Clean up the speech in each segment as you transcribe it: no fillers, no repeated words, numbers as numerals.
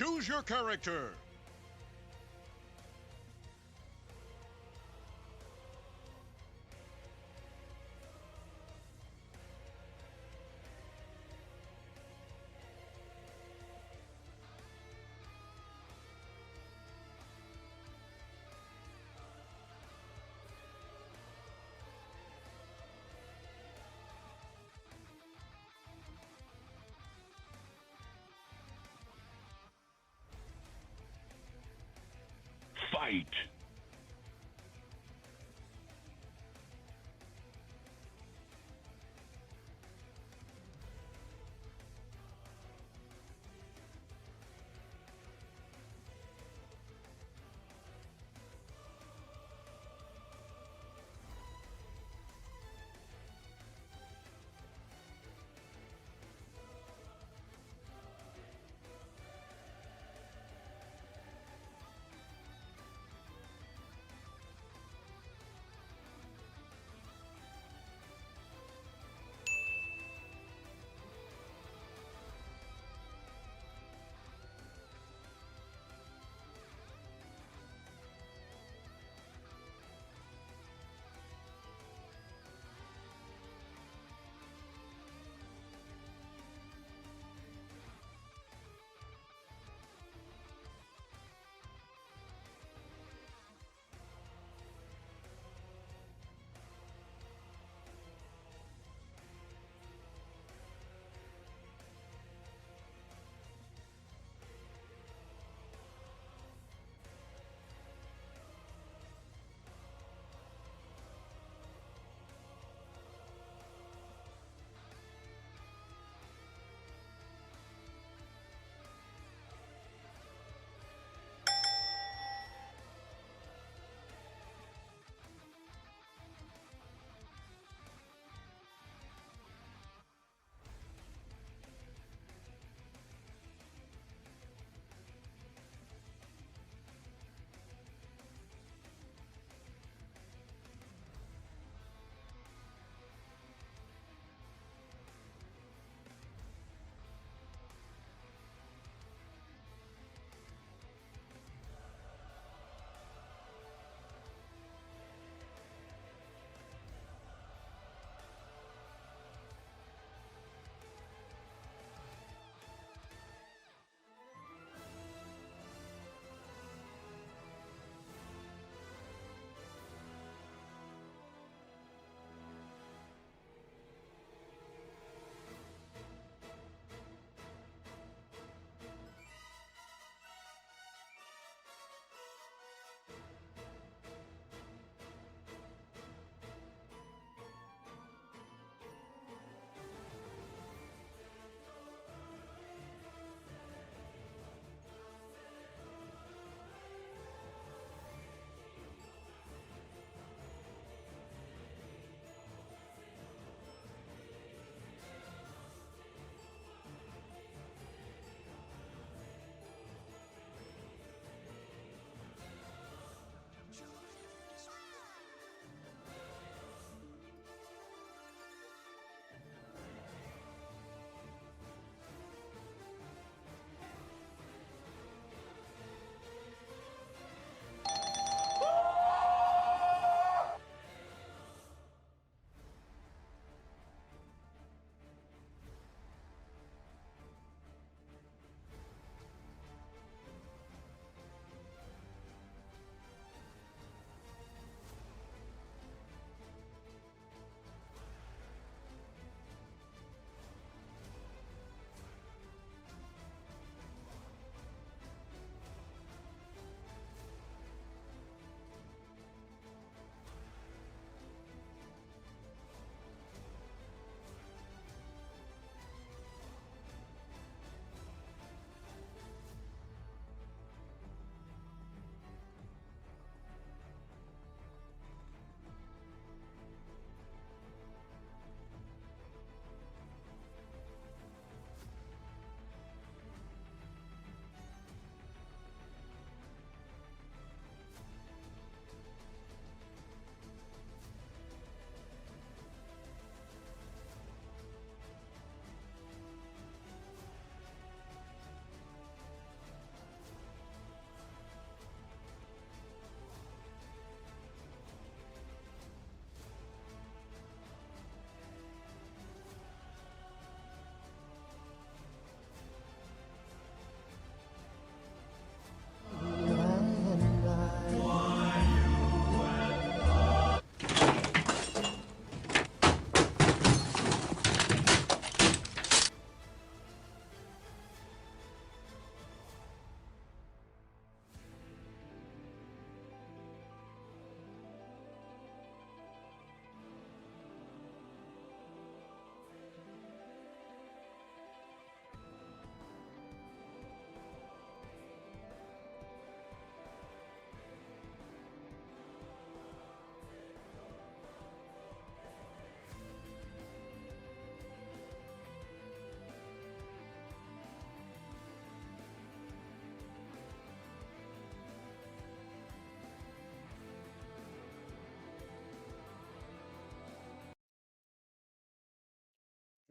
Choose your character. Fight!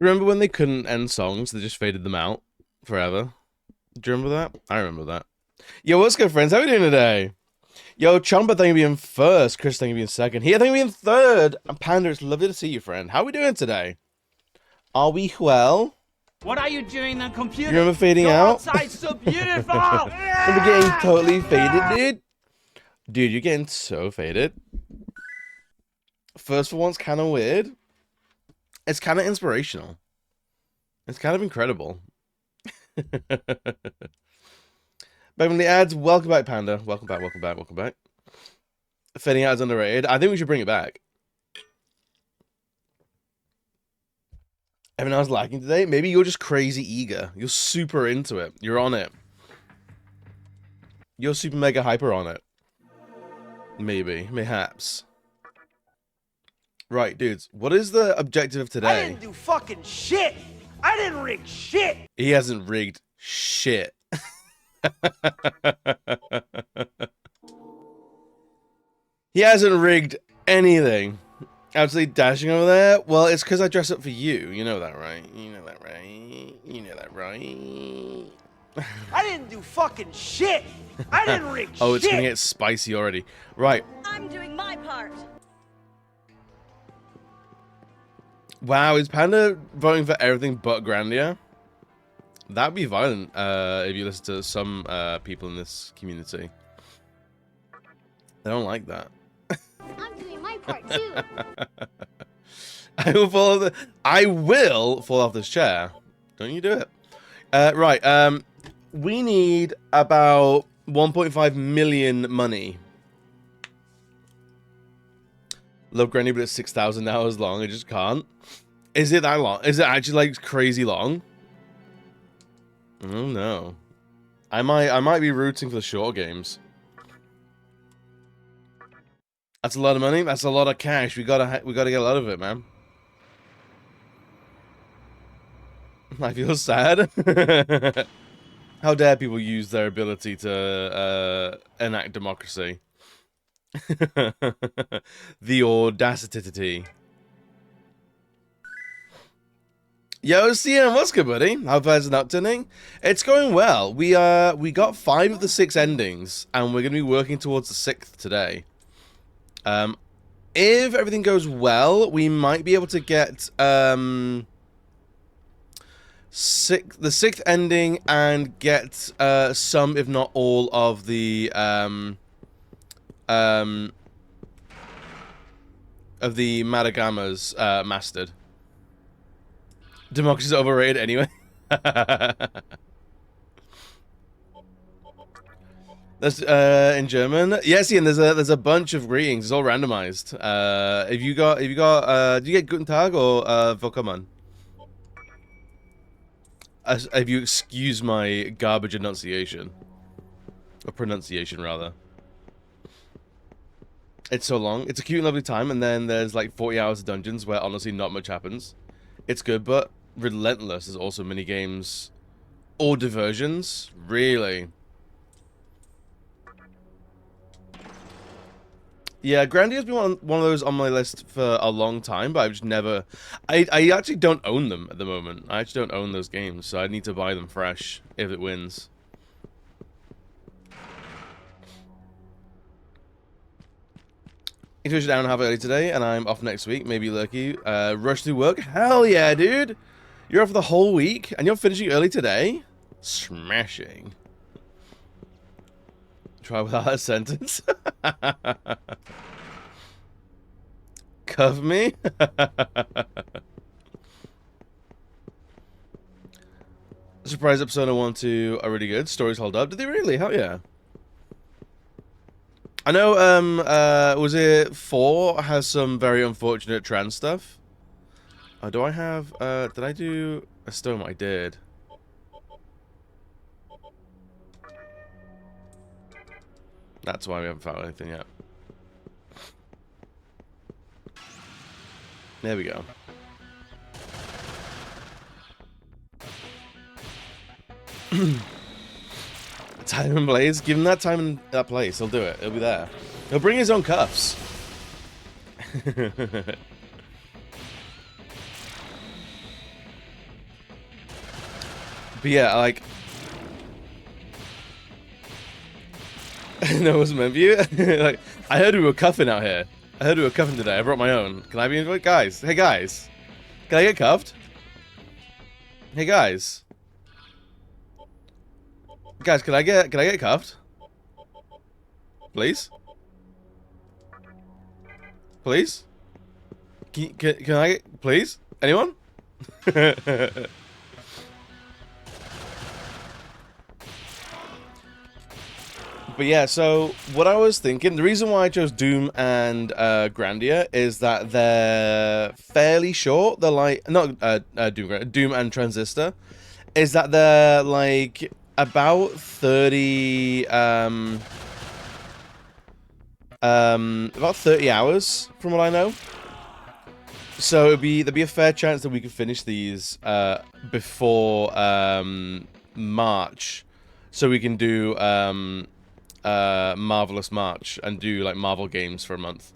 Remember when they couldn't end songs? They just faded them out forever. Do you remember that? I remember that. Yo, what's good, friends? How are we doing today? Yo, Chomba, thank you for being first. Chris, thank you for being second. Here, thank you for being third. And Panda, it's lovely to see you, friend. How are we doing today? Are we well? What are you doing on computer? You remember fading out? Outside's so beautiful. Remember getting totally faded, dude? Dude, you're getting so faded. First for one's kind of weird. It's kind of inspirational. It's kind of incredible. Back from the ads, welcome back, Panda. Welcome back, welcome back, welcome back. Fading out is underrated. I think we should bring it back. Everyone else lacking today? Maybe you're just crazy eager. You're super into it. You're on it. You're super mega hyper on it. Maybe. Mayhaps. Right, dudes. What is the objective of today? I didn't do fucking shit. I didn't rig shit. He hasn't rigged shit. He hasn't rigged anything. Absolutely dashing over there. Well, it's because I dress up for you. You know that, right? You know that, right? You know that, right? I didn't do fucking shit. I didn't rig shit. Oh, it's gonna get spicy already. Right. I'm doing my part. Wow, is Panda voting for everything but Grandia? That'd be violent if you listen to some people in this community. They don't like that. I'm doing my part too. I will fall off this chair. Don't you do it. Right, we need about 1.5 million money. Love Granny, but it's 6,000 hours long. I just can't. Is it that long? Is it actually like crazy long? Oh no. I might be rooting for the short games. That's a lot of money. That's a lot of cash. We gotta get a lot of it, man. I feel sad. How dare people use their ability to enact democracy? The audacity. Yo, CM, what's good, buddy? How far's Nocturne? It's going well. We got 5 of the 6 endings, and we're gonna be working towards the 6th today. If everything goes well, we might be able to get the 6th ending and get some, if not all, of the Madagamas mastered. Democracy's overrated anyway. That's in German. Yes, Ian. There's a bunch of greetings. It's all randomized. If you got do you get Guten Tag or Willkommen? If you excuse my garbage enunciation, or pronunciation rather. It's so long. It's a cute and lovely time, and then there's like 40 hours of dungeons where honestly not much happens. It's good, but relentless. There's also mini games or diversions. Really. Yeah, Grandia's been one of those on my list for a long time, but I've just never... I actually don't own them at the moment. I actually don't own those games, so I need to buy them fresh if it wins. It's down half early today, and I'm off next week. Maybe Lurky. Rush through work? Hell yeah, dude! You're off for the whole week, and you're finishing early today? Smashing. Try without a sentence. Cover me. Surprise that Persona 1 2 are really good. Stories hold up. Did they really? Hell yeah. I know, was it 4 has some very unfortunate trans stuff? Oh, do I have, did I do a stone? I did. That's why we haven't found anything yet. There we go. Time and Blaze, give him that time and that place. He'll do it. He'll be there. He'll bring his own cuffs. But yeah, like... No, it wasn't meant for you. Like, I heard we were cuffing out here. I heard we were cuffing today. I brought my own. Can I be invited? Guys, hey guys. Can I get cuffed? Hey guys. Guys, can I get cuffed? Please? Please? Can I get... Please? Anyone? But yeah, so what I was thinking, the reason why I chose Doom and Grandia is that they're fairly short. They're like, not Doom and Transistor, is that they're like about 30 about 30 hours from what I know. So there'd be a fair chance that we could finish these before March, so we can do Marvelous March and do like Marvel games for a month.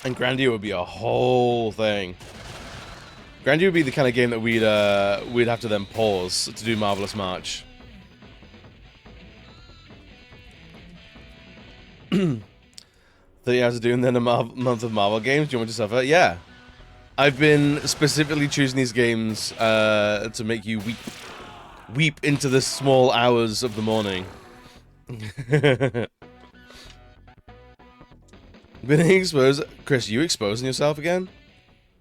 And Grandia would be a whole thing. Grandia would be the kind of game that we'd have to then pause to do Marvelous March. 30 hours of doing then a month of Marvel games. Do you want me to suffer? Yeah. I've been specifically choosing these games to make you weep into the small hours of the morning. Been exposed. Chris, you exposing yourself again?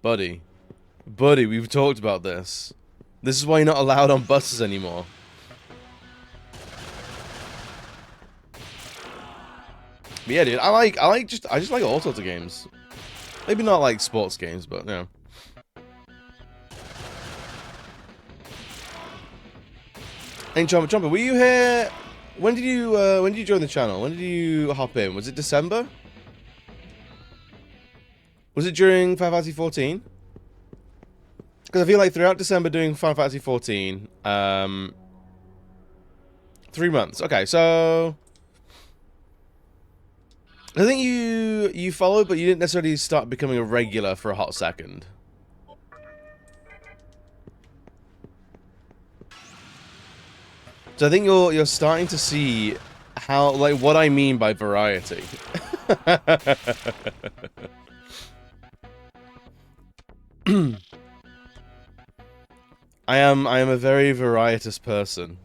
Buddy, we've talked about this. This is why you're not allowed on buses anymore. But yeah, dude, I just like all sorts of games. Maybe not like sports games, but you know. Hey, Chomper, were you here? When did you join the channel? When did you hop in? Was it December? Was it during Final Fantasy 14? Because I feel like throughout December doing Final Fantasy 14, 3 months. Okay, so I think you followed, but you didn't necessarily start becoming a regular for a hot second. So I think you're starting to see how, like, what I mean by variety. I am a very varietous person.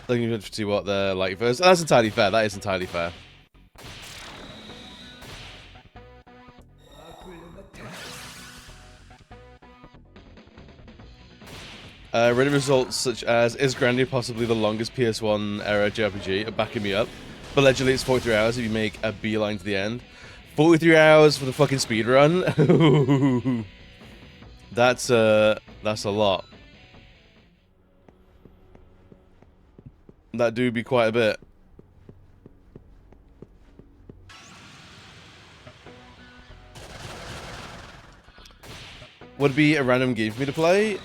Looking to see what they're like first. That's entirely fair. That is entirely fair. Reddit results such as, is Grandia possibly the longest PS1 era JRPG? Are backing me up. But allegedly it's 43 hours if you make a beeline to the end. 43 hours for the fucking speedrun? That's a lot. That do be quite a bit. Would it be a random game for me to play?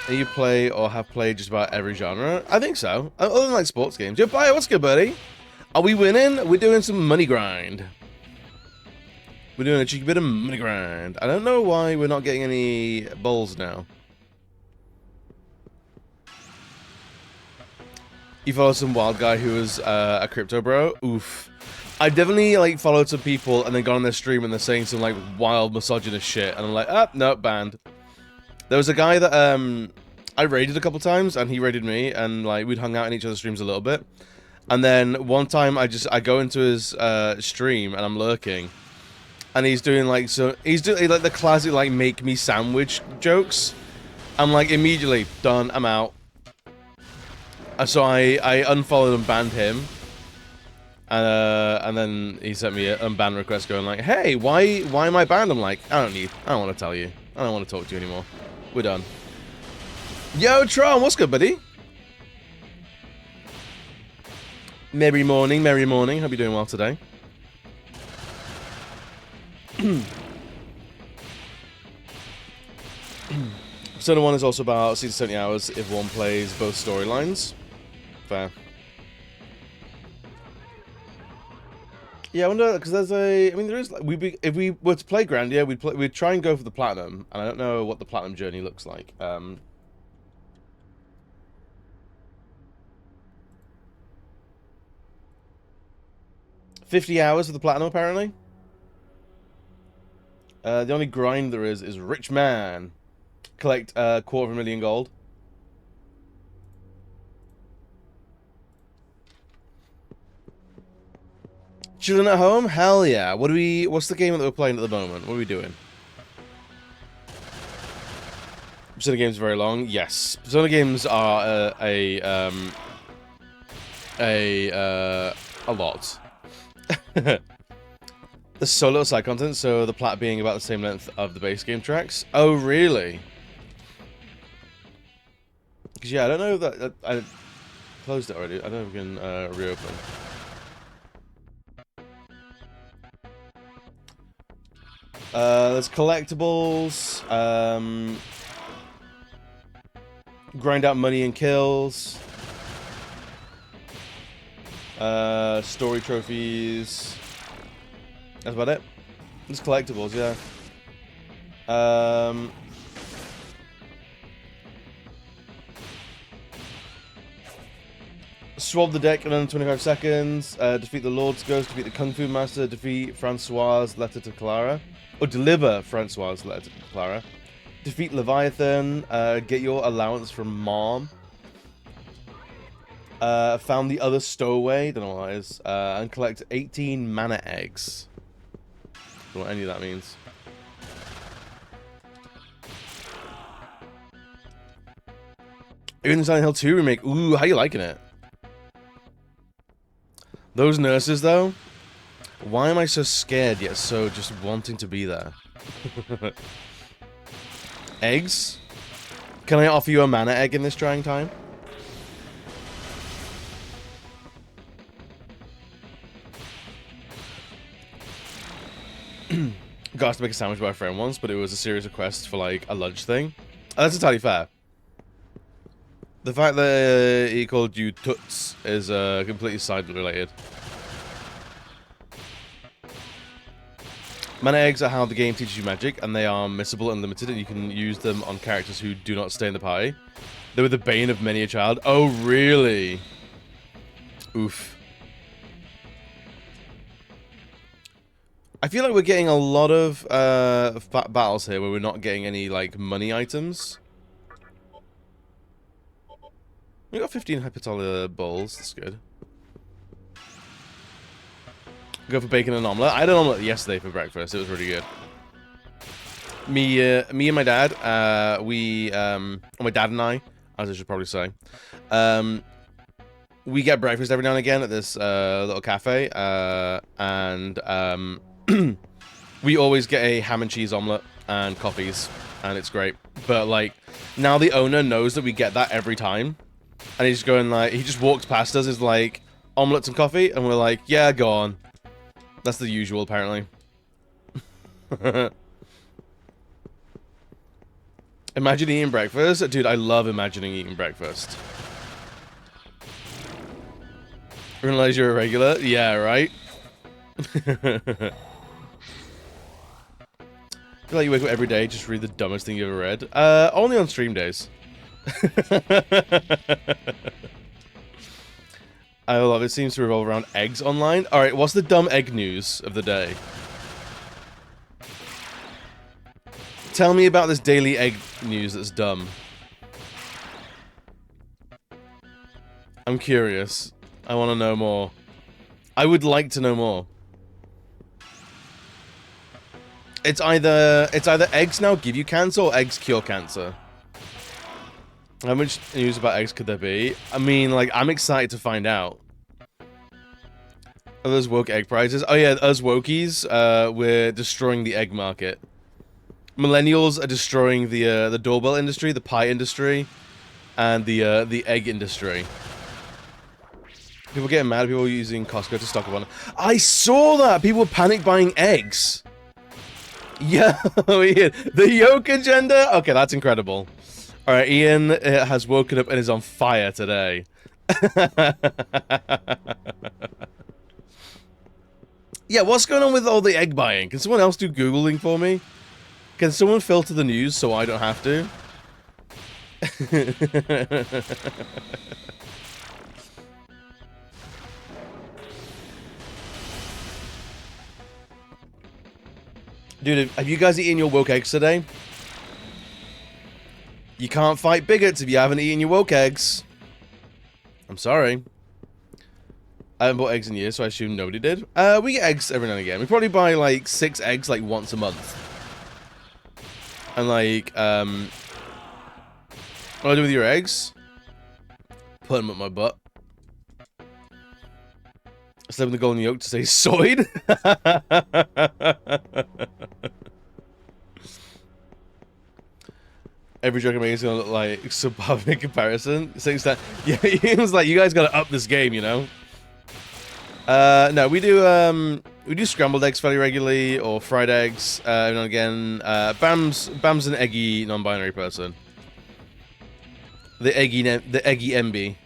You play or have played just about every genre? I think so. Other than like sports games. Yo, Bio, what's good, buddy? Are we winning? We're doing some money grind. We're doing a cheeky bit of money grind. I don't know why we're not getting any balls now. You follow some wild guy who was a crypto bro? Oof. I've definitely like followed some people and then gone on their stream and they're saying some like wild misogynist shit and I'm like, ah, no, banned. There was a guy that I raided a couple times and he raided me and like we'd hung out in each other's streams a little bit. And then one time I go into his stream and I'm lurking. And he's doing like he's doing like the classic like make me sandwich jokes. I'm like immediately done, I'm out. So I unfollowed and banned him. And then he sent me an unban request going like, hey, why am I banned? I'm like, I don't want to tell you. I don't want to talk to you anymore. We're done. Yo, Tron, what's good, buddy? Merry morning, merry morning. Hope you're doing well today. Persona 1 is also about 60 to 70 hours if one plays both storylines. Fair. Yeah, I wonder, because there's a... I mean, there is... if we were to play Grandia, we'd try and go for the Platinum, and I don't know what the Platinum journey looks like. 50 hours for the Platinum, apparently. The only grind there is Rich Man. Collect $250,000 gold. Chilling at home? Hell yeah. What's the game that we're playing at the moment? What are we doing? Persona games are very long. Yes. Persona games are a lot. The solo side content, so the plat being about the same length of the base game tracks. Oh, really? Because, yeah, I don't know that... I closed it already. I don't know if we can reopen. There's collectibles. Grind out money and kills. Story trophies. That's about it. There's collectibles, yeah. Swab the deck in under 25 seconds. Defeat the Lord's Ghost. Defeat the Kung Fu Master. Defeat Francois' letter to Clara. Or deliver Francois' letter to Clara. Defeat Leviathan. Get your allowance from Mom. Found the other stowaway. Don't know what that is. And collect 18 mana eggs. Don't know what any of that means. Even the Silent Hill 2 remake. Ooh, how you liking it? Those nurses, though. Why am I so scared yet so just wanting to be there? Eggs? Can I offer you a mana egg in this trying time? Got asked to make a sandwich by a friend once, but it was a serious request for, like, a lunch thing. That's entirely fair. The fact that he called you Toots is completely side-related. Mana eggs are how the game teaches you magic, and they are missable and limited, and you can use them on characters who do not stay in the party. They were the bane of many a child. Oh, really? Oof. I feel like we're getting a lot of battles here where we're not getting any, like, money items. We got 15 Hypertola bowls. That's good. Go for bacon and omelette. I had an omelette yesterday for breakfast. It was really good. Me and my dad, or my dad and I, as I should probably say, we get breakfast every now and again at this little cafe, and we always get a ham and cheese omelette and coffees, and it's great. But like, now the owner knows that we get that every time, and he's going like, he just walks past us, is like, omelettes and coffee, and we're like, yeah, go on. That's the usual, apparently. Imagine eating breakfast? Dude, I love imagining eating breakfast. Realize you're a regular? Yeah, right? I feel like you wake up every day, just read the dumbest thing you ever read. Only on stream days. I love it. Seems to revolve around eggs online. Alright, what's the dumb egg news of the day? Tell me about this daily egg news that's dumb. I'm curious. I want to know more. I would like to know more. It's either eggs now give you cancer or eggs cure cancer. How much news about eggs could there be? I mean, like, I'm excited to find out. Are those woke egg prizes? Oh yeah, us wokies, we're destroying the egg market. Millennials are destroying the doorbell industry, the pie industry, and the egg industry. People getting mad. People using Costco to stock up on. I saw that people were panic buying eggs. Yo, Ian, the yoke agenda? Okay, that's incredible. All right, Ian has woken up and is on fire today. Yeah, what's going on with all the egg buying? Can someone else do Googling for me? Can someone filter the news so I don't have to? Dude, have you guys eaten your woke eggs today? You can't fight bigots if you haven't eaten your woke eggs. I'm sorry. I haven't bought eggs in years, so I assume nobody did. We get eggs every now and again. We probably buy, like, 6 eggs, like, once a month. And, like, what do I do with your eggs? Put them up my butt. Slip in the golden yolk to say soyed. Every joke I make is gonna look like subpar in comparison. Saying that, yeah, it was like, you guys gotta up this game, you know? No, we do scrambled eggs fairly regularly, or fried eggs, every now and again. Bam's an eggy non-binary person. The eggy MB.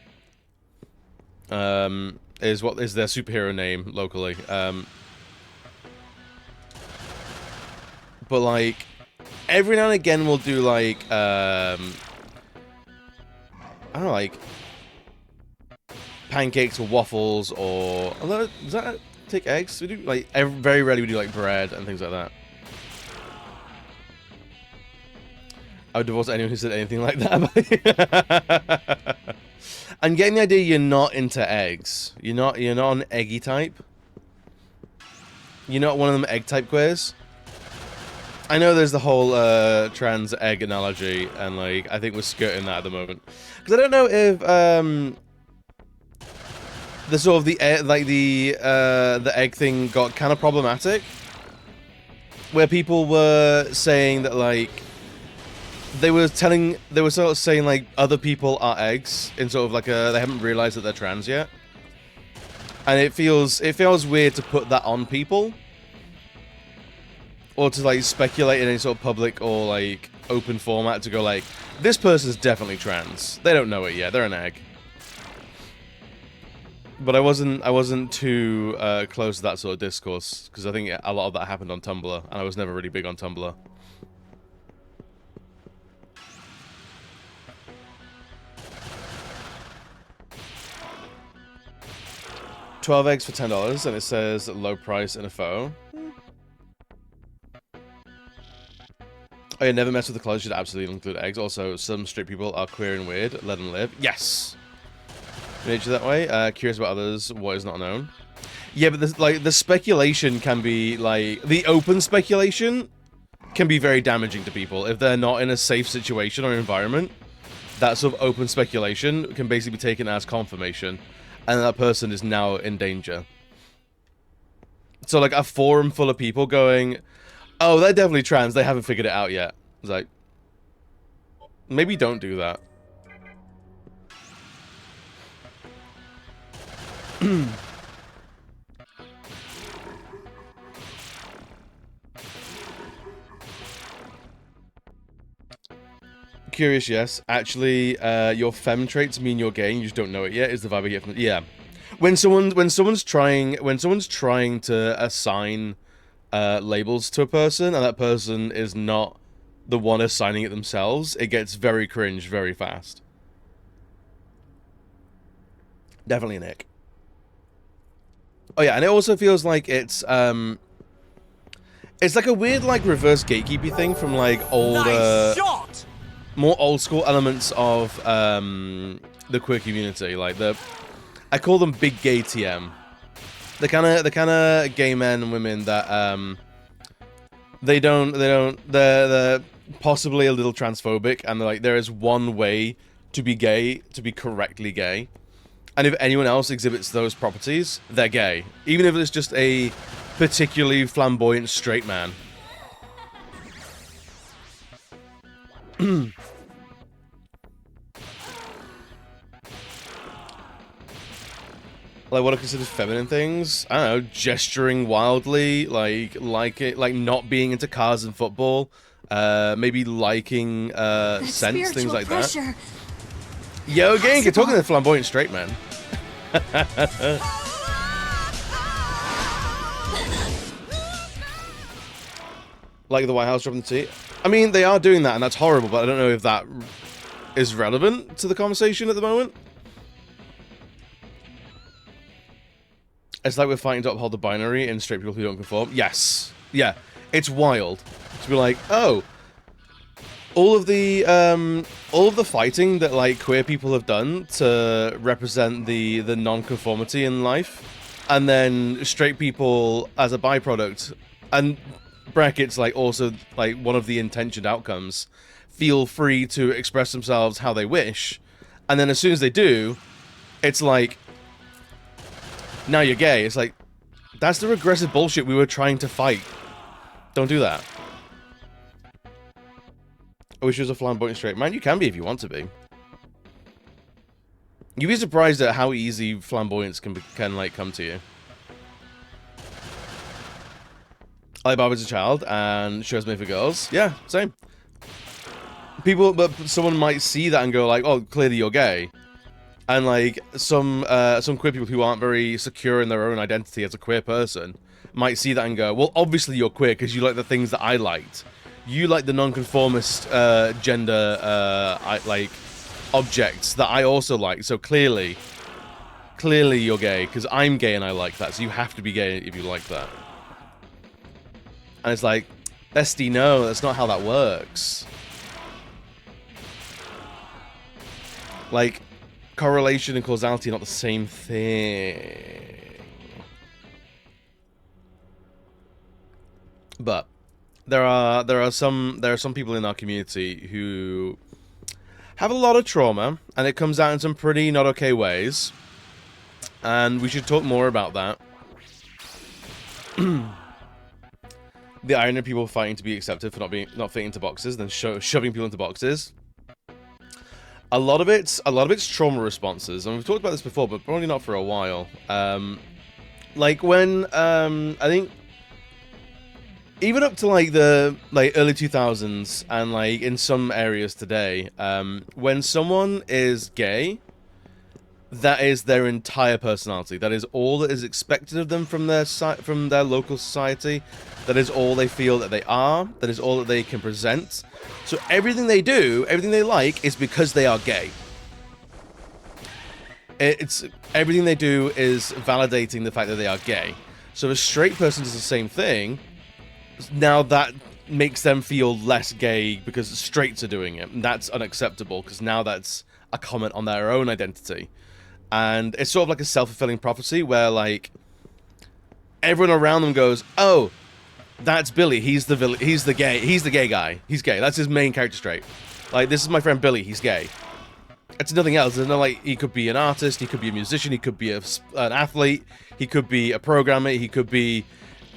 Is what is their superhero name locally. But like, every now and again we'll do like, I don't know, like pancakes or waffles, or does that take eggs? We do like very rarely we do like bread and things like that. I would divorce anyone who said anything like that. I'm getting the idea you're not into eggs. You're not an eggy type. You're not one of them egg type queers. I know there's the whole trans egg analogy, and like I think we're skirting that at the moment. Because I don't know if the sort of the egg thing got kind of problematic, where people were saying that like they were sort of saying like other people are eggs in sort of like they haven't realized that they're trans yet, and it feels weird to put that on people, or to like speculate in any sort of public or like open format to go like, this person's definitely trans. They don't know it yet. They're an egg. But I wasn't too close to that sort of discourse, because I think a lot of that happened on Tumblr, and I was never really big on Tumblr. $12 eggs for $10, and it says low price in a photo. Oh yeah, never mess with the clothes, should absolutely include eggs. Also, some straight people are queer and weird, let them live. Yes! Nature that way. Curious about others, what is not known. Yeah, but the speculation can be, like, the open speculation can be very damaging to people. If they're not in a safe situation or environment, that sort of open speculation can basically be taken as confirmation, and that person is now in danger. So, like, a forum full of people going, oh, they're definitely trans, they haven't figured it out yet. It's like, maybe don't do that. Curious, yes. Actually, your femme traits mean you're gay and you just don't know it yet, is the vibe I get from... Yeah. When someone's trying to assign labels to a person, and that person is not the one assigning it themselves, it gets very cringe very fast. Definitely an ick. Oh yeah, and it also feels like it's like a weird like reverse gatekeepy thing from like older, more old school elements of the queer community. Like I call them big gay TM. The kind of gay men and women that they're possibly a little transphobic, and they're like, there is one way to be gay, to be correctly gay. And if anyone else exhibits those properties, they're gay. Even if it's just a particularly flamboyant straight man. like what are considered feminine things. I don't know, gesturing wildly, like not being into cars and football, maybe liking scents, things like that. Yo, again, you're talking to the flamboyant straight man. Like the White House dropping the tea. I mean, they are doing that, and that's horrible, but I don't know if that is relevant to the conversation at the moment. It's like we're fighting to uphold the binary and straight people who don't conform. Yes. Yeah. It's wild. To be like, oh, all of the fighting that, like, queer people have done to represent the non-conformity in life, and then straight people as a byproduct, and brackets, like, also, like, one of the intentioned outcomes, feel free to express themselves how they wish, and then as soon as they do, it's like, now you're gay. It's like, that's the regressive bullshit we were trying to fight. Don't do that. I wish you was a flamboyant straight man. You can be if you want to be. You'd be surprised at how easy flamboyance can like come to you. I like Barbie as a child and shows made for girls. Yeah, same. People, but someone might see that and go like, "Oh, clearly you're gay," and like some queer people who aren't very secure in their own identity as a queer person might see that and go, "Well, obviously you're queer because you like the things that I liked. You like the non-conformist gender like objects that I also like. So clearly you're gay because I'm gay and I like that. So you have to be gay if you like that." And it's like, bestie, no, that's not how that works. Like, correlation and causality are not the same thing. But there are some people in our community who have a lot of trauma, and it comes out in some pretty not okay ways. And we should talk more about that. The irony of people fighting to be accepted for not fitting into boxes, then shoving people into boxes. A lot of it's trauma responses, and we've talked about this before, but probably not for a while. Like when I think even up to like the early 2000s, and like in some areas today, when someone is gay, that is their entire personality. That is all that is expected of them from their local society. That is all they feel that they are. That is all that they can present. So everything they do, everything they like, is because they are gay. It's everything they do is validating the fact that they are gay. So if a straight person does the same thing, now that makes them feel less gay because straights are doing it. And that's unacceptable because now that's a comment on their own identity. And it's sort of like a self-fulfilling prophecy where, like, everyone around them goes, "Oh, that's Billy. He's the gay guy. He's gay. That's his main character trait. Like, this is my friend Billy. He's gay." It's nothing else. There's no, like, he could be an artist. He could be a musician. He could be an athlete. He could be a programmer. He could be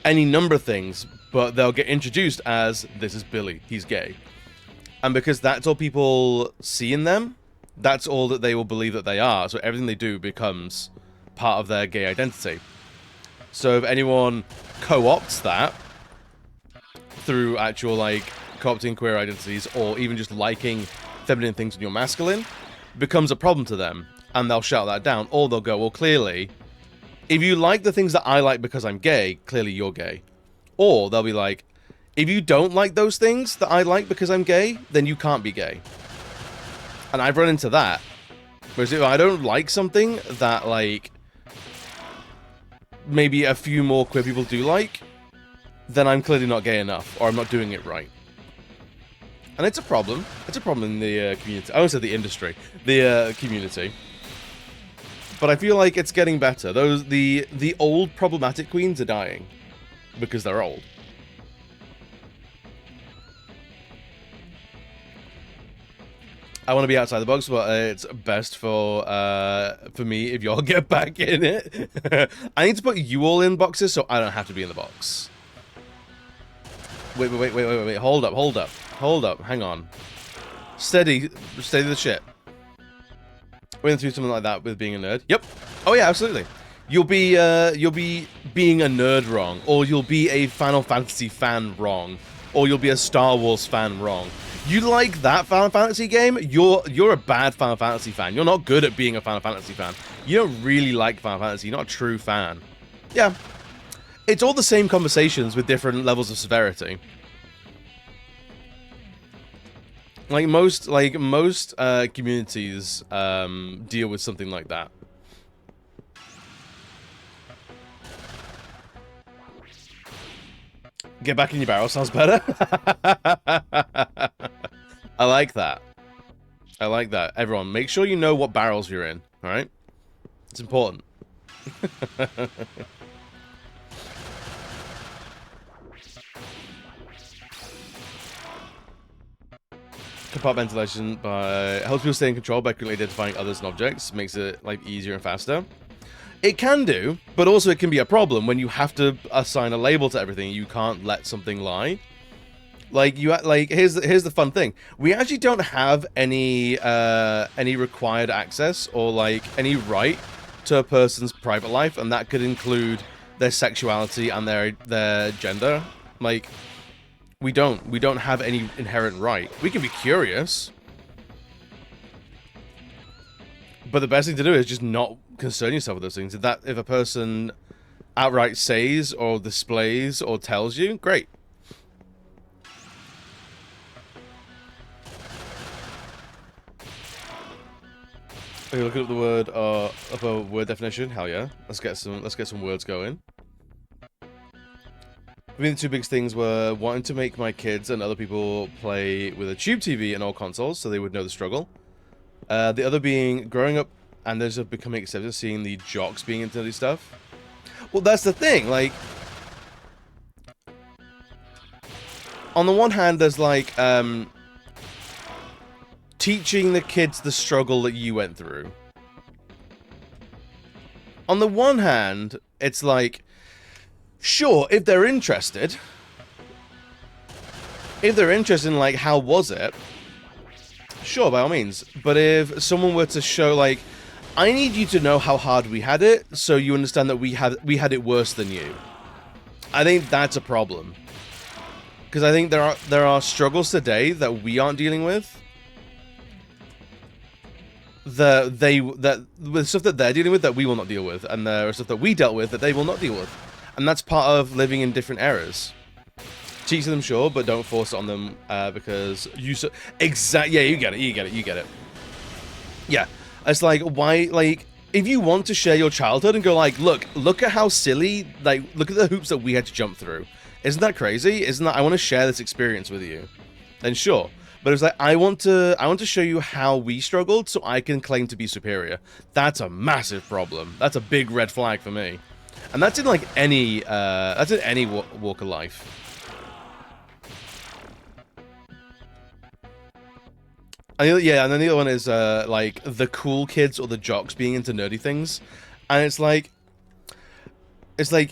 any number of things. But they'll get introduced as, "This is Billy. He's gay." And because that's all people see in them, that's all that they will believe that they are. So everything they do becomes part of their gay identity. So if anyone co-opts that through actual, like, co-opting queer identities, or even just liking feminine things when you're masculine, becomes a problem to them. And they'll shout that down. Or they'll go, "Well, clearly, if you like the things that I like because I'm gay, clearly you're gay." Or they'll be like, "If you don't like those things that I like because I'm gay, then you can't be gay." And I've run into that. Whereas if I don't like something that, like, maybe a few more queer people do like, then I'm clearly not gay enough, or I'm not doing it right. And it's a problem. It's a problem in the community. I won't say the industry. The community. But I feel like it's getting better. The old problematic queens are dying. Because they're old. I want to be outside the box, but it's best for me if y'all get back in it. I need to put you all in boxes so I don't have to be in the box. Wait. Hold up. Hang on. Steady the shit. We're going through something like that with being a nerd. Yep. Oh yeah, absolutely. You'll be being a nerd wrong, or you'll be a Final Fantasy fan wrong, or you'll be a Star Wars fan wrong. You like that Final Fantasy game? You're a bad Final Fantasy fan. You're not good at being a Final Fantasy fan. You don't really like Final Fantasy. You're not a true fan. Yeah. It's all the same conversations with different levels of severity. Like most communities deal with something like that. Get back in your barrel sounds better. I like that. I like that. Everyone, make sure you know what barrels you're in, alright? It's important. Compartmentalization helps people stay in control by quickly identifying others and objects, makes it like easier and faster. It can do, but also it can be a problem when you have to assign a label to everything. You can't let something lie. Like here's the fun thing. We actually don't have any required access or like any right to a person's private life, and that could include their sexuality and their gender. Like we don't have any inherent right. We can be curious, but the best thing to do is just not concern yourself with those things. If a person outright says or displays or tells you, great. Okay, looking up the word up a word definition. Hell yeah, let's get some words going. I mean, the two biggest things were wanting to make my kids and other people play with a tube TV and all consoles, so they would know the struggle. The other being growing up and there's a becoming accepted, seeing the jocks being into this stuff. Well, that's the thing. Like, on the one hand, there's like teaching the kids the struggle that you went through. On the one hand, it's like, sure, if they're interested in like how was it, sure, by all means. But if someone were to show like, I need you to know how hard we had it, so you understand that we had it worse than you, I think that's a problem. Because I think there are struggles today that we aren't dealing with. With stuff that they're dealing with that we will not deal with, and there are stuff that we dealt with that they will not deal with, and that's part of living in different eras. Teach them, sure, but don't force it on them because you yeah, you get it. Yeah, it's like, why, like, if you want to share your childhood and go like, look at how silly, like, look at the hoops that we had to jump through. Isn't that crazy? Isn't that, I want to share this experience with you. Then sure. But it's like, I want to show you how we struggled so I can claim to be superior. That's a massive problem. That's a big red flag for me. And that's in like any walk of life. Yeah, and then the other one is like the cool kids or the jocks being into nerdy things. And it's like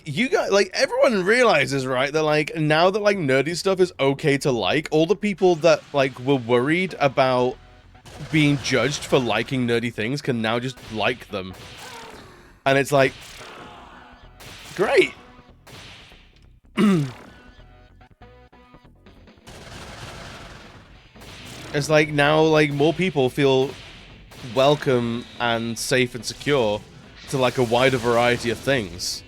you guys, like, everyone realizes, right, that like now that like nerdy stuff is okay to like, all the people that like were worried about being judged for liking nerdy things can now just like them. And it's like, great. It's like now like more people feel welcome and safe and secure to like a wider variety of things.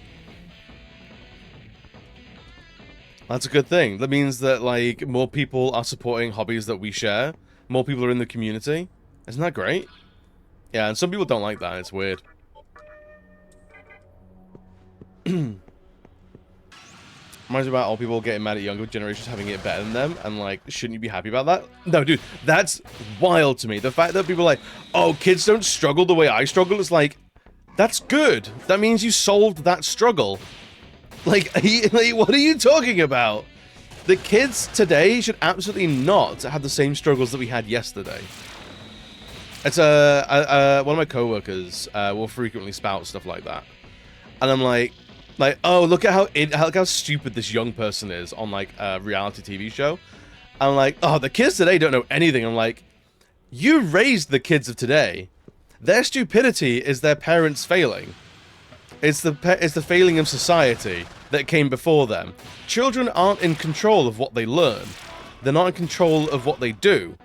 That's a good thing. That means that like more people are supporting hobbies that we share. More people are in the community. Isn't that great? Yeah, and some people don't like that. It's weird. Reminds me about old people getting mad at younger generations having it better than them, and like, shouldn't you be happy about that? No, dude, that's wild to me. The fact that people are like, oh, kids don't struggle the way I struggle, is like, that's good. That means you solved that struggle. Like, what are you talking about? The kids today should absolutely not have the same struggles that we had yesterday. It's one of my coworkers will frequently spout stuff like that, and I'm like, oh, look how stupid this young person is on like a reality TV show. I'm like, oh, the kids today don't know anything. I'm like, you raised the kids of today. Their stupidity is their parents failing. It's the failing of society that came before them. Children aren't in control of what they learn. They're not in control of what they do.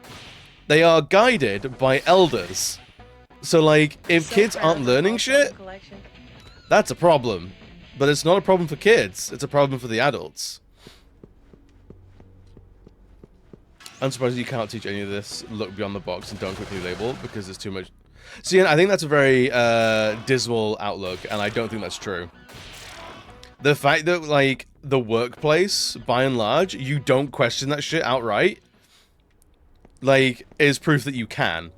They are guided by elders. So, like, if kids aren't learning shit, that's a problem. But it's not a problem for kids. It's a problem for the adults. I'm surprised you can't teach any of this. Look beyond the box and don't quickly label because there's too much. See, I think that's a very dismal outlook, and I don't think that's true. The fact that, like, the workplace, by and large, you don't question that shit outright, like, is proof that you can.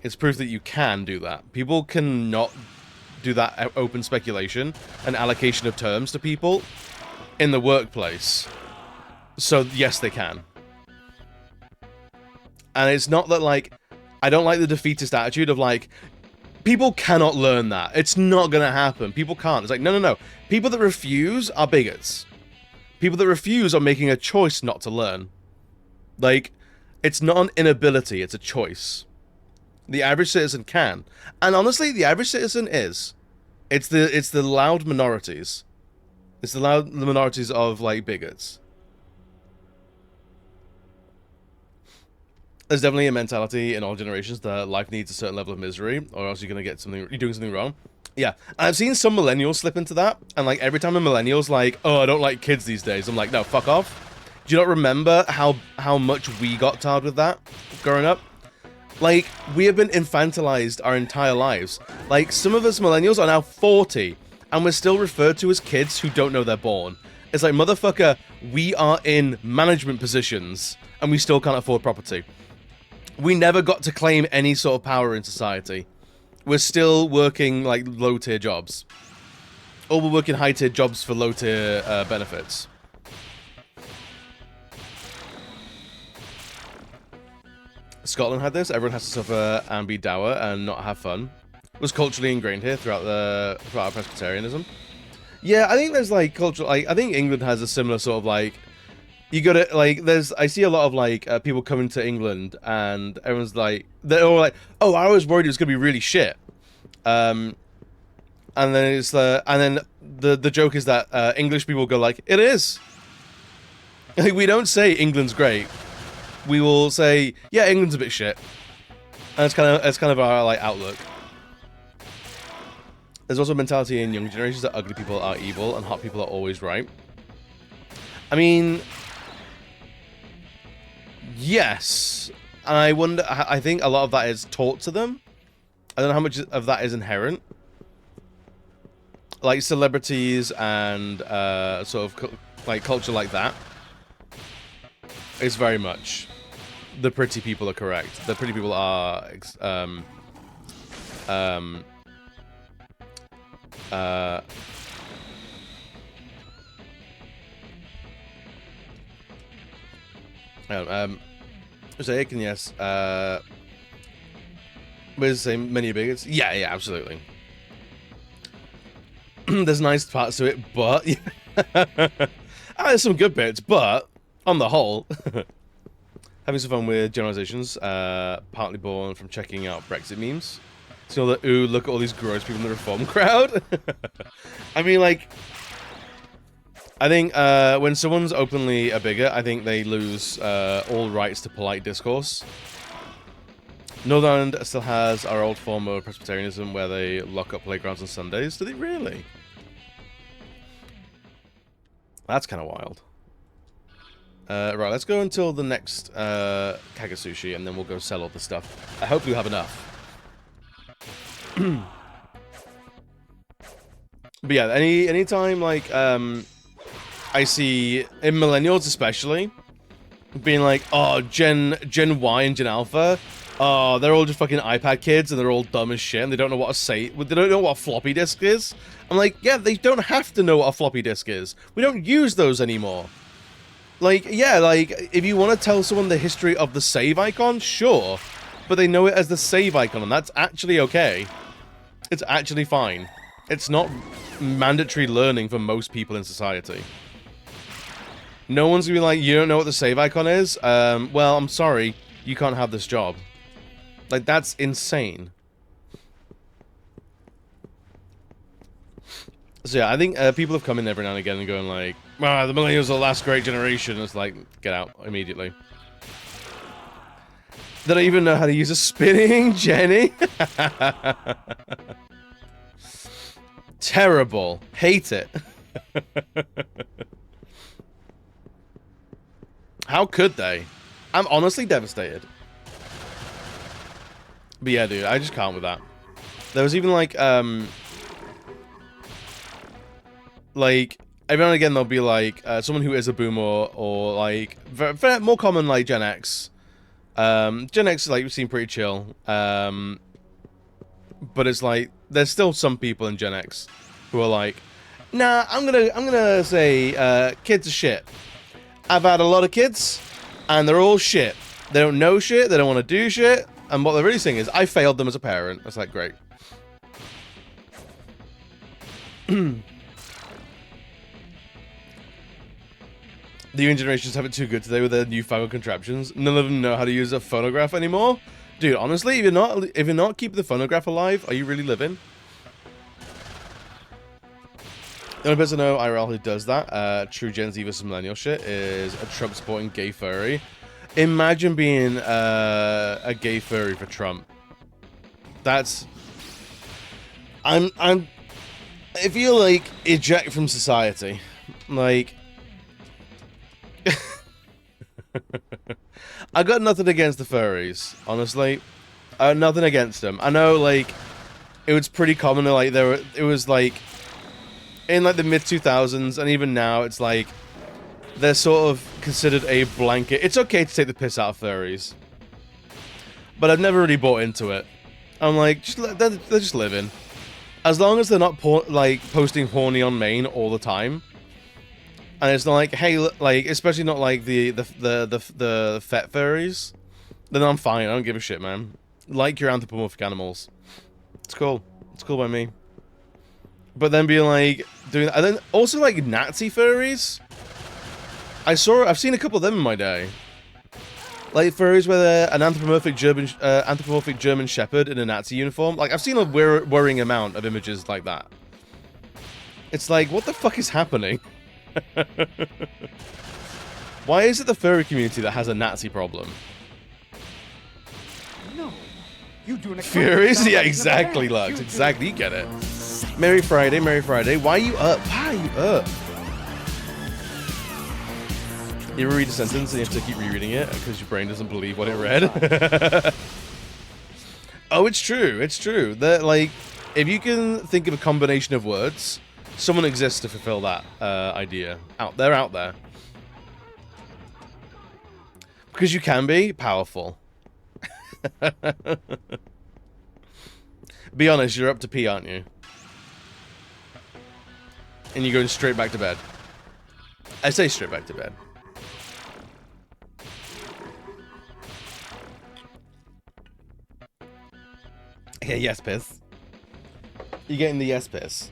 It's proof that you can do that. People cannot do that open speculation and allocation of terms to people in the workplace. So, yes, they can. And it's not that, like, I don't like the defeatist attitude of, like, people cannot learn that. It's not gonna happen. People can't. It's like, no, no, no. People that refuse are bigots. People that refuse are making a choice not to learn. Like, it's not an inability, it's a choice. The average citizen can. And honestly, the average citizen is. It's the loud minorities. It's the minorities of, like, bigots. There's definitely a mentality in all generations that life needs a certain level of misery, or else you're gonna get something. You're doing something wrong. Yeah, I've seen some millennials slip into that, and like every time a millennial's like, "Oh, I don't like kids these days," I'm like, "No, fuck off." Do you not remember how much we got tarred with that growing up? Like, we have been infantilized our entire lives. Like, some of us millennials are now 40, and we're still referred to as kids who don't know they're born. It's like, motherfucker, we are in management positions, and we still can't afford property. We never got to claim any sort of power in society. We're still working, like, low-tier jobs. Or we're working high-tier jobs for low-tier benefits. Scotland had this. Everyone has to suffer and be dour and not have fun. It was culturally ingrained here throughout our Presbyterianism. Yeah, I think there's, like, cultural... Like, I think England has a similar sort of, like... You gotta, like, I see a lot of, like, people coming to England, and everyone's like, they're all like, oh, I was worried it was gonna be really shit. And then it's, and then the joke is that, English people go like, it is. Like, we don't say England's great. We will say, yeah, England's a bit shit. And it's kind of our, like, outlook. There's also a mentality in young generations that ugly people are evil, and hot people are always right. I mean... Yes, and I wonder. I think a lot of that is taught to them. I don't know how much of that is inherent. Like celebrities and sort of like culture like that. It's very much the pretty people are correct. The pretty people are so Aiken, yes. We're saying many bigots. Yeah, yeah, absolutely. There's nice parts to it, but there's some good bits. But on the whole, having some fun with generalizations, partly born from checking out Brexit memes. So that ooh, look at all these gross people in the Reform crowd. I mean, like. I think when someone's openly a bigot, I think they lose all rights to polite discourse. Northern Ireland still has our old form of Presbyterianism where they lock up playgrounds on Sundays. Do they really? That's kind of wild. Right, let's go until the next Kagasushi, and then we'll go sell all the stuff. I hope we have enough. But yeah, anytime, like, I see, in millennials especially, being like, oh, Gen Y and Gen Alpha, oh, they're all just fucking iPad kids and they're all dumb as shit and they don't know what they don't know what a floppy disk is. I'm like, yeah, they don't have to know what a floppy disk is. We don't use those anymore. Like, yeah, like, if you want to tell someone the history of the save icon, sure, but they know it as the save icon and that's actually okay. It's actually fine. It's not mandatory learning for most people in society. No one's gonna be like, you don't know what the save icon is? Well, I'm sorry, you can't have this job. Like, that's insane. So yeah, I think people have come in every now and again and going like, "Ah, the millennials are the last great generation." It's like, get out immediately. They don't even know how to use a spinning Jenny. Terrible. Hate it. How could they? I'm honestly devastated. But yeah, dude, I just can't with that. There was even like every now and again there'll be like someone who is a boomer or like more common like Gen X. Gen X like seem pretty chill. But it's like there's still some people in Gen X who are like, nah, I'm gonna say kids are shit. I've had a lot of kids, and they're all shit. They don't know shit. They don't want to do shit. And what they're really saying is, I failed them as a parent. That's like great. The young generations have it too good today with their newfangled contraptions. None of them know how to use a phonograph anymore. Dude, honestly, if you're not keeping the phonograph alive, are you really living? The only person I know IRL who does that, true Gen Z versus millennial shit, is a Trump supporting gay furry. Imagine being a gay furry for Trump. That's... I feel like eject from society. Like... I got nothing against the furries, honestly. Nothing against them. I know, like, it was pretty common, like, it was, like, in, like, the mid-2000s, and even now, it's, like, they're sort of considered a blanket. It's okay to take the piss out of furries. But I've never really bought into it. I'm like, they're just living. As long as they're not, like, posting horny on main all the time. And it's not like, hey, like, especially not like the fet furries. Then I'm fine. I don't give a shit, man. Like your anthropomorphic animals. It's cool. It's cool by me. But then being like doing that, and then also like Nazi furries. I've seen a couple of them in my day. Like furries where they're an anthropomorphic German Shepherd in a Nazi uniform. Like I've seen a worrying amount of images like that. It's like, what the fuck is happening? Why is it the furry community that has a Nazi problem? No, you doing a Furries? Yeah, exactly, Lux. Exactly, you get it. Merry Friday, Merry Friday. Why are you up? Why are you up? You ever read a sentence and you have to keep rereading it because your brain doesn't believe what it read? Oh, it's true. It's true. That like, if you can think of a combination of words, someone exists to fulfill that idea. They're out there. Because you can be powerful. Be honest, you're up to pee, aren't you? And you're going straight back to bed. I say straight back to bed. Yeah, yes, piss. You're getting the yes piss.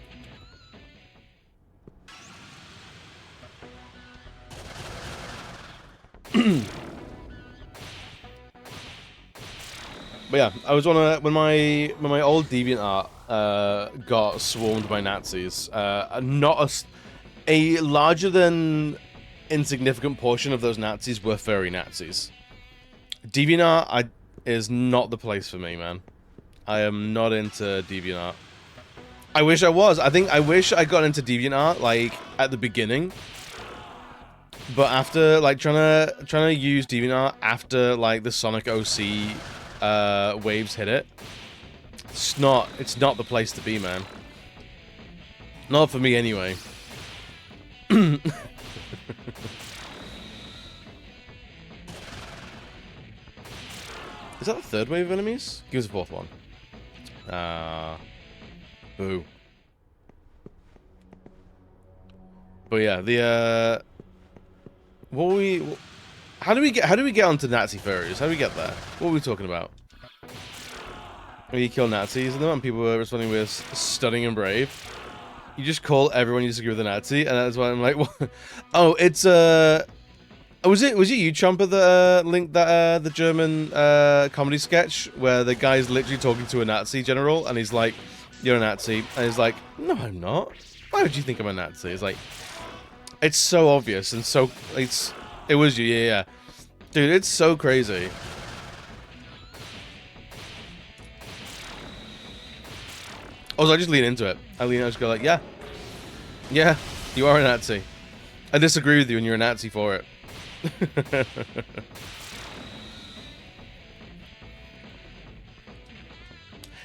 But yeah, I was when my old DeviantArt got swarmed by Nazis. Not a larger than insignificant portion of those Nazis were furry Nazis. DeviantArt is not the place for me, man. I am not into DeviantArt. I wish I was. I wish I got into DeviantArt like at the beginning. But after like trying to use DeviantArt after like the Sonic OC waves hit it, it's not the place to be, man. Not for me anyway. Is that the third wave of enemies? Give us a fourth one. Boo. But yeah, the what were we? How do we get onto Nazi furries? How do we get there? What were we talking about? When you kill Nazis and them, and people were responding with stunning and brave. You just call everyone you disagree with a Nazi, and that's why I'm like, what? Oh, it's was it you, Chomper, that linked that the German comedy sketch where the guy's literally talking to a Nazi general, and he's like, "You're a Nazi," and he's like, "No, I'm not. Why would you think I'm a Nazi? It's like, it's so obvious and so, it was you, yeah. Dude, it's so crazy. Also, I just lean into it. I just go like, yeah. Yeah, you are a Nazi. I disagree with you and you're a Nazi for it.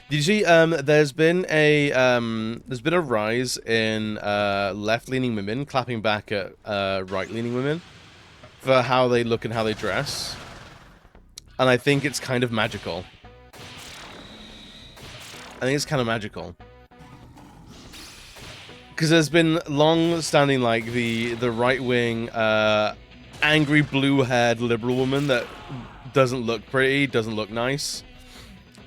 Did you see, there's been a rise in, left-leaning women clapping back at, right-leaning women for how they look and how they dress. And I think it's kind of magical. I think it's kind of magical. Because there's been long-standing, like, the right-wing, angry blue-haired liberal woman that doesn't look pretty, doesn't look nice.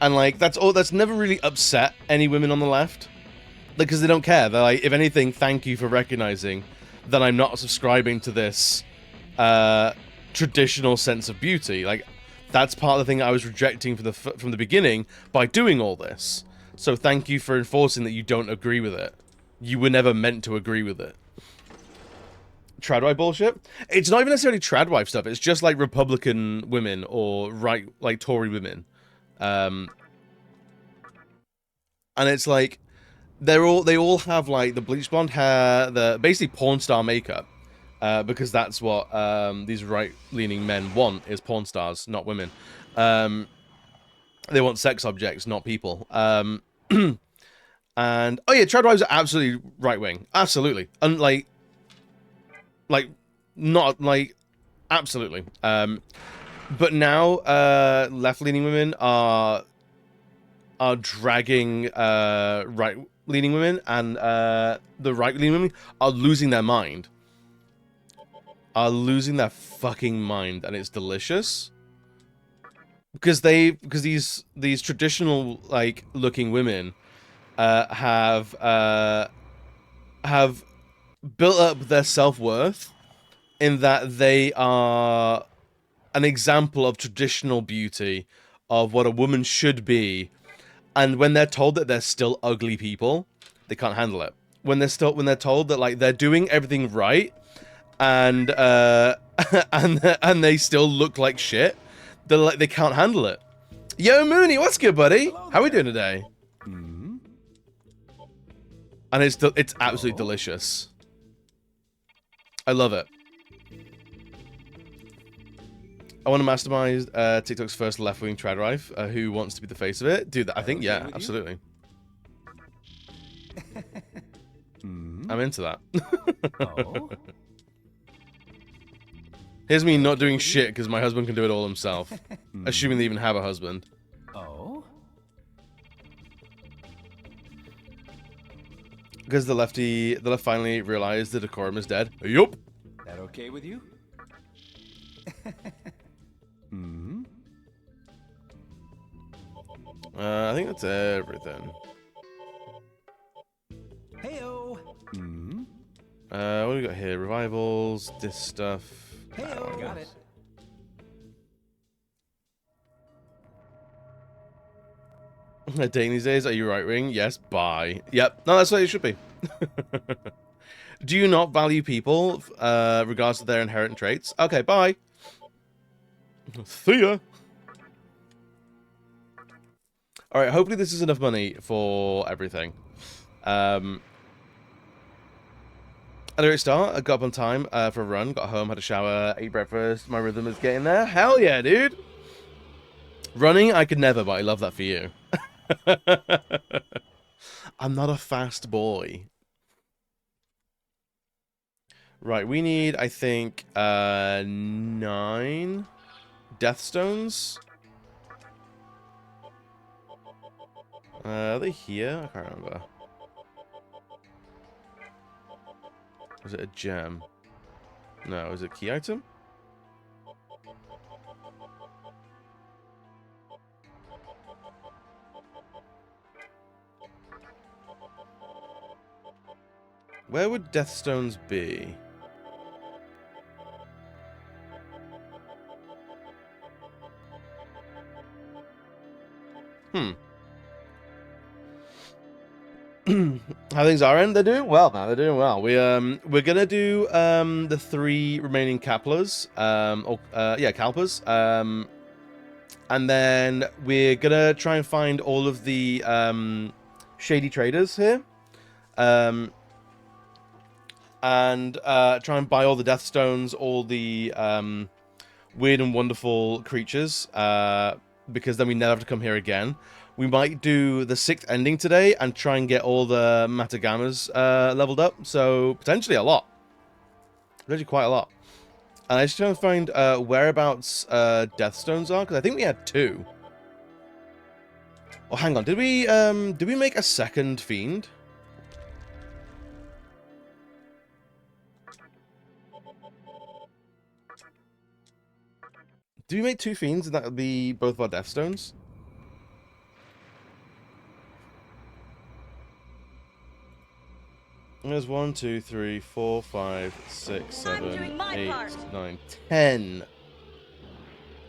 And, like, that's never really upset any women on the left. Because they don't care. They're like, if anything, thank you for recognizing that I'm not subscribing to this, traditional sense of beauty. Like, that's part of the thing I was rejecting from the beginning by doing all this. So thank you for enforcing that you don't agree with it. You were never meant to agree with it. Tradwife bullshit? It's not even necessarily tradwife stuff. It's just like Republican women or like Tory women. And it's like they all have like the bleach blonde hair, the basically porn star makeup, because that's what these right-leaning men want is porn stars, not women. They want sex objects, not people. And oh yeah, tradwives are absolutely right-wing, absolutely, and like not like absolutely. But now left-leaning women are dragging right-leaning women, and the right-leaning women are losing their mind. Are losing their fucking mind, and it's delicious. Because these traditional like looking women have built up their self-worth in that they are an example of traditional beauty of what a woman should be. And when they're told that they're still ugly people, they can't handle it. When they're told that like they're doing everything right, and and they still look like shit, they're like they can't handle it. Yo, Mooney, what's good, buddy? How are we doing today? And it's absolutely delicious. I love it. I want to mastermind TikTok's first left-wing tradwife. Who wants to be the face of it? Dude, I think, yeah, absolutely. I'm into that. Here's me not doing shit because my husband can do it all himself. Assuming they even have a husband. Because the left finally realized the decorum is dead. Yup. That okay with you? I think that's everything. Heyo. What do we got here? Revivals, this stuff. Heyo. Got it. Dating these days, are you right wing? Yes, bye. Yep, no, that's what it should be. Do you not value people, regardless of their inherent traits? Okay, bye. See ya. Alright, hopefully this is enough money for everything. At a great start, I got up on time for a run, got home, had a shower, ate breakfast, my rhythm is getting there. Hell yeah, dude! Running, I could never, but I love that for you. I'm not a fast boy. Right, we need, I think, 9 death stones. Are they here? I can't remember. Was it a gem? No, is it a key item? Where would death stones be? How things are, and they're doing well, man. They're doing well. We're gonna do the 3 remaining Kaplas, Kalpas, and then we're gonna try and find all of the shady traders here, and try and buy all the Death Stones, all the weird and wonderful creatures, because then we never have to come here again. We might do the 6th ending today and try and get all the Matagamas leveled up. So, potentially a lot. Potentially quite a lot. And I just trying to find whereabouts Death Stones are, because I think we had 2. Oh, hang on. Did we make a 2nd Fiend? Did we make 2 Fiends and that would be both of our Death Stones? There's 1, 2, 3, 4, 5, 6, 7, 8, 9, 10.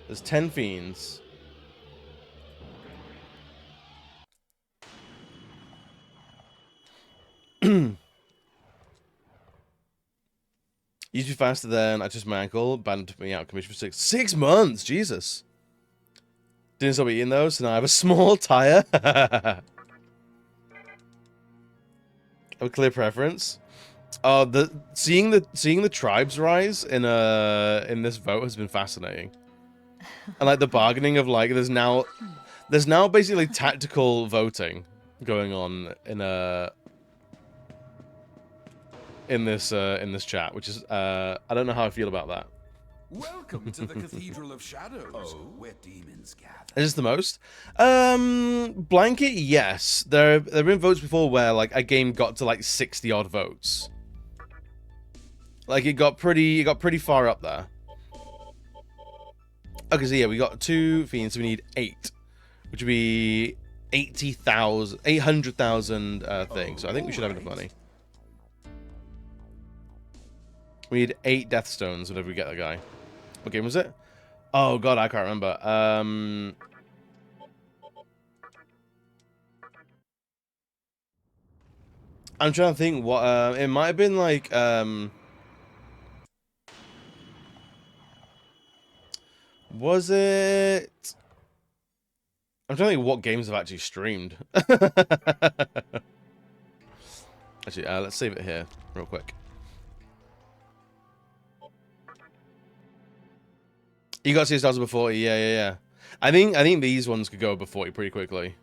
There's 10 Fiends. Used to be faster than I just my ankle. Banned me out of commission for 6 months. Jesus. Didn't stop eating those, so now I have a small tire. A clear preference. Seeing the tribes rise in this vote has been fascinating. And like the bargaining of like there's now basically tactical voting going on in this chat, which is I don't know how I feel about that. Welcome to the Cathedral of Shadows, where demons gather. Is this the most? Blanket, yes. There have been votes before where like a game got to like 60 odd votes. Like it got pretty far up there. Okay, so yeah, we got 2 Fiends, so we need 8. Which would be 800,000 things. So I think we should have enough money. We need 8 Death Stones whenever we get that guy. What game was it? Oh god, I can't remember. I'm trying to think what it might have been like was it? I'm trying to think what games have actually streamed. Actually, let's save it here real quick. You got to see stars before 40, yeah. I think these ones could go over 40 pretty quickly.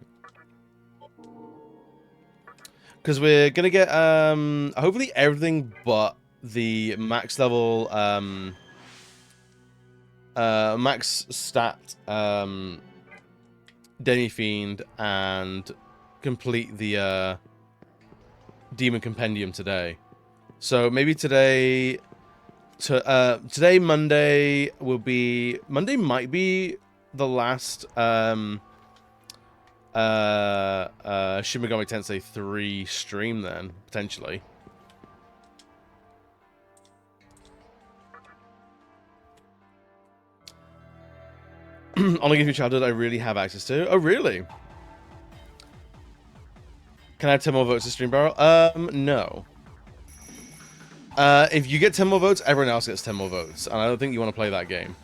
Because we're gonna get hopefully everything but the max level max stat Demi Fiend and complete the Demon Compendium today. So maybe today today Monday might be the last Shin Megami Tensei 3 stream then, potentially. Only Game of Childhood I really have access to. Oh, really? Can I have 10 more votes to Stream Barrel? No. If you get 10 more votes, everyone else gets 10 more votes. And I don't think you want to play that game.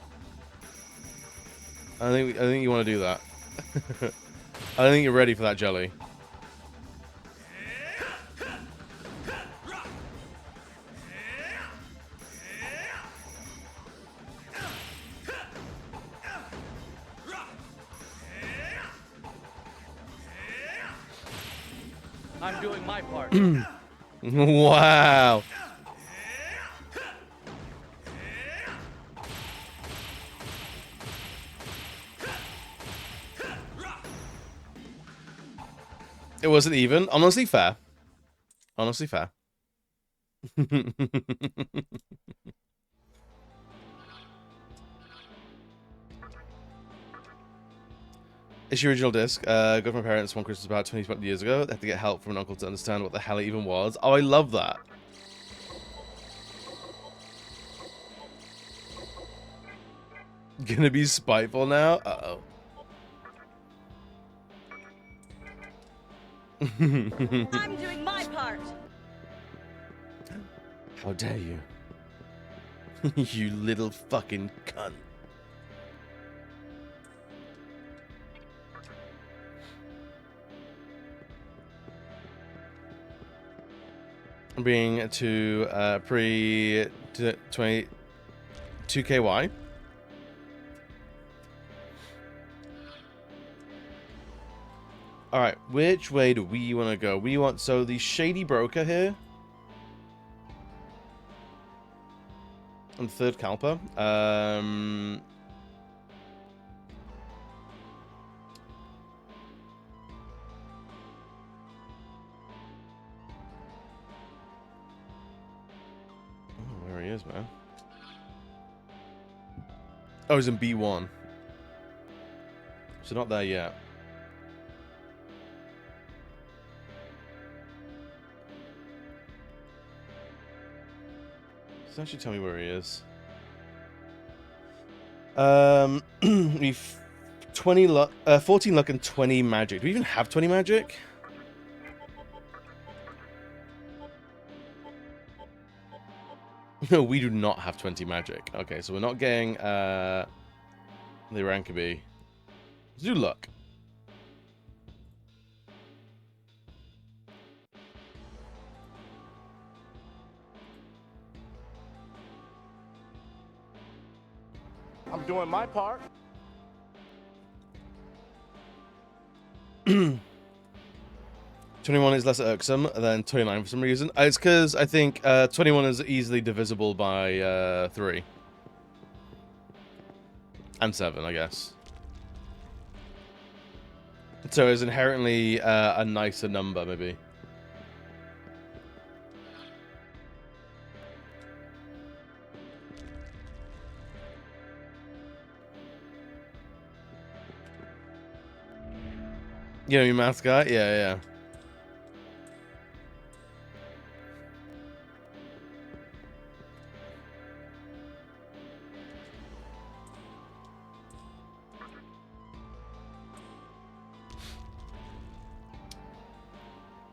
I think you want to do that. I don't think you're ready for that jelly. I'm doing my part. Wow. It wasn't even. Honestly fair. Honestly fair. It's your original disc. Got from my parents one Christmas about 20 years ago. They had to get help from an uncle to understand what the hell it even was. Oh, I love that. Gonna be spiteful now? Uh-oh. I'm doing my part. How dare you? You little fucking cunt. Being to pre 22KY. All right, which way do we want to go? We want so the shady broker here. And third Kalpa. Where he is, man. Oh, he's in B1. So not there yet. Doesn't actually tell me where he is. We've 20 luck, 14 luck and 20 magic. Do we even have 20 magic? No, we do not have 20 magic. Okay, so we're not getting the rank B. Let's do luck. I'm doing my part. 21 is less irksome than 29 for some reason. It's because I think 21 is easily divisible by 3. And 7, I guess. So it's inherently a nicer number, maybe. You know your math guy? Yeah, yeah.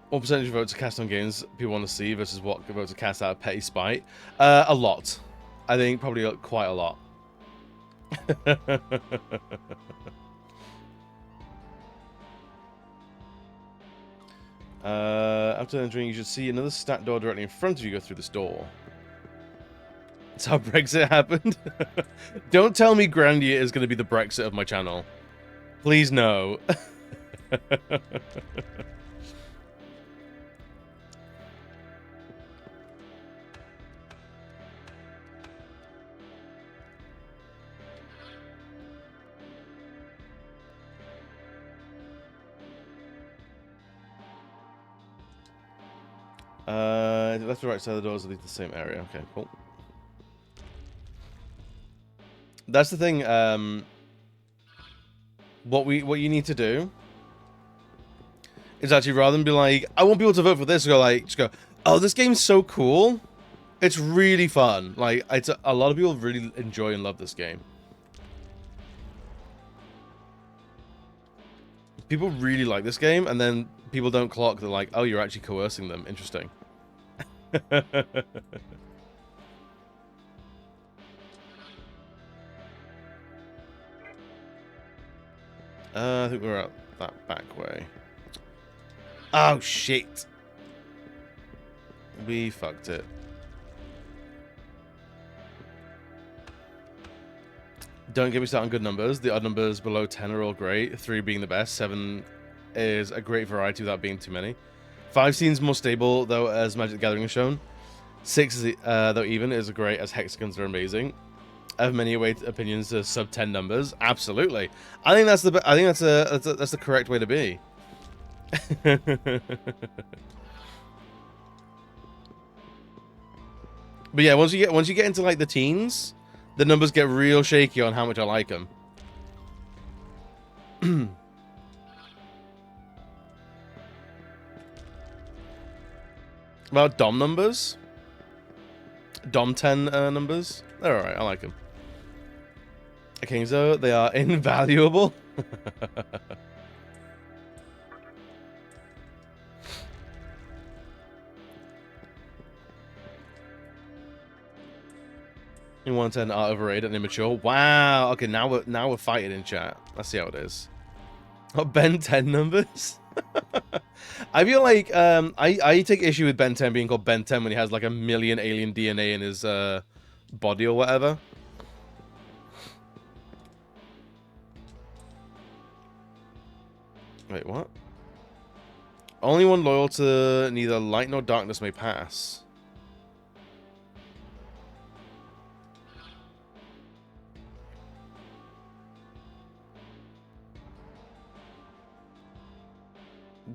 What percentage of votes are cast on games people want to see versus what votes are cast out of petty spite? A lot. I think probably quite a lot. After entering, you should see another stat door directly in front of you. Go through this door. That's how Brexit happened. Don't tell me Grandia is going to be the Brexit of my channel. Please no. Left or right side of the doors lead to the same area. Okay, cool. That's the thing. What you need to do is actually, rather than be like, I want people to vote for this, go like, just go, oh, this game's so cool. It's really fun. Like, it's a lot of people really enjoy and love this game. People really like this game, and then people don't clock. They're like, oh, you're actually coercing them. Interesting. I think we're out that back way. Oh, shit. We fucked it. Don't get me started on good numbers. The odd numbers below 10 are all great. 3 being the best. 7 is a great variety without being too many. 5 seems more stable, though, as Magic the Gathering has shown. 6, is, though even, is great, as hexagons are amazing. I have many opinions to sub 10 numbers. Absolutely, I think that's the. I think that's the correct way to be. But yeah, once you get into like the teens, the numbers get real shaky on how much I like them. About Dom numbers? Dom 10 numbers? They're alright, I like them. Okay, so they are invaluable. You want to turn art overrated and immature? Wow. Okay, now we're fighting in chat. Let's see how it is. Oh, Ben 10 numbers. I feel like I take issue with Ben 10 being called Ben 10 when he has like a million alien DNA in his body or whatever. Wait, what? Only one loyal to neither light nor darkness may pass.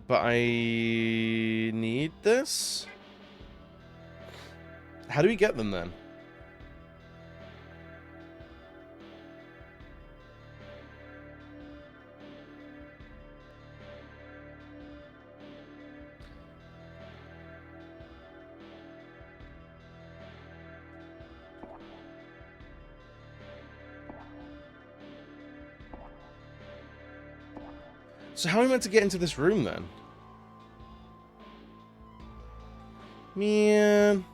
But I need this? How do we get them then? So how are we meant to get into this room then? Man.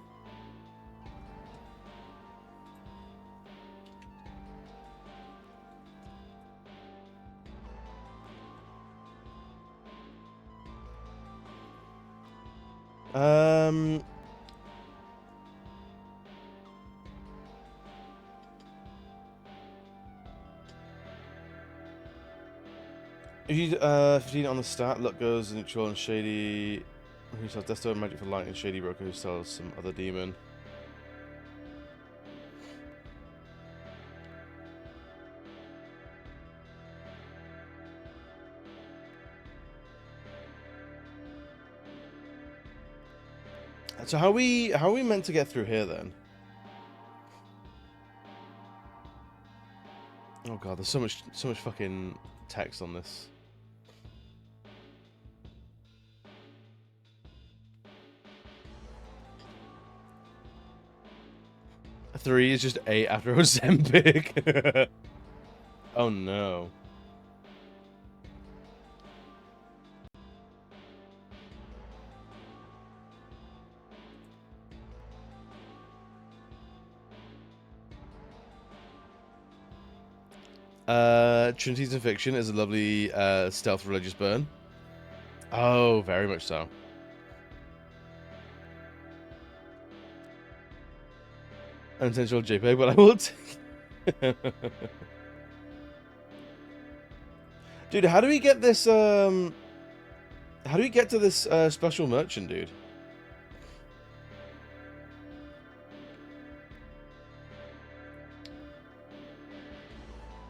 Um. If you 15 on the stat, luck goes neutral and shady. Who sells Desto and Magic for Light and Shady Broker who sells some other demon. So how are we meant to get through here then? Oh god, there's so much fucking text on this. A 3 is just 8 after Ozempic. Oh no. Trinities in Fiction is a lovely stealth religious burn. Oh, very much so. Unintentional JPEG, but I will take. Dude, how do we get this? How do we get to this special merchant, dude?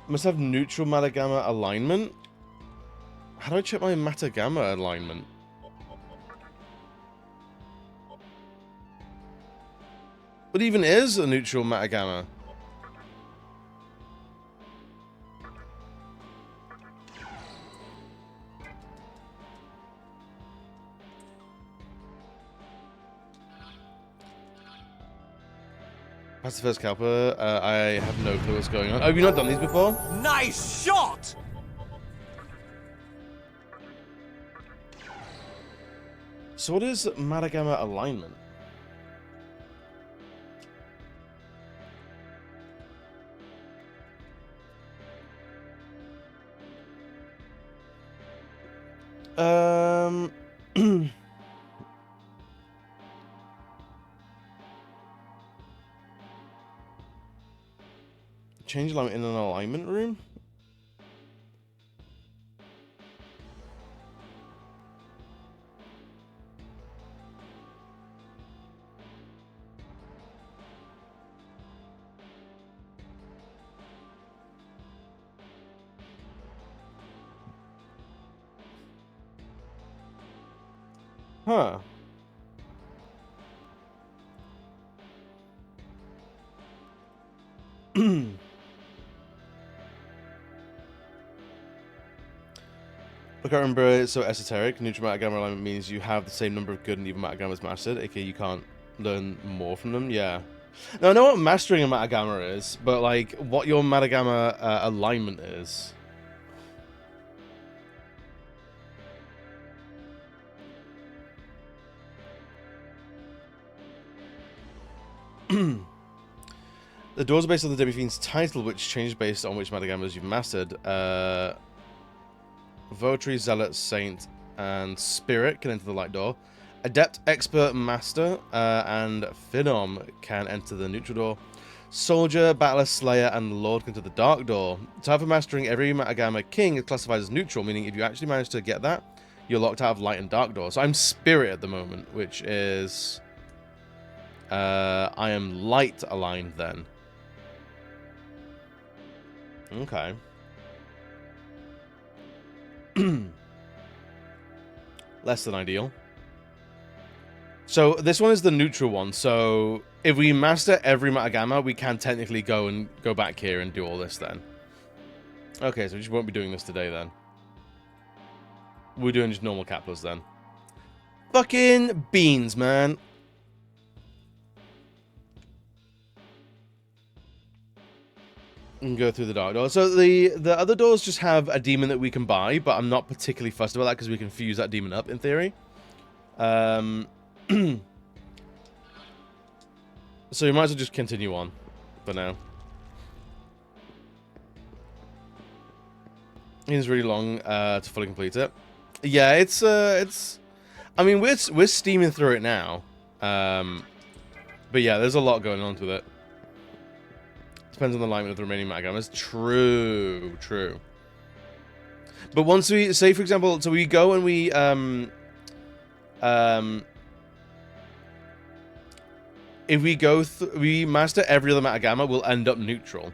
Must have neutral Matagamma alignment. How do I check my Matagamma alignment? What even is a neutral Matagamma? That's the first Kalpa. I have no clue what's going on. Oh, have you not done these before? Nice shot! So what is Matagamma alignment? Change alignment in an alignment room? Huh. Look, I remember it's so esoteric. Neutral Matagamma alignment means you have the same number of good and evil Matagammas mastered, aka you can't learn more from them. Yeah. Now, I know what mastering a Matagamma is, but like what your Matagamma alignment is. The doors are based on the Demi Fiend's title, which changes based on which Madagammas you've mastered. Votary, Zealot, Saint, and Spirit can enter the light door. Adept, Expert, Master, and Phenom can enter the neutral door. Soldier, Battler, Slayer, and Lord can enter the dark door. Time for mastering every Matagamma King is classified as neutral, meaning if you actually manage to get that, you're locked out of light and dark door. So I'm Spirit at the moment, which is... I am light aligned then. Okay. Less than ideal. So this one is the neutral one. So if we master every Matagamma, we can technically go back here and do all this then. Okay, so we just won't be doing this today then. We're doing just normal Kaplas then. Fucking beans, man. And go through the dark door. So the other doors just have a demon that we can buy, but I'm not particularly fussed about that because we can fuse that demon up in theory. So we might as well just continue on for now. It's really long to fully complete it. Yeah, it's. I mean, we're steaming through it now. But yeah, there's a lot going on with it. Depends on the alignment of the remaining Matagammas. True, true. But once we say, for example, so we go and we if we go we master every other Matagamma, we'll end up neutral,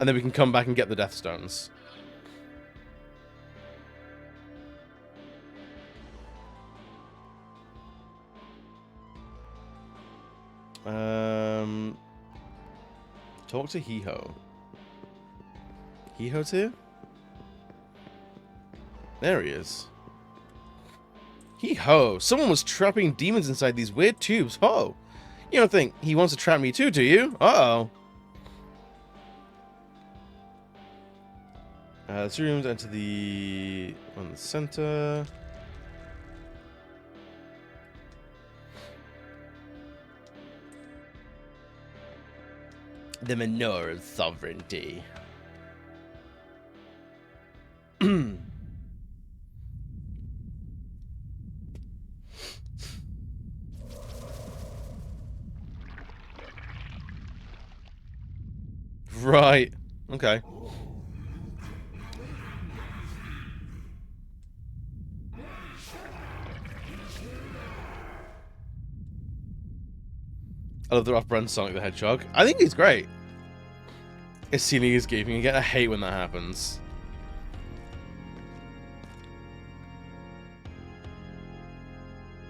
and then we can come back and get the Death Stones. Talk to Hiho. Hiho's here? There he is. Hiho! Someone was trapping demons inside these weird tubes. Oh! You don't think he wants to trap me too, do you? Uh-oh. The 2 rooms enter the one in the center. The Menorah of Sovereignty. Right. Okay. I love the off-brand Sonic the Hedgehog. I think he's great. It's Ceiling is gaping again. I hate when that happens.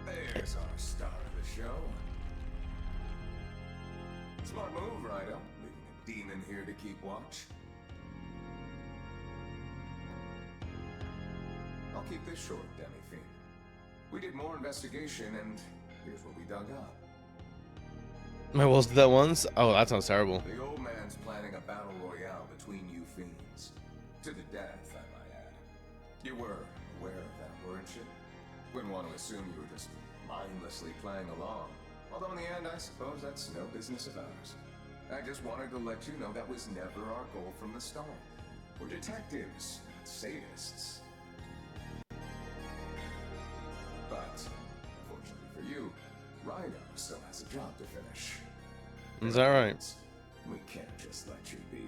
There's our star of the show. Smart move, Rhino. Leaving a demon here to keep watch. I'll keep this short, Demi-Fiend. We did more investigation, and here's what we dug up. My walls did that once? Oh, that sounds terrible. The old man's planning a battle royale between you fiends. To the death, I might add. You were aware of that, weren't you? Wouldn't want to assume you were just mindlessly playing along. Although in the end, I suppose that's no business of ours. I just wanted to let you know that was never our goal from the start. We're detectives, not sadists. But, fortunately for you, Rhino still has a job to finish. Is that right? We can't just let you be.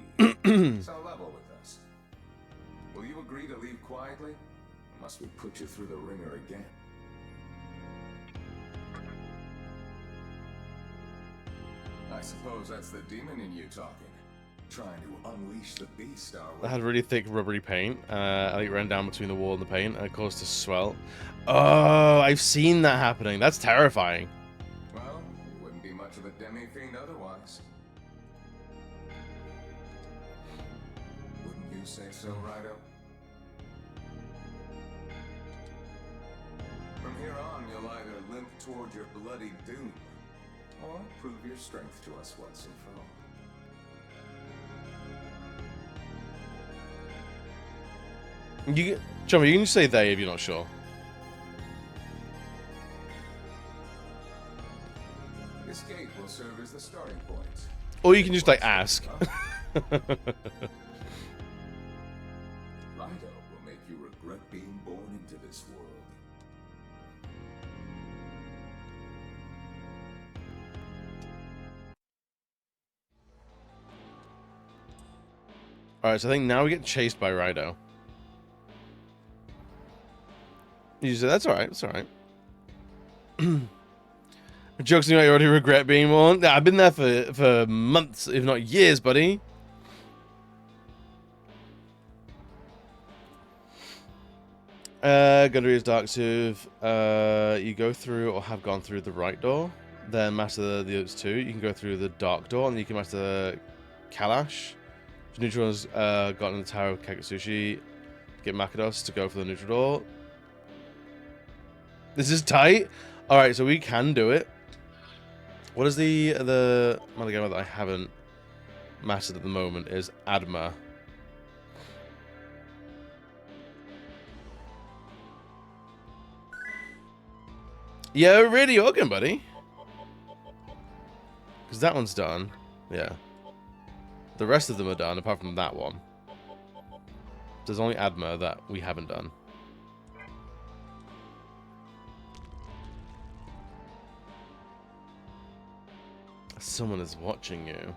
So level with us. Will you agree to leave quietly? Or must we put you through the ringer again? I suppose that's the demon in you talking. Trying to unleash the beast, are we? That had really thick rubbery paint. I think it ran down between the wall and the paint, and it caused it to swell. Oh, I've seen that happening. That's terrifying. Well, you wouldn't be much of a demi-fiend otherwise. Wouldn't you say so, Rhino? From here on, you'll either limp toward your bloody doom, or prove your strength to us once and for all. Chummy, you can just say they if you're not sure. This gate will serve as the starting point. Or you can just like ask. Rhino will make you regret being born into this world. Alright, so I think now we get chased by Rhino. You say, that's alright, that's alright. Jokes, you already regret being born? Nah, I've been there for months, if not years, buddy. Gundry's Dark Soothe. You go through or have gone through the right door, then master the others two. You can go through the dark door, and you can master Kalash. If Neutral's gotten the Tower of Kekatsushi, get Makados to go for the neutral door. This is tight. Alright, so we can do it. What is the Malagama that I haven't mastered at the moment is Adma. Yeah, really organ, buddy. Because that one's done. Yeah. The rest of them are done, apart from that one. There's only Adma that we haven't done. Someone is watching you.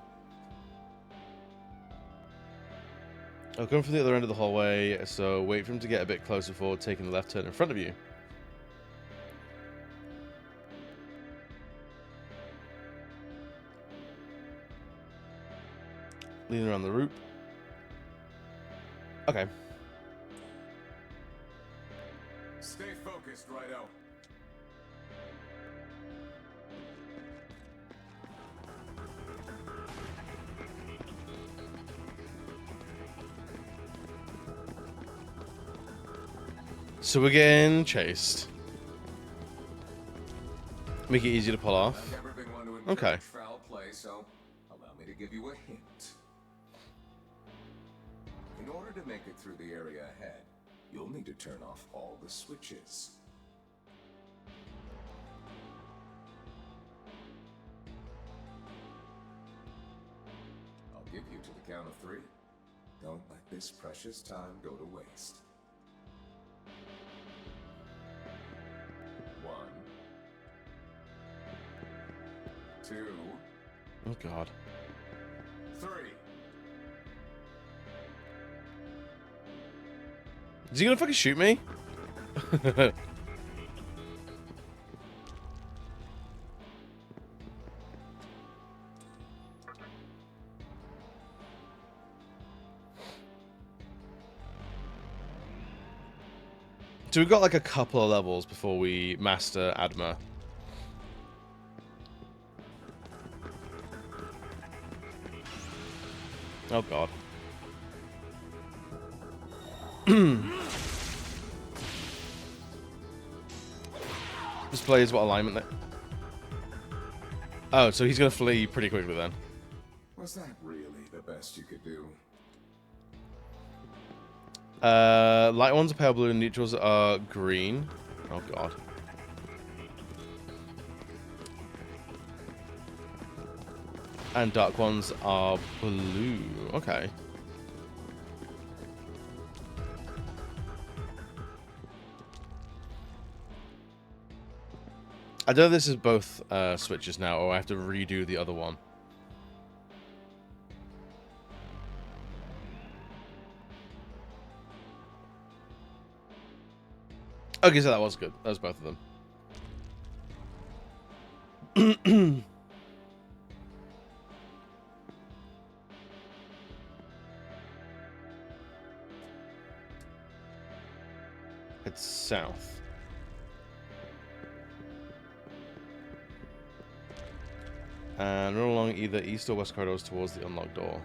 I'll come from the other end of the hallway, so wait for him to get a bit closer before taking the left turn in front of you. Leaning around the rope. Okay. Stay focused, Rhino. So we're getting chased. Make it easy to pull off. I've never been one to encourage Okay. foul play, so allow me to give you a hint. In order to make it through the area ahead, you'll need to turn off all the switches. I'll give you to the count of 3. Don't let this precious time go to waste. 1, 2, Oh god. 3. Is he gonna fucking shoot me? So we've got like a couple of levels before we master Adma. Oh god. Displays what alignment that. Oh, so he's gonna flee pretty quickly then. Was that really the best you could do? Light ones are pale blue and neutrals are green. Oh god. And dark ones are blue. Okay. I don't know if this is both switches now, or I have to redo the other one. Okay, so that was good. That was both of them. It's south. And run along either east or west corridors towards the unlocked door.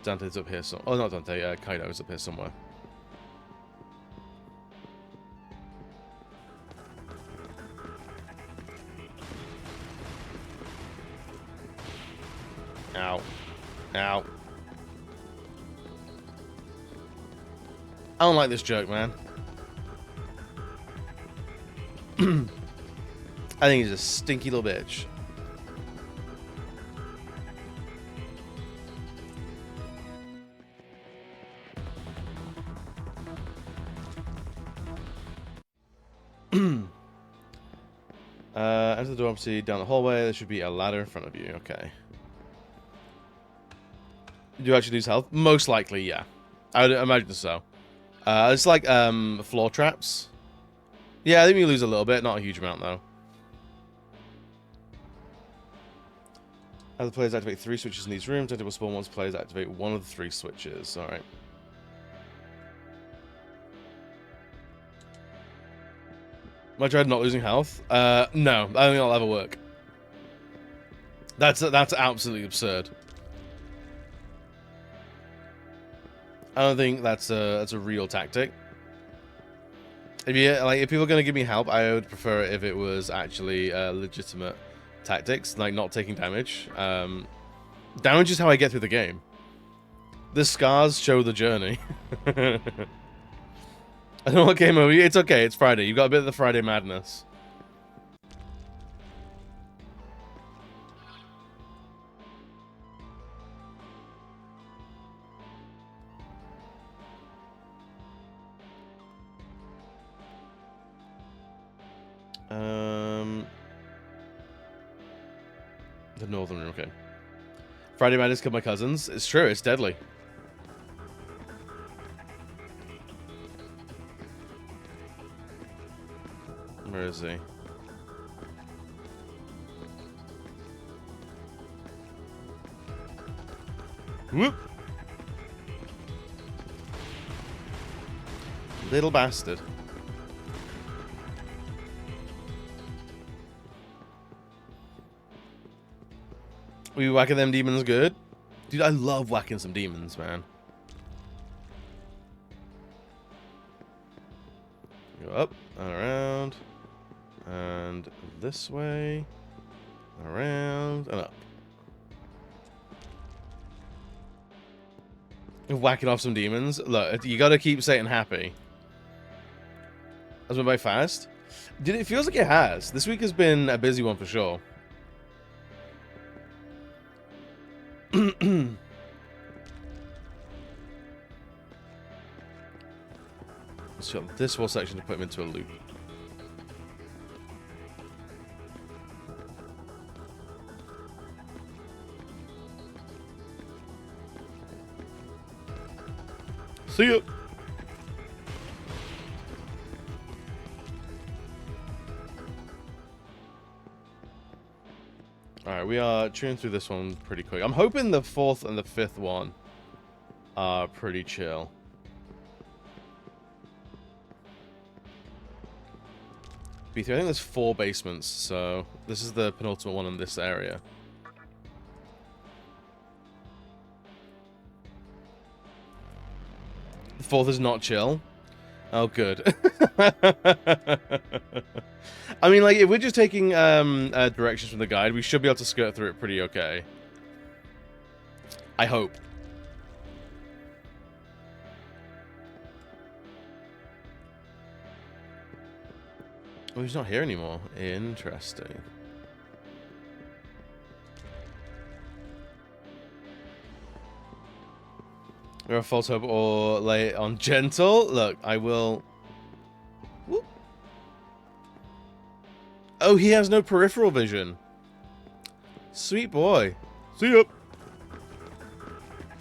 Dante's up here, so oh, not Dante. Kaido's up here somewhere. Ow. Ow. I don't like this joke, man. I think he's a stinky little bitch. Enter the door, obviously, down the hallway. There should be a ladder in front of you. Okay. Do you actually lose health? Most likely, yeah. I would imagine so. It's like floor traps. Yeah, I think we lose a little bit. Not a huge amount, though. As the players activate 3 switches in these rooms, enter will spawn once players activate one of the 3 switches. Alright. Am I dread not losing health? No, I don't think that'll ever work. That's absolutely absurd. I don't think that's a real tactic. If people are gonna give me help, I would prefer it if it was actually legitimate tactics, like not taking damage. Damage is how I get through the game. The scars show the journey. I don't know what game over. It's okay. It's Friday. You've got a bit of the Friday madness. The northern room. Okay. Friday madness killed my cousins. It's true. It's deadly. Where is he? Whoop! Little bastard. We whacking them demons good? Dude, I love whacking some demons, man. Go up and around. And this way. Around and up. Whacking off some demons. Look, you gotta keep Satan happy. Has went by fast? Dude, it feels like it has. This week has been a busy one for sure. Let's got this whole section to put him into a loop. See ya! Alright, we are chewing through this one pretty quick. I'm hoping the 4th and the 5th one are pretty chill. B3, I think there's 4 basements, so this is the penultimate one in this area. The 4th is not chill. Oh, good. I mean, like, if we're just taking directions from the guide, we should be able to skirt through it pretty okay. I hope. Oh, he's not here anymore. Interesting. We're a false hope or lay it on gentle. Look, I will. Whoop. Oh, he has no peripheral vision. Sweet boy. See ya.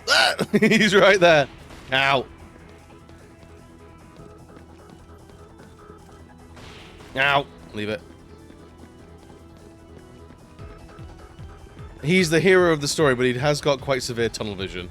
Ah! He's right there. Ow. Ow. Leave it. He's the hero of the story, but he has got quite severe tunnel vision.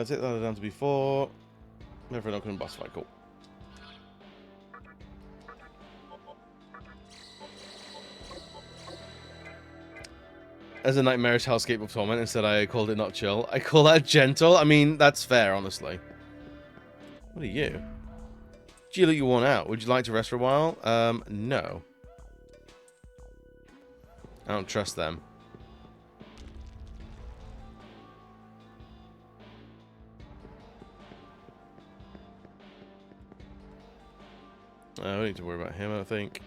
Take that down to B4. Never not going to boss fight. Cool. as a nightmarish hellscape of torment. Instead, I called it not chill. I call that gentle. I mean, that's fair, honestly. What are you? Gee, look, you worn out. Would you like to rest for a while? No. I don't trust them. We don't need to worry about him, I don't think.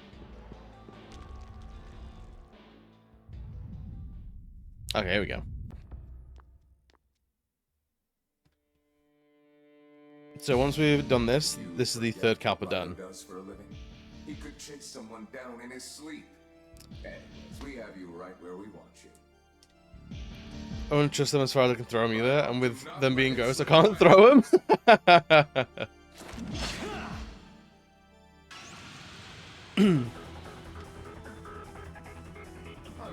Okay, here we go. So once we've done this, this is the third Kalpa done. Does for a living. He could chase someone down in his sleep. Anyways, we have you right where we want you. I don't trust them as far as I can throw them either, and with them being ghosts, I can't throw them. I'm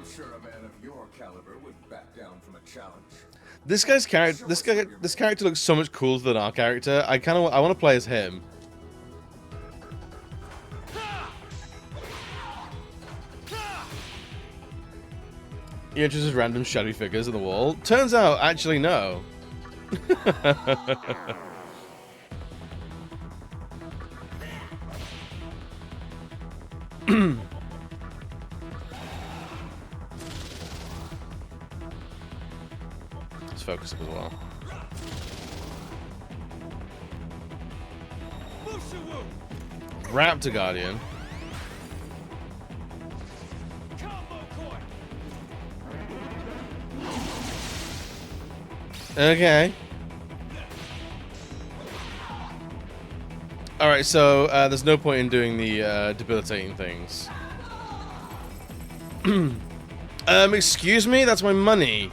sure a man of your caliber would back down from a challenge. This character looks so much cooler than our character. I want to play as him. You're just random shadowy figures on the wall. Turns out, actually, no. Let's focus up as well. Raptor Guardian. Okay. Alright, so there's no point in doing the debilitating things. Excuse me? That's my money.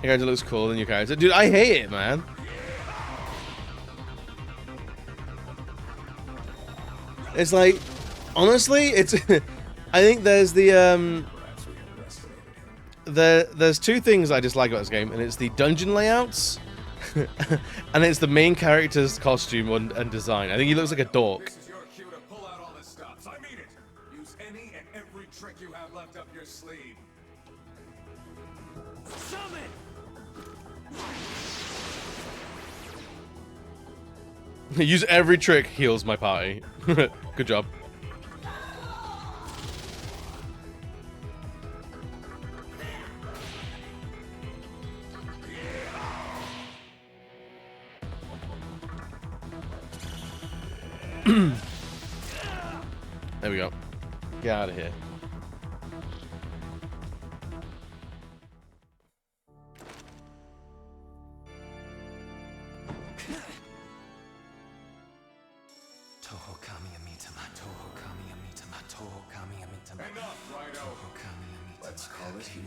Your character looks cooler than your character. Dude, I hate it, man. It's like, honestly, it's... I think there's the, there's two things I dislike about this game, and it's the dungeon layouts, and it's the main character's costume and design. I think he looks like a dork. This is your cue to pull out all the stops. I mean it. Use any and every trick you have left up your sleeve. Summon! Use every trick heals my party. Good job. There we go. Get out of here. Enough, Rhino. Let's call it here.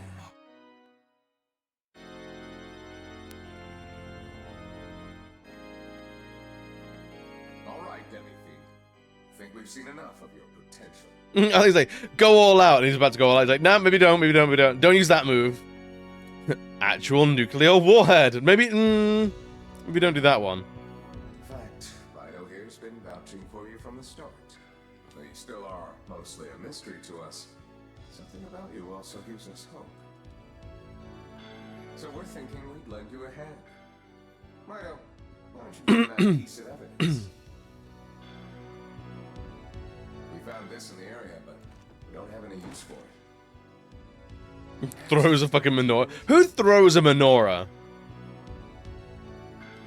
All right, Demi-Fiend. Think we've seen enough of your potential. He's like, go all out. And he's about to go all out. He's like, nah, maybe don't, maybe don't, maybe don't. Don't use that move. Actual nuclear warhead. Maybe, maybe don't do that one. In fact, Rhino here's been vouching for you from the start. Though you still are mostly a mystery to us, something about you also gives us hope. So we're thinking we'd lend you a hand. Rhino, why don't you give that piece of evidence? We found this in the area, but we don't have any use for it. Throws a fucking menorah. Who throws a menorah?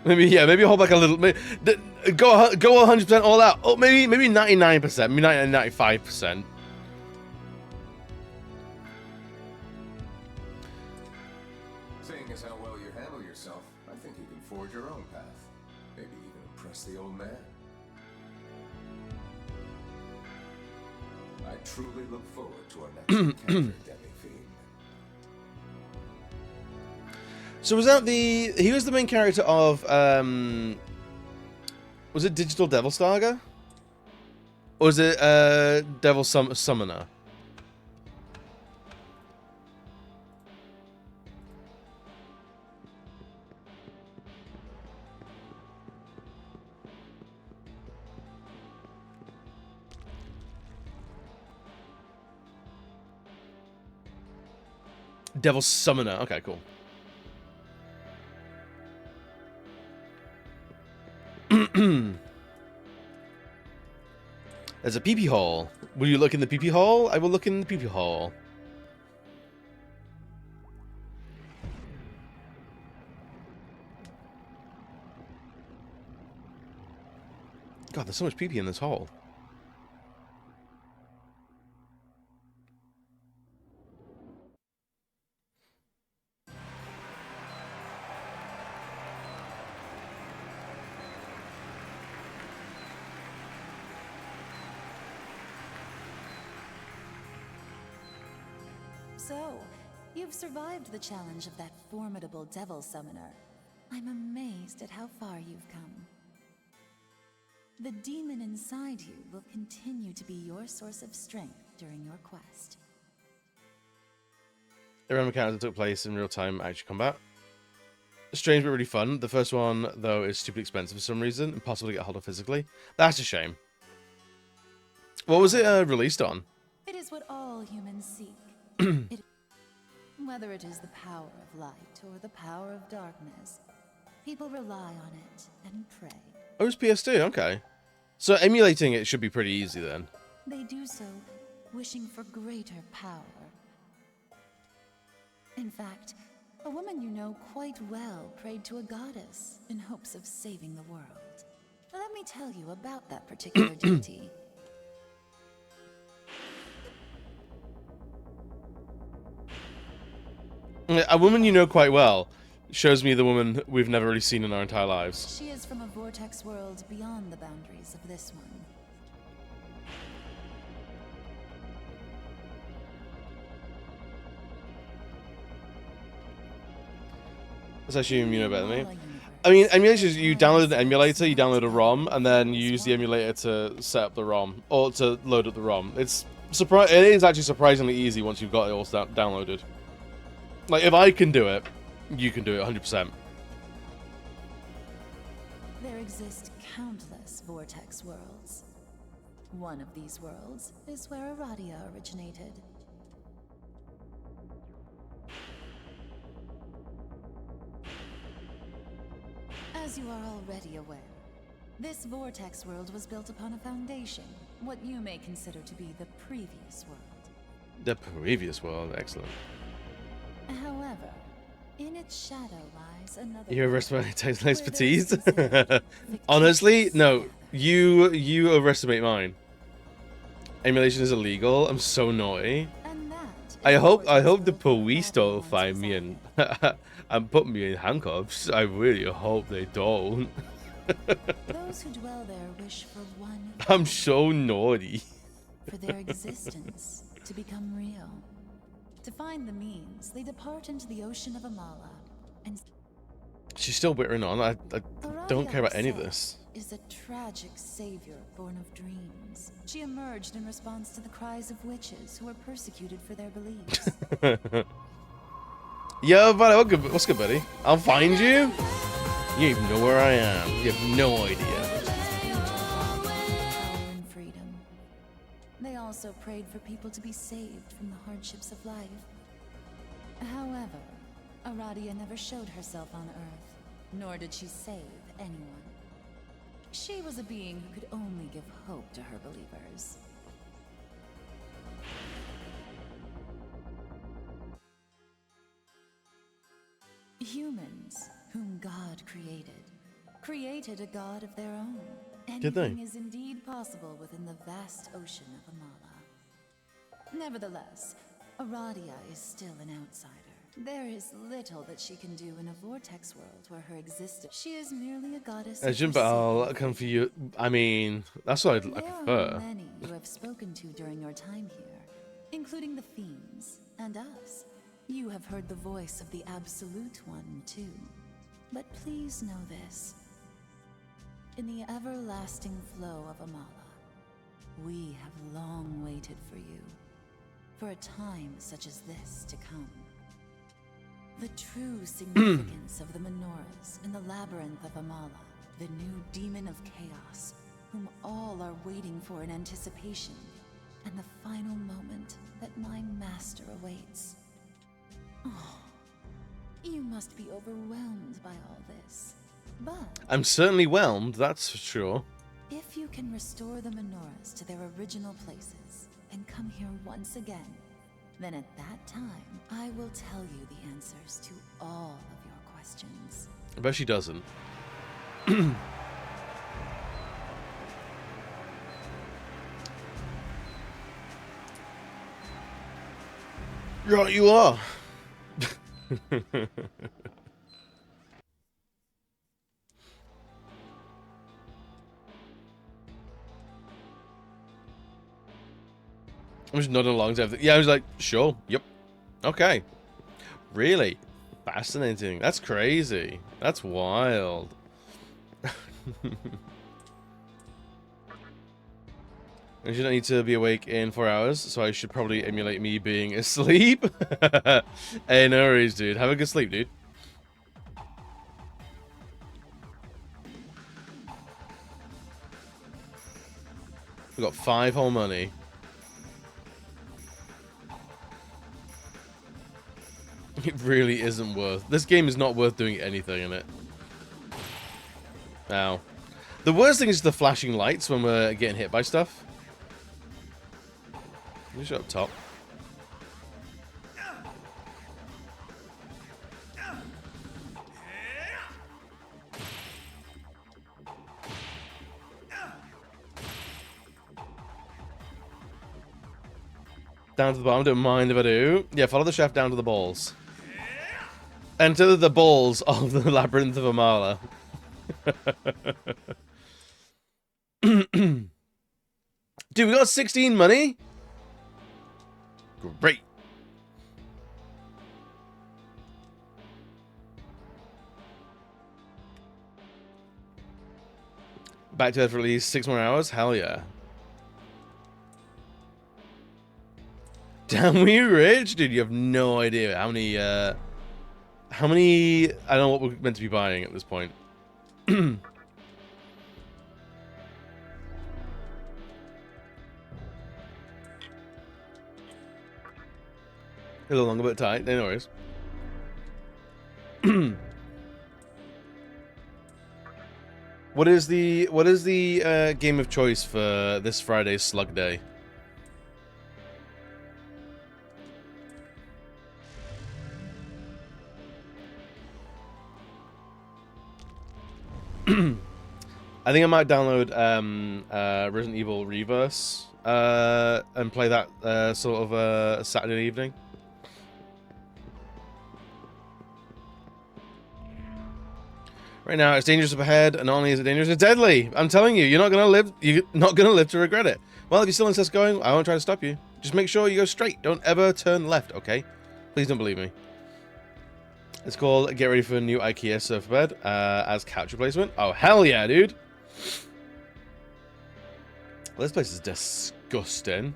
Maybe, yeah, maybe hold back a little. Maybe, go 100% all out. Oh, maybe 99%. Maybe 95%. Seeing as how well you handle yourself, I think you can forge your own path. Maybe even impress the old man. I truly look forward to our next encounter, Demi-Fiend. So was that the... He was the main character of, was it Digital Devil Saga? Or was it, Devil Summoner? Devil Summoner. Okay, cool. There's a pee-pee hole. Will you look in the pee-pee hole? I will look in the pee-pee hole. God, there's so much pee-pee in this hole. So, you've survived the challenge of that formidable devil summoner. I'm amazed at how far you've come. The demon inside you will continue to be your source of strength during your quest. The random encounters that took place in real-time action combat. Strange but really fun. The first one, though, is stupid expensive for some reason. Impossible to get hold of physically. That's a shame. What was it released on? It is what all humans seek. Whether it is the power of light or the power of darkness, people rely on it and pray. Oh, it's PS2, okay. So emulating it should be pretty easy then. They do so, wishing for greater power. In fact, a woman you know quite well prayed to a goddess in hopes of saving the world. Let me tell you about that particular deity. A woman you know quite well shows me the woman we've never really seen in our entire lives. She is from a vortex world beyond the boundaries of this one. Let's assume you know better than me. I mean, emulations, you download an emulator, you download a ROM, and then you use the emulator to set up the ROM, or to load up the ROM. It is actually surprisingly easy once you've got it all downloaded. Like, if I can do it, you can do it 100%. There exist countless vortex worlds. One of these worlds is where Aradia originated. As you are already aware, this vortex world was built upon a foundation, what you may consider to be the previous world. The previous world, excellent. However, in its shadow lies another. You overestimate technical where there is expertise? considered Honestly, no. fictitious You overestimate mine. Emulation is illegal. I'm so naughty. and that I is hope vortex the world police don't everyone's find me desire. and put me in handcuffs. I really hope they don't. Those who dwell there wish for one I'm so naughty. for their existence to become real. To find the means, they depart into the ocean of Amala, and She's still whittering on. I don't care about any of this. is a tragic savior born of dreams. She emerged in response to the cries of witches who were persecuted for their beliefs. Yo, buddy, what's good, buddy? I'll find you? You don't even know where I am. You have no idea. Power and freedom. They also prayed for people to be saved from the hardships of life. However, Aradia never showed herself on Earth, nor did she save anyone. She was a being who could only give hope to her believers. Humans, whom God created a god of their own. Did they? Anything is indeed possible within the vast ocean of Amala. Nevertheless, Aradia is still an outsider. There is little that she can do in a vortex world where her existence. She is merely a goddess. Jim, but I'll come for you. I mean, that's what I There prefer. are many you have spoken to during your time here, including the fiends and us. You have heard the voice of the Absolute One, too. But please know this. In the everlasting flow of Amala, we have long waited for you, for a time such as this to come. The true significance of the menorahs in the labyrinth of Amala, the new demon of chaos, whom all are waiting for in anticipation, and the final moment that my master awaits. You must be overwhelmed by all this. But I'm certainly whelmed, that's for sure. if you can restore the menorahs to their original places and come here once again, then at that time, I will tell you the answers to all of your questions. I bet she doesn't. Right, you are. I was nodding along to everything. Yeah, I was like, sure, yep, okay. Really? Fascinating. That's crazy. That's wild. I should not need to be awake in 4 hours, so I should probably emulate me being asleep. Hey, no worries, dude. Have a good sleep, dude. We got 5 whole money. It really isn't worth. This game is not worth doing anything in it. Ow. The worst thing is the flashing lights when we're getting hit by stuff. Just up top. Down to the bottom, don't mind if I do. Yeah, follow the shaft down to the balls. Enter the balls of the Labyrinth of Amala. Dude, we got 16 money? Great. Back to Earth for at least 6 more hours? Hell yeah. Damn, we rich? Dude, you have no idea how many, I don't know what we're meant to be buying at this point. A little longer, but tight. No worries. What is the game of choice for this Friday's Slug Day? I think I might download Resident Evil Reverse and play that sort of Saturday evening. Right now, it's dangerous up ahead, and not only is it dangerous, it's deadly. I'm telling you, you're not gonna live. You're not gonna live to regret it. Well, if you still insist going, I won't try to stop you. Just make sure you go straight. Don't ever turn left, okay? Please don't believe me. It's called Get Ready for a New IKEA Sofa Bed as couch replacement. Oh, hell yeah, dude. Well, this place is disgusting.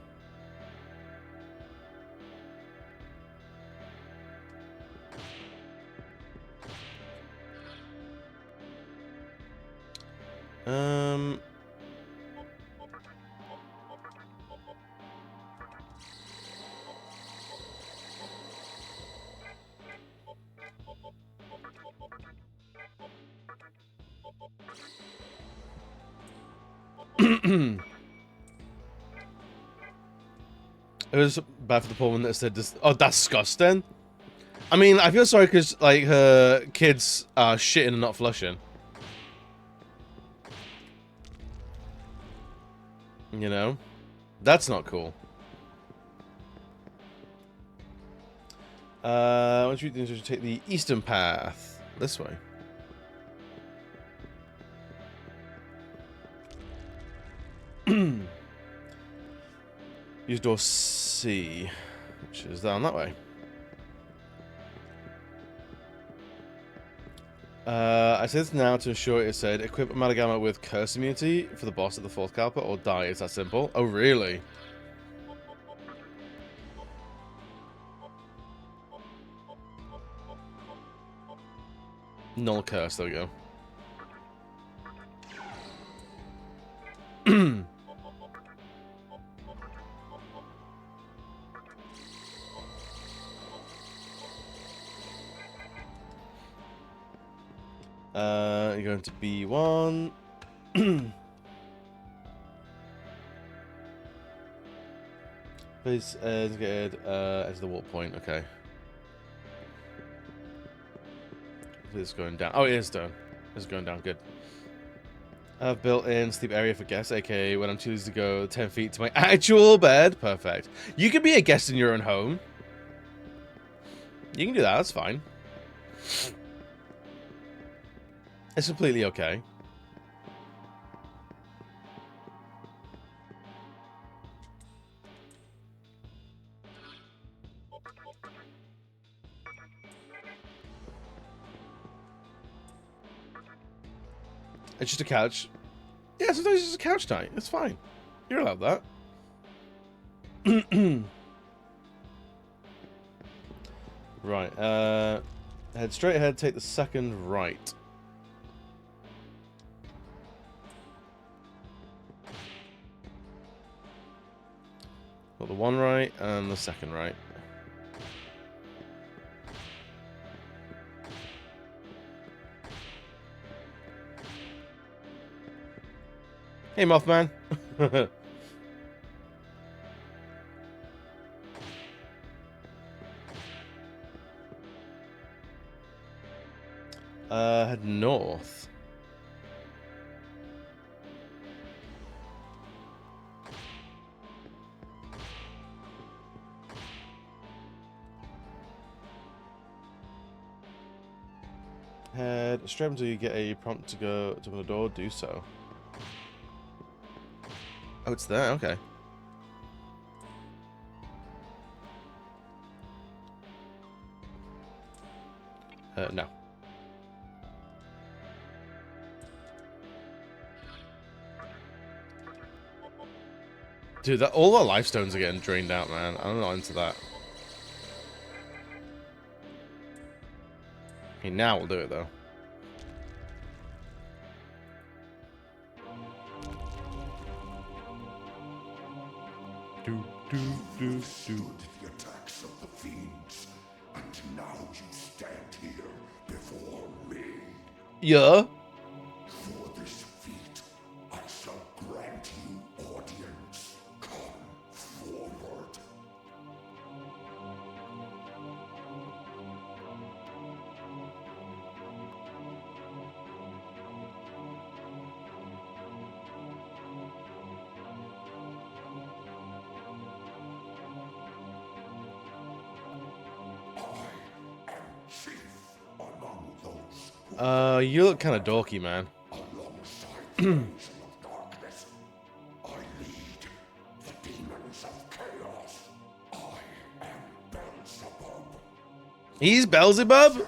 It was bad for the poor one that said this. Oh, that's disgusting. I mean, I feel sorry because, like, her kids are shitting and not flushing. You know? That's not cool. Once you should take the eastern path. This way. Use door C, which is down that way. I say this now to ensure it said equip Amalgama with curse immunity for the boss at the 4th caliper or die. It's that simple. Oh, really? Null curse, there we go. You're going to B1. Please get as the warp point. Okay. It's going down. Oh, it is down. It's going down. Good. I've built in sleep area for guests, aka when I'm choosing to go 10 feet to my actual bed. Perfect. You can be a guest in your own home. You can do that. That's fine. It's completely okay. It's just a couch. Yeah, sometimes it's just a couch night. It's fine. You're allowed that. Right. Head straight ahead. Take the second right. Got the one right and the second right. Hey, Mothman. Head north. Head straight until you get a prompt to go to open the door. Do so. Oh, it's there. Okay. No. Dude, all our life stones are getting drained out, man. I'm not into that. Okay, now we'll do it, though. Stood the attacks of the fiends, and now you stand here before me. Yeah. For this feat, I shall grant you audience. Come forward. You look kind of dorky, man. Alongside the angel of darkness, I lead the demons of chaos. I am Beelzebub, He's Beelzebub?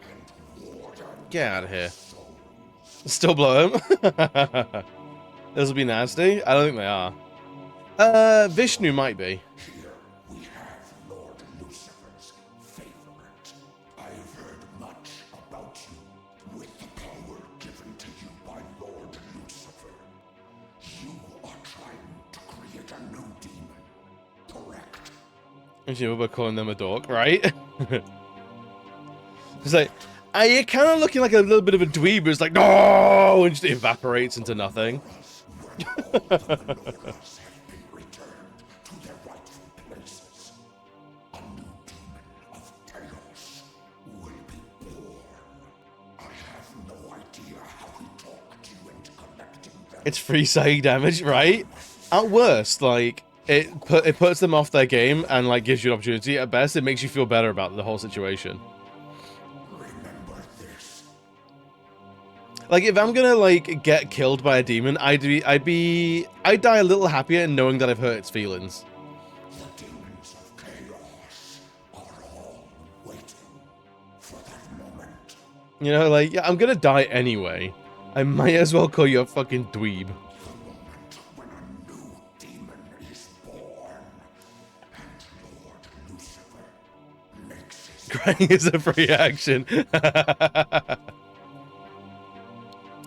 and warden Get out of here. souls. Still blow him. This will be nasty. I don't think they are. Vishnu might be. Here we have Lord Lucifer's favorite. I've heard much about you. With the power given to you by Lord Lucifer, you are trying to create a new demon, correct? Actually, we're calling them a dork, right? It's like, you're kind of looking like a little bit of a dweeb. It's like, no, and just evaporates into nothing. Where all the Loras have been returned to their rightful places. A new demon of chaos will be born. I have no idea how he talked you into collecting them. It's free psychic damage, right? At worst, like, it puts them off their game and, like, gives you an opportunity. At best, it makes you feel better about the whole situation. Remember this. Like, if I'm gonna, like, get killed by a demon, I'd die a little happier knowing that I've hurt its feelings. The demons of chaos are all waiting for that moment. You know, like, yeah, I'm gonna die anyway. I might as well call you a fucking dweeb. The moment when a new demon is born, and Lord Lucifer makes his Crying is a free action.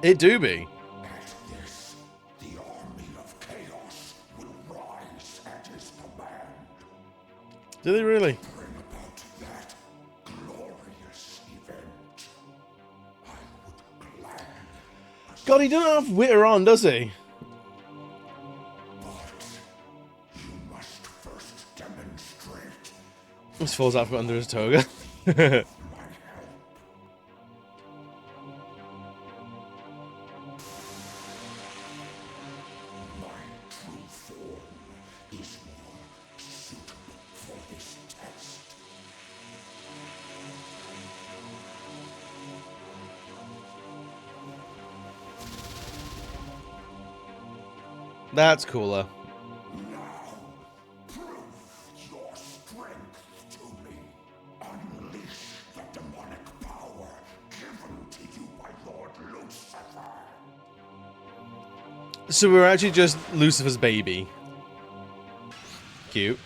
It do be. At this, the army of chaos will rise at his command. Do they really? Bring about that glorious event. I God, he doesn't have Witter on, does he? You must first demonstrate This falls out from under his toga. my help. My true form is more suitable for this test. That's cooler. Now, prove your strength to me. Unleash the demonic power given to you by Lord Lucifer. So we're actually just Lucifer's baby. Cute.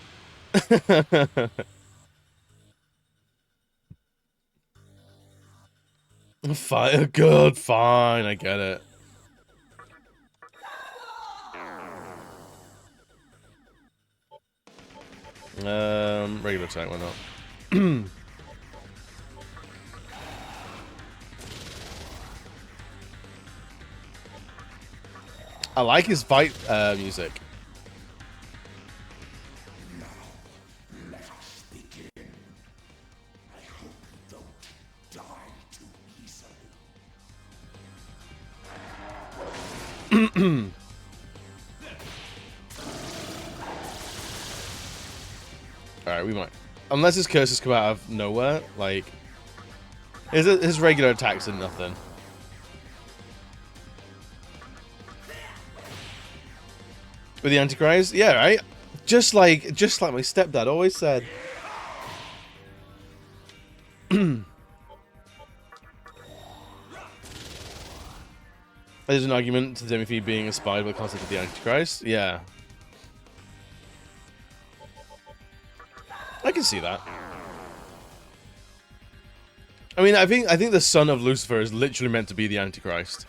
Fine, good, fine, I get it. Regular attack, why not? I like his fight music. Let us begin. I hope you don't die too easily. Alright, we might. Unless his curses come out of nowhere, like... His regular attacks are nothing. With the Antichrist? Yeah, right? Just like my stepdad always said. There's an argument to Timothy being inspired by the concept of the Antichrist. Yeah. I can see that. I mean, I think the son of Lucifer is literally meant to be the Antichrist.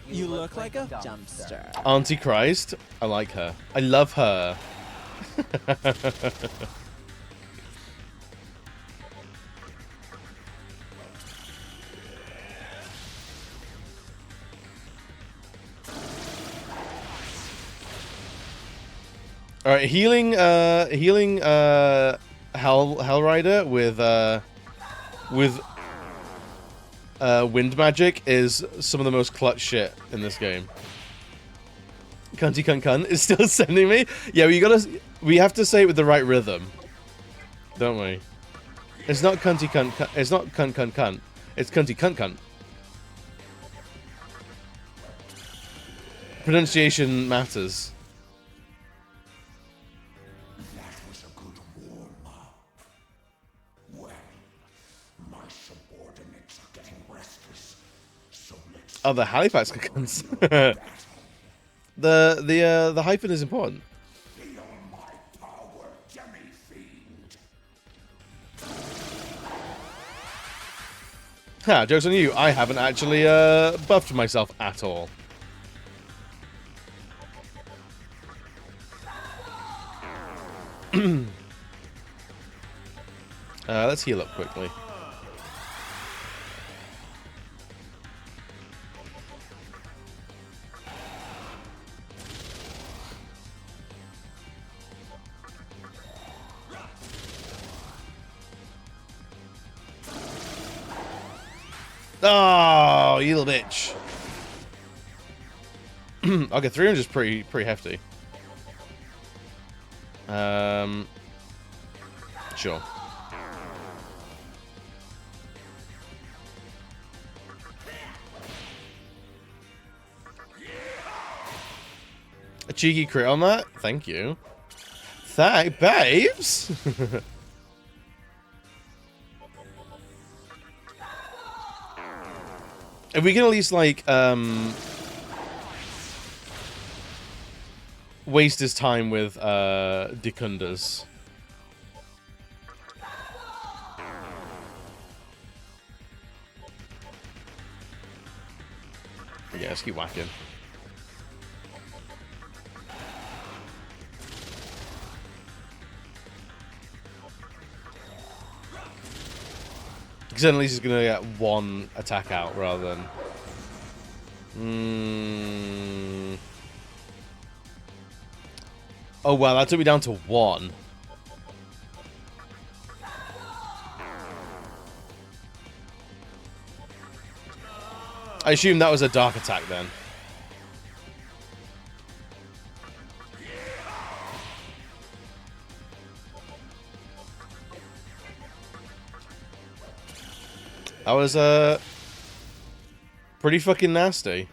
You look like a dumpster. Antichrist? I like her. I love her. All right, healing Hellrider with wind magic is some of the most clutch shit in this game. Cunty cunt cunt is still sending me. Yeah, we have to say it with the right rhythm, don't we? It's not cunty cunt. It's not cunt cunt cunt. It's cunty cunt cunt. Pronunciation matters. That was a good warm-up. Well, my subordinates are getting restless, so let's Oh, the Halifax cunts. The hyphen is important. feel my power, demi-fiend. Ha, joke's on you. I haven't actually buffed myself at all. Let's heal up quickly. Oh, you little bitch. Okay, 300 is pretty hefty. Sure. A cheeky crit on that? Thank you. Thank babes. If we can at least like waste his time with Dekundas. Yeah, let's keep whacking. Because then at least he's gonna get one attack out rather than Oh wow, that took me down to 1. I assume that was a dark attack then. That was pretty fucking nasty.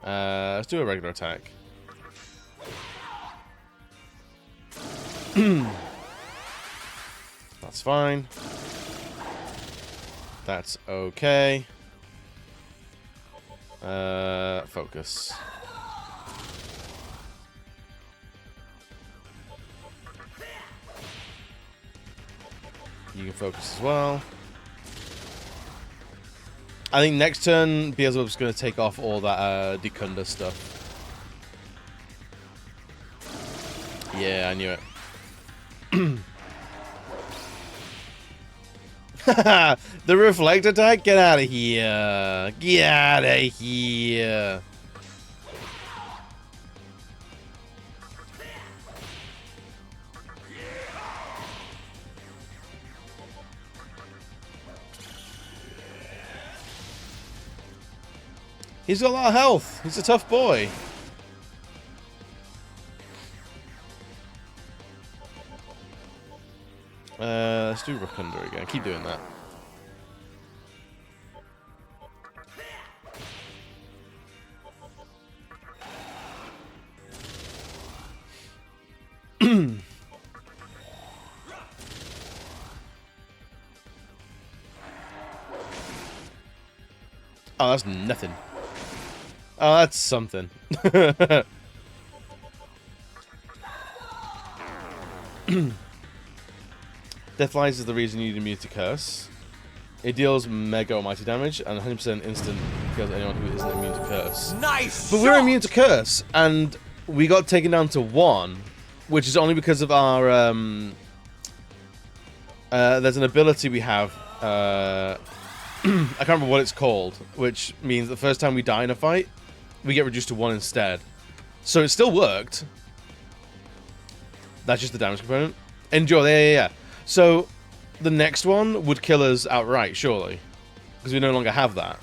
Let's do a regular attack. That's fine. That's okay. Focus. You can focus as well. I think next turn, Beelzebub's going to take off all that Dekunda stuff. Yeah, I knew it. The reflect attack? Get out of here. Get out of here. He's got a lot of health. He's a tough boy. Let's do Rakunda again. Keep doing that. Oh, that's nothing. Oh, that's something. Deathlies is the reason you need immunity curse. It deals mega almighty damage and 100% instant kills anyone who isn't immune to curse. Nice. But we're immune to curse, and we got taken down to 1, which is only because of our there's an ability we have. I can't remember what it's called, which means the first time we die in a fight, we get reduced to 1 instead. So it still worked. That's just the damage component. Enjoy, yeah. So the next one would kill us outright, surely, because we no longer have that.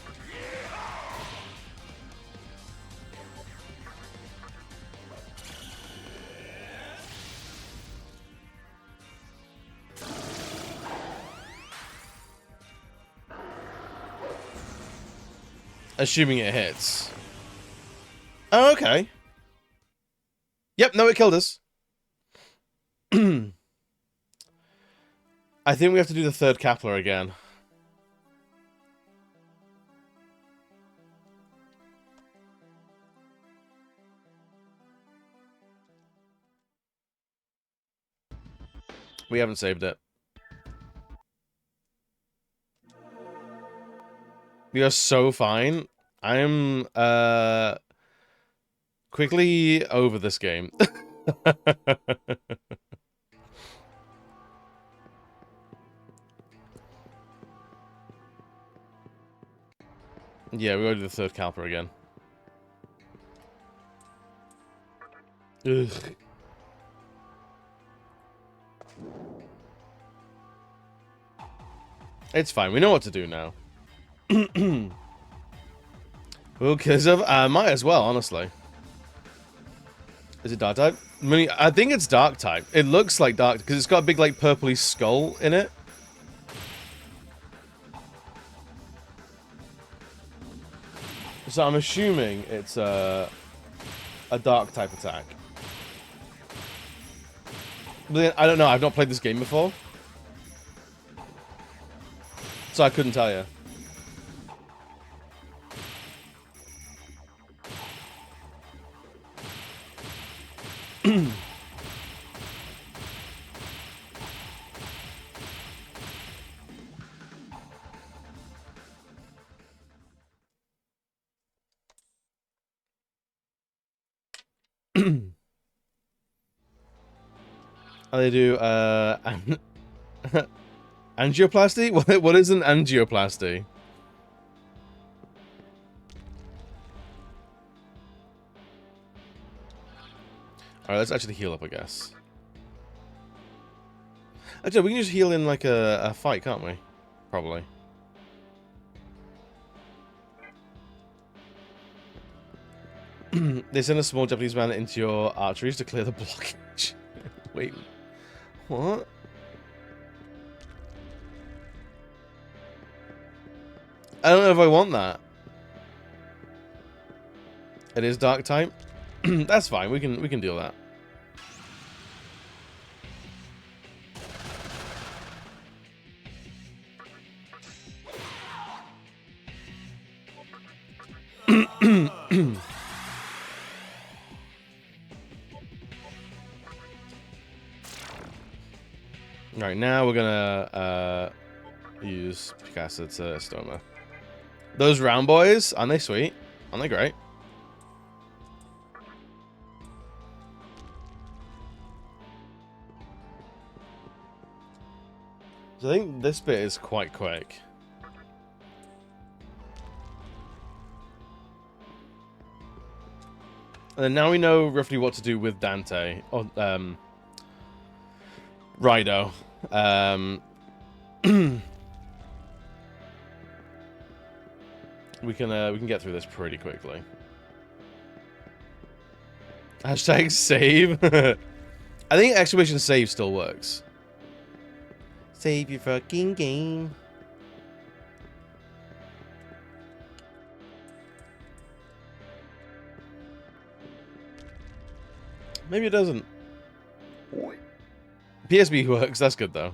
Assuming it hits. Oh, okay. Yep, no, it killed us. I think we have to do the third Kepler again. We haven't saved it. We are so fine. I am quickly over this game. Yeah, we gotta do the third Calper again. Ugh. It's fine. We know what to do now. Well, because of might as well, honestly. Is it dark type? I think it's dark type. It looks like dark because it's got a big like purpley skull in it. So I'm assuming it's a dark type attack. But then, I don't know. I've not played this game before, so I couldn't tell you. They do angioplasty? What is an angioplasty? Alright, let's actually heal up, I guess. Actually, we can just heal in like a fight, can't we? Probably. They send a small Japanese man into your arteries to clear the blockage. Wait, what? I don't know if I want that. It is dark type. That's fine. We can deal that. Right, now we're gonna use Picasa to Stoma. Those round boys, aren't they sweet? Aren't they great? So I think this bit is quite quick. And then now we know roughly what to do with Dante. Or, Rido. We can get through this pretty quickly. Hashtag save. I think exclamation save still works. Save your fucking game. Maybe it doesn't. PSB works, that's good though.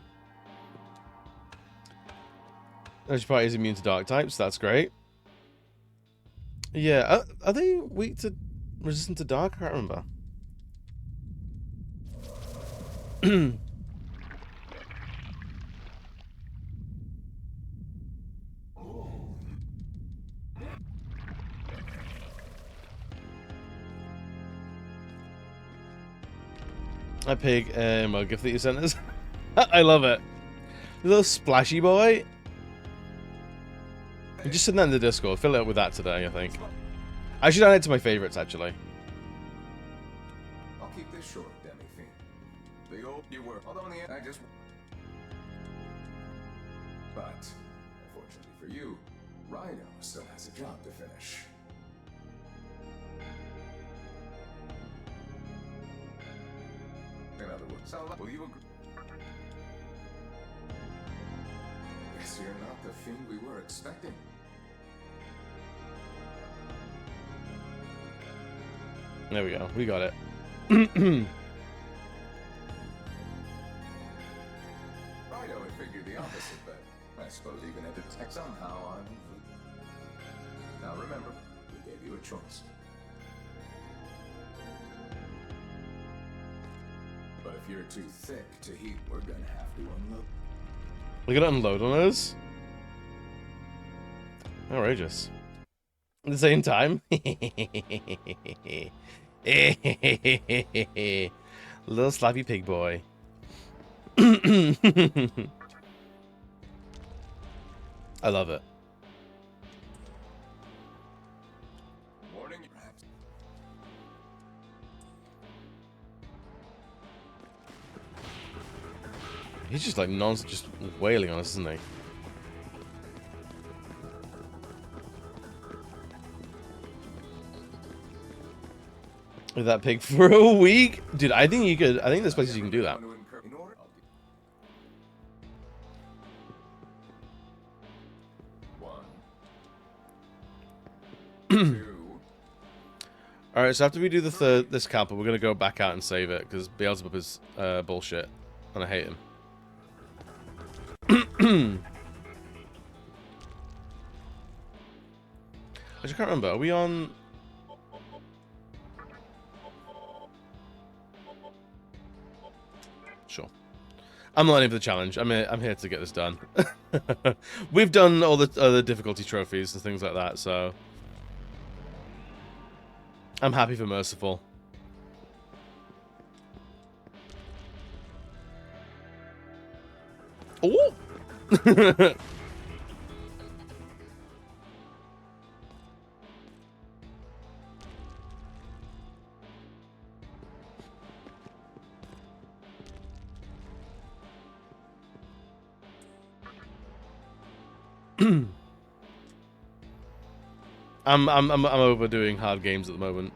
Energy Party is immune to dark types, that's great. Yeah, are they weak to resistant to dark? I can't remember. A pig gift that you sent us. I love it. The little splashy boy. Just send that in the Discord. Fill it up with that today, I think. I should add it to my favorites, actually. I'll keep this short, Demi-Fiend. The old you were, although in the end I just... But, unfortunately for you, Rhino still has a job to finish. In other words, so will you agree? Guess you're not the fiend we were expecting. There we go. We got it. Rhino had figured the opposite, but I suppose even at the tech somehow I'm... Now remember, we gave you a choice. But if you're too thick to heat, we're gonna have to unload. We're gonna unload on us? Outrageous. At the same time. Little slappy pig boy. I love it. Warning, perhaps. He's just like just wailing on us, isn't he? With that pig for a week? Dude, I think you could. I think there's places you can do that. Alright, so after we do this camper, we're gonna go back out and save it, because Beelzebub is bullshit. And I hate him. I just can't remember. Are we on... Sure. I'm not in for the challenge. I'm here to get this done. We've done all the other difficulty trophies and things like that, so... I'm happy for Merciful. Oh! I'm overdoing hard games at the moment.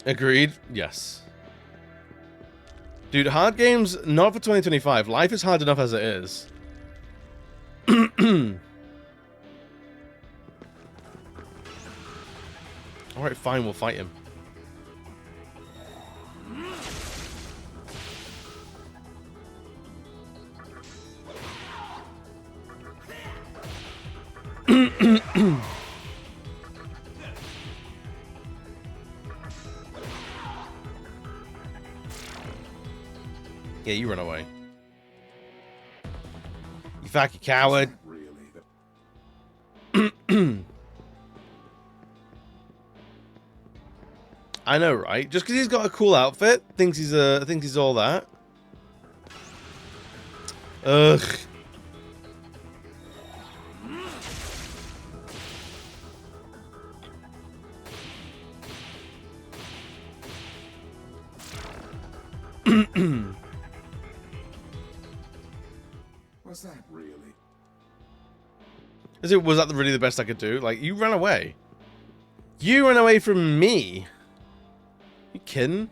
Agreed. Yes. Dude, hard games not for 2025. Life is hard enough as it is. All right, fine. We'll fight him. Yeah, you run away. You fucking coward. I know, right? Just because he's got a cool outfit, thinks he's all that. Ugh. Was that really? Was that really the best I could do? Like, you ran away. You ran away from me. You kidding?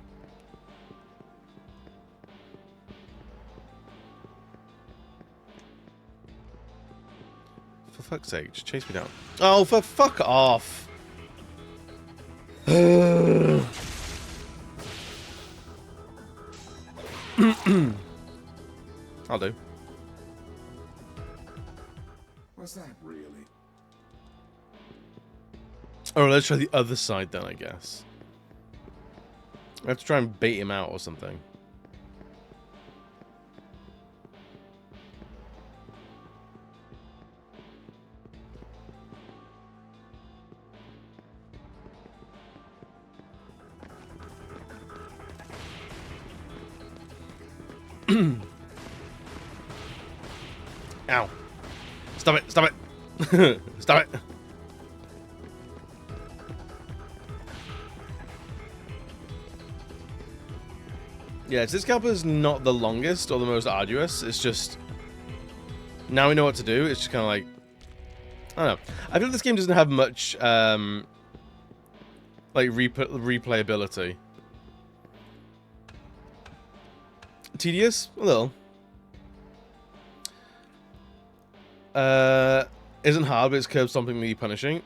For fuck's sake, just chase me down. Oh, for fuck off. I'll do. Was that really? Oh, let's try the other side then, I guess. I have to try and bait him out or something. Ow. Stop it, stop it. Stop it. Yeah, this scalper's not the longest or the most arduous. It's just, now we know what to do. It's just kind of like, I don't know. I feel like this game doesn't have much, like, replayability. Tedious? A little. Isn't hard, but it's curb stompingly punishing.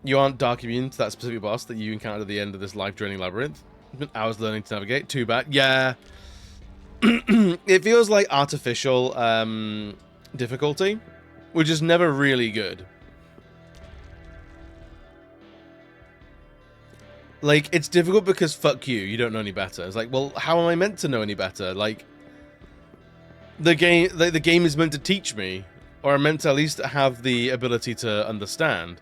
You aren't dark immune to that specific boss that you encountered at the end of this life-draining labyrinth. It's been hours learning to navigate. Too bad. Yeah. It feels like artificial difficulty, which is never really good. Like, it's difficult because fuck you, you don't know any better. It's like, well, how am I meant to know any better? Like, the game is meant to teach me, or I'm meant to at least have the ability to understand.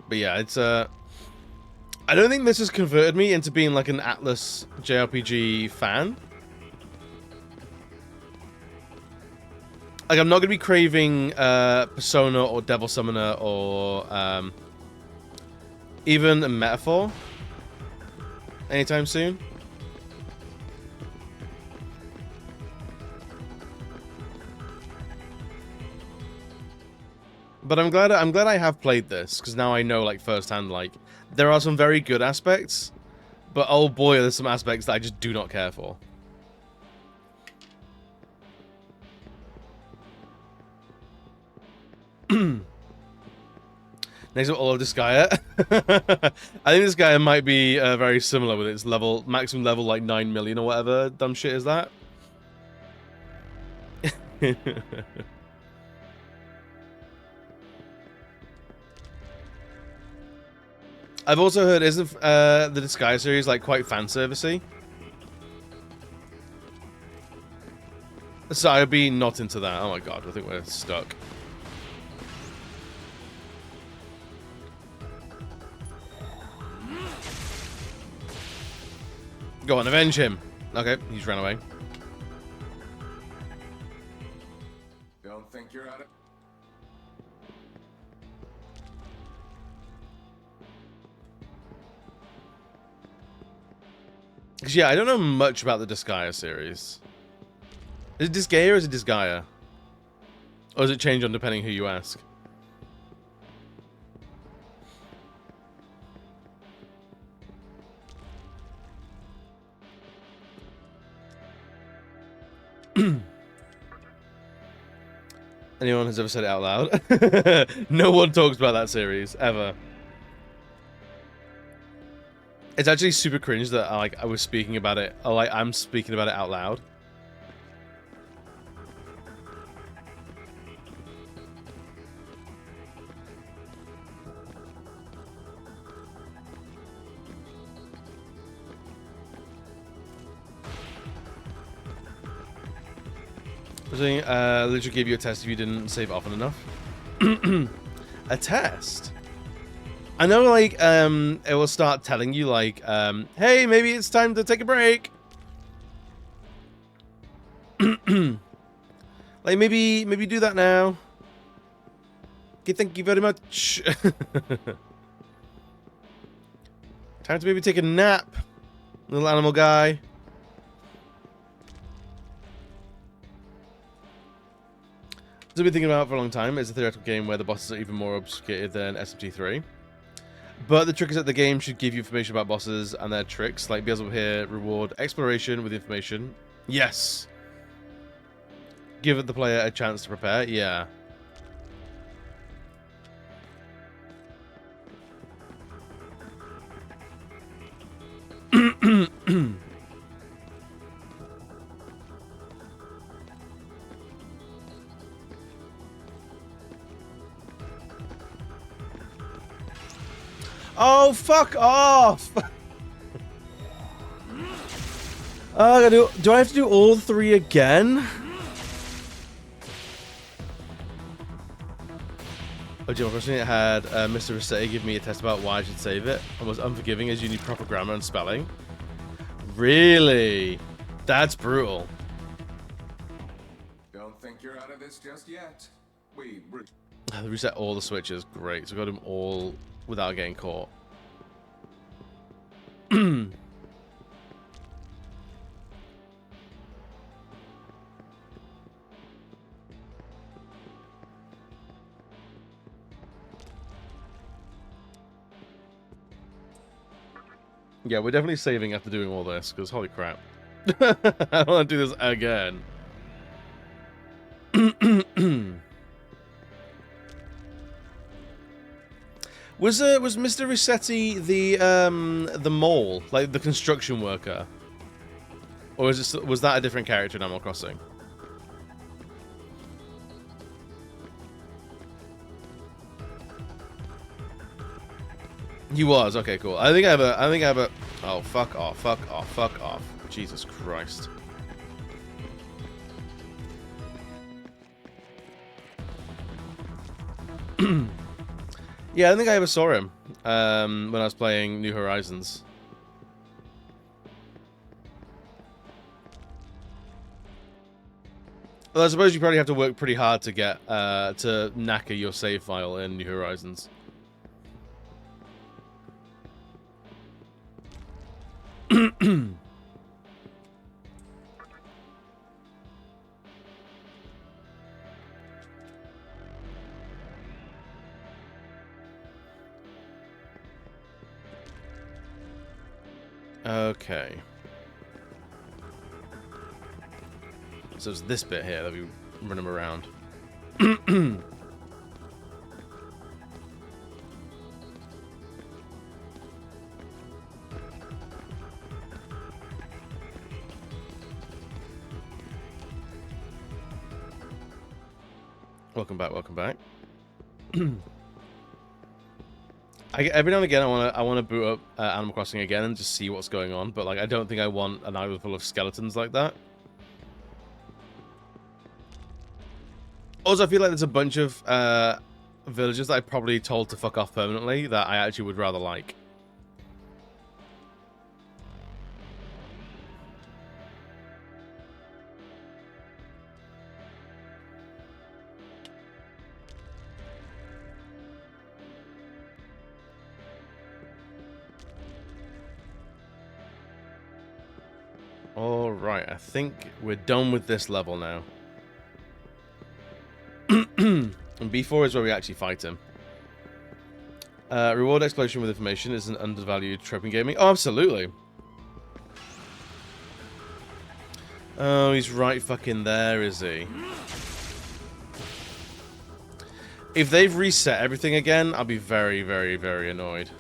But yeah, it's I don't think this has converted me into being like an Atlas JRPG fan. Like, I'm not gonna be craving Persona or Devil Summoner or even a Metaphor anytime soon. But I'm glad I have played this, because now I know, like, firsthand, like, there are some very good aspects, but oh boy, there's some aspects that I just do not care for. Next up, all of Disgaea. I think Disgaea might be very similar with its level, maximum level, like 9 million or whatever dumb shit is that. I've also heard, isn't the Disgaea series like quite fan servicey? So I'd be not into that. Oh my god, I think we're stuck. Go on, avenge him. Okay, he's ran away. Don't think you're out of... Because, yeah, I don't know much about the Disgaea series. Is it Disgaea or is it Disgaea? Or does it change on depending who you ask? Anyone has ever said it out loud? No one talks about that series, ever. It's actually super cringe that I was speaking about it, or like I'm speaking about it out loud. Literally give you a test if you didn't save often enough. A test? I know, like, it will start telling you, like, hey, maybe it's time to take a break. Like, maybe do that now. Okay, thank you very much. Time to maybe take a nap, little animal guy. I've been thinking about it for a long time. It's a theoretical game where the bosses are even more obfuscated than SMT 3. But the trick is that the game should give you information about bosses and their tricks, like Beelzebub here, reward exploration with information. Yes! Give the player a chance to prepare, yeah. Oh, fuck off! Do I have to do all three again? Oh, Jim, unfortunately, it had Mr. Rossetti give me a test about why I should save it, and was unforgiving as you need proper grammar and spelling. Really? That's brutal. Don't think you're out of this just yet. We Reset all the switches. Great. So we got them all without getting caught. Yeah, we're definitely saving after doing all this, because holy crap. I don't want to do this again. Was Mr. Rossetti the mole, like the construction worker? Or was that a different character in Animal Crossing? He was, okay, cool. I think I have a oh, fuck off, fuck off, fuck off. Jesus Christ. Yeah, I don't think I ever saw him when I was playing New Horizons. Well, I suppose you probably have to work pretty hard to get to knacker your save file in New Horizons. Okay. So it's this bit here that we run him around. Welcome back, welcome back. Every now and again, I want to boot up Animal Crossing again and just see what's going on, but like I don't think I want an island full of skeletons like that. Also, I feel like there's a bunch of villagers that I probably told to fuck off permanently that I actually would rather like. Alright, I think we're done with this level now. And B4 is where we actually fight him. Reward exploration with information is an undervalued trope in gaming. Oh, absolutely. Oh, he's right fucking there, is he? If they've reset everything again, I'll be very, very, very annoyed.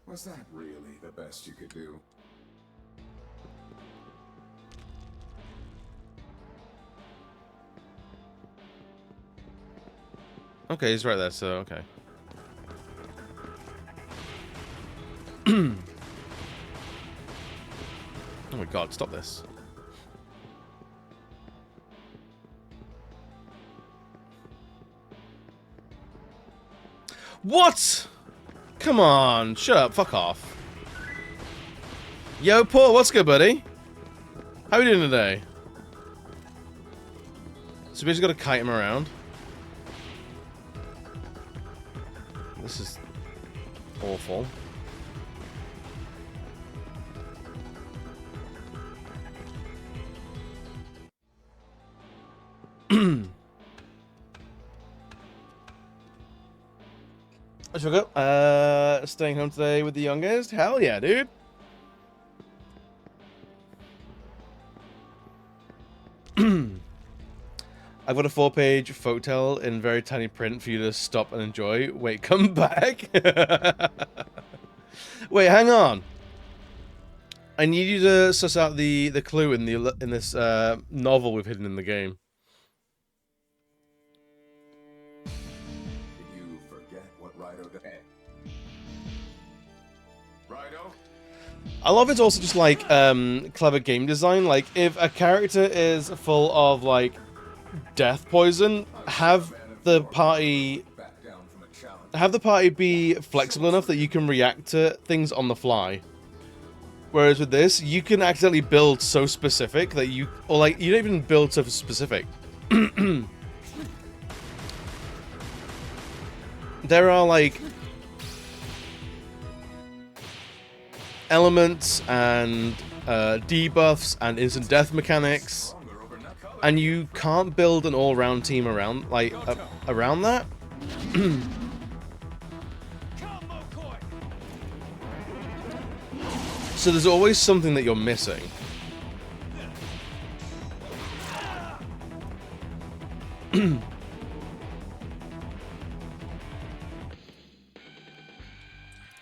Was that really the best you could do? Okay, he's right there, so okay. Oh my god, stop this. What? Come on, shut up, fuck off. Yo, Paul, what's good, buddy? How are you doing today? So we just gotta kite him around. This is awful. Sugar, staying home today with the youngest? Hell yeah, dude. I've got a 4-page photo in very tiny print for you to stop and enjoy. Wait, come back? Wait, hang on. I need you to suss out the clue in this novel we've hidden in the game. Did you forget what Rido did? Rido? I love it's also just like clever game design. Like if a character is full of like death poison, have the party be flexible enough that you can react to things on the fly. Whereas with this, you can accidentally build so specific that you don't even build so specific. There are like elements and debuffs and instant death mechanics, and you can't build an all-round team around around that. So there's always something that you're missing.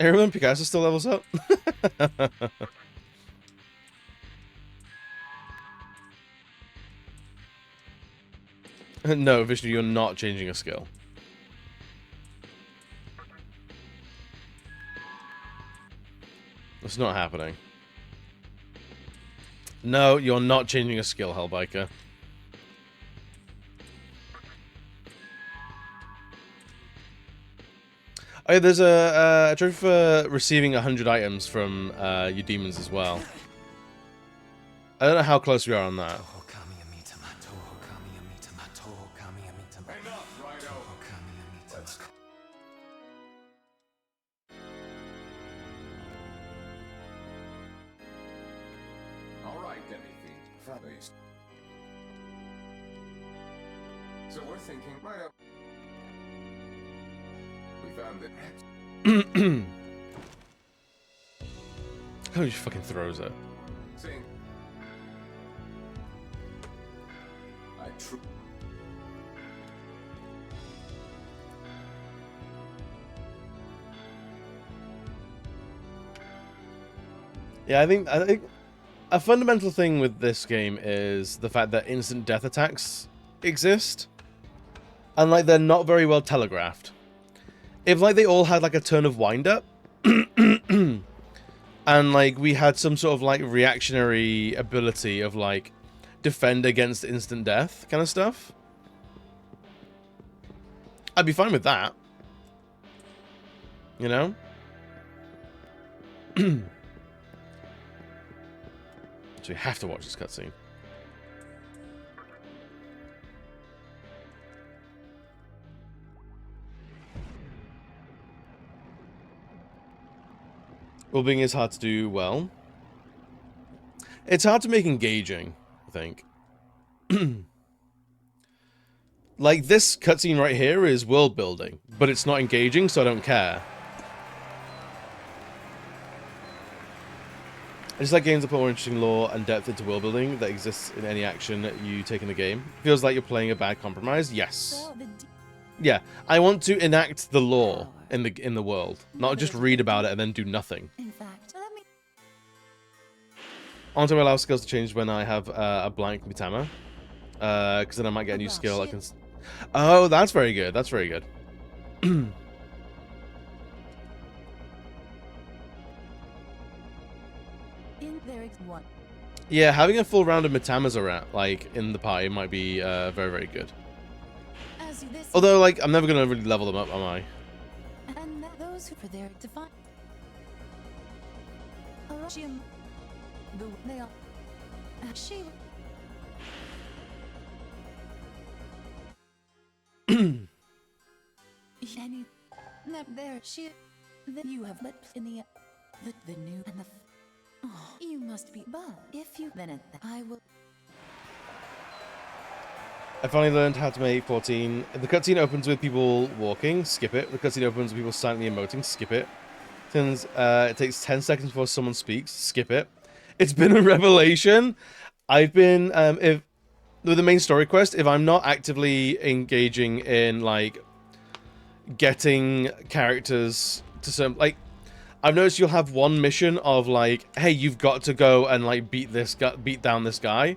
Everyone Picasso still levels up? No, Vishnu, you're not changing a skill. It's not happening. No, you're not changing a skill, Hellbiker. Oh, yeah, there's a trophy for receiving 100 items from your demons as well. I don't know how close we are on that. Enough, Rido! Let's go. Alright, Demi-Fiend. Please. So we're thinking, Rido. We found it. Oh, he fucking throws it. Sing. Yeah, I think a fundamental thing with this game is the fact that instant death attacks exist, and like they're not very well telegraphed. If like they all had like a turn of wind up, and like we had some sort of like reactionary ability of like defend against instant death kind of stuff, I'd be fine with that. You know? So we have to watch this cutscene. Well, being is hard to do well. It's hard to make engaging, I think. Like, this cutscene right here is world building, but it's not engaging, so I don't care. I just like games that put more interesting lore and depth into world building that exists in any action you take in the game. Feels like you're playing a bad compromise. Yes. Yeah, I want to enact the lore in the world, not just read about it and then do nothing. In fact, let me. I want to allow skills to change when I have a blank Mitama, because then I might get a new skill. I can. Oh, that's very good. That's very good. Yeah, having a full round of Mitamas around, like in the party, might be very, very good. Although, like, I'm never gonna really level them up, am I? And those who are there to find. They are. She. Any. There, she. That you have let in the new and the. Oh, you must be. But if you then I will. I finally learned how to make 14. The cutscene opens with people walking, skip it. The cutscene opens with people silently emoting, skip it. Turns, it takes 10 seconds before someone speaks, skip it. It's been a revelation. I've been, if with the main story quest, if I'm not actively engaging in, like, getting characters to some, like, I've noticed you'll have one mission of, like, hey, you've got to go and, like, beat down this guy.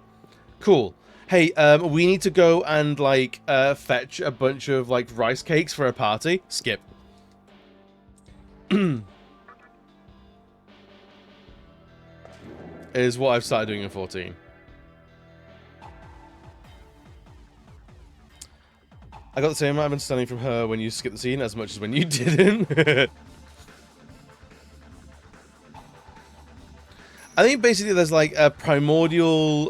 Cool. Hey, we need to go and, like, fetch a bunch of, like, rice cakes for a party. Skip. Is what I've started doing in 14. I got the same amount of understanding from her when you skipped the scene as much as when you didn't. I think basically there's like a primordial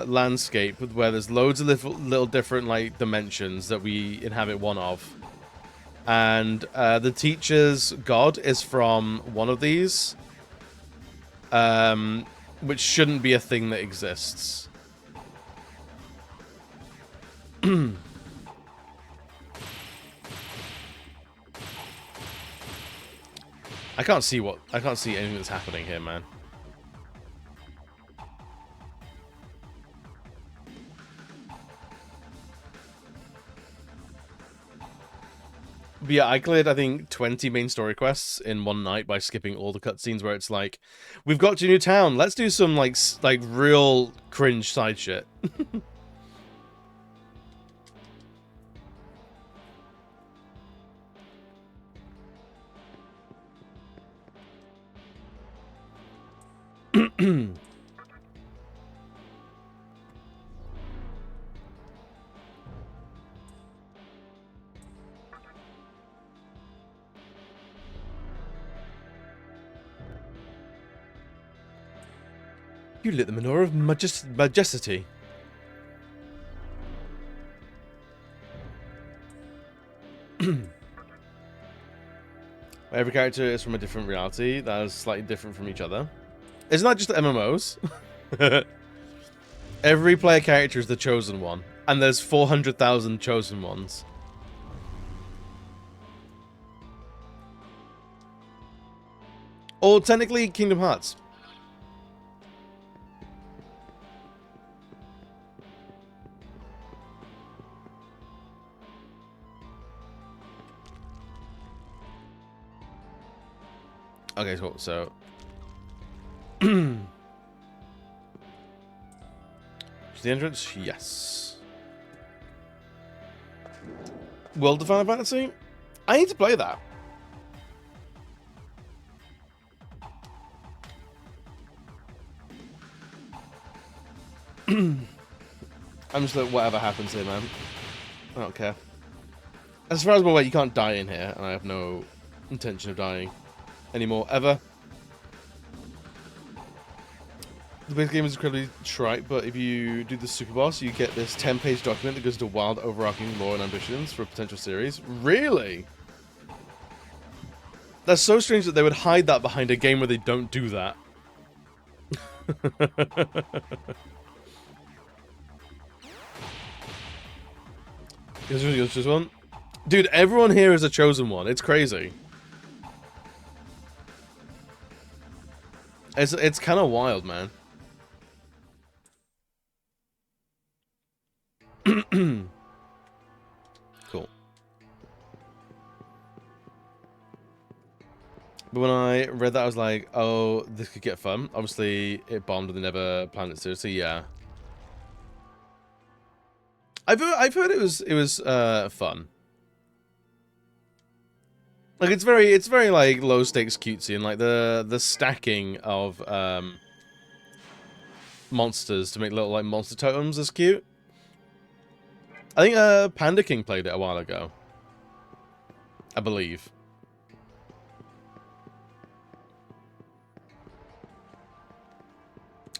landscape where there's loads of little different like dimensions that we inhabit one of. And the teacher's god is from one of these. Which shouldn't be a thing that exists. I can't see anything that's happening here, man. But yeah, I cleared, I think, 20 main story quests in one night by skipping all the cutscenes where it's like, we've got to a new town, let's do some, like real cringe side shit. You lit the menorah of majesty. Every character is from a different reality that is slightly different from each other. It's not just MMOs. Every player character is the chosen one, and there's 400,000 chosen ones. Or technically Kingdom Hearts. Okay, cool. So, is the entrance? Yes. World of Final Fantasy? I need to play that. I'm just like, whatever happens here, man. I don't care. As far as I'm aware, you can't die in here, and I have no intention of dying anymore, ever. The base game is incredibly trite, but if you do the super boss, you get this 10-page document that goes to wild, overarching lore and ambitions for a potential series. Really? That's so strange that they would hide that behind a game where they don't do that. Is this one? Dude, everyone here is a chosen one. It's crazy. It's kind of wild, man. Cool. But when I read that, I was like, oh, this could get fun. Obviously, it bombed and they never planned it seriously. Yeah. I've heard it was fun. Like it's very like low stakes cutesy, and like the stacking of monsters to make little like monster totems is cute. I think Panda King played it a while ago. I believe.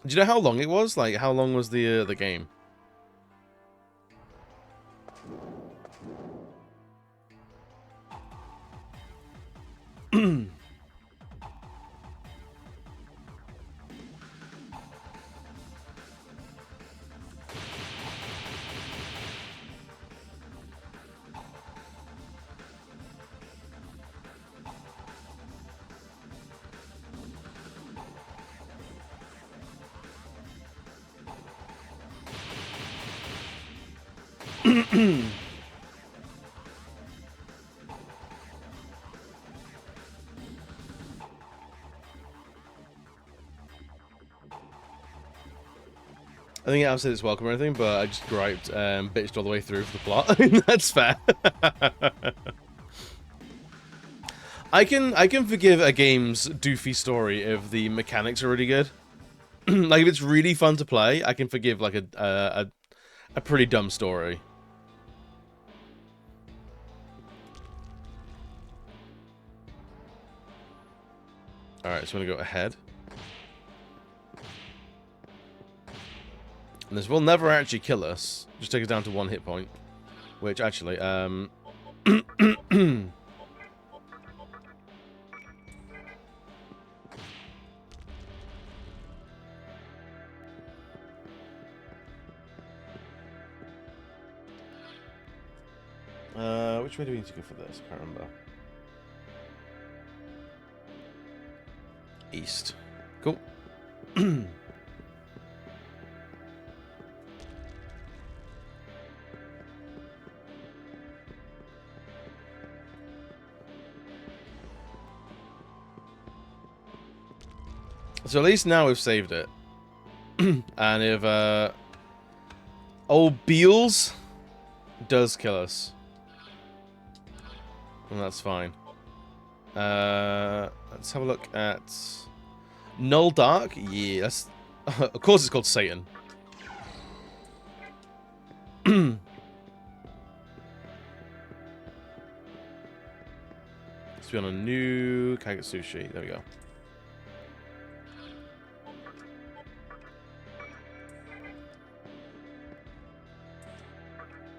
Do you know how long it was? Like how long was the game? I think Al said it's welcome or anything, but I just griped and bitched all the way through for the plot. That's fair. I can forgive a game's doofy story if the mechanics are really good. Like if it's really fun to play, I can forgive like a pretty dumb story. All right, so I'm gonna go ahead. And this will never actually kill us. Just take us down to 1 hit point. Which actually, which way do we need to go for this? I can't remember. East. Cool. So at least now we've saved it. And if old Beals does kill us, then that's fine. Let's have a look at Null Dark. Yeah, that's of course it's called Satan. Let's be on a new Kagetsushi. There we go.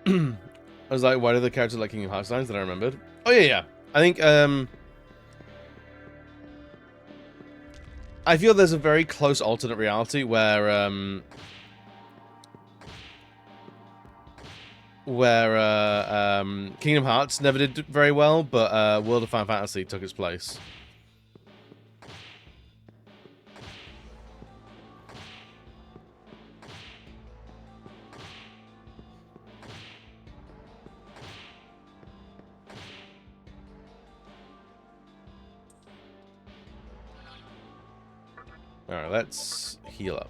I was like, why do the characters like Kingdom Hearts lines that I remembered? Oh yeah, yeah. I think I feel there's a very close alternate reality where Kingdom Hearts never did very well, but World of Final Fantasy took its place. Alright, let's heal up.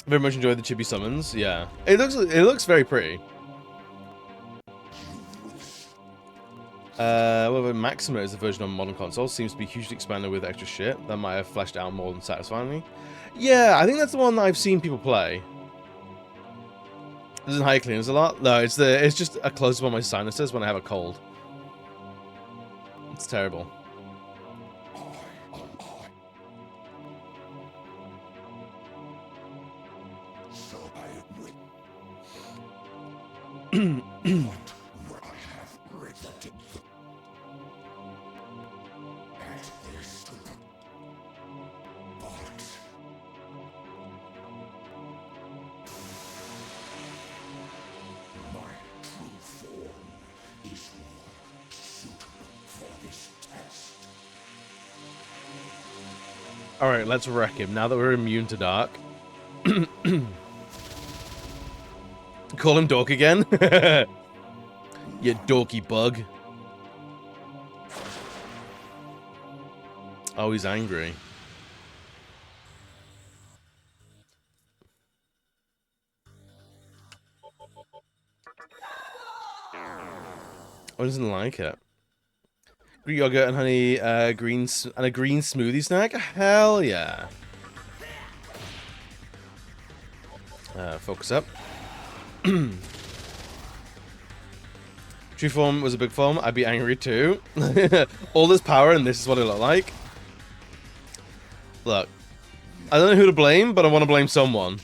Very much enjoyed the chibi summons. Yeah, it looks very pretty. Well, Maxima is the version on modern consoles. Seems to be hugely expanded with extra shit that might have fleshed out more than satisfyingly. Yeah, I think that's the one that I've seen people play. Doesn't high cleaners a lot? No, it's just a close up on my sinuses when I have a cold. It's terrible. Alright, let's wreck him now that we're immune to dark. Call him dork again? You dorky bug. Oh, he's angry. Oh, he doesn't like it. Greek yogurt and honey, and a green smoothie snack? Hell yeah. Focus up. True form was a big form, I'd be angry too. All this power and this is what it looked like. Look. I don't know who to blame, but I want to blame someone.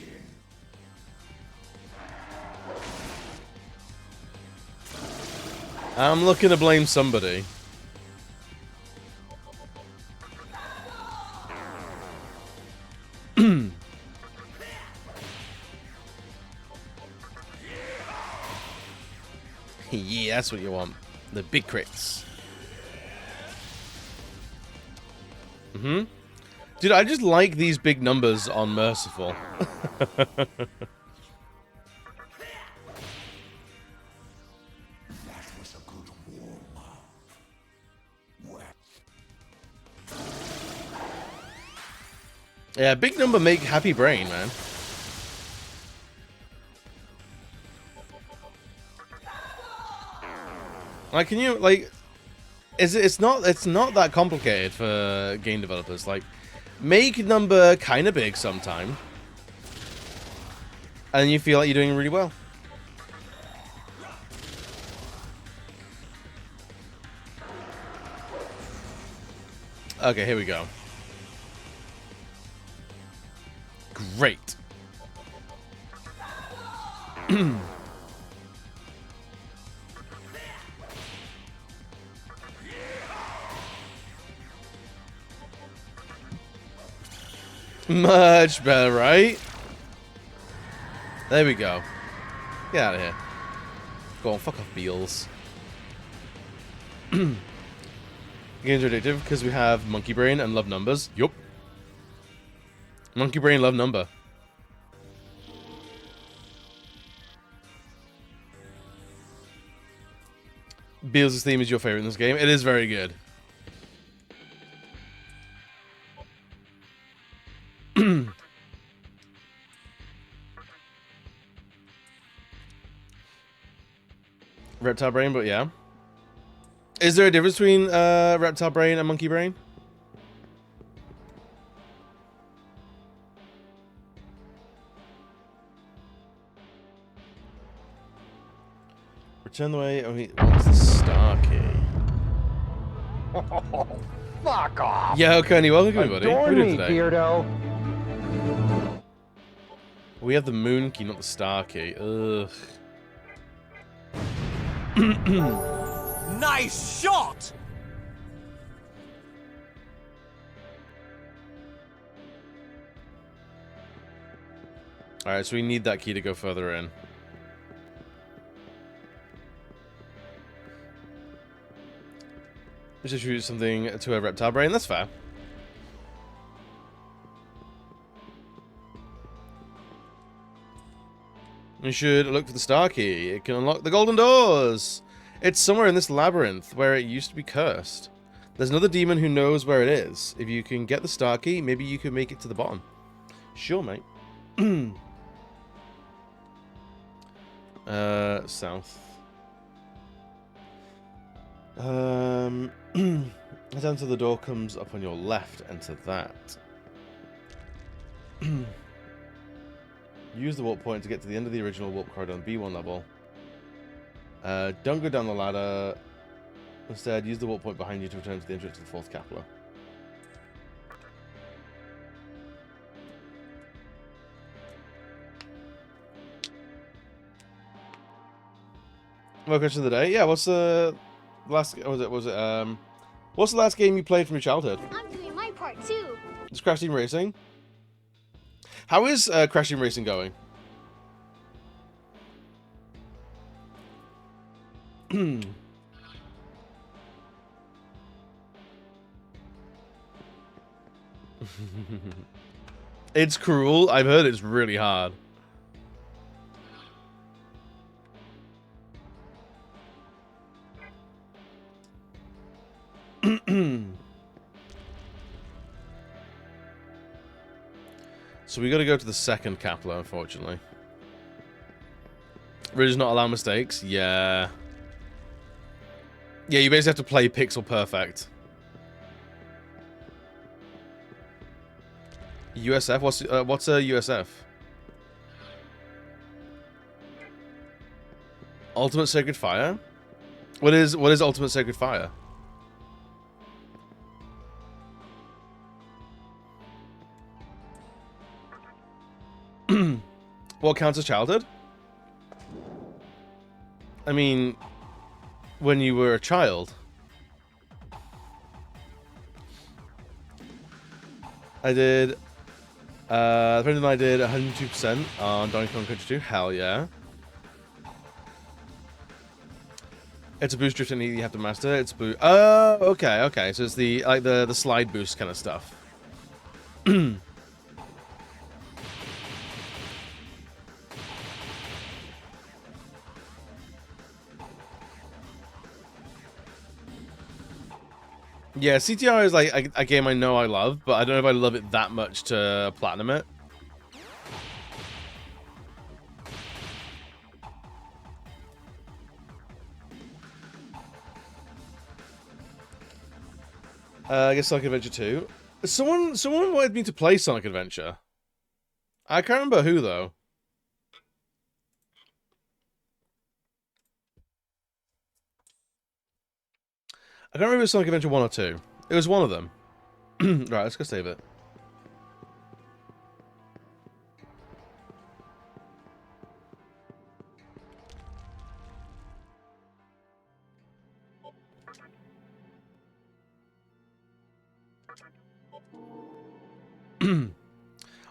I'm looking to blame somebody. Yeah, that's what you want. The big crits. Dude, I just like these big numbers on Merciful. Yeah, big number make happy brain, man. Like, can you, like, it's not that complicated for game developers. Like, make number kind of big sometime, and you feel like you're doing really well. Okay, here we go. Great. Much better, right? There we go. Get out of here. Go on, fuck off, Beals. Games are addictive because we have Monkey Brain and Love Numbers. Yup. Monkey Brain, Love Number. Beals' theme is your favorite in this game. It is very good. Reptile Brain, but yeah. Is there a difference between Reptile Brain and Monkey Brain? Return the way. Oh, he wants the star key. Oh, fuck off. Yeah, Kenny, welcome to me, buddy. What are we doing today? Beardo. We have the moon key, not the star key. Ugh. Nice shot! Alright, so we need that key to go further in. Let's just shoot something to a Reptile Brain. That's fair. You should look for the star key. It can unlock the golden doors. It's somewhere in this labyrinth where it used to be cursed. There's another demon who knows where it is. If you can get the star key, maybe you can make it to the bottom. Sure, mate. South. Head down to the door comes up on your left. Enter that. Use the warp point to get to the end of the original warp corridor on B1 level. Don't go down the ladder. Instead, use the warp point behind you to return to the entrance to the fourth Kepler. What question of the day? Yeah, what's the last... what's the last game you played from your childhood? I'm doing my part too. It's Crash Team Racing. How is Crash Team Racing going? It's cruel. I've heard it's really hard. So we got to go to the second Kepler, unfortunately. Really not allow mistakes? Yeah. Yeah, you basically have to play pixel perfect. USF? What's a USF? Ultimate Sacred Fire? What is Ultimate Sacred Fire? What counts as childhood? I mean, when you were a child. I did, a friend and I did 102% on Donkey Kong Country 2. Hell yeah. It's a boost drift technique you have to master. It's boost. Oh, okay, okay. So it's the the slide boost kind of stuff. Yeah, CTR is like a game I know I love, but I don't know if I love it that much to platinum it. I guess Sonic Adventure 2. Someone wanted me to play Sonic Adventure. I can't remember who though. I can't remember if it was Sonic Adventure 1 or 2. It was one of them. Right, let's go save it.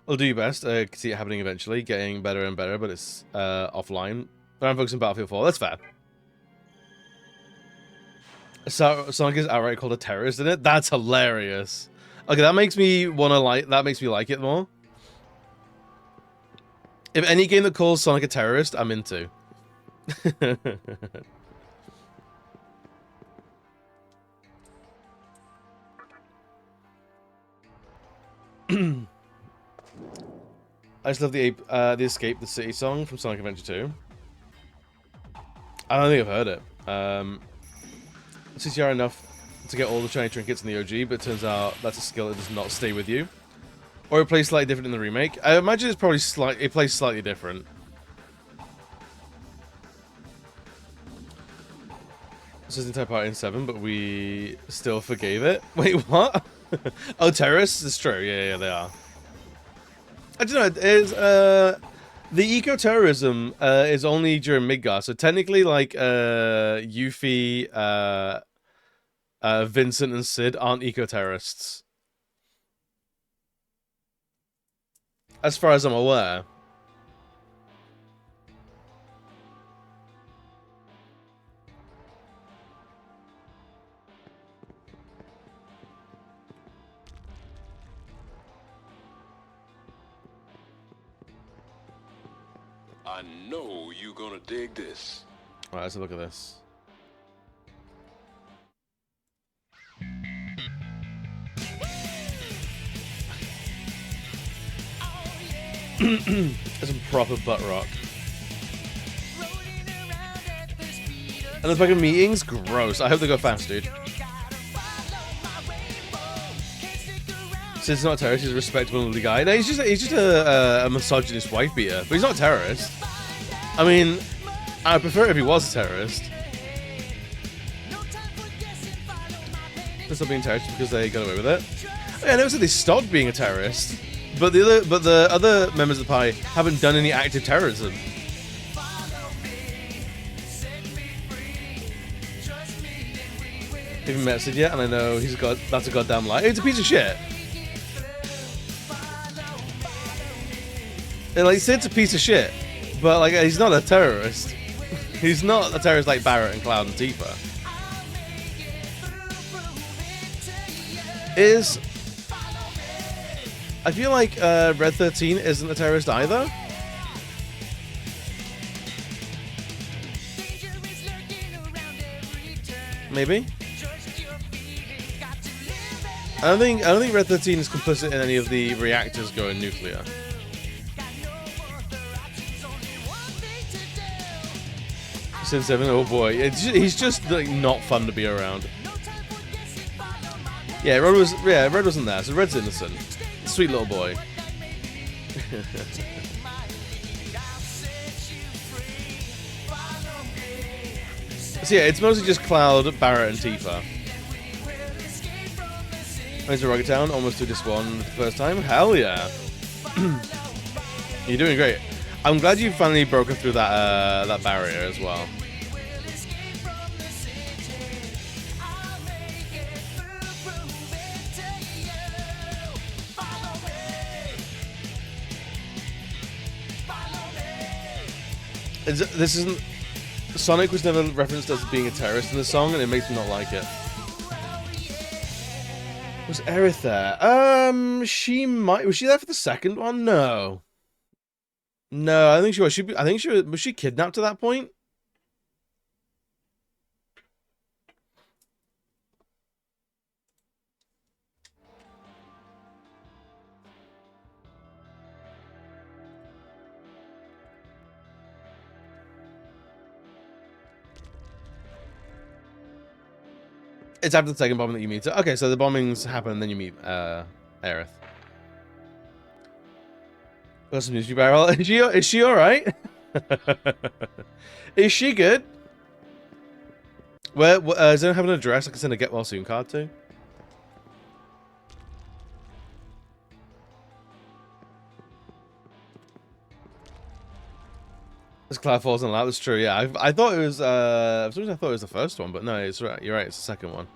I'll do your best. I can see it happening eventually, getting better and better, but it's offline. But I'm focusing on Battlefield 4. That's fair. So Sonic is outright called a terrorist in it. That's hilarious. Okay, that makes me like it more. If any game that calls Sonic a terrorist, I'm into. I just love the Escape the City song from Sonic Adventure 2. I don't think I've heard it. CCR enough to get all the shiny trinkets in the OG, but it turns out that's a skill that does not stay with you. Or it plays slightly different in the remake. I imagine it's probably it plays slightly different. This is the entire part in 7, but we still forgave it. Wait, what? Oh, terrorists? It's true. Yeah, they are. I don't know. It is, the eco-terrorism is only during Midgar, so technically, like, Yuffie, Vincent, and Sid aren't eco-terrorists. As far as I'm aware. I know you're gonna dig this. Alright, let's have a look at this. That's some proper butt rock. And the fucking meetings? Gross. I hope they go fast, dude. Sid's not a terrorist, he's a respectable little guy. No, he's just a misogynist wife beater. But he's not a terrorist. I mean, I'd prefer it if he was a terrorist. They're not being terrorists because they got away with it. Yeah, I never said they stopped being a terrorist. But the other members of the party haven't done any active terrorism. Haven't met Sid yet, and I know that's a goddamn lie. It's a piece of shit. And, like, Sid's a piece of shit, but like he's not a terrorist. He's not a terrorist like Barrett and Cloud and Tifa. I feel like Red 13 isn't a terrorist either. Maybe. I don't think Red 13 is complicit in any of the reactors going nuclear. Sin 7, oh boy, he's just like not fun to be around. Yeah, Red wasn't there, so Red's innocent. Sweet little boy. So yeah, it's mostly just Cloud, Barrett, and Tifa. Thanks to Rocket Town, almost to this one for the first time. Hell yeah! You're doing great. I'm glad you finally broken through that barrier as well. This isn't. Sonic was never referenced as being a terrorist in the song, and it makes me not like it. Was Aerith there? She might. Was she there for the second one? No. No, I think she was. I think she was. Was she kidnapped at that point? It's after the second bombing that you meet her. Okay, so the bombings happen and then you meet Aerith. Got some news for you, Barrel. Is she alright? Is she good? Where does anyone have an address I can send a get well soon card to? This cloud falls in lap. That's true. Yeah, I thought it was. For some reason I thought it was the first one, but no, it's right. You're right. It's the second one.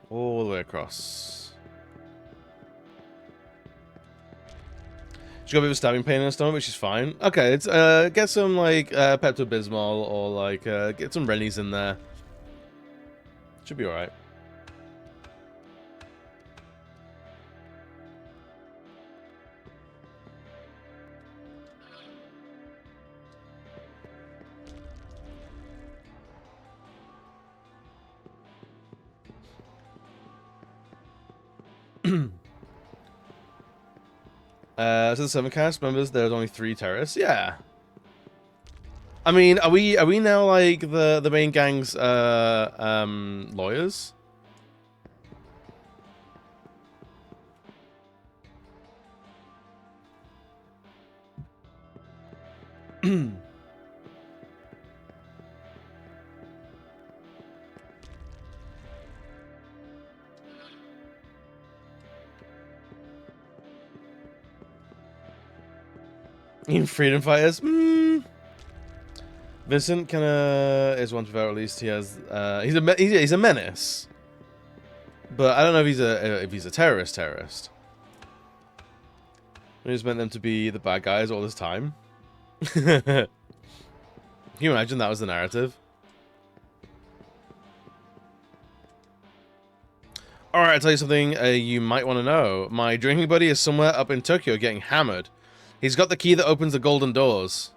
All the way across. She got a bit of stabbing pain in her stomach, which is fine. Okay, it's get some like Pepto-Bismol or like get some Rennies in there. Should be alright. So the 7 cast members, there's only 3 terrorists. Yeah. I mean, are we now like the main gang's lawyers? Even freedom fighters? Vincent kinda is one to vote. At least he has. He's a menace, but I don't know if he's a terrorist. We just meant them to be the bad guys all this time. Can you imagine that was the narrative? Alright, I'll tell you something you might want to know. My drinking buddy is somewhere up in Tokyo getting hammered. He's got the key that opens the golden doors.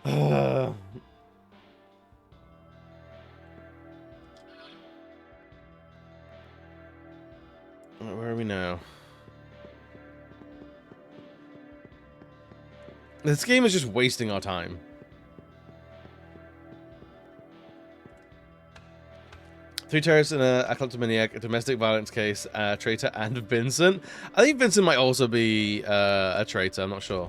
Where are we now? This game is just wasting our time. Three terrorists in a kleptomaniac, a domestic violence case, traitor, and Vincent. I think Vincent might also be a traitor. I'm not sure.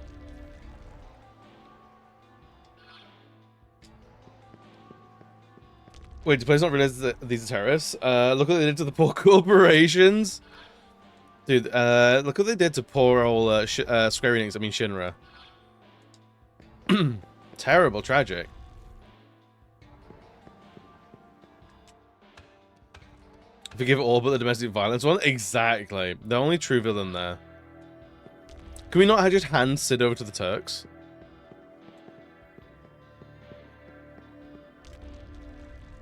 Wait, do players not realize that these are terrorists? Look what they did to the poor corporations. Dude, look what they did to poor old Square Enix, I mean Shinra. Terrible, tragic. Forgive all but the domestic violence one? Exactly. The only true villain there. Can we not just hand Sid over to the Turks?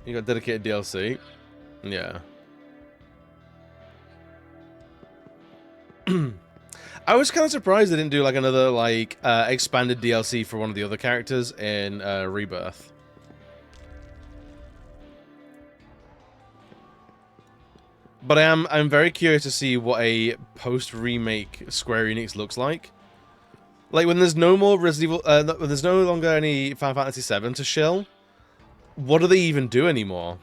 You got dedicated DLC? Yeah. I was kind of surprised they didn't do like another like expanded DLC for one of the other characters in Rebirth. But I'm very curious to see what a post-remake Square Enix looks like. Like when there's no more Resident Evil, when there's no longer any Final Fantasy VII to shill. What do they even do anymore?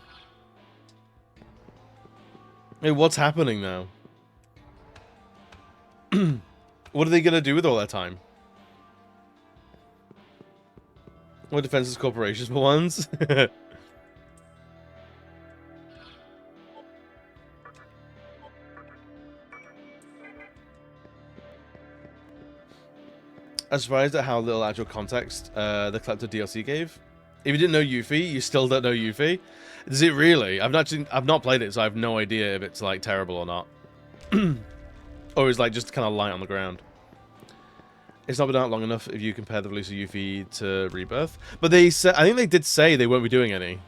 Hey, what's happening now? What are they gonna do with all that time? More defenseless corporations for once? I'm surprised at how little actual context the collector DLC gave. If you didn't know Yuffie, you still don't know Yuffie. Does it really? I've not played it, so I have no idea if it's like terrible or not. Or is like just kind of light on the ground. It's not been out long enough if you compare the release of Yuffie to Rebirth. But they said, I think they did say they won't be doing any.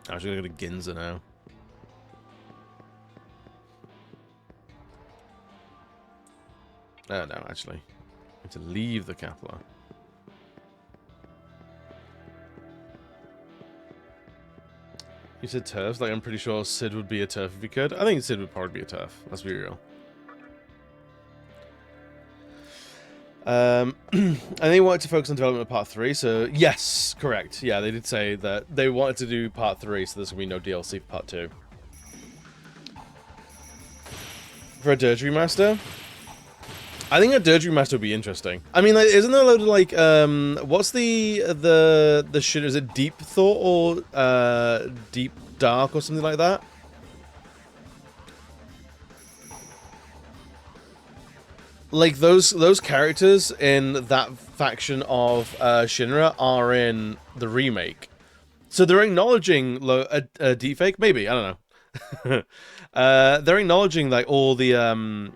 I'm actually gonna go to Ginza now. No, actually. I need to leave the capital. You said turfs? Like, I'm pretty sure Sid would be a turf if he could. I think Sid would probably be a turf. Let's be real. And they wanted to focus on development of Part 3, so yes, correct. Yeah, they did say that they wanted to do Part 3, so there's going to be no DLC for Part 2. For a Dirge Remaster? I think a Dirge Remaster would be interesting. I mean, like, isn't there a load of, like, what's the shit, is it Deep Thought or, Deep Dark or something like that? Like, those characters in that faction of, Shinra are in the remake. So they're acknowledging a deepfake? Maybe, I don't know. They're acknowledging, like, all the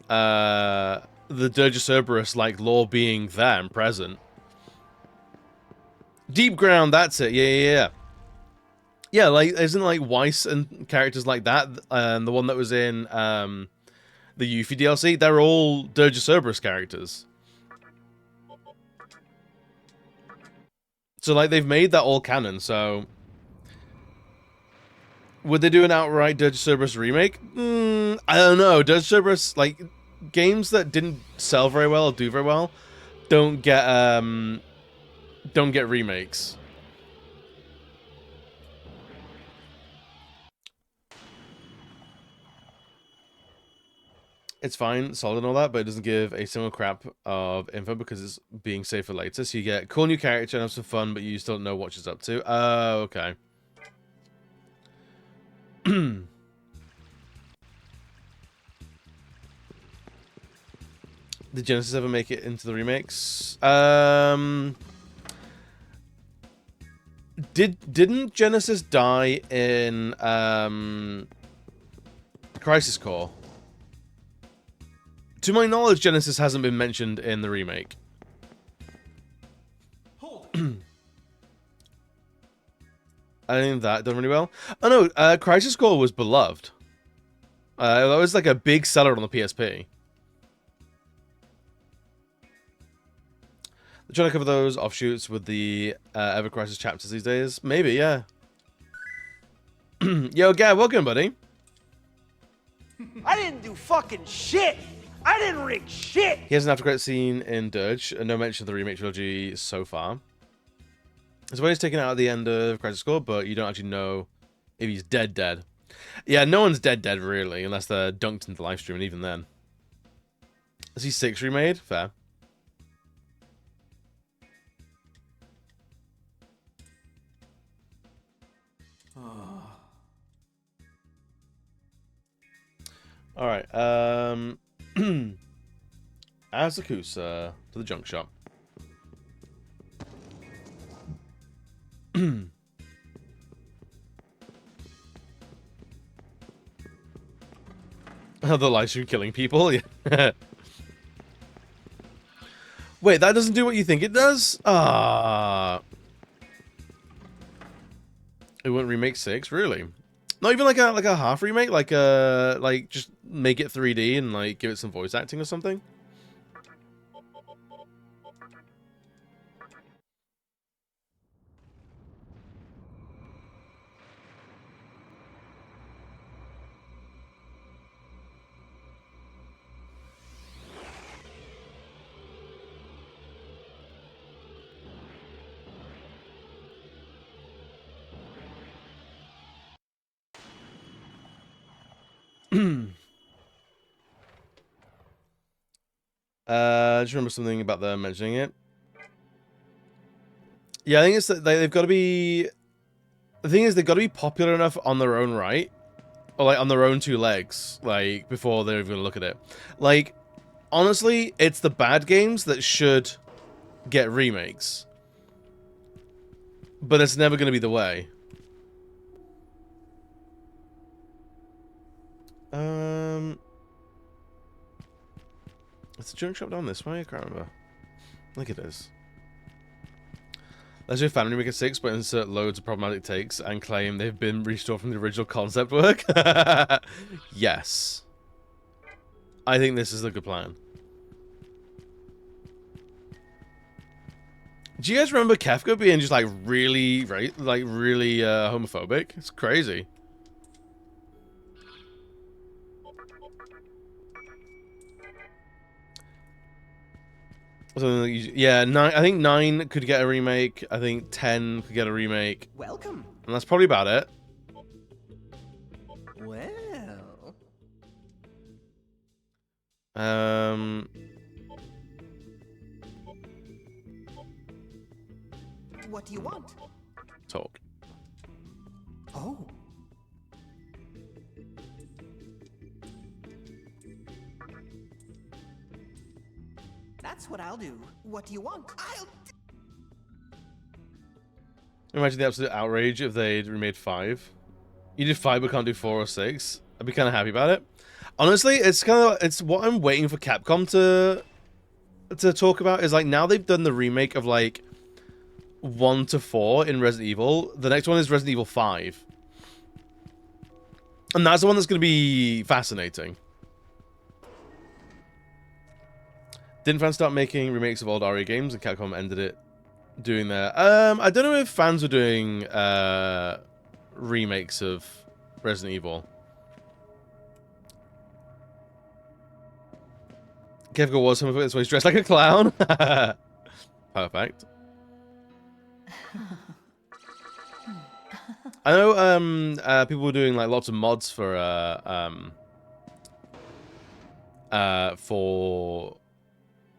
Dirge Cerberus, like, lore being there and present. Deep Ground, that's it. Yeah. Yeah, like, isn't, like, Weiss and characters like that, the one that was in, the Yuffie DLC, they're all Dirge Cerberus characters. So, like, they've made that all canon, so... Would they do an outright Dirge Cerberus remake? I don't know. Dirge Cerberus, like, games that didn't sell very well or do very well don't get remakes. It's fine, solid and all that, but it doesn't give a single crap of info because it's being saved for later. So you get cool new character and have some fun, but you still don't know what she's up to. Oh, okay. Did Genesis ever make it into the remakes? Didn't Genesis die in Crisis Core? To my knowledge, Genesis hasn't been mentioned in the remake. I think that done really well. Oh no, Crisis Core was beloved. That was like a big seller on the PSP. They're trying to cover those offshoots with the Ever Crisis chapters these days. Maybe, yeah. Yo, Gab, welcome, buddy. I didn't do fucking shit. I didn't rig shit. He has an after-credit scene in Dirge, and no mention of the remake trilogy so far. His body's taken out at the end of Crisis Core, but you don't actually know if he's dead. Yeah, no one's dead, really, unless they're dunked into the live stream, and even then. Is he 6 remade? Fair. All right. Asakusa to the junk shop. Oh, the live stream killing people. Yeah. Wait, that doesn't do what you think it does? Ah. It wouldn't remake 6, really? Not even like a half remake, like just make it 3D and like give it some voice acting or something. Just remember something about them mentioning it. Yeah, I think it's that they've got to be. The thing is, they've got to be popular enough on their own right, or like on their own two legs, like before they're even gonna look at it. Like, honestly, it's the bad games that should get remakes, but it's never gonna be the way. Is the junk shop down this way? I can't remember. I think it is. Let's do Family Maker 6, but insert loads of problematic takes and claim they've been restored from the original concept work. Yes. I think this is a good plan. Do you guys remember Kefka being just like really, really homophobic? It's crazy. Yeah, I think 9 could get a remake. I think 10 could get a remake. Welcome. And that's probably about it. Well. What do you want? Talk. Oh. That's what I'll do. What do you want? Imagine the absolute outrage if they'd remade 5. You did 5 but can't do 4 or 6. I'd be kind of happy about it. Honestly, it's what I'm waiting for Capcom to talk about is like now they've done the remake of like 1 to 4 in Resident Evil. The next one is Resident Evil 5. And that's the one that's going to be fascinating. Didn't fans start making remakes of old RE games and Capcom ended it doing their... I don't know if fans were doing remakes of Resident Evil. Kefka was homophobic, that's why he's dressed like a clown. Perfect. I know people were doing like lots of mods for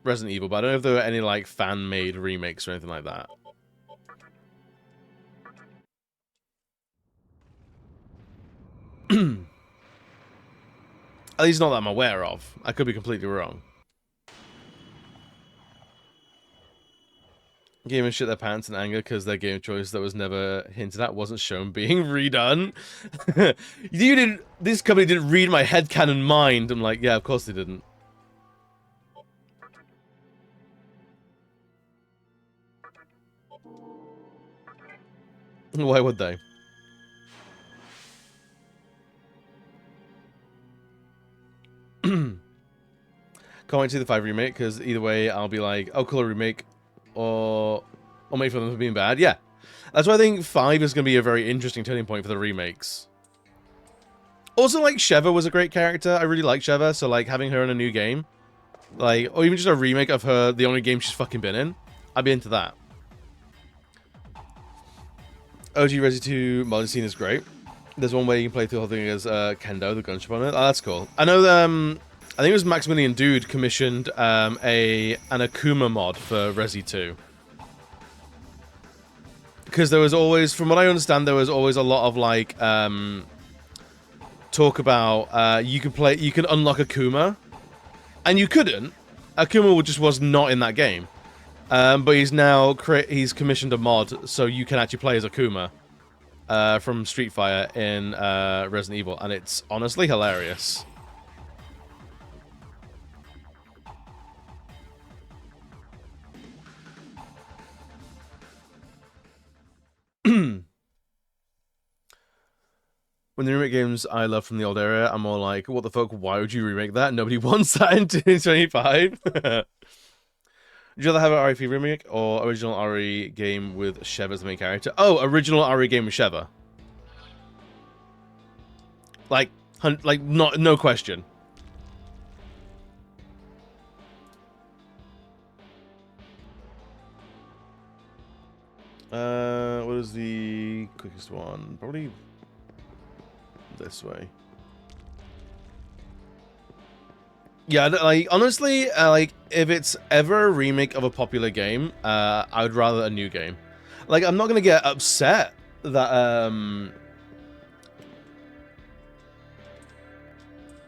Resident Evil, but I don't know if there were any like fan-made remakes or anything like that. At least not that I'm aware of. I could be completely wrong. Gamers shit their pants in anger because their game choice that was never hinted at wasn't shown being redone. You didn't. This company didn't read my headcanon mind. I'm like, yeah, of course they didn't. Why would they? Can't wait to see the 5 remake because either way I'll be like, oh, cool, remake. Or make fun of them for being bad. Yeah. That's why I think 5 is going to be a very interesting turning point for the remakes. Also, like, Sheva was a great character. I really like Sheva, so, like, having her in a new game. Like, or even just a remake of her, the only game she's fucking been in. I'd be into that. OG Resi 2 modded scene is great. There's one way you can play through the whole thing as Kendo, the gunship on it. Oh, that's cool. I know I think it was Maximilian Dude commissioned an Akuma mod for Resi 2. Because there was always, from what I understand, there was always a lot of like talk about you can unlock Akuma, and you couldn't. Akuma just was not in that game, but he's commissioned a mod so you can actually play as Akuma from Street Fighter in Resident Evil, and it's honestly hilarious. When they remake games I love from the old era, I'm more like, what the fuck, why would you remake that? Nobody wants that in 2025. Would you rather have an RE remake or original RE game with Sheva as the main character? Oh, original RE game with Sheva. Like, no question. What is the quickest one? Probably this way. Yeah, like, honestly, like, if it's ever a remake of a popular game, I would rather a new game. Like, I'm not gonna get upset that,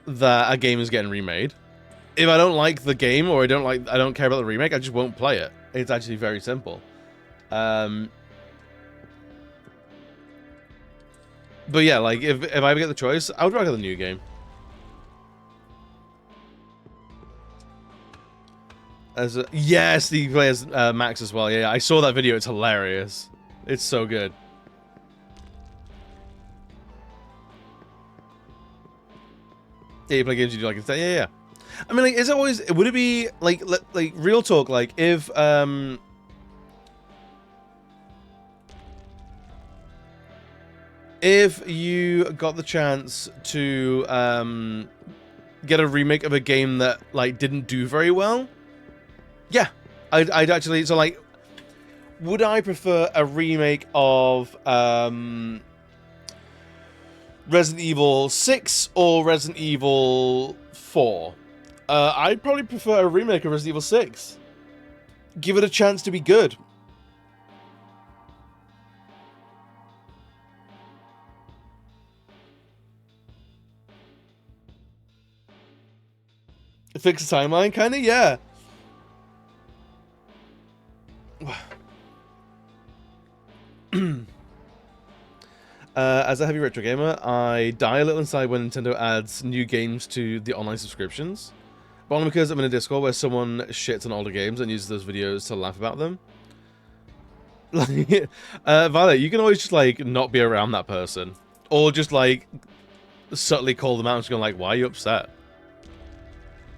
that a game is getting remade. If I don't like the game or I don't care about the remake, I just won't play it. It's actually very simple. But yeah, like, if I get the choice, I would rather the new game. Yes, he plays Max as well. Yeah, I saw that video. It's hilarious. It's so good. Yeah, you play games you do like instead. Yeah. I mean, like, is it always? Would it be like real talk? Like, if you got the chance to get a remake of a game that like didn't do very well, yeah, I'd actually. So like, would I prefer a remake of Resident Evil 6 or Resident Evil 4? I'd probably prefer a remake of Resident Evil 6. Give it a chance to be good. Fix the timeline, kind of, yeah. As a heavy retro gamer, I die a little inside when Nintendo adds new games to the online subscriptions. But only because I'm in a Discord where someone shits on older games and uses those videos to laugh about them. Like, Violet, you can always just, like, not be around that person. Or just, like, subtly call them out and just go, like, why are you upset?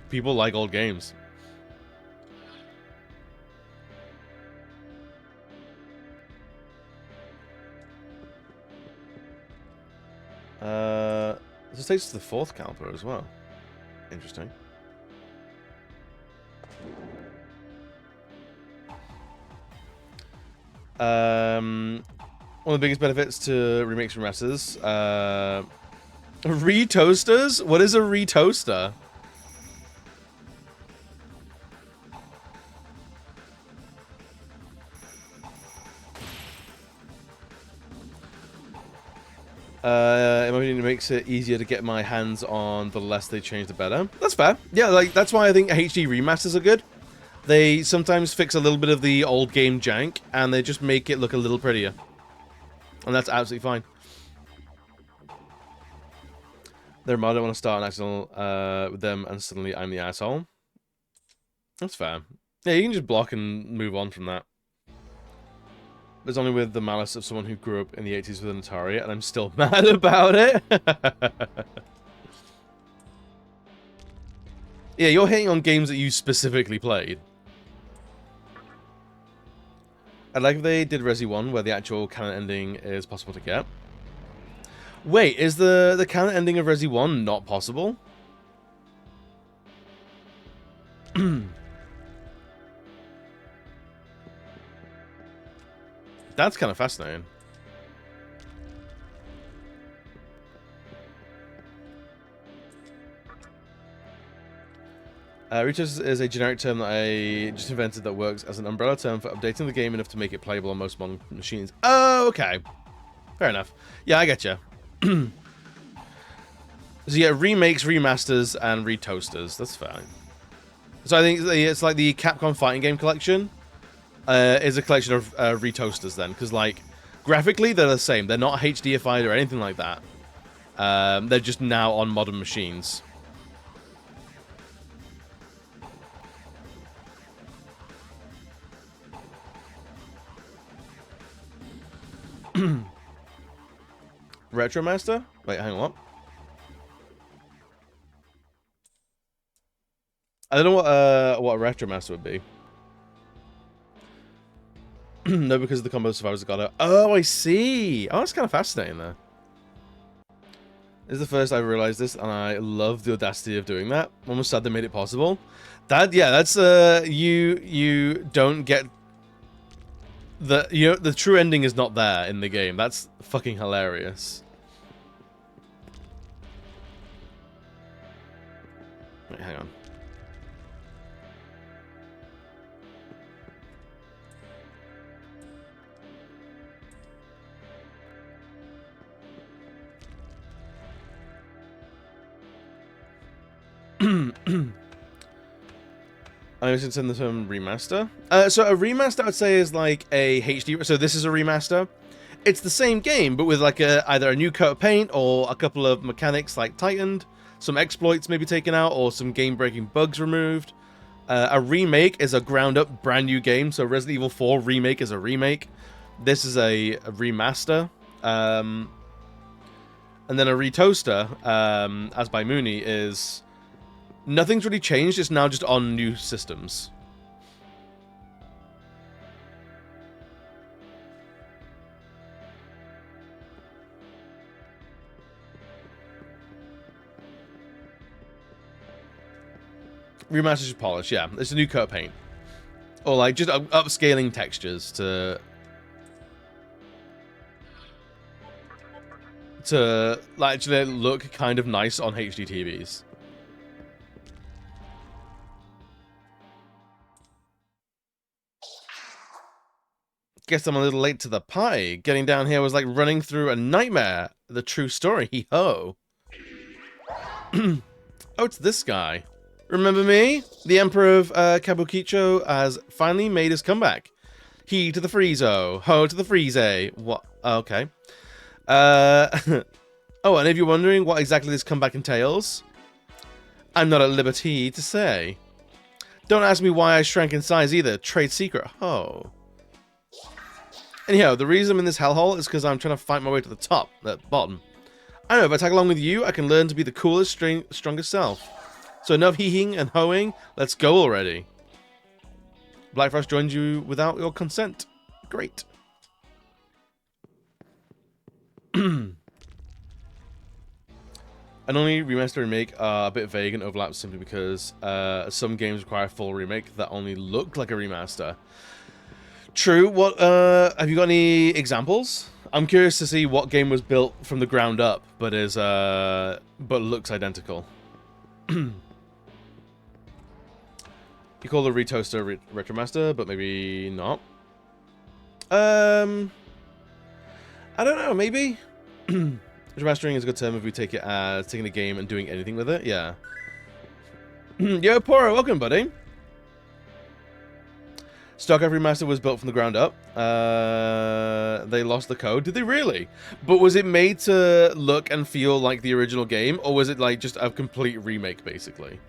People like old games. This takes us to the 4th caliber as well. Interesting. One of the biggest benefits to remakes and remasters. Retoasters? What is a retoaster? In my opinion, it makes it easier to get my hands on. The less they change, the better. That's fair. Yeah, like, that's why I think HD remasters are good. They sometimes fix a little bit of the old game jank, and they just make it look a little prettier. And that's absolutely fine. Their mother want to start an accidental with them, and suddenly I'm the asshole. That's fair. Yeah, you can just block and move on from that. There's only with the malice of someone who grew up in the 80s with an Atari, and I'm still mad about it. Yeah, you're hating on games that you specifically played. I'd like if they did Resi 1, where the actual canon ending is possible to get. Wait, is the canon ending of Resi 1 not possible? That's kind of fascinating. Retouch is a generic term that I just invented that works as an umbrella term for updating the game enough to make it playable on most modern machines. Oh, okay. Fair enough. Yeah, I get you. So yeah, remakes, remasters, and retoasters. That's fine. So I think it's like the Capcom fighting game collection is a collection of retoasters then, because like graphically they're the same. They're not HDified or anything like that. They're just now on modern machines. Retromaster? Wait, hang on. I don't know what a Retromaster would be. No, because of the combo survivors got it. Oh, I see. Oh, that's kind of fascinating there. This is the first I realized this, and I love the audacity of doing that. Almost sad they made it possible. That, yeah, that's you don't get the true ending is not there in the game. That's fucking hilarious. Wait, hang on. I was going to send the term remaster. So a remaster, I'd say, is like a HD. So this is a remaster. It's the same game, but with like either a new coat of paint or a couple of mechanics like tightened, some exploits maybe taken out, or some game-breaking bugs removed. A remake is a ground-up, brand-new game. So Resident Evil 4 Remake is a remake. This is a remaster. And then a retoaster, as by Mooney, is... Nothing's really changed, it's now just on new systems. Remastered to polish, yeah. It's a new coat of paint. Or like just upscaling textures to like actually look kind of nice on HD TVs. Guess I'm a little late to the party. Getting down here was like running through a nightmare. The true story, hee-ho. Oh, it's this guy. Remember me? The Emperor of Kabukicho has finally made his comeback. He to the Friezo. Ho to the Frieze. What? Okay. Oh, and if you're wondering what exactly this comeback entails, I'm not at liberty to say. Don't ask me why I shrank in size either. Trade secret. Ho. Anyhow, the reason I'm in this hellhole is because I'm trying to fight my way to the top, the bottom. I know, if I tag along with you, I can learn to be the coolest, strongest self. So enough hee-hing and hoeing, let's go already. Blackfrost joined you without your consent. Great. And only remaster and remake are a bit vague and overlap simply because some games require a full remake that only look like a remaster. True. What have you got any examples? I'm curious to see what game was built from the ground up, but is but looks identical. You call the retoaster retromaster, but maybe not. I don't know. Maybe remastering is a good term if we take it as taking a game and doing anything with it. Yeah. Yo, Poro, welcome, buddy. StarCraft Remastered was built from the ground up. They lost the code. Did they really? But was it made to look and feel like the original game, or was it like just a complete remake, basically?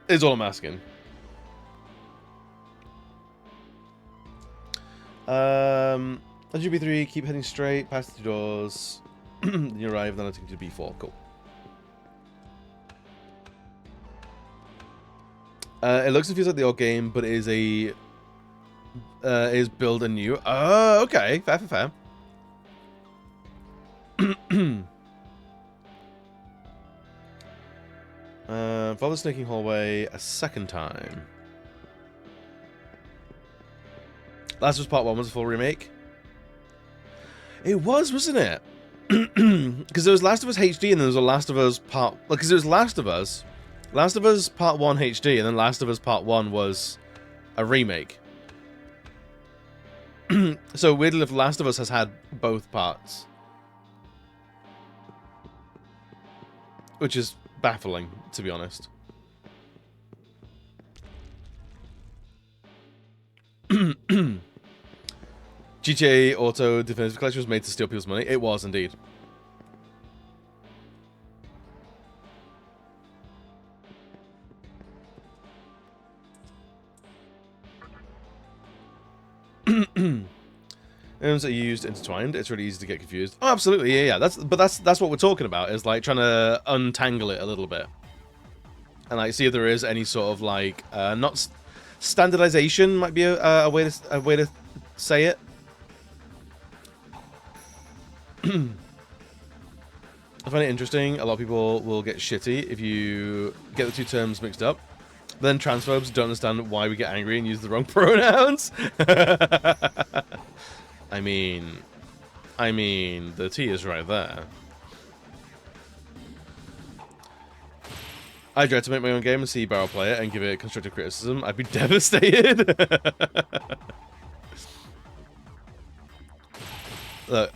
Is all I'm asking. GB3, keep heading straight, past the doors. You arrive, then I take you to B4. Cool. It looks and feels like the old game, but it is a is build anew. Oh, okay, fair. Follow the snaking hallway a second time. Last of Us Part 1 was a full remake. It was, wasn't it? Because there was Last of Us HD and there was a Last of Us Part... Because it was Last of Us Part 1 HD, and then Last of Us Part 1 was a remake. So weirdly enough, Last of Us has had both parts. which is baffling, to be honest. GTA Auto Definitive Collection was made to steal people's money. It was indeed. Items that are used intertwined. It's really easy to get confused. Oh, absolutely, yeah. That's what we're talking about. Is like trying to untangle it a little bit, and like see if there is any sort of like not standardization might be a way to say it. I find it interesting. A lot of people will get shitty if you get the two terms mixed up. Then transphobes don't understand why we get angry and use the wrong pronouns. I mean, the T is right there. I dread to make my own game and see Barrel play it and give it constructive criticism. I'd be devastated. Look,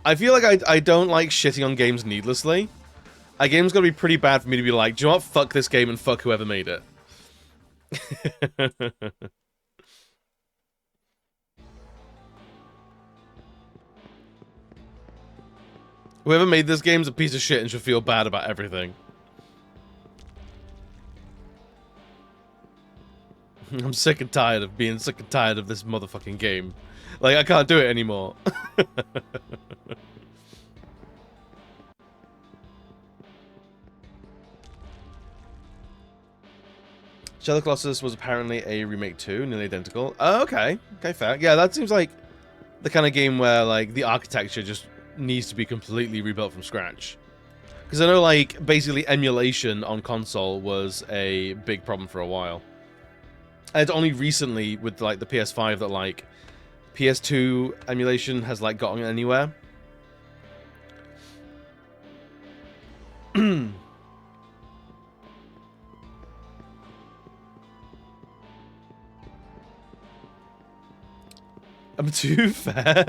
I feel like I don't like shitting on games needlessly. A game's gotta be pretty bad for me to be like, do you know what? Fuck this game and fuck whoever made it. Whoever made this game's a piece of shit and should feel bad about everything. I'm sick and tired of being sick and tired of this motherfucking game. Like, I can't do it anymore. Shadow of the Colossus was apparently a remake too, nearly identical. Oh, okay. Okay, fair. Yeah, that seems like the kind of game where, like, the architecture just needs to be completely rebuilt from scratch. Because I know, like, basically emulation on console was a big problem for a while. And it's only recently with, like, the PS5 that, like, PS2 emulation has, like, gotten anywhere. I'm too fair.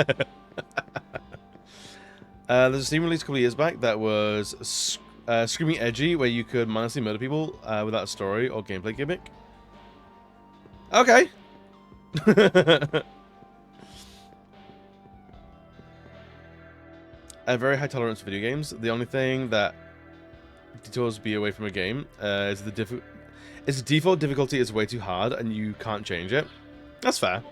There's a Steam release a couple of years back that was Screaming Edgy, where you could mindlessly murder people without a story or gameplay gimmick. Okay. I have very high tolerance for video games. The only thing that detours me away from a game is the default difficulty is way too hard and you can't change it. That's fair.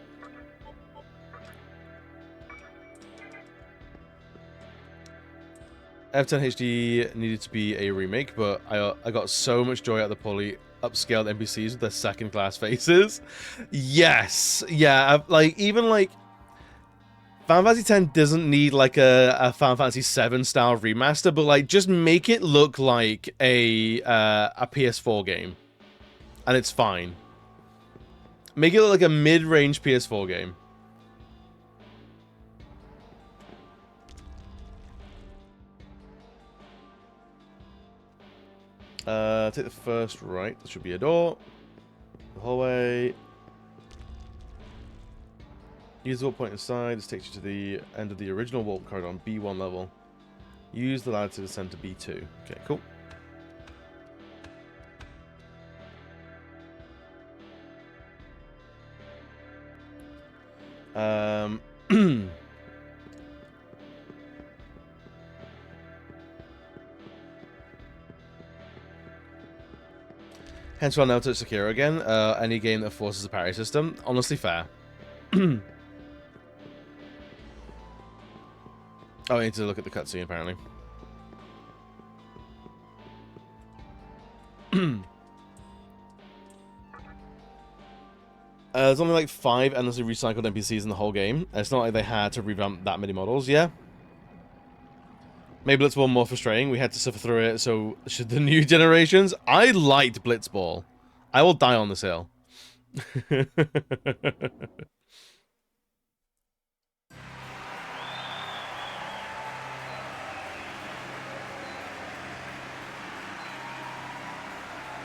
F10 HD needed to be a remake, but I got so much joy out of the poorly upscaled NPCs with their second-class faces. Yes, yeah, like even like Final Fantasy X doesn't need like a Final Fantasy VII style remaster, but like just make it look like a PS4 game, and it's fine. Make it look like a mid-range PS4 game. Take the first right. There should be a door. The hallway. Use the warp point inside. This takes you to the end of the original warp corridor on B1 level. Use the ladder to descend to B2. Okay, cool. Hence why now touch Sekiro again. Any game that forces a parry system. Honestly, fair. Oh, I need to look at the cutscene, apparently. There's only like 5 endlessly recycled NPCs in the whole game. It's not like they had to revamp that many models, yeah. Maybe Blitzball more frustrating. We had to suffer through it, so should the new generations? I liked Blitzball. I will die on this hill.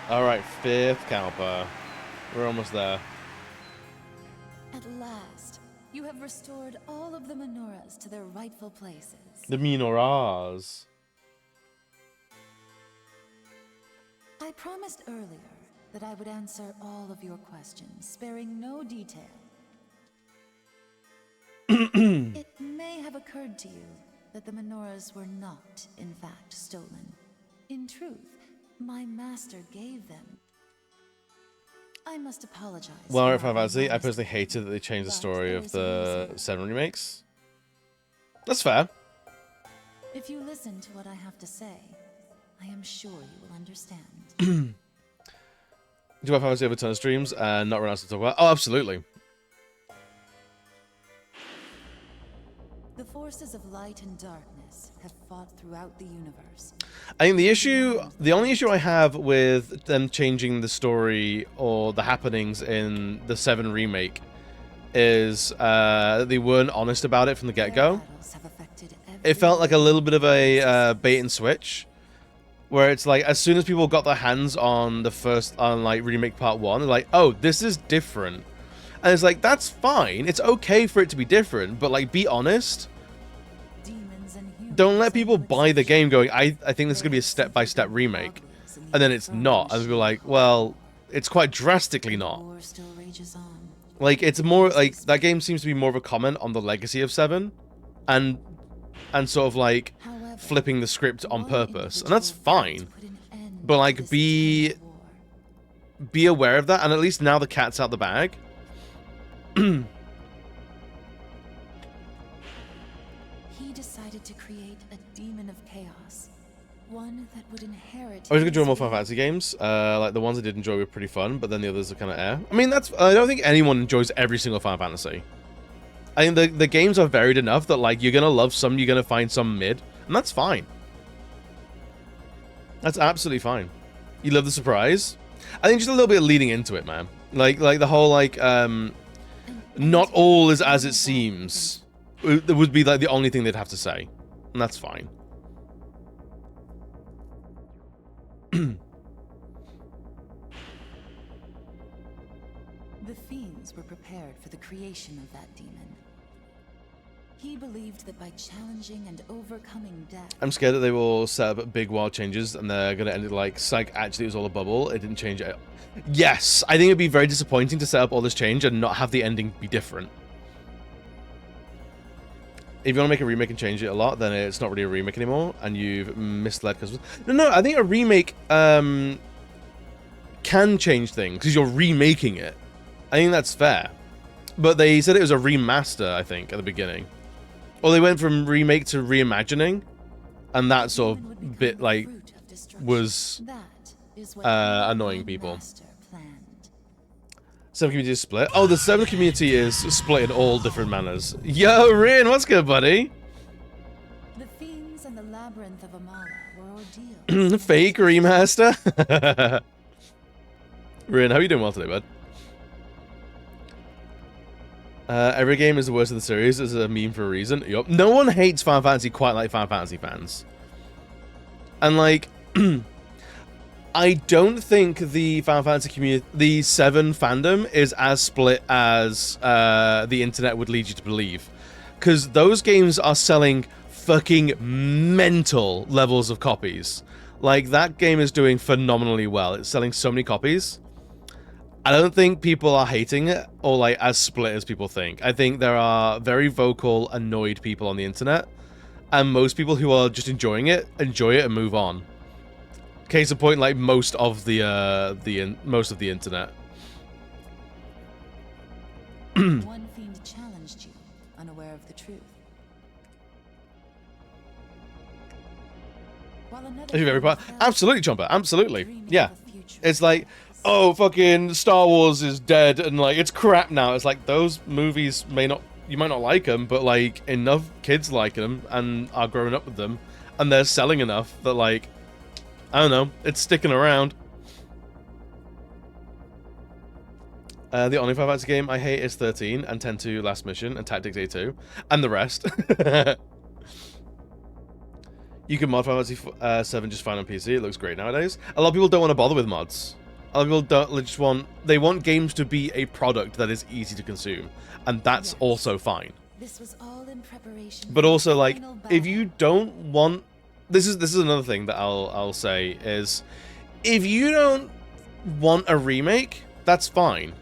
Alright, 5th Cowper. We're almost there. At last, you have restored all of the menorahs to their rightful places. The Minoras. I promised earlier that I would answer all of your questions, sparing no detail. It may have occurred to you that the menorahs were not, in fact, stolen. In truth, my master gave them. I must apologize. Well, for Final Fantasy, I my personally hated that they changed the but story there of is a the reason. 7 remakes. That's fair. If you listen to what I have to say, I am sure you will understand. Do you Final Fantasy over a ton of streams and not run out to talk about? Oh, absolutely. The forces of light and darkness have fought throughout the universe. I think the only issue I have with them changing the story or the happenings in the 7 remake is they weren't honest about it from the get-go. It felt like a little bit of a bait and switch, where it's like as soon as people got their hands on the first like remake part 1, they're like, oh, this is different. And it's like, that's fine. It's okay for it to be different, but like, be honest. Don't let people buy the game going, I think this is going to be a step-by-step remake. And then it's not. And we're like, well, it's quite drastically not. Like, it's more, like, that game seems to be more of a comment on the legacy of 7. And sort of, like, flipping the script on purpose. And that's fine. But, like, be aware of that. And at least now the cat's out the bag. He decided to create a demon of chaos, one that would inherit. I was gonna enjoy more Final Fantasy games. Like the ones I did enjoy were pretty fun, but then the others are kind of air. I mean, I don't think anyone enjoys every single Final Fantasy. I think the games are varied enough that like you're gonna love some, you're gonna find some mid, and that's fine. That's absolutely fine. You love the surprise. I think just a little bit of leading into it, man. Like the whole like not all is as it seems. It would be like the only thing they'd have to say, and that's fine. The fiends were prepared for the creation of that demon. He believed that by challenging and overcoming death... I'm scared that they will set up big wild changes and they're going to end it like, psych, actually it was all a bubble, it didn't change it. Yes, I think it'd be very disappointing to set up all this change and not have the ending be different. If you want to make a remake and change it a lot, then it's not really a remake anymore, and you've misled customers. No, I think a remake can change things, because you're remaking it. I think that's fair. But they said it was a remaster, I think, at the beginning. Or they went from remake to reimagining, and that sort of bit, like, was annoying people. 7 community is split. Oh, the 7 community is split in all different manners. Yo, Rin, what's good, buddy? The fiends and the labyrinth of Amala were ordeals. Fake remaster. Rin, how are you doing well today, bud? Every game is the worst of the series is a meme for a reason. Yup. No one hates Final Fantasy quite like Final Fantasy fans. And like, I don't think the Final Fantasy community, the 7 fandom is as split as the internet would lead you to believe. Because those games are selling fucking mental levels of copies. Like, that game is doing phenomenally well. It's selling so many copies. I don't think people are hating it or like as split as people think. I think there are very vocal, annoyed people on the internet, and most people who are just enjoying it enjoy it and move on. Case in point, like most of the internet. One fiend challenged you, unaware of the truth. While another Absolutely, Chomper. Absolutely. Yeah. It's like, oh, fucking Star Wars is dead and like it's crap now. It's like those movies you might not like them, but like enough kids like them and are growing up with them, and they're selling enough that like, I don't know, it's sticking around. The only Final Fantasy game I hate is 13 and 10-2 Last Mission and Tactics A2 and the rest. You can mod Final Fantasy 7 just fine on PC. It looks great nowadays. A lot of people don't want to bother with mods. A lot of people don't just want games to be a product that is easy to consume, and that's also fine. This was all in preparation. But also, like, if you don't want, this is another thing that I'll say is, if you don't want a remake, that's fine.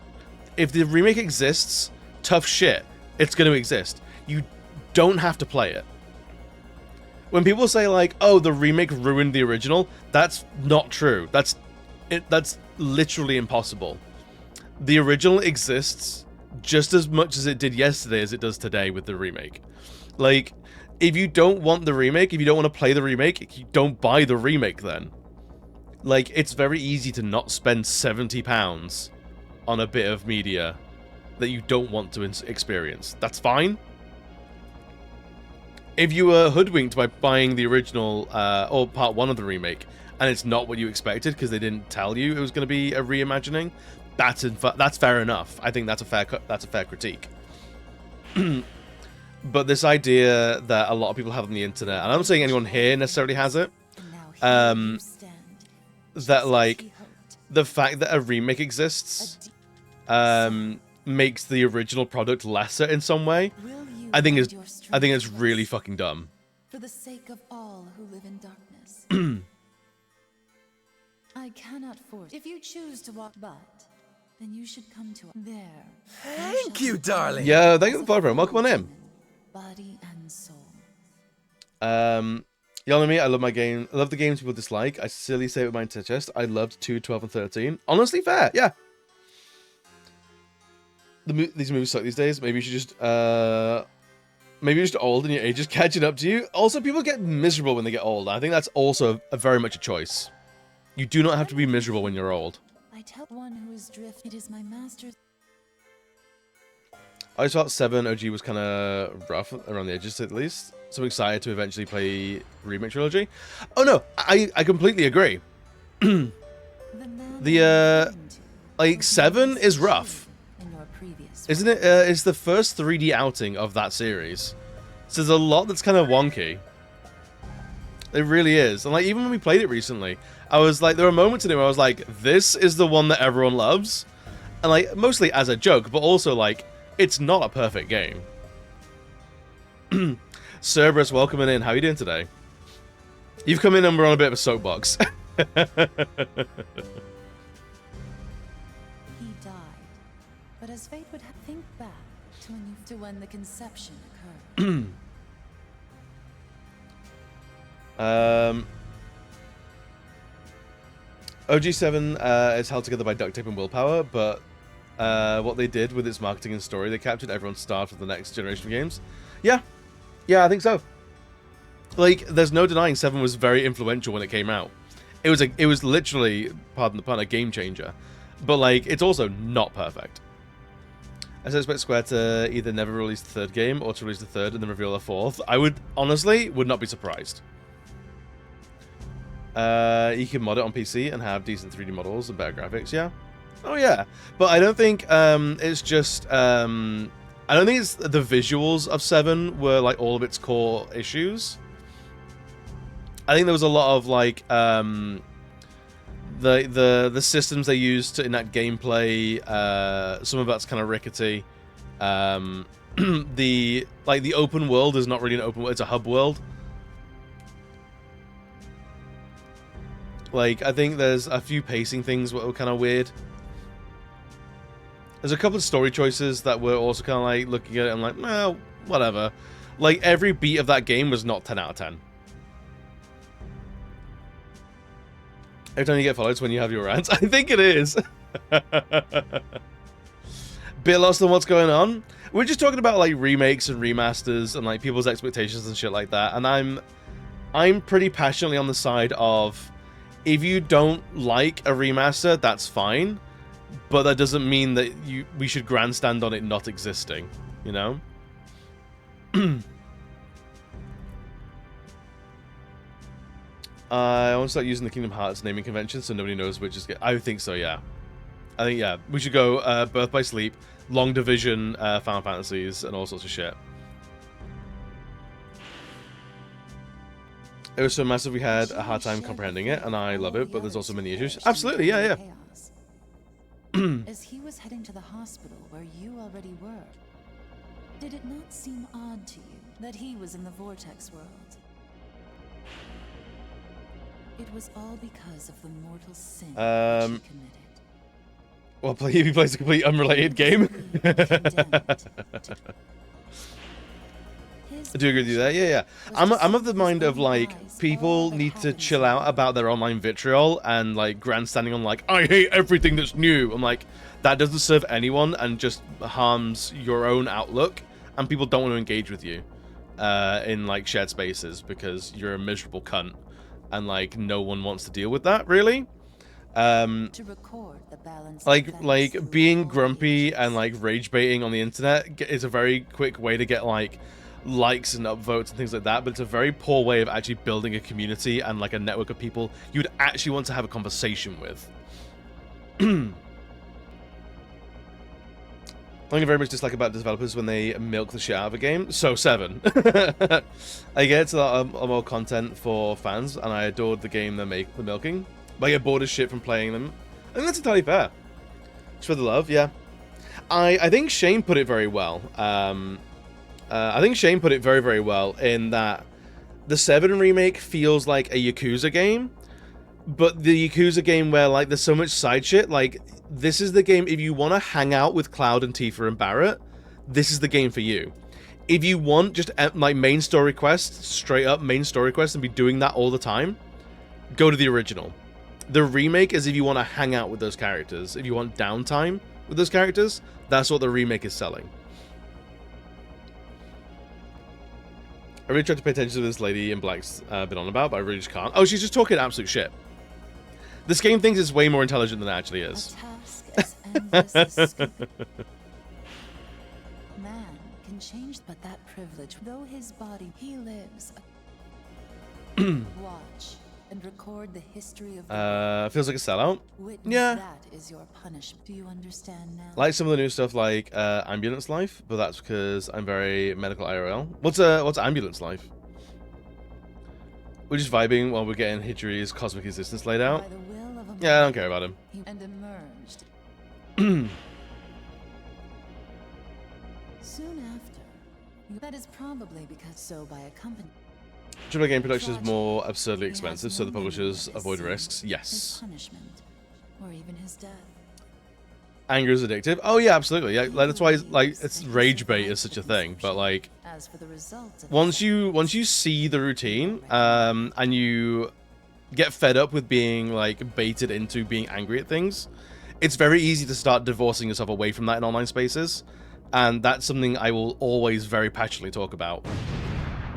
If the remake exists, tough shit, it's going to exist. You don't have to play it. When people say like, "Oh, the remake ruined the original," that's not true. That's literally impossible. The original exists just as much as it did yesterday as it does today with the remake. Like, if you don't want the remake, if you don't want to play the remake, you don't buy the remake then. Like, it's very easy to not spend £70 on a bit of media that you don't want to experience. That's fine. If you were hoodwinked by buying the original or part 1 of the remake, and it's not what you expected because they didn't tell you it was going to be a reimagining, that's fair enough. I think that's a fair critique. But this idea that a lot of people have on the internet, and I'm not saying anyone here necessarily has it, that like the fact that a remake exists makes the original product lesser in some way, I think it's really fucking dumb. For the sake of all who live in darkness. I cannot force. If you choose to walk, but then you should come to there. Thank you, darling. Yeah, thank you for the follow, bro. Welcome on in. Body and soul. Y'all know me, I love my game. I love the games people dislike. I sincerely say it with my chest. I loved 2, 12, and 13. Honestly, fair, yeah. These movies suck these days. Maybe you should just maybe you're just old and your age is catching up to you. Also, people get miserable when they get old. I think that's also very much a choice. You do not have to be miserable when you're old. I tell one who is drift, it is my master's. I just felt 7 OG was kind of rough around the edges, at least. So I'm excited to eventually play Remake Trilogy. Oh no, I completely agree. Like 7 is rough, isn't it? It's the first 3D outing of that series, so there's a lot that's kind of wonky. It really is. And like, even when we played it recently, I was like, there were moments in it where I was like, this is the one that everyone loves, and like, mostly as a joke, but also like, it's not a perfect game. Cerberus, welcome in. How are you doing today? You've come in and we're on a bit of a soapbox. He died, but as fate would have, think back to when the conception occurred. OG7 is held together by duct tape and willpower, but what they did with its marketing and story, they captured everyone's start for the next generation of games. Yeah, I think so. Like, there's no denying 7 was very influential when it came out. It was literally, pardon the pun, a game changer. But like, it's also not perfect. I expect Square to either never release the 3rd game or to release the 3rd and then reveal a 4th. I would not be surprised. You can mod it on PC and have decent 3D models and better graphics, yeah. Oh yeah, but I don't think it's just I don't think it's the visuals of 7 were like all of its core issues. I think there was a lot of like the systems they used in that gameplay. Some of that's kind of rickety. The open world is not really an open world; it's a hub world. Like, I think there's a few pacing things that were kind of weird. There's a couple of story choices that were also kind of like looking at it and like, well, whatever. Like, every beat of that game was not 10 out of 10. Every time you get followed, it's when you have your rants. I think it is. Bit lost on what's going on. We're just talking about like remakes and remasters and like people's expectations and shit like that. And I'm pretty passionately on the side of, if you don't like a remaster, that's fine. But that doesn't mean that we should grandstand on it not existing, you know? I want to start using the Kingdom Hearts naming convention so nobody knows which is good. I think so, yeah. I think, yeah. We should go Birth by Sleep, Long Division, Final Fantasies, and all sorts of shit. It was so massive we had a hard time comprehending it, and I love it, but there's also many issues. Absolutely, yeah. As he was heading to the hospital where you already were, did it not seem odd to you that he was in the Vortex world? It was all because of the mortal sin which Um, he committed. Well, he plays a complete unrelated game. I do agree with you there. Yeah, yeah. I'm of the mind of like people need to chill out about their online vitriol and like grandstanding on like I hate everything that's new. I'm like that doesn't serve anyone and just harms your own outlook, and people don't want to engage with you in like shared spaces because you're a miserable cunt and like no one wants to deal with that really. To record the balance Like being grumpy and like rage baiting on the internet is a very quick way to get like likes and upvotes and things like that, but it's a very poor way of actually building a community and like a network of people you'd actually want to have a conversation with. Something I very much dislike about developers when they milk the shit out of a game. So 7. I get a lot more content for fans, and I adored the game they're milking. But I get bored as shit from playing them. I think that's entirely fair. It's for the love, yeah. I think Shane put it very well. I think Shane put it very, very well in that the 7 remake feels like a Yakuza game, but the Yakuza game where like there's so much side shit, like this is the game if you want to hang out with Cloud and Tifa and Barrett, this is the game for you. If you want just like main story quests, straight up main story quests and be doing that all the time, go to the original. The remake is if you want to hang out with those characters. If you want downtime with those characters, that's what the remake is selling. I really tried to pay attention to this lady in black's been on about, but I really just can't. Oh, she's just talking absolute shit. This game thinks it's way more intelligent than it actually is. A task as endless as scooping. Man can change, but that privilege, though his body, he lives. Watch and record the history of the Feels like a sellout. witness. Yeah. That is your punishment. Do you understand now? Like some of the new stuff like Ambulance Life, but that's because I'm very medical IRL. What's Ambulance Life? We're just vibing while we're getting Hijiri's cosmic existence laid out. By the will of a Yeah, I man, don't care about him. and emerged. Soon after, that is probably because so by a company. AAA game production is more absurdly expensive, so the publishers avoid risks. His Yes. punishment, or even his death. Anger is addictive. Oh yeah, absolutely. Yeah, like, that's why it's rage bait is such a thing. But like As for the results of once you see the routine, and you get fed up with being like baited into being angry at things, it's very easy to start divorcing yourself away from that in online spaces, and that's something I will always very passionately talk about.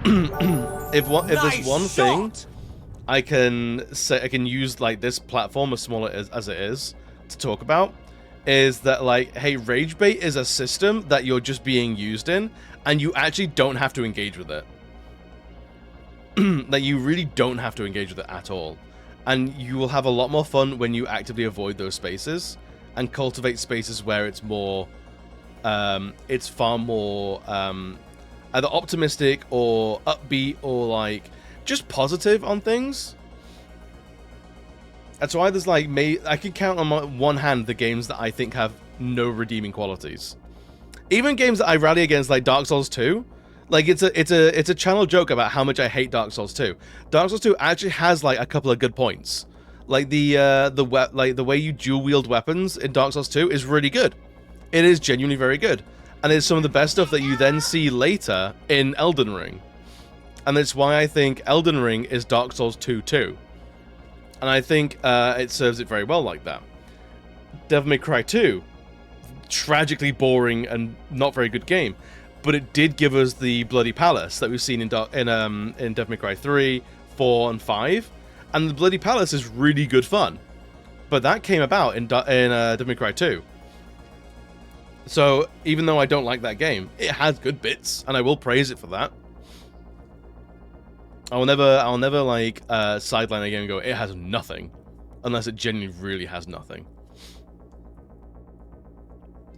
If there's one thing I can say, I can use like this platform, as small as it is, to talk about, is that like, hey, rage bait is a system that you're just being used in, and you actually don't have to engage with it. That you really don't have to engage with it at all, and you will have a lot more fun when you actively avoid those spaces and cultivate spaces where it's more, it's far more either optimistic or upbeat or like just positive on things. That's why there's like I can count on one hand the games that I think have no redeeming qualities. Even games that I rally against, like Dark Souls 2, like it's a channel joke about how much I hate Dark Souls 2. Dark Souls 2 actually has like a couple of good points. Like the way you dual wield weapons in Dark Souls 2 is really good. It is genuinely very good. And it's some of the best stuff that you then see later in Elden Ring. And that's why I think Elden Ring is Dark Souls 2 too. And I think it serves it very well like that. Devil May Cry 2, tragically boring and not very good game. But it did give us the Bloody Palace that we've seen in Devil May Cry 3, 4, and 5. And the Bloody Palace is really good fun. But that came about in Devil May Cry 2. So, even though I don't like that game, it has good bits, and I will praise it for that. I'll never like sideline a game and go, it has nothing, unless it genuinely really has nothing.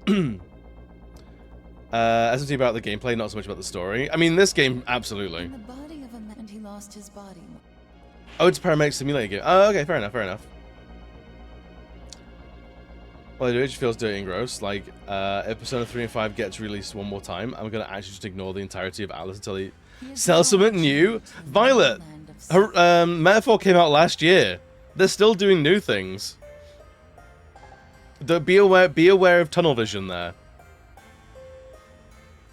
SMT about the gameplay, not so much about the story. I mean, this game, absolutely. In the body of a man, and he lost his body. Oh, it's a paramedic simulator game. Oh, okay, fair enough, fair enough. Well, it just feels dirty and gross. Like, if Persona 3 and 5 gets released one more time, I'm gonna actually just ignore the entirety of Atlas until he sells something new. Violet, Metaphor came out last year. They're still doing new things. Be aware of tunnel vision there.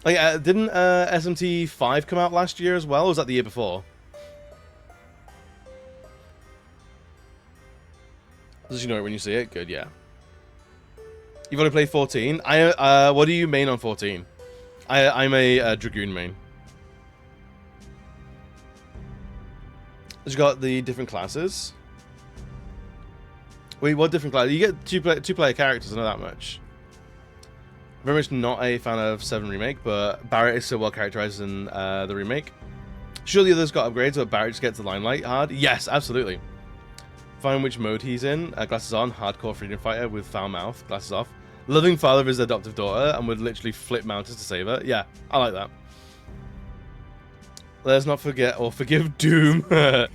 Like, didn't SMT 5 come out last year as well? Or was that the year before? Does you know it when you see it? Good, yeah. You've only played 14. What do you main on 14? I'm a Dragoon main. You got the different classes. Wait, what different classes? You get two player characters. I know that much. Very much not a fan of 7 Remake, but Barrett is so well characterized in the remake. Sure, the others got upgrades, but Barrett just gets the limelight hard. Yes, absolutely. Find which mode he's in. Glasses on, hardcore freedom fighter with foul mouth. Glasses off. Loving father of his adoptive daughter and would literally flip mountains to save her. Yeah, I like that. Let's not forget or forgive Doom. I've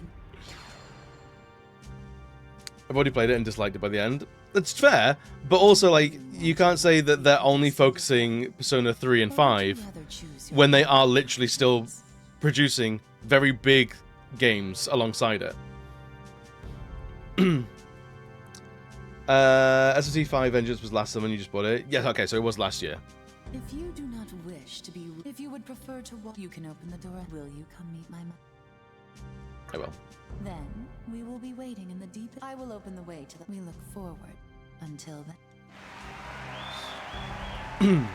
already played it and disliked it by the end. That's fair, but also, like, you can't say that they're only focusing Persona 3 and 5 when they are literally still producing very big games alongside it. SMT 5 Vengeance was last summer and you just bought it? Yes, okay, so it was last year. If you do not wish to be... If you would prefer to walk, you can open the door. Will you come meet my mother? I will. Then, we will be waiting in the deep... I will open the way to the... We look forward. Until then...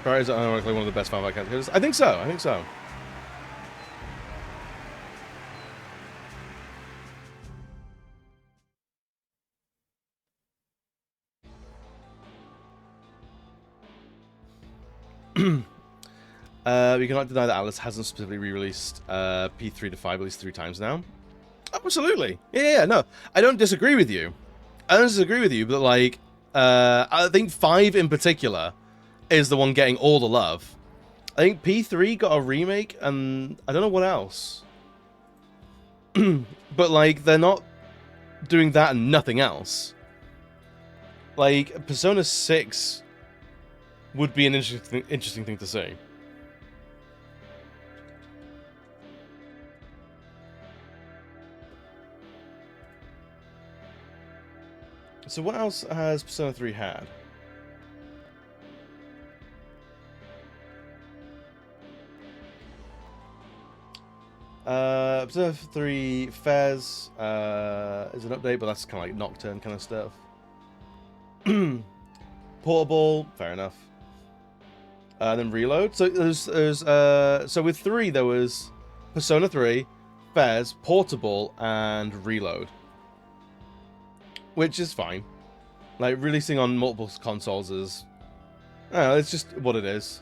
Barrett is ironically one of the best fanfight characters. I think so, I think so. We cannot deny that Atlas hasn't specifically re-released P3 to 5 at least 3 times now. Absolutely. Yeah, no. I don't disagree with you. I don't disagree with you, but like, I think 5 in particular is the one getting all the love. I think P3 got a remake, and I don't know what else. But like, they're not doing that and nothing else. Like, Persona 6 would be an interesting thing to see. So what else has Persona 3 had? Persona 3 Fez is an update, but that's kind of like Nocturne kind of stuff. Portable, fair enough. Then Reload. So so with 3 there was Persona 3, Fez, Portable, and Reload. Which is fine. Like, releasing on multiple consoles is... I don't know, it's just what it is.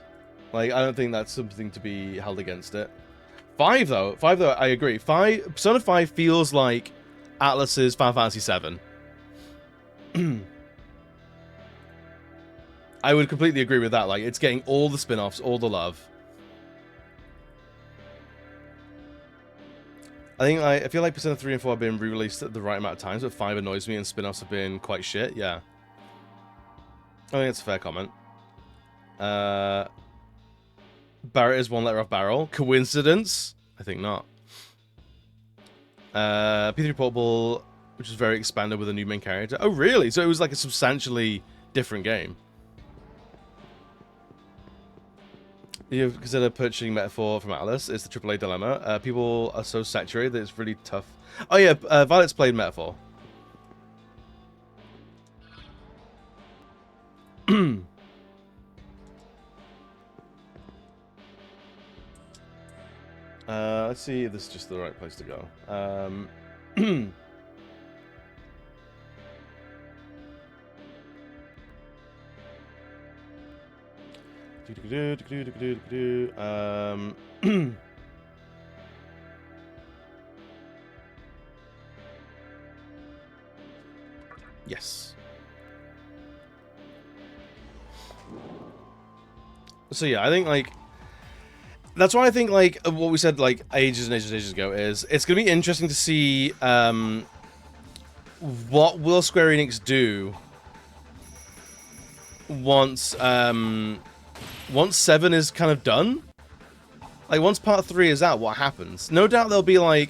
Like, I don't think that's something to be held against it. 5, though, I agree. Persona 5 feels like Atlus's Final Fantasy 7. I would completely agree with that. Like, it's getting all the spin-offs, all the love. I feel like Persona 3 and 4 have been re-released at the right amount of times, but 5 annoys me and spin-offs have been quite shit, yeah. I think that's a fair comment. Barrett is one letter off barrel. Coincidence? I think not. P3 Portable, which is very expanded with a new main character. Oh, really? So it was like a substantially different game. You consider purchasing Metaphor from Atlas. It's the AAA dilemma. People are so saturated that it's really tough. Oh yeah, Violet's played Metaphor. Let's see if this is just the right place to go. Yes. So yeah, I think like that's why I think like what we said like ages and ages ago is it's gonna be interesting to see what will Square Enix do once once 7 is kind of done. Like, once part 3 is out, what happens? No doubt there'll be, like...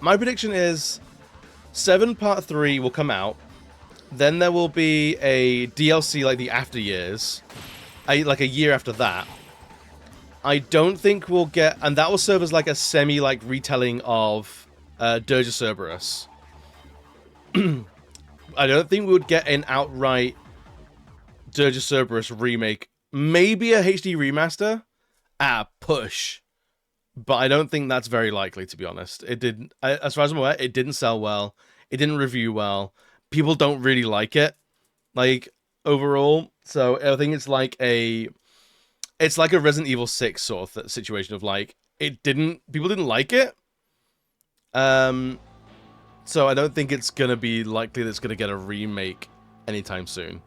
My prediction is 7 part 3 will come out. Then there will be a DLC, like the After Years. Like a year after that. I don't think we'll get... And that will serve as, like, a semi, like, retelling of Dirge of Cerberus. I don't think we would get an outright Dirge of Cerberus remake. Maybe a HD remaster? Push. But I don't think that's very likely, to be honest. It didn't, as far as I'm aware, it didn't sell well. It didn't review well. People don't really like it, like, overall. So I think it's like a Resident Evil 6 sort of situation of, like, people didn't like it. So I don't think it's gonna be likely that it's gonna get a remake anytime soon.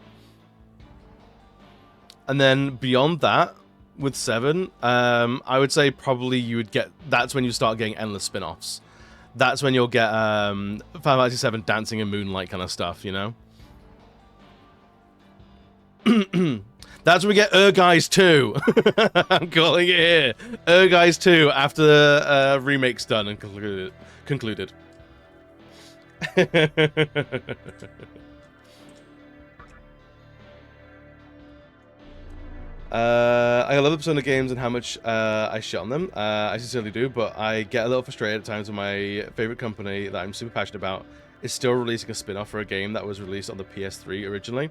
And then beyond that, with 7, I would say probably that's when you start getting endless spin-offs. That's when you'll get Final Fantasy 7 Dancing in Moonlight kind of stuff, you know? That's when we get Guys 2. I'm calling it here. Guys 2 after the remake's done and concluded. I love the Persona games and how much I shit on them. I sincerely do, but I get a little frustrated at times when my favorite company that I'm super passionate about is still releasing a spin-off for a game that was released on the PS3 originally.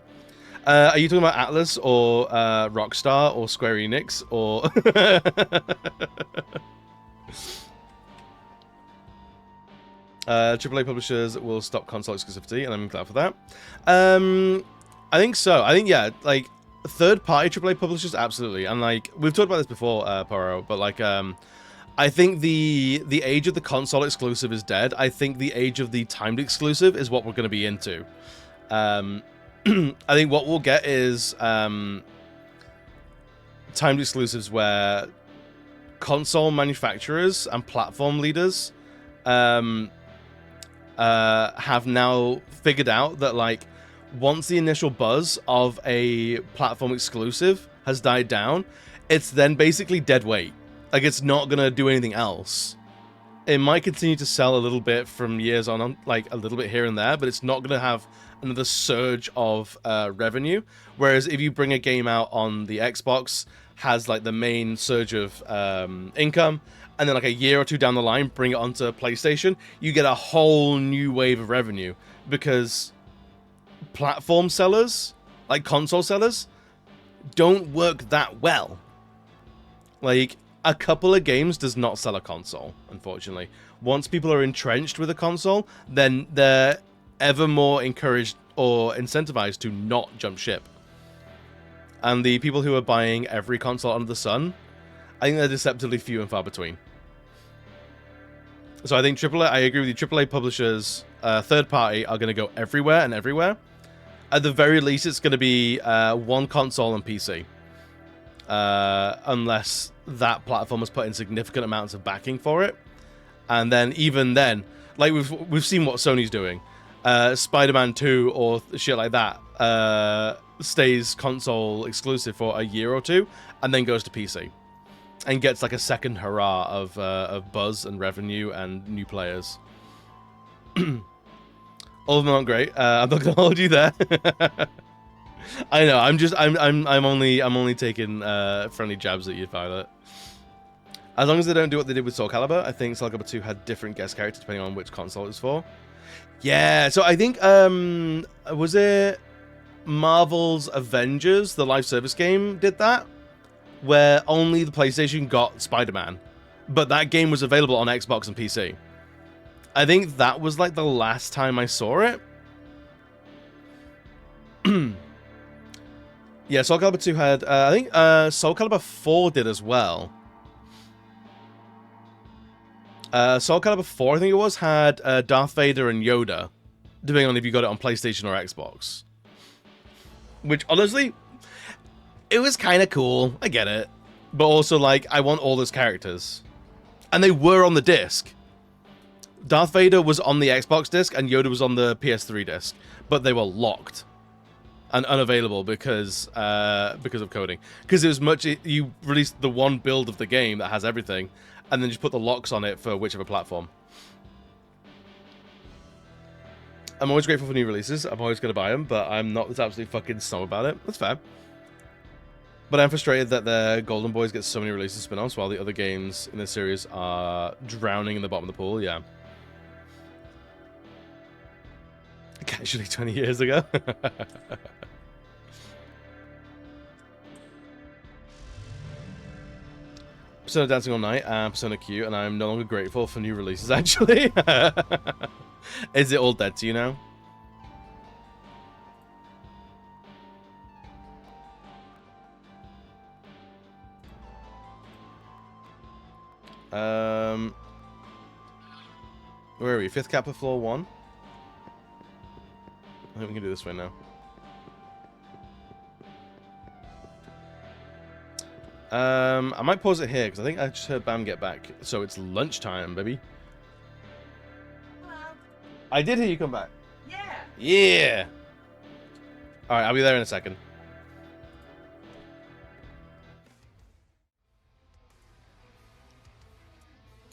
Are you talking about Atlas or Rockstar or Square Enix or... AAA publishers will stop console exclusivity, and I'm glad for that. I think so. I think, yeah, like, third-party AAA publishers, absolutely. And, like, we've talked about this before, Paro, but, like, I think the age of the console exclusive is dead. I think the age of the timed exclusive is what we're going to be into. I think what we'll get is timed exclusives where console manufacturers and platform leaders have now figured out that, like, once the initial buzz of a platform exclusive has died down, it's then basically dead weight. Like, it's not gonna do anything else. It might continue to sell a little bit from years on, like a little bit here and there, but it's not gonna have another surge of revenue. Whereas if you bring a game out on the Xbox, has like the main surge of income, and then like a year or two down the line, bring it onto PlayStation, you get a whole new wave of revenue because platform sellers, like console sellers, don't work that well. Like, a couple of games does not sell a console, unfortunately. Once people are entrenched with a console, then they're ever more encouraged or incentivized to not jump ship. And the people who are buying every console under the sun, I think they're deceptively few and far between. So I think AAA, I agree with you, AAA publishers, third party, are going to go everywhere and everywhere. At the very least, it's going to be one console and PC. Unless that platform has put in significant amounts of backing for it. And then, even then, like we've seen what Sony's doing. Spider-Man 2 or shit like that stays console exclusive for a year or two, and then goes to PC. And gets like a second hurrah of buzz and revenue and new players. All of them aren't great. I'm not gonna hold you there. I know. I'm only taking friendly jabs at you, Violet. As long as they don't do what they did with Soul Calibur, I think Soul Calibur 2 had different guest characters depending on which console it's for. Yeah. So I think was it Marvel's Avengers, the live service game, did that, where only the PlayStation got Spider-Man, but that game was available on Xbox and PC. I think that was like the last time I saw it. Yeah, Soul Calibur 2 had, I think Soul Calibur 4 did as well. Soul Calibur 4, I think it was, had Darth Vader and Yoda, depending on if you got it on PlayStation or Xbox. Which, honestly, it was kind of cool. I get it. But also, like, I want all those characters. And they were on the disc. Darth Vader was on the Xbox disc, and Yoda was on the PS3 disc. But they were locked. and unavailable because of coding. Because it was you released the one build of the game that has everything, and then just put the locks on it for whichever platform. I'm always grateful for new releases. I'm always going to buy them, but I'm not this absolutely fucking snob about it. That's fair. But I'm frustrated that the Golden Boys get so many releases spin-offs while the other games in the series are drowning in the bottom of the pool. Yeah. Casually 20 years ago. Persona Dancing All Night and Persona Q, and I'm no longer grateful for new releases, actually. Is it all dead to you now? Where are we? 5th cap of floor 1? I think we can do this way now. I might pause it here, because I think I just heard Bam get back. So it's lunchtime, baby. Hello. I did hear you come back. Yeah. Yeah! Alright, I'll be there in a second.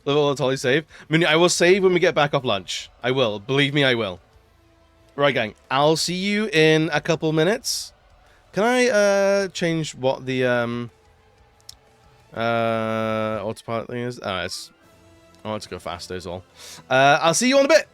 Little Tolly save. I mean, I will save when we get back off lunch. I will. Believe me, I will. Right, gang. I'll see you in a couple minutes. Can I change what the autopilot thing is? Oh, it's... I want to go faster is all. I'll see you in a bit.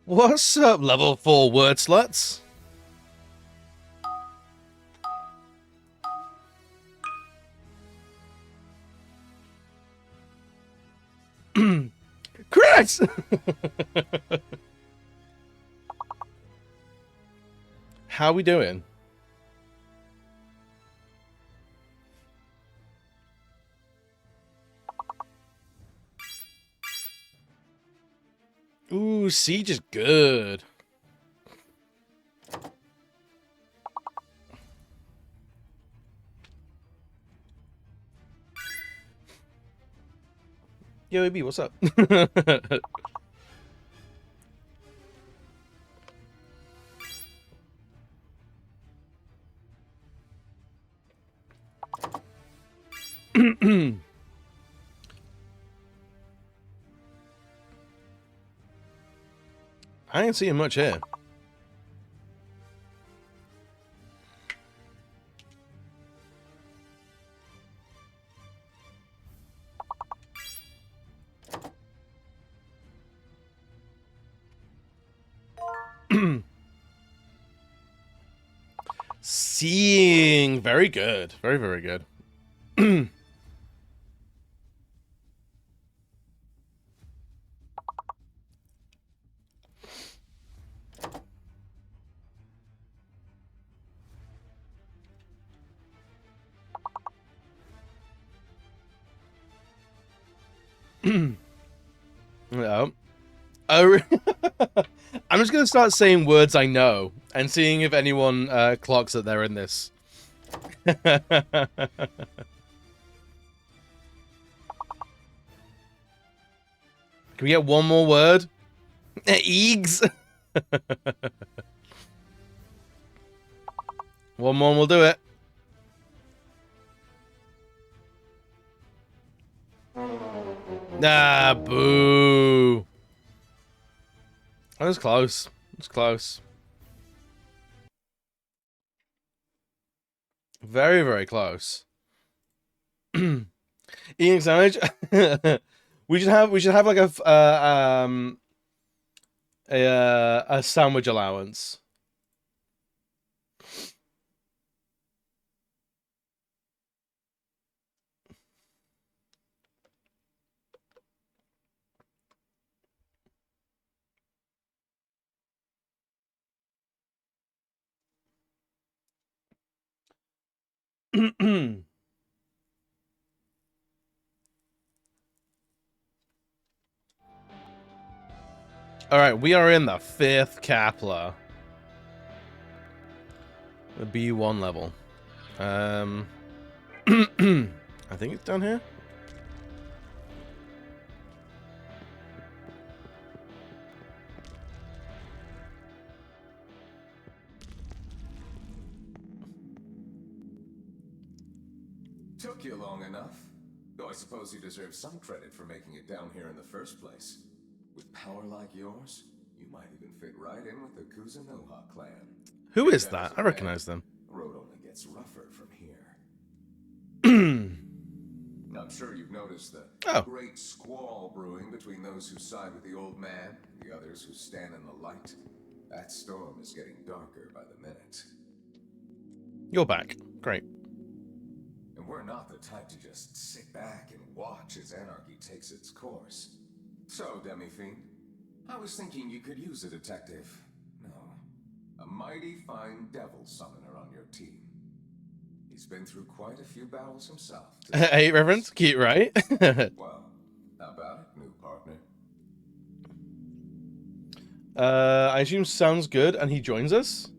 What's up, level 4 word sluts? Chris! How we doing? Ooh, Siege is good. Yo, AB, what's up? I ain't seeing much here. Seeing. Very good. Very, very good. Yeah. Oh, I'm just gonna start saying words I know and seeing if anyone clocks that they're in this. Can we get one more word? Eags. One more and we'll do it. Nah, boo. That was close. It was close. Very, very close. Eating sandwich. we should have like a sandwich allowance. All right, we are in the 5th Kepler. The B1 level. I think it's down here. Took you long enough. Though I suppose you deserve some credit for making it down here in the first place. With power like yours, you might even fit right in with the Kuzunoha clan. Who is that? I recognize them. Road only gets rougher from here. I'm sure you've noticed the great squall brewing between those who side with the old man and the others who stand in the light. That storm is getting darker by the minute. You're back. Great. And we're not the type to just sit back and watch as anarchy takes its course. So, Demi-Fiend, I was thinking you could use a detective. No, a mighty fine devil summoner on your team. He's been through quite a few battles himself. Hey, reference, cute, right? Well, how about it, new partner? I assume sounds good, and he joins us.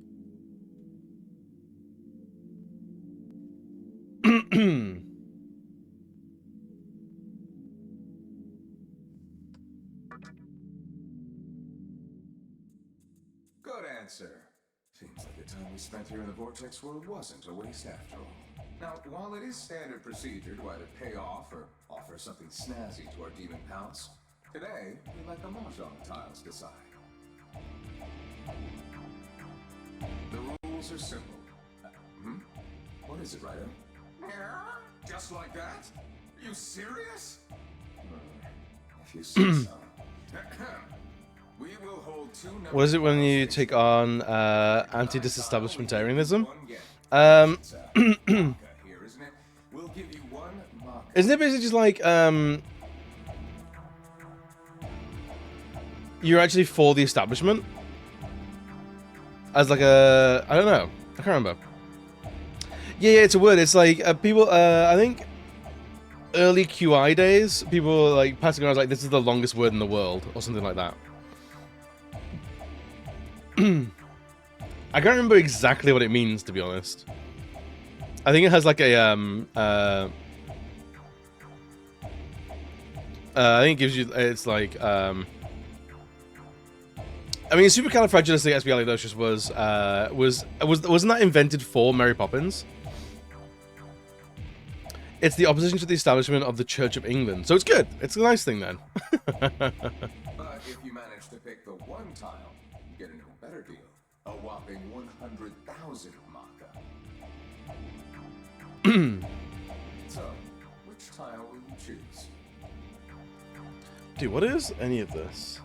Good answer. Seems like the time we spent here in the Vortex world wasn't a waste after all. Now, while it is standard procedure to either pay off or offer something snazzy to our demon pals, today we let the Mahjong tiles decide. The rules are simple. What is it, Ryder? Just like that? Are you serious? If you say so. We will hold two What is it when you take on anti-disestablishmentarianism? here, isn't it? We'll give you one marker. Isn't it basically just like you're actually for the establishment? As like a, I don't know, I can't remember. Yeah, it's a word. It's like people. I think early QI days, people were like passing around like this is the longest word in the world or something like that. I can't remember exactly what it means, to be honest. I think it has like a I think it gives you. It's like I mean, supercalifragilisticexpialidocious wasn't that invented for Mary Poppins? It's the opposition to the establishment of the Church of England, so it's good. It's a nice thing then. But if you manage to pick the one tile, you get an even better deal. A whopping 100,000 marker. So, which tile will you choose? Dude, what is any of this?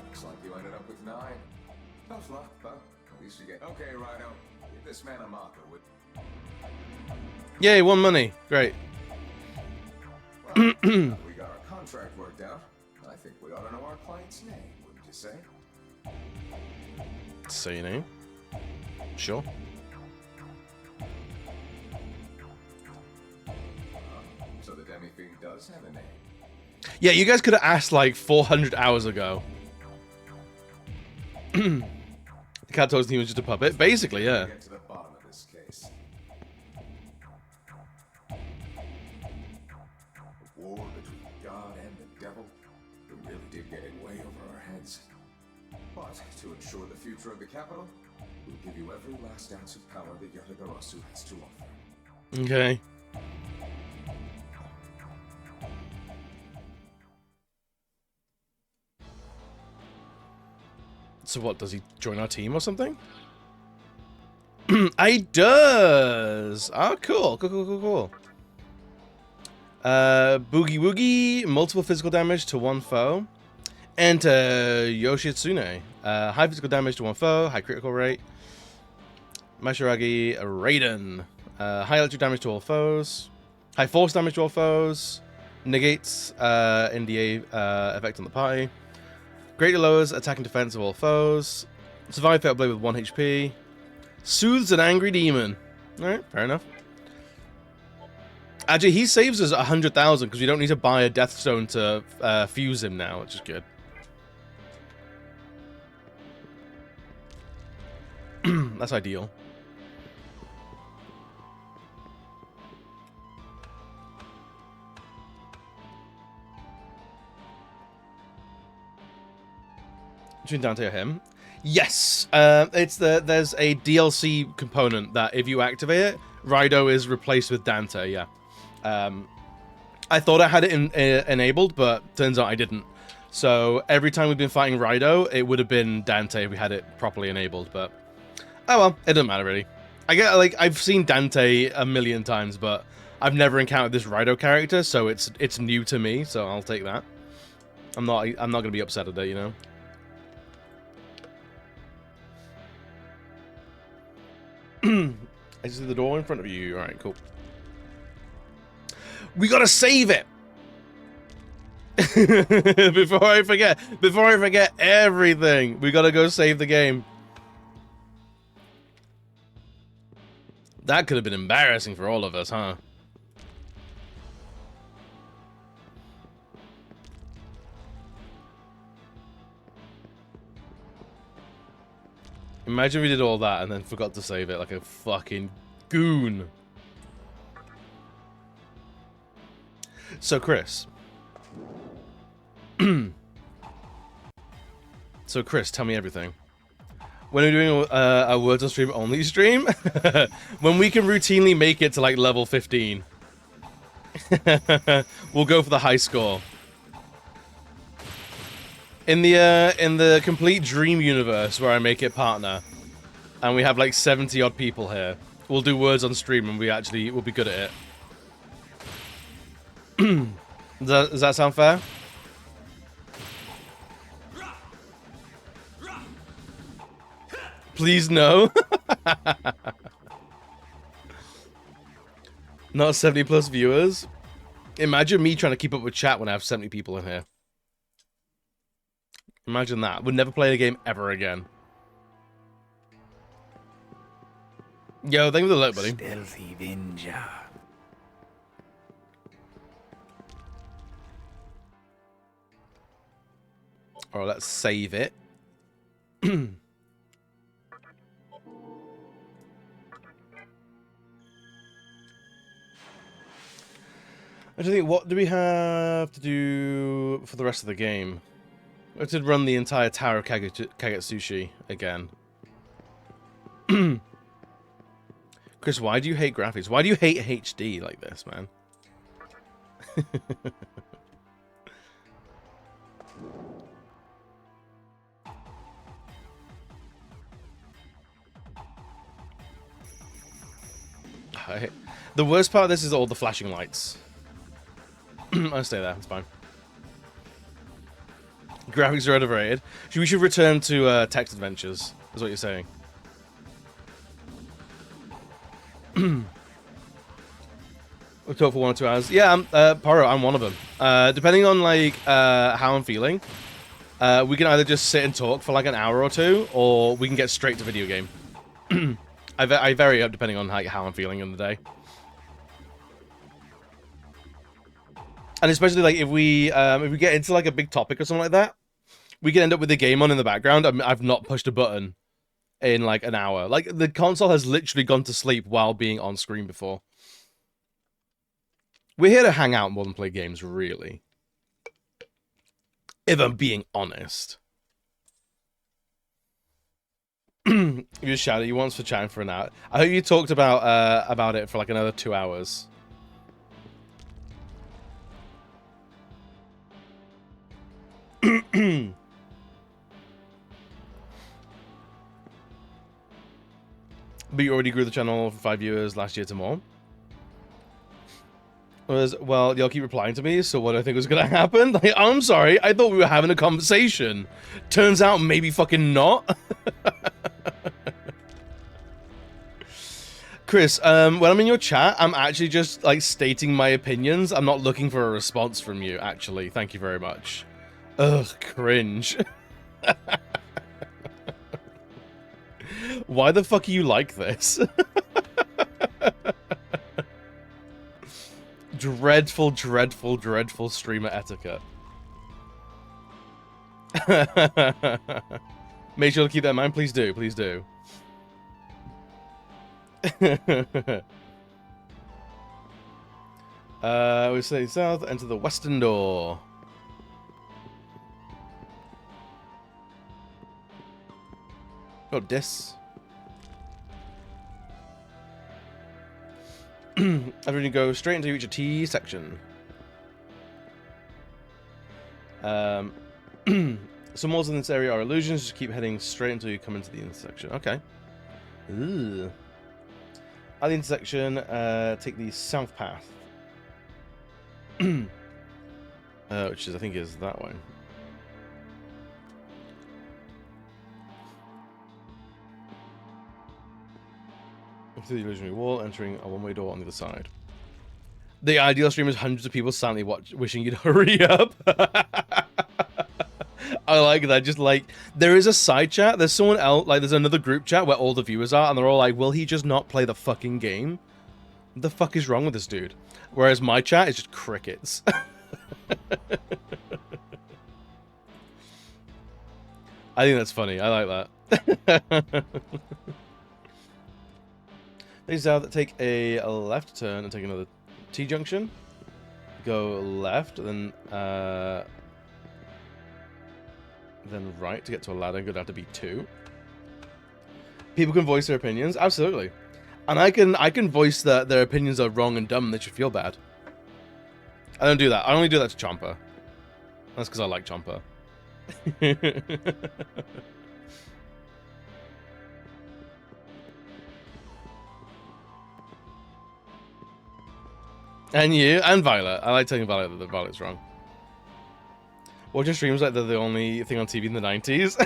Looks like you ended up with 9. Tough luck, but at least you get... Okay, Rhino. Give this man a marker with... Yay, won money. Great. Well, we got our contract worked out. I think we ought to know our client's name, wouldn't you say? Say your name. Sure. So the demi-fiend does have a name. Yeah, you guys could have asked like 400 hours ago. The cat told us he was just a puppet. Basically, yeah. Get to the bottom of this case. A war between God and the devil. It really did get in way over our heads. But to ensure the future of the capital, we'll give you every last ounce of power that Yatagarasu has to offer. Okay. So what, does he join our team or something? He does! Oh, cool. Cool. Boogie Woogie, multiple physical damage to one foe. Enter Yoshitsune. High physical damage to one foe, high critical rate. Mashiragi Raiden. High electric damage to all foes. High force damage to all foes. Negates NDA effect on the party. Greatly lowers attack and defense of all foes. Survive Fatal Blade with 1 HP. Soothes an angry demon. Alright, fair enough. Actually, he saves us 100,000 because we don't need to buy a Death Stone to fuse him now, which is good. That's ideal. Between Dante or him? Yes. There's a DLC component that if you activate it, Raido is replaced with Dante. Yeah. I thought I had it enabled, but turns out I didn't. So every time we've been fighting Raido, it would have been Dante if we had it properly enabled. But oh well, it doesn't matter really. I've seen Dante a million times, but I've never encountered this Raido character, so it's new to me. So I'll take that. I'm not gonna be upset at it, you know. I see the door in front of you. Alright, cool. We gotta save it! Before I forget everything, we gotta go save the game. That could have been embarrassing for all of us, huh? Imagine we did all that and then forgot to save it like a fucking goon. So, Chris. So, Chris, tell me everything. When we're doing a words on stream only stream, when we can routinely make it to like level 15, we'll go for the high score. In the complete dream universe where I make it partner, and we have like 70 odd people here, we'll do words on stream and we'll be good at it. Does that sound fair? Please no. Not 70 plus viewers. Imagine me trying to keep up with chat when I have 70 people in here. Imagine that. Would never play the game ever again. Yo, thank you for the look, buddy. Stealthy ninja. Alright, let's save it. I don't think, what do we have to do for the rest of the game? We have to run the entire Tower of Kagetsushi again. Chris, why do you hate graphics? Why do you hate HD like this, man? The worst part of this is all the flashing lights. I'll stay there, it's fine. Graphics are overrated. We should return to text adventures, is what you're saying. We'll talk for 1 or 2 hours. Yeah, Paro, I'm one of them. Depending on like how I'm feeling, we can either just sit and talk for like an hour or two, or we can get straight to video game. I vary up depending on like how I'm feeling in the day. And especially like if we get into like a big topic or something like that, we can end up with the game on in the background. I've not pushed a button in like an hour. Like the console has literally gone to sleep while being on screen before. We're here to hang out more than play games, really. If I'm being honest. You just shouted. You once for chatting for an hour. I hope you talked about it for like another 2 hours. But you already grew the channel from 5 viewers last year to more. Well, y'all keep replying to me, so what do I think was gonna happen? Like, I'm sorry, I thought we were having a conversation. Turns out maybe fucking not. Chris, when I'm in your chat, I'm actually just like stating my opinions. I'm not looking for a response from you, actually. Thank you very much. Ugh, cringe. Why the fuck are you like this? Dreadful, dreadful, dreadful streamer etiquette. Make sure to keep that in mind. Please do. Please do. We say south, enter the western door. Oh, this. After you go straight until you reach a T section. Some walls in this area are illusions. Just keep heading straight until you come into the intersection. Okay. Ooh. At the intersection, take the south path. Which is, I think, is that way. To the illusionary wall, entering a one-way door on the other side. The ideal stream is hundreds of people silently wishing you'd hurry up. I like that. Just like, there is a side chat. There's someone else, like, there's another group chat where all the viewers are, and they're all like, will he just not play the fucking game? What the fuck is wrong with this dude? Whereas my chat is just crickets. I think that's funny. I like that. These out that take a left turn and take another T junction. Go left, then right to get to a ladder. Going to have to be 2. People can voice their opinions, absolutely, and I can voice that their opinions are wrong and dumb. And they should feel bad. I don't do that. I only do that to Chomper. That's because I like Chomper. And you and Violet. I like telling Violet that Violet's wrong. Watching streams like they're the only thing on TV in the 90s.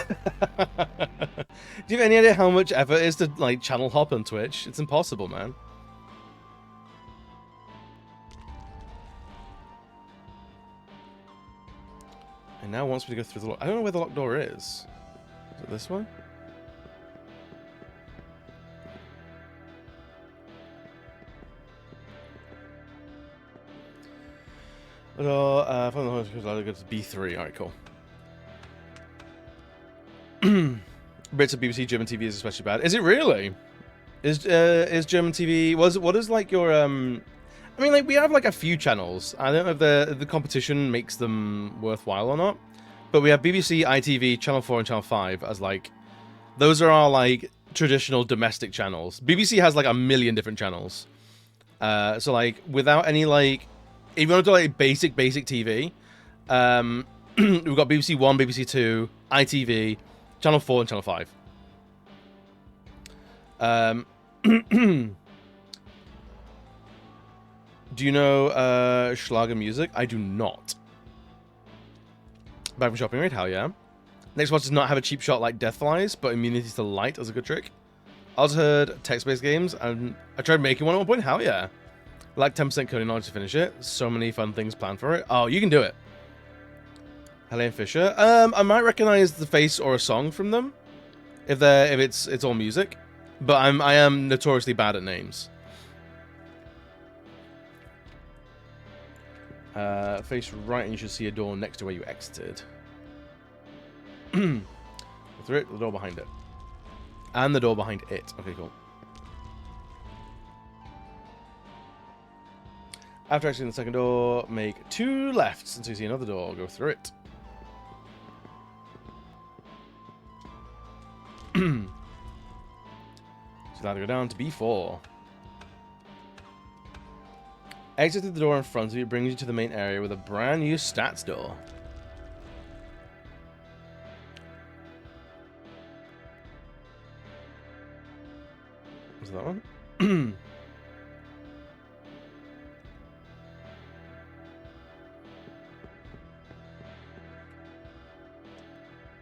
Do you have any idea how much effort it is to like channel hop on Twitch? It's impossible, man. And now wants me to go through the lock. I don't know where the locked door is. Is it this way? Well, from the host, because I go to B3. Alright, cool. Brits of BBC German TV is especially bad. Is it really? Is German TV? What is like your I mean, like we have like a few channels. I don't know if the competition makes them worthwhile or not, but we have BBC, ITV, Channel 4, and Channel 5 as like those are our like traditional domestic channels. BBC has like a million different channels. So like without any like, if you want to do like basic TV, we've got BBC 1, BBC 2, ITV, Channel 4, and Channel 5. Do you know Schlager music? I do not. Back from shopping raid? Hell yeah. Next one does not have a cheap shot like Deathflies, but immunity to light is a good trick. I also heard text-based games, and I tried making one at one point. Hell yeah. Like 10% coding knowledge to finish it. So many fun things planned for it. Oh, you can do it. Helene Fisher. I might recognize the face or a song from them, if it's all music, but I am notoriously bad at names. Face right, and you should see a door next to where you exited. Through it, the door behind it, and the door behind it. Okay, cool. After exiting the second door, make 2 lefts until you see another door. Go through it. So now to go down to B4. Exit through the door in front of you brings you to the main area with a brand new stats door. Was that one?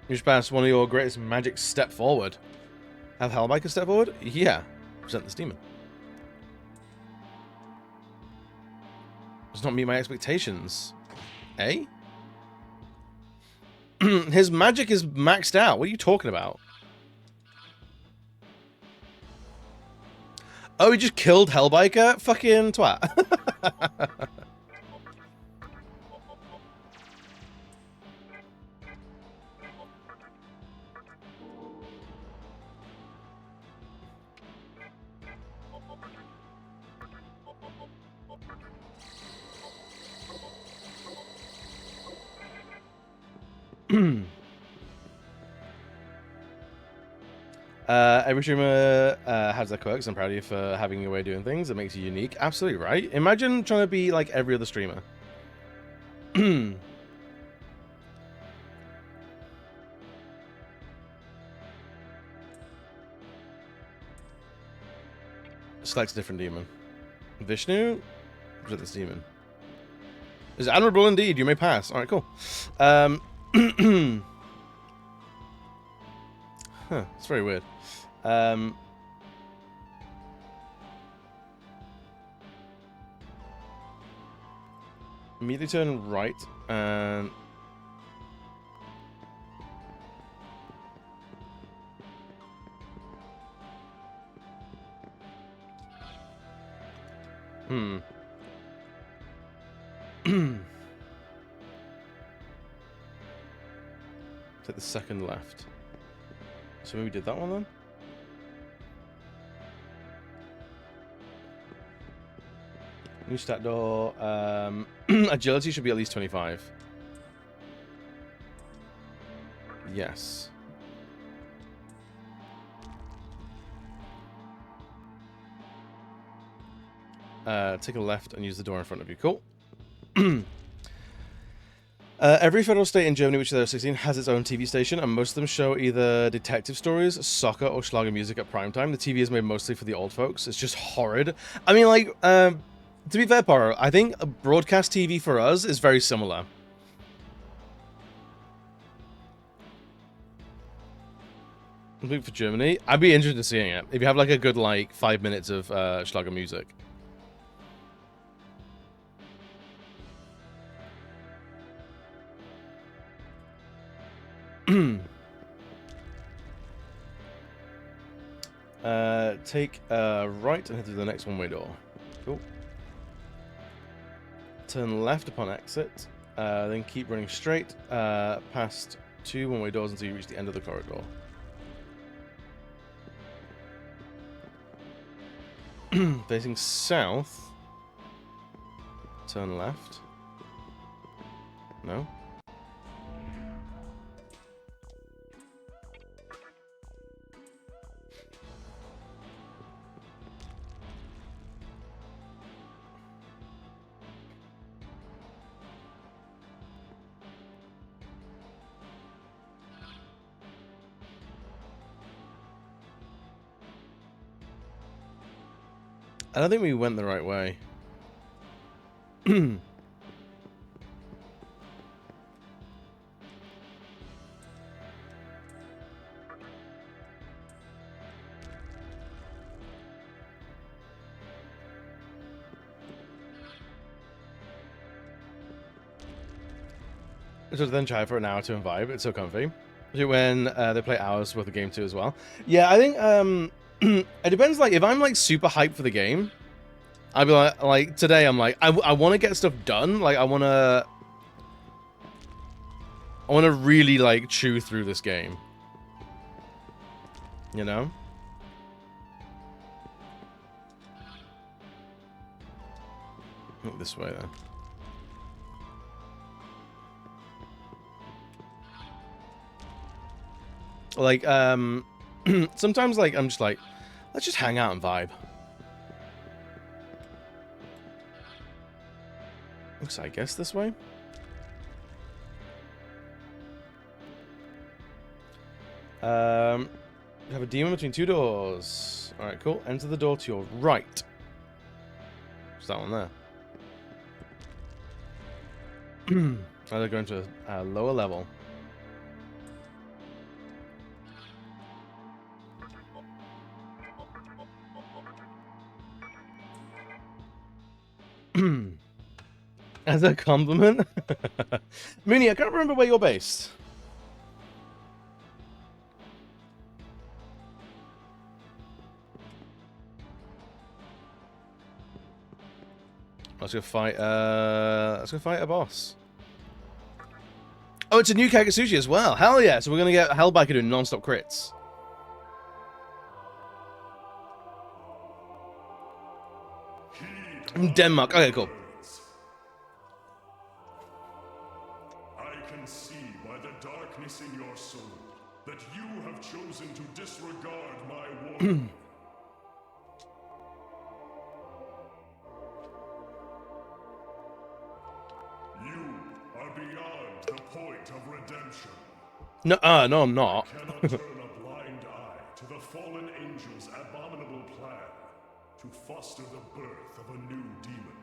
You just passed one of your greatest magic step forward. Have Hellbiker step forward? Yeah. Present this demon. Does not meet my expectations. Eh? His magic is maxed out. What are you talking about? Oh, he just killed Hellbiker? Fucking twat. Every streamer has their quirks. I'm proud of you for having your way of doing things. It makes you unique. Absolutely right. Imagine trying to be like every other streamer. Select a different demon. Vishnu? Present this demon. Is admirable indeed. You may pass. Alright, cool. Huh, it's very weird. Immediately turn right and take the second left. So maybe we did that one then? New stat door. Agility should be at least 25. Yes. take a left and use the door in front of you. Cool. Every federal state in Germany, which there are 16, has its own TV station, and most of them show either detective stories, soccer, or Schlager music at prime time. The TV is made mostly for the old folks. It's just horrid. I mean, like, to be fair, Paro, I think broadcast TV for us is very similar. For Germany, I'd be interested in seeing it. If you have like a good like 5 minutes of Schlager music. Take right and head to the next one-way door. Cool. Turn left upon exit. Then keep running straight past 2 one-way doors until you reach the end of the corridor. Facing south. Turn left. No. I don't think we went the right way. So then try for an hour to vibe. It's so comfy. When they play hours worth of game too as well. Yeah, I think it depends. Like if I'm like super hyped for the game, I'd be like today I'm like I want to get stuff done. Like I want to really like chew through this game. You know. Look this way then. Like, sometimes, like, I'm just like, let's just hang out and vibe. Looks, I guess, this way. You have a demon between 2 doors. Alright, cool. Enter the door to your right. What's that one there? Now they're going to a lower level. As a compliment? Mooney, I can't remember where you're based. Let's go fight a boss. Oh, it's a new Kagasushi as well. Hell yeah. So we're gonna get Hellbiker doing non-stop crits. Denmark. Okay, cool. I can see by the darkness in your soul that you have chosen to disregard my warning. You are beyond the point of redemption. No, no, I'm not. You cannot turn a blind eye to the fallen angel's abominable plan to foster the birth of a new demon.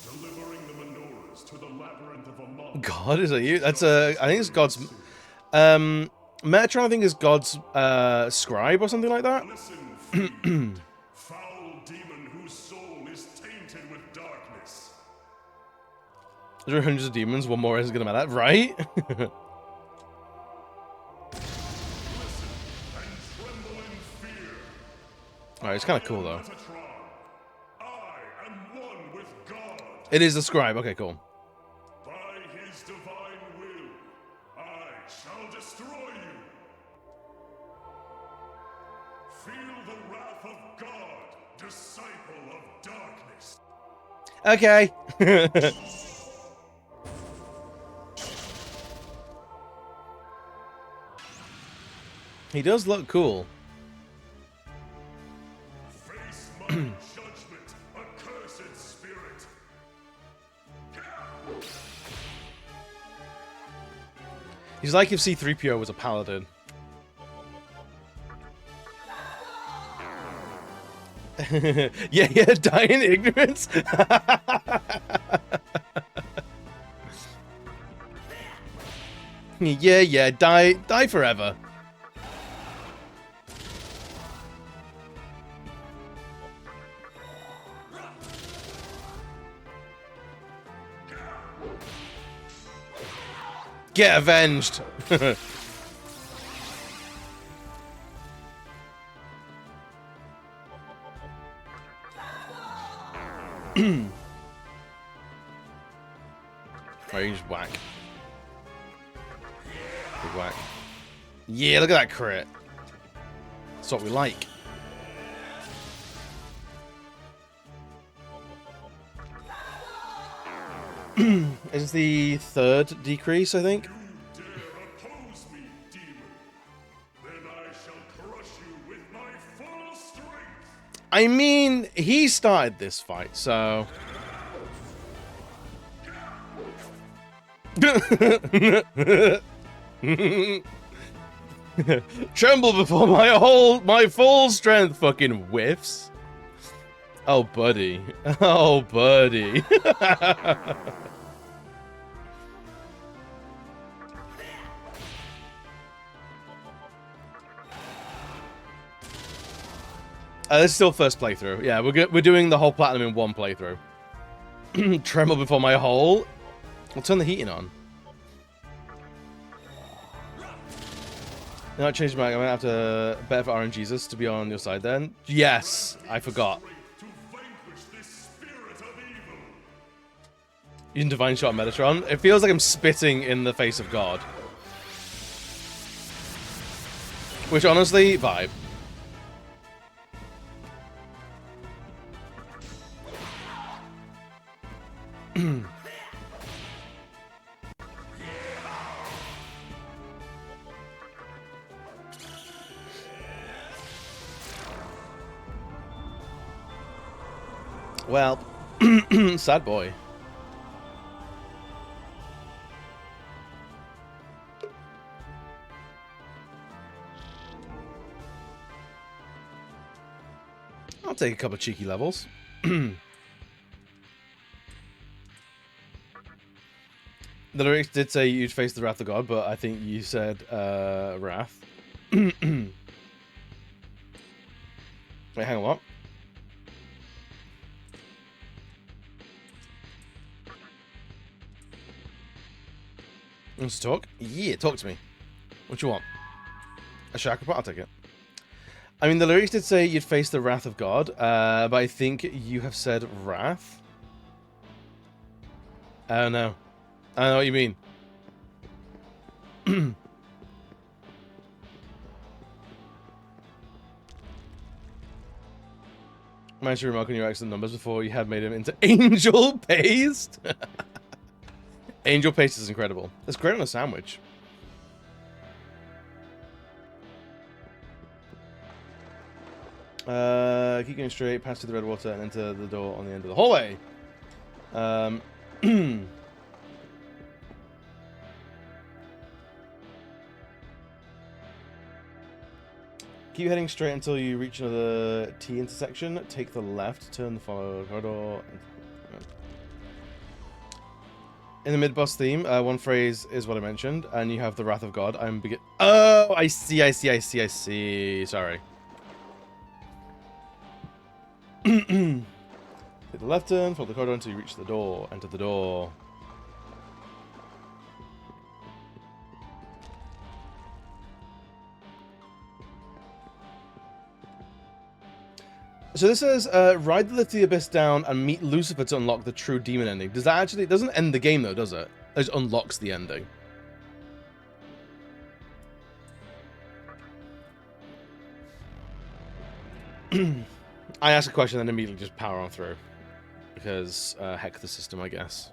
Delivering the menorahs to the labyrinth of Amon. God, is that you? That's I think it's God's. Metatron, I think, is God's scribe or something like that. Listen, fiend, foul demon whose soul is tainted with darkness. There are hundreds of demons. One more isn't gonna matter, right? Alright, it's kind of cool though. I am one with God. It is the scribe. Okay, cool. By his divine will, I shall destroy you. Feel the wrath of God, disciple of darkness. Okay. He does look cool. Face my judgment, accursed spirit. He's like if C-3PO was a paladin. Yeah, die in ignorance. Yeah, die forever. Get avenged. Right, you just whack. Big whack. Yeah, look at that crit. That's what we like. It's the third decrease, I think. Dare oppose me, demon. Then I shall crush you with my full strength. I mean, he started this fight, so... Tremble before my full strength fucking whiffs. Oh, buddy. Oh, buddy. This is still first playthrough. Yeah, we're doing the whole platinum in one playthrough. Tremble before my hole. I'll turn the heating on. No, I changed my mind. I'm gonna have to bet for RNGesus to be on your side then. Yes, I forgot. You can divine shot Metatron. It feels like I'm spitting in the face of God. Which honestly, vibe. Well, sad boy. I'll take a couple of cheeky levels. The lyrics did say you'd face the wrath of God, but I think you said wrath. Wait, hang on, what? Wants to talk? Yeah, talk to me. What you want? A chakra pot? I'll take it. I mean, the lyrics did say you'd face the wrath of God, but I think you have said wrath. I don't know. I don't know what you mean. Managed to remark on your excellent numbers before you had made him into angel paste. Angel paste is incredible. It's great on a sandwich. Keep going straight, pass through the red water, and enter the door on the end of the hallway. Keep heading straight until you reach another T intersection. Take the left, turn the follow corridor. In the mid-boss theme, one phrase is what I mentioned, and you have the Wrath of God. Oh, I see. Sorry. Take the left turn, follow the corridor until you reach the door. Enter the door. So this says, ride the lift to the abyss down and meet Lucifer to unlock the true demon ending. Does that actually... It doesn't end the game, though, does it? It just unlocks the ending. I ask a question and then immediately just power on through. Because, heck the system, I guess.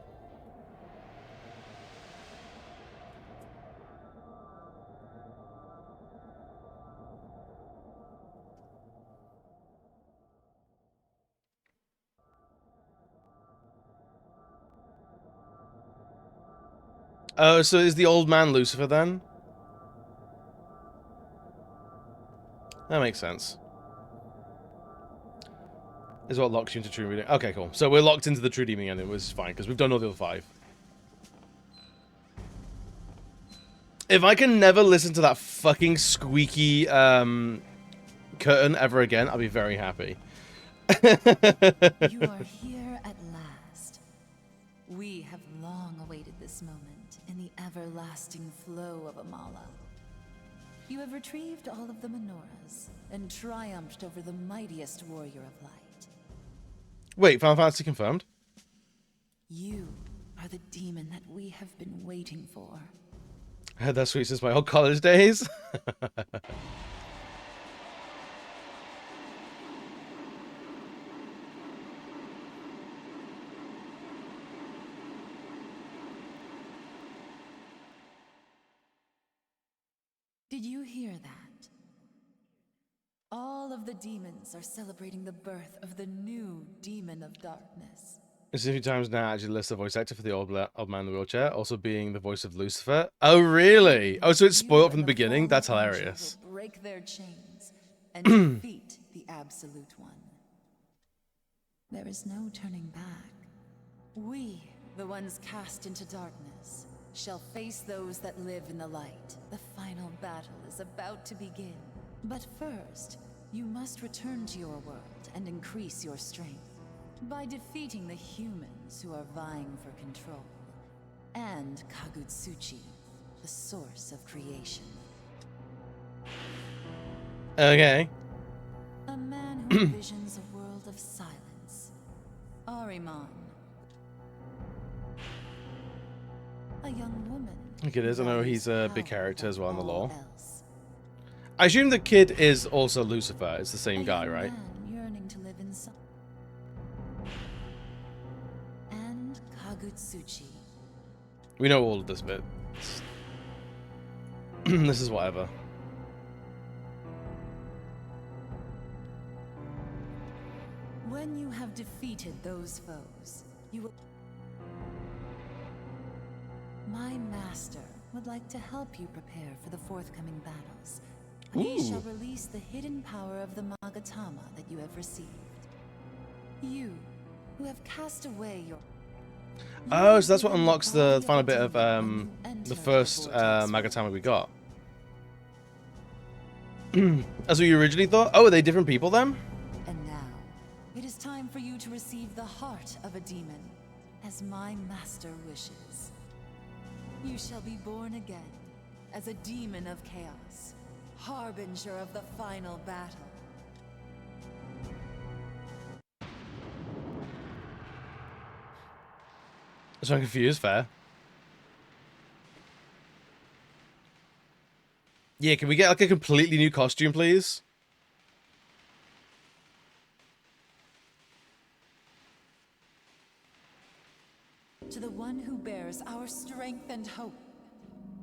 Oh, so is the old man Lucifer then? That makes sense. Is what locks you into true reading. Okay, cool. So we're locked into the true demon and it was fine, because we've done all the other 5. If I can never listen to that fucking squeaky curtain ever again, I'll be very happy. You are here at last. We have long awaited this moment in the everlasting flow of Amala. You have retrieved all of the menorahs and triumphed over the mightiest warrior of light. Wait, Final Fantasy confirmed? You are the demon that we have been waiting for. I heard that sweet since my old college days. Did you hear that? All of the demons are celebrating the birth of the new demon of darkness. It's a few times now actually lists the voice actor for the old man in the wheelchair, also being the voice of Lucifer. Oh, really? Oh, so it's spoiled from the beginning? That's hilarious. Will break their chains and defeat the Absolute One. There is no turning back. We, the ones cast into darkness, shall face those that live in the light. The final battle is about to begin. But first, you must return to your world and increase your strength by defeating the humans who are vying for control, and Kagutsuchi, the source of creation. Okay. A man who envisions a world of silence. Ahriman. A young woman. I think it is. I know he's a big character as well in the lore. Else. I assume the kid is also Lucifer. It's the same guy, young right? Man yearning to live in and Kagutsuchi. We know all of this bit. This is whatever. When you have defeated those foes, you will... My master would like to help you prepare for the forthcoming battles. He shall release the hidden power of the Magatama that you have received. You, who have cast away your... Oh, so that's what unlocks the final bit of the first Magatama we got. That's what you originally thought? Oh, are they different people then? And now, it is time for you to receive the heart of a demon, as my master wishes. You shall be born again, as a demon of chaos, harbinger of the final battle. So I'm confused, fair. Yeah, can we get like a completely new costume, please? To the one who bears our strength and hope,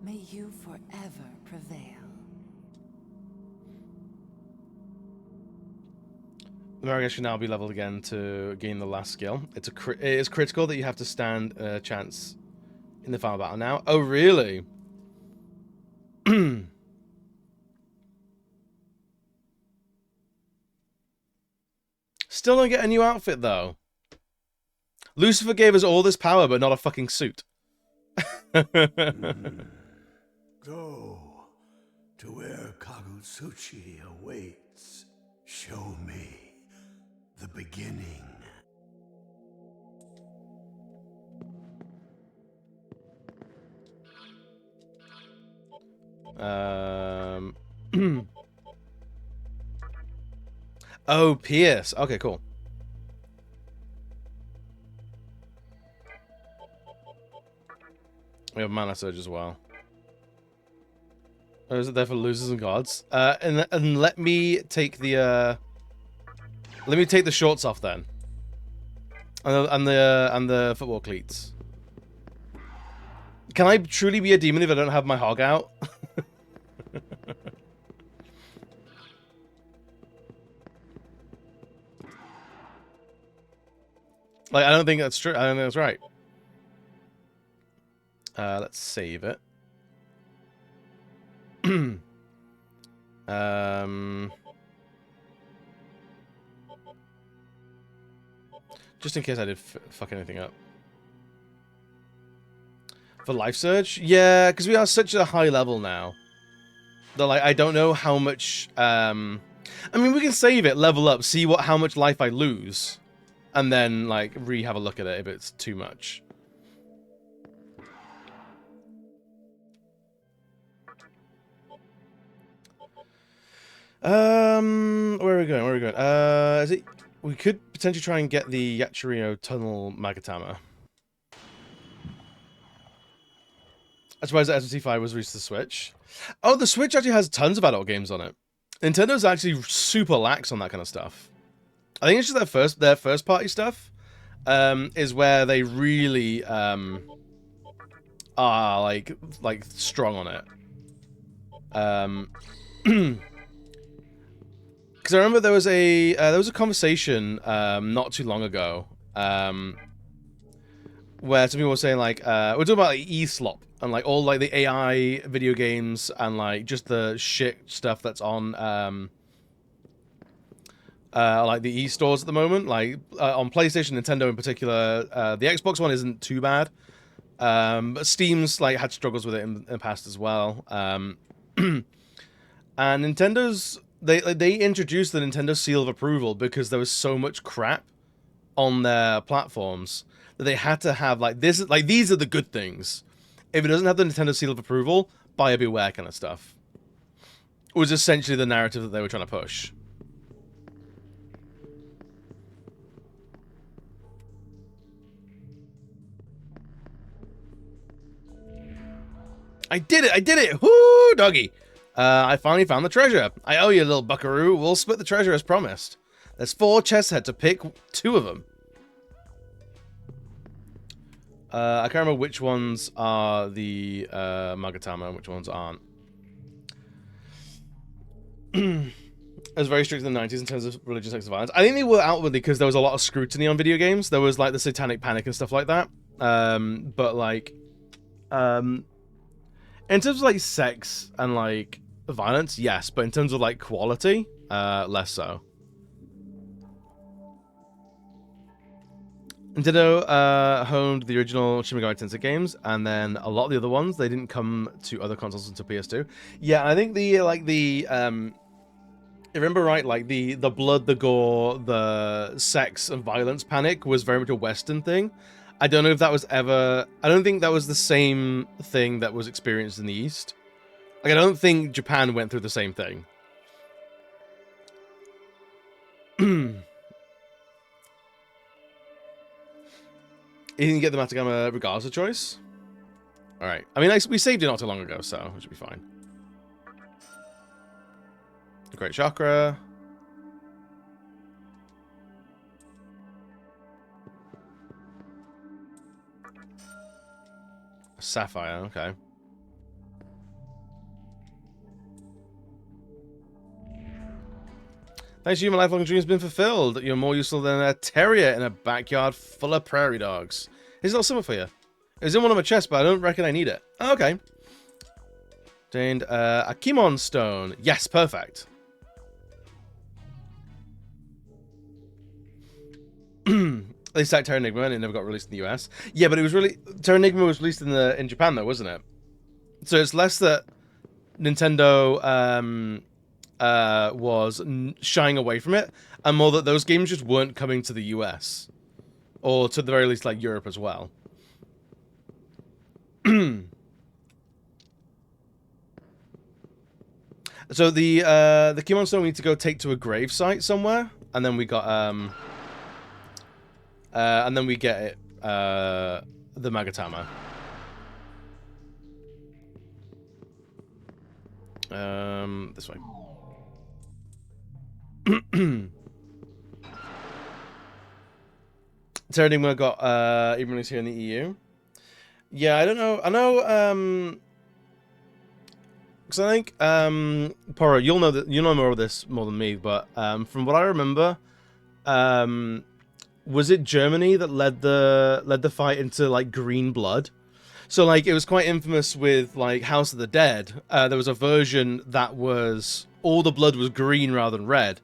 may you forever prevail. The Marigold should now be leveled again to gain the last skill. It is critical that you have to stand a chance in the final battle now. Oh, really? Still don't get a new outfit, though. Lucifer gave us all this power, but not a fucking suit. Go to where Kagutsuchi awaits. Show me the beginning. Oh, Pierce. Okay, cool. We have Mana Surge as well. Oh, is it there for losers and gods? And let me take the let me take the shorts off then. And the football cleats. Can I truly be a demon if I don't have my hog out? Like, I don't think that's true. I don't think that's right. Let's save it. Just in case I did fuck anything up. For Life Surge? Yeah, because we are such a high level now. That, like, I don't know how much... I mean, we can save it, level up, see how much life I lose. And then, like, have a look at it if it's too much. Where are we going? Where are we going? Is it... We could potentially try and get the Yachirio Tunnel Magatama. I'm surprised that SMT5 was released to the Switch. Oh, the Switch actually has tons of adult games on it. Nintendo's actually super lax on that kind of stuff. I think it's just their first party stuff is where they really are like strong on it. Because I remember there was a conversation not too long ago where some people were saying like we're talking about like eSlop and like all like the AI video games and like just the shit stuff that's on like the e-stores at the moment, like on PlayStation, Nintendo in particular. The Xbox one isn't too bad, but Steam's like had struggles with it in the past as well. And Nintendo's they introduced the Nintendo Seal of Approval because there was so much crap on their platforms that they had to have like this. Like these are the good things. If it doesn't have the Nintendo Seal of Approval, buyer beware kind of stuff. It was essentially the narrative that they were trying to push. I did it! I did it! Whoo, doggy! I finally found the treasure. I owe you, little buckaroo. We'll split the treasure as promised. There's 4 chests ahead to pick 2 of them. I can't remember which ones are the Magatama and which ones aren't. It was very strict in the 90s in terms of religious acts of violence. I think they were outwardly because there was a lot of scrutiny on video games. There was like the Satanic Panic and stuff like that. But like, in terms of like sex and like violence, yes. But in terms of like quality, less so. Nintendo honed the original Shin Megami Tensei games, and then a lot of the other ones they didn't come to other consoles until PS2. Yeah, I think the like the if I remember right, like the blood, the gore, the sex and violence panic was very much a Western thing. I don't know if that was ever. I don't think that was the same thing that was experienced in the East. Like I don't think Japan went through the same thing. You can get the Matagama regardless of choice. All right. I mean, we saved it not too long ago, so it should be fine. Great chakra. Sapphire. Okay. Thanks to you, my lifelong dream has been fulfilled. You're more useful than a terrier in a backyard full of prairie dogs. Here's a little symbol for you. It was in one of my chests, but I don't reckon I need it. Oh, okay. Obtained a Kimon stone. Yes, perfect. They sacked Terra Enigma and it never got released in the US. Yeah, but it was really Terra Enigma was released in Japan though, wasn't it? So it's less that Nintendo was shying away from it, and more that those games just weren't coming to the US, or to the very least like Europe as well. So the Kimon Stone we need to go take to a grave site somewhere, and then we got and then we get it the Magatama. This way. Terra Enigma got even released here in the EU. Yeah, I don't know. I know because I think Poro, you'll know more of this more than me, but from what I remember, was it Germany that led the fight into like green blood? So like it was quite infamous with like House of the Dead. There was a version that was all the blood was green rather than red.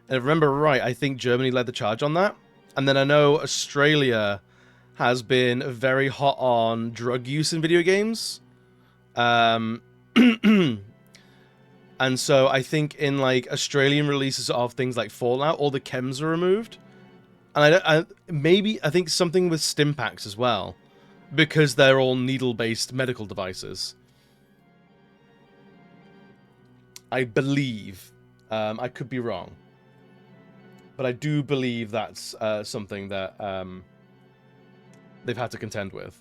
And if I remember right, I think Germany led the charge on that. And then I know Australia has been very hot on drug use in video games. And so I think in like Australian releases of things like Fallout, all the chems are removed. And I think something with stim packs as well, because they're all needle-based medical devices. I believe. I could be wrong. But I do believe that's something that they've had to contend with.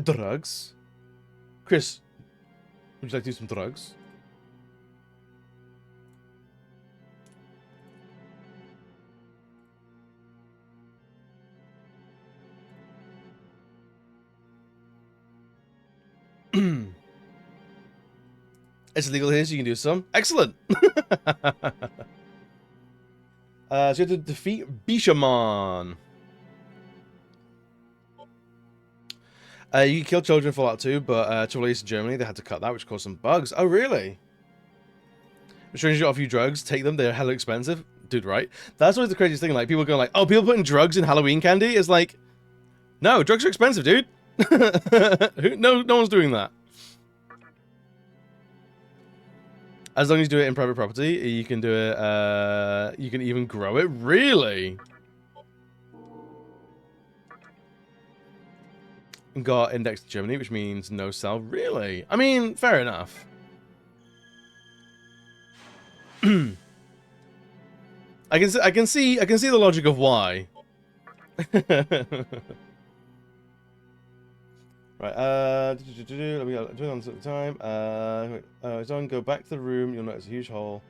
Drugs? Chris, would you like to do some drugs? It's illegal here, so you can do some. Excellent! So you have to defeat Bishamon. You can kill children in Fallout 2, but to release in Germany, they had to cut that, which caused some bugs. Oh, really? Strangers got a few drugs, take them, they're hella expensive. Dude, right? That's always the craziest thing. Like, people go like, oh, people putting drugs in Halloween candy? It's like, no, drugs are expensive, dude. No one's doing that. As long as you do it in private property, you can do it, you can even grow it. Really? Got indexed in Germany, which means no sell. Really? I mean, fair enough. I can see the logic of why. Right, let me do it on the time. Don't go back to the room, you'll notice a huge hole.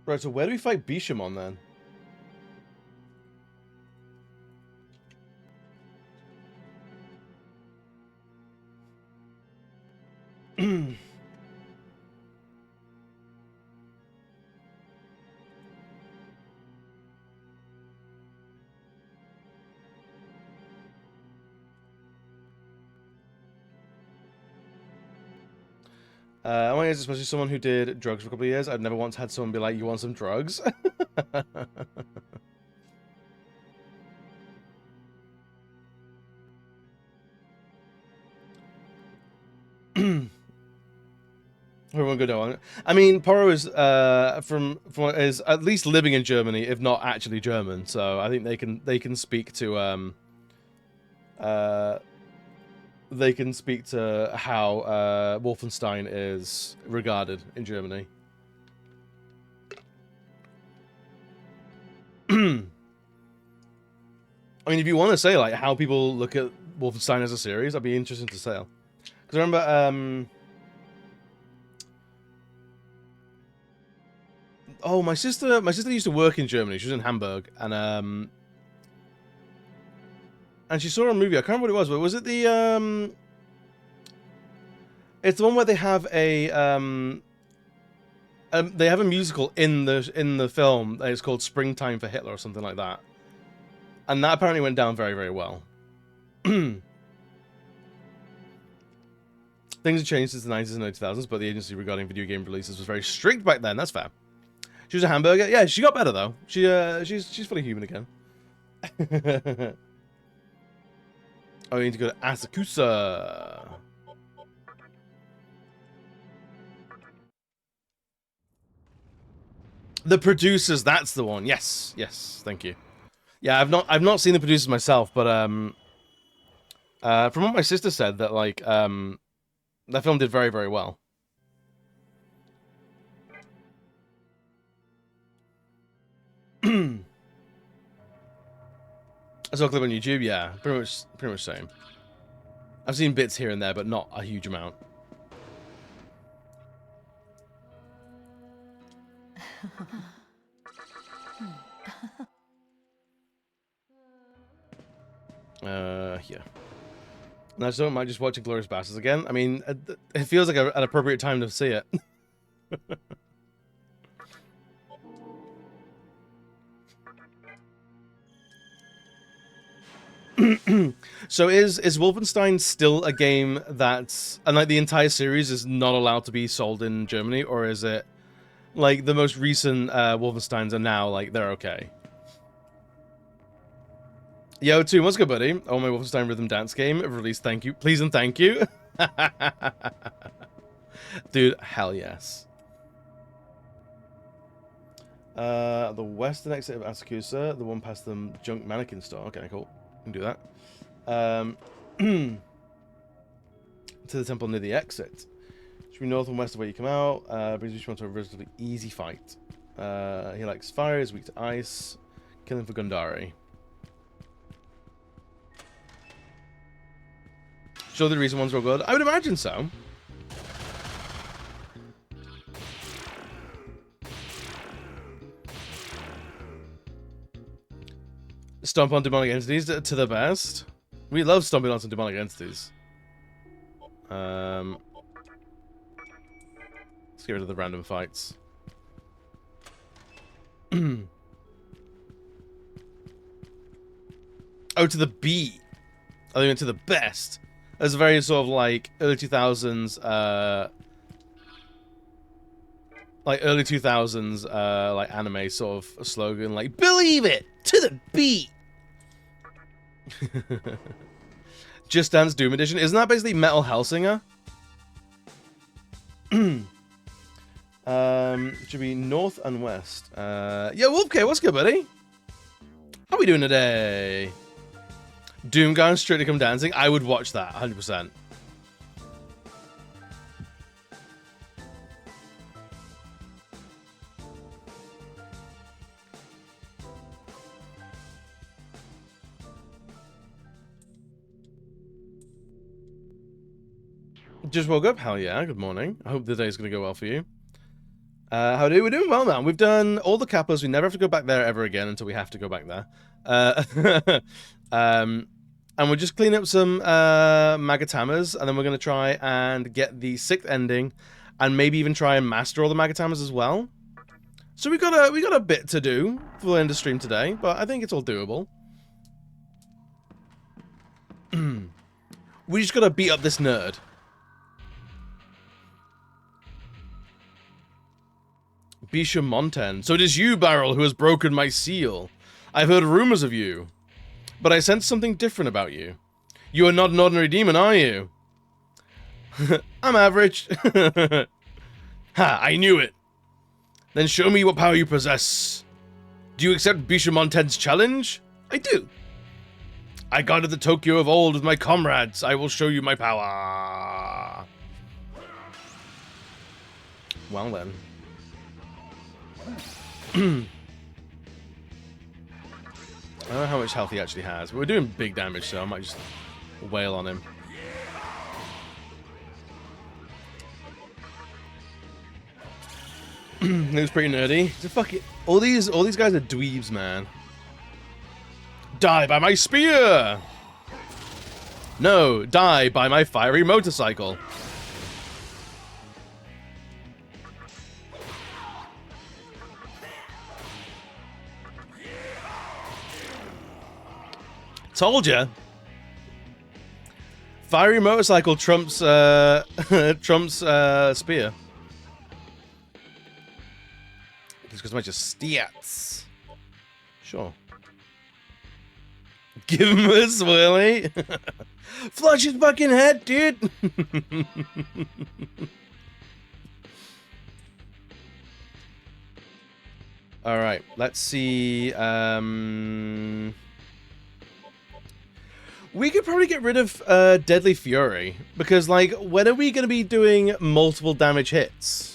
Right, so where do we fight Bishamon then? I want to especially someone who did drugs for a couple of years. I've never once had someone be like, you want some drugs? Everyone go down. I mean, Poro is is at least living in Germany, if not actually German. So I think they can speak to how Wolfenstein is regarded in Germany. I mean, if you want to say like how people look at Wolfenstein as a series, that'd be interesting to say. Because I remember, oh, my sister used to work in Germany. She was in Hamburg, and she saw a movie. I can't remember what it was, but was it the it's the one where they have a musical in the film. It's called Springtime for Hitler or something like that, and that apparently went down very, very well. Things have changed since the 90s and 2000s, but the agency regarding video game releases was very strict back then. That's fair. She was a hamburger. Yeah, she got better though. She's fully human again. Oh, we need to go to Asakusa. The producers, that's the one. Yes, thank you. Yeah, I've not seen the producers myself, but from what my sister said, that like that film did very, very well. I saw a clip on YouTube. Yeah, pretty much same. I've seen bits here and there, but not a huge amount. Here. And I just don't mind just watching Glorious Bastards again. I mean, it feels like an appropriate time to see it. So is Wolfenstein still a game that's, and like the entire series is not allowed to be sold in Germany, or is it like the most recent Wolfensteins are now like they're okay? Yo, Toon, what's good, buddy? Oh, my Wolfenstein Rhythm Dance game released. Thank you, please and thank you, dude. Hell yes. The western exit of Asakusa, the one past the junk mannequin store. Okay, cool. Can do that. To the temple near the exit. Should be north and west of where you come out. Brings each one to a relatively easy fight. He likes fire, is weak to ice. Killing for Gundari. Sure, the recent ones were good. I would imagine so. Stomp on demonic entities to the best. We love stomping on some demonic entities. Let's get rid of the random fights. Oh, to the beat. I think to the best. That's a very sort of like early 2000s, like anime sort of slogan, like believe it to the beat. Just Dance Doom Edition. Isn't that basically Metal Hellsinger? Should be north and west. Yo, Wolfcake, what's good, buddy? How we doing today? Doom going straight to come dancing. I would watch that 100%. Just woke up? Hell yeah, good morning. I hope the day's gonna go well for you. How do we? We're doing well, man. We've done all the Kappas. We never have to go back there ever again until we have to go back there. And we're just cleaning up some Magatamas, and then we're gonna try and get the 6th ending, and maybe even try and master all the Magatamas as well. So we got a bit to do for the end of stream today, but I think it's all doable. We just gotta beat up this nerd. Bisha Monten. So it is you, Barrel, who has broken my seal. I've heard rumors of you, but I sense something different about you. You are not an ordinary demon, are you? I'm average. Ha, I knew it. Then show me what power you possess. Do you accept Bisha Monten's challenge? I do. I guarded the Tokyo of old with my comrades. I will show you my power. Well then. I don't know how much health he actually has, but we're doing big damage, so I might just wail on him. It was pretty nerdy. So fuck it. All these guys are dweebs, man. Die by my spear! No, die by my fiery motorcycle. Told ya. Fiery motorcycle trumps trumps spear. Just because much of stats. Sure. Give him a swirly. Flush his fucking head, dude. All right, let's see. We could probably get rid of Deadly Fury, because, like, when are we going to be doing multiple damage hits?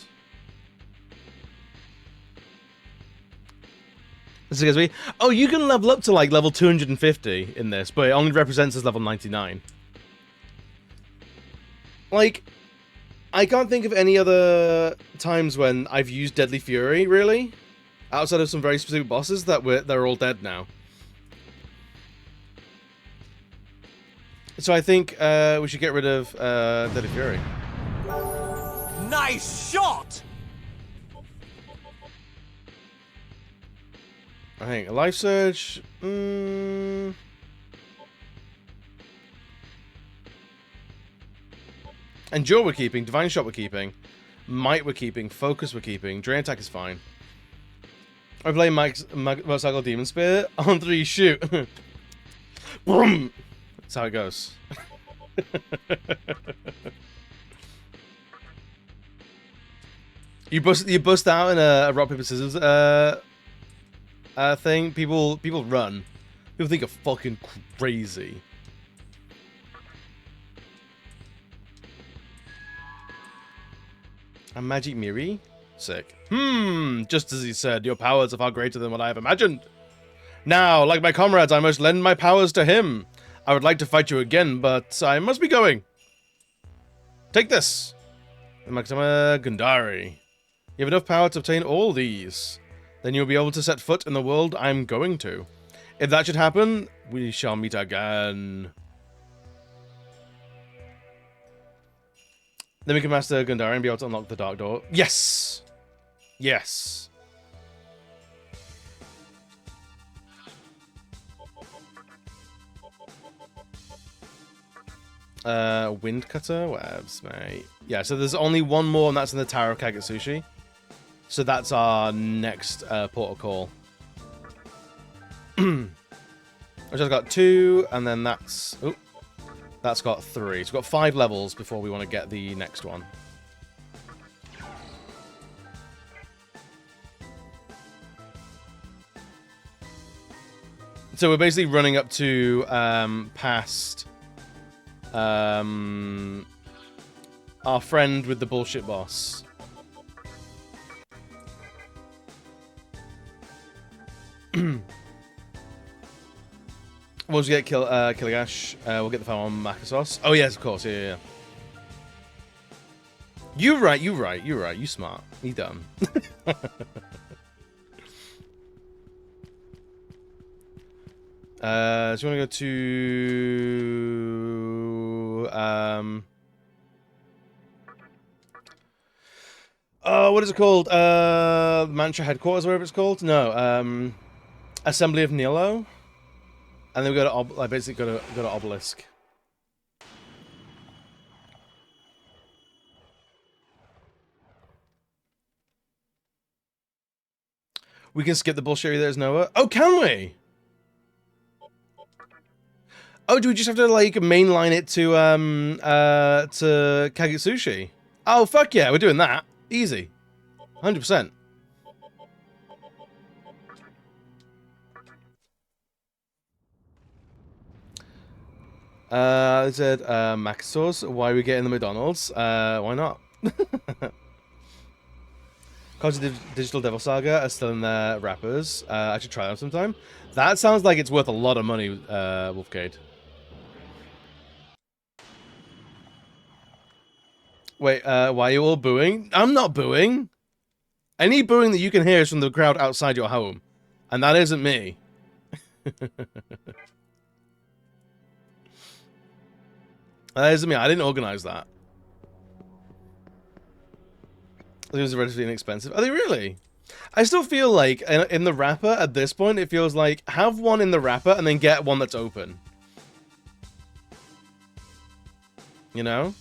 Oh, you can level up to, like, level 250 in this, but it only represents as level 99. Like, I can't think of any other times when I've used Deadly Fury, really, outside of some very specific bosses they're all dead now. So I think we should get rid of Deadly Fury. Nice shot! I think a Life Surge. Endure we're keeping. Divine Shot we're keeping. Might we're keeping. Focus we're keeping. Drain Attack is fine. I play Motorcycle Demon Spear. On 3, shoot. Vroom. That's how it goes. You bust out in a rock paper scissors thing. People run. People think you're fucking crazy. A magic Miri? Sick. Just as he said, your powers are far greater than what I have imagined. Now, like my comrades, I must lend my powers to him. I would like to fight you again, but I must be going. Take this. The Maxima Gundari. You have enough power to obtain all these. Then you'll be able to set foot in the world I'm going to. If that should happen, we shall meet again. Then we can master Gundari and be able to unlock the Dark Door. Yes! Yes. Wind Cutter? Webs, mate. Yeah, so there's only one more, and that's in the Tower of Kagetsushi. So that's our next portal call. Which has got 2, and then that's... Oh, that's got 3. So we've got 5 levels before we want to get the next one. So we're basically running up to past our friend with the bullshit boss. Once we get Killigash, we'll get the final on Makasos. Oh yes, of course, yeah. You right, you smart. You dumb. So you want to go to oh, what is it called? Mantra Headquarters, whatever it's called. No, Assembly of Nilo. And then we go to basically go to Obelisk. We can skip the bullshit there's Noah. Oh, can we? Oh, do we just have to like mainline it to Kagetsushi? Oh fuck yeah, we're doing that. Easy. 100%. They said, Maxos, why are we getting the McDonald's? Why not? Digital Devil Saga are still in their wrappers. I should try them sometime. That sounds like it's worth a lot of money, Wolfcade. Wait, why are you all booing? I'm not booing. Any booing that you can hear is from the crowd outside your home. And that isn't me. That isn't me. I didn't organize that. It was relatively inexpensive. Are they really? I still feel like in the wrapper at this point, it feels like have one in the wrapper and then get one that's open. You know?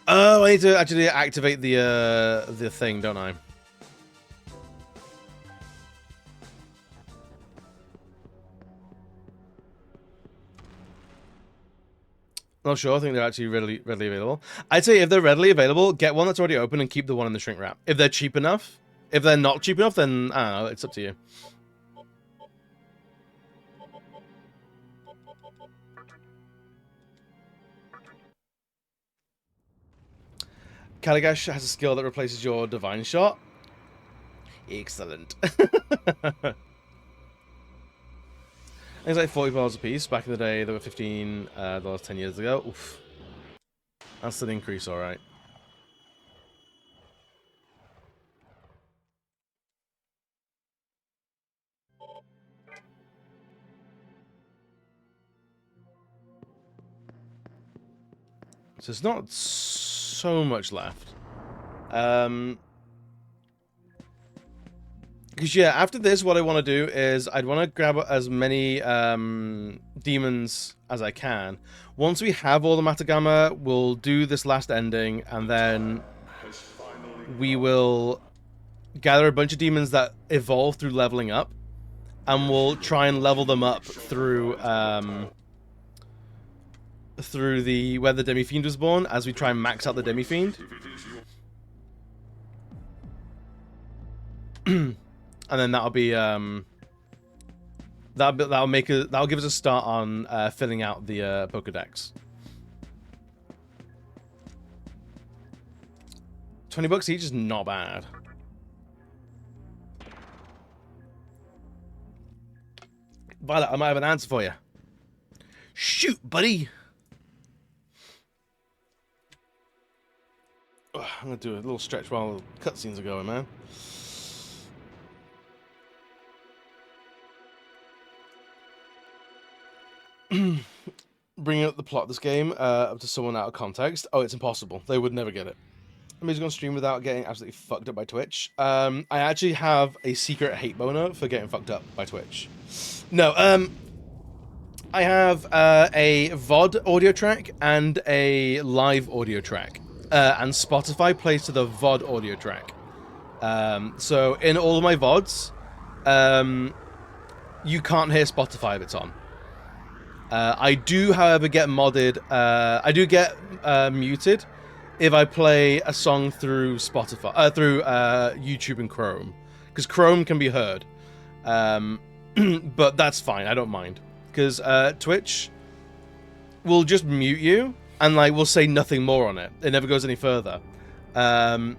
Oh, I need to actually activate the thing, don't I? Not sure. I think they're actually readily available. I'd say if they're readily available, get one that's already open and keep the one in the shrink wrap. If they're cheap enough, if they're not cheap enough, then I don't know. It's up to you. Kaligash has a skill that replaces your divine shot. Excellent. It's like $40 a piece. Back in the day, they were $15 10 years ago. Oof. That's an increase, alright. So it's not so much left. Because yeah, after this, what I want to do is I'd want to grab as many demons as I can. Once we have all the Matagama, we'll do this last ending, and then we will gather a bunch of demons that evolve through leveling up, and we'll try and level them up through through the where the Demi-Fiend was born, as we try and max out the Demi-Fiend. And then that'll be that'll give us a start on filling out the Pokédex. $20 each is not bad. Violet, I might have an answer for you. Shoot, buddy. Ugh, I'm gonna do a little stretch while the cutscenes are going, man. Bringing up the plot of this game up to someone out of context. Oh, it's impossible. They would never get it. I'm just gonna stream without getting absolutely fucked up by Twitch. I actually have a secret hate boner for getting fucked up by Twitch. No, I have a VOD audio track and a live audio track. And Spotify plays to the VOD audio track. So in all of my VODs, you can't hear Spotify if it's on. I do, however, get modded. I do get muted if I play a song through Spotify, through YouTube and Chrome, because Chrome can be heard. But that's fine. I don't mind, because Twitch will just mute you and like will say nothing more on it. It never goes any further. I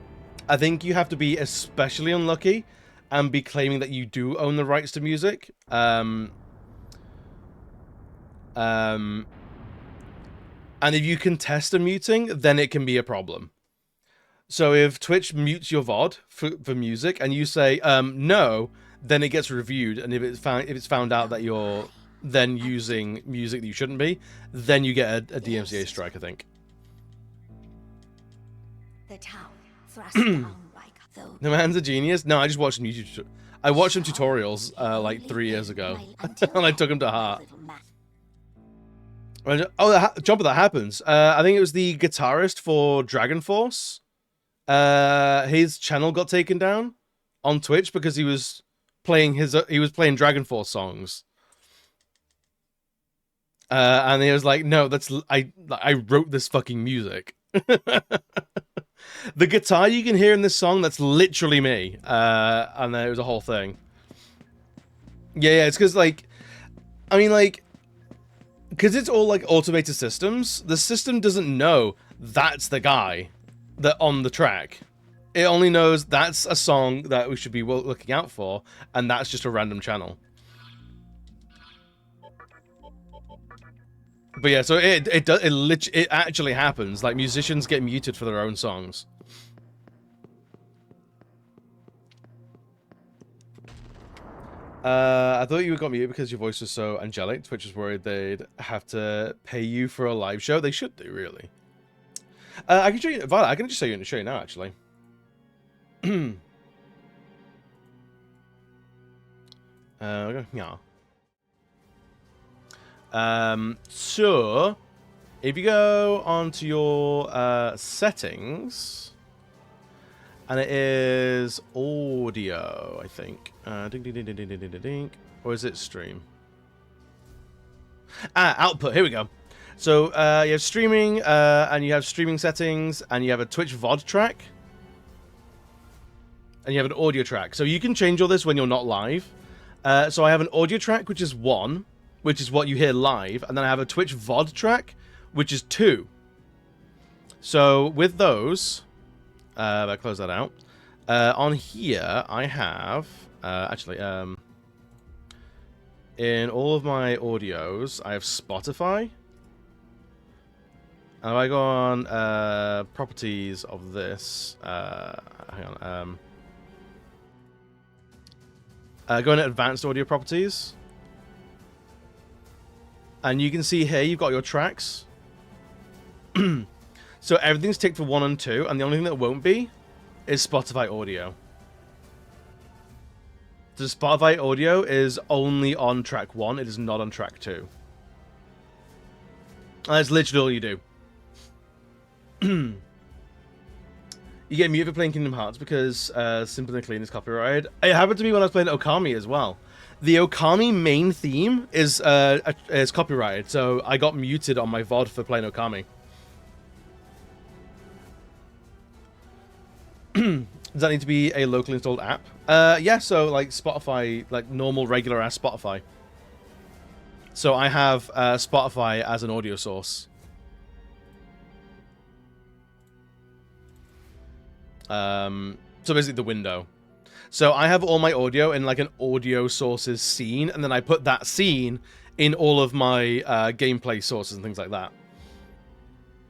think you have to be especially unlucky and be claiming that you do own the rights to music. And if you contest a muting, then it can be a problem. So if Twitch mutes your VOD for music and you say no, then it gets reviewed, and if it's found out that you're then using music that you shouldn't be, then you get a DMCA strike, I think. The town thrust down like though. The man's a genius. No, I just watched YouTube. I watched some tutorials like 3 years ago, and I took them to heart. Oh, jumper that happens. I think it was the guitarist for Dragon Force. His channel got taken down on Twitch because he was playing Dragon Force songs. And he was like, "No, I wrote this fucking music." The guitar you can hear in this song, that's literally me. And then it was a whole thing. Yeah, it's because because it's all like automated systems, the system doesn't know that's the guy that on the track. It only knows that's a song that we should be looking out for, and that's just a random channel. But yeah, so it actually happens. Like, musicians get muted for their own songs. I thought you got muted because your voice was so angelic. Twitch was worried they'd have to pay you for a live show. They should do, really. I can show you, Violet, I can just show you now, actually. Okay, yeah. So, if you go onto your settings, and it is audio, I think. Ding, ding, ding, ding, ding, ding, ding, ding. Or is it stream? Output. Here we go. So you have streaming, and you have streaming settings, and you have a Twitch VOD track, and you have an audio track. So you can change all this when you're not live. So I have an audio track, which is 1, which is what you hear live, and then I have a Twitch VOD track, which is 2. So with those, if I close that out, on here I have in all of my audios I have Spotify. And if I go on properties of this, hang on, go into advanced audio properties, and you can see here you've got your tracks. So everything's ticked for 1 and 2, and the only thing that won't be is Spotify audio. So Spotify audio is only on track 1, it is not on track 2. And that's literally all you do. You get muted for playing Kingdom Hearts because Simple and Clean is copyrighted. It happened to me when I was playing Okami as well. The Okami main theme is copyrighted, so I got muted on my VOD for playing Okami. Does that need to be a locally installed app? Yeah, so like Spotify, like normal regular ass Spotify. So I have Spotify as an audio source. So basically the window. So I have all my audio in like an audio sources scene, and then I put that scene in all of my gameplay sources and things like that.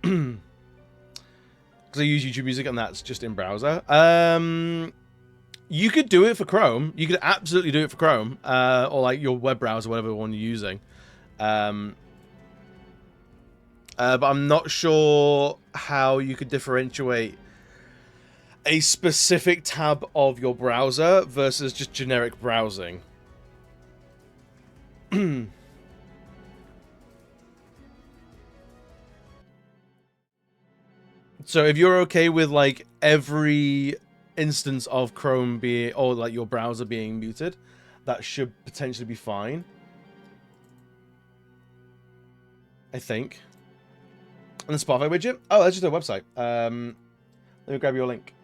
Because I use YouTube Music and that's just in browser. You could do it for Chrome. You could absolutely do it for Chrome, or like your web browser, whatever one you're using. But I'm not sure how you could differentiate a specific tab of your browser versus just generic browsing. So if you're okay with like every instance of Chrome being, or like your browser being muted, that should potentially be fine. I think. And the Spotify widget? Oh, that's just a website. Let me grab your link.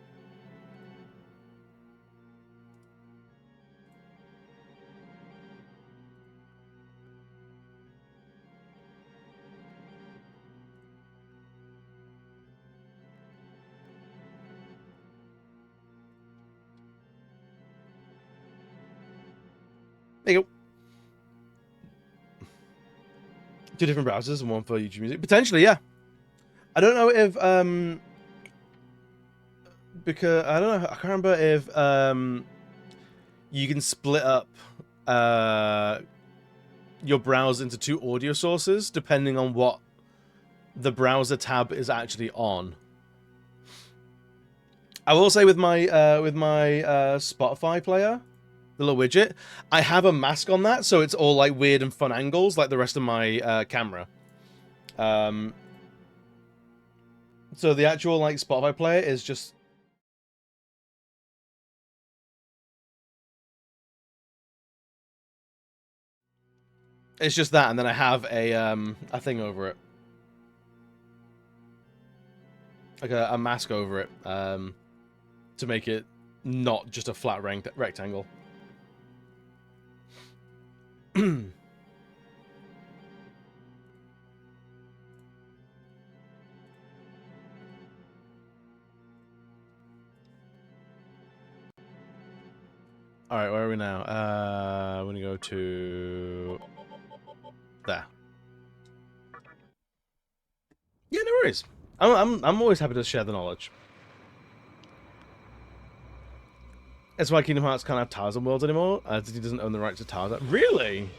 There you go. 2 different browsers and one for YouTube Music. Potentially, yeah. I don't know if because I don't know. I can't remember if you can split up your browser into 2 audio sources depending on what the browser tab is actually on. I will say with my Spotify player, the little widget, I have a mask on that, so it's all like weird and fun angles like the rest of my camera. So the actual like Spotify player is just it's just that, and then I have a thing over it, like a mask over it, to make it not just a flat rectangle. All right, where are we now? I'm gonna go to there. Yeah, no worries. I'm always happy to share the knowledge. That's why Kingdom Hearts can't have Tarzan worlds anymore. Disney doesn't own the rights to Tarzan. Really?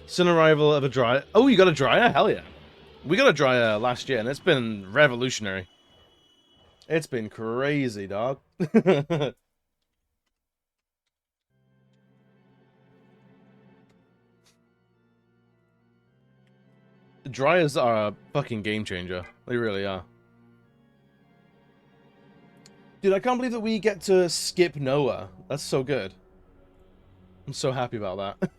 Sudden arrival of a dryer. Oh, you got a dryer? Hell yeah. We got a dryer last year, and it's been revolutionary. It's been crazy, dog. Dryers are a fucking game changer. They really are. Dude, I can't believe that we get to skip Noah. That's so good. I'm so happy about that.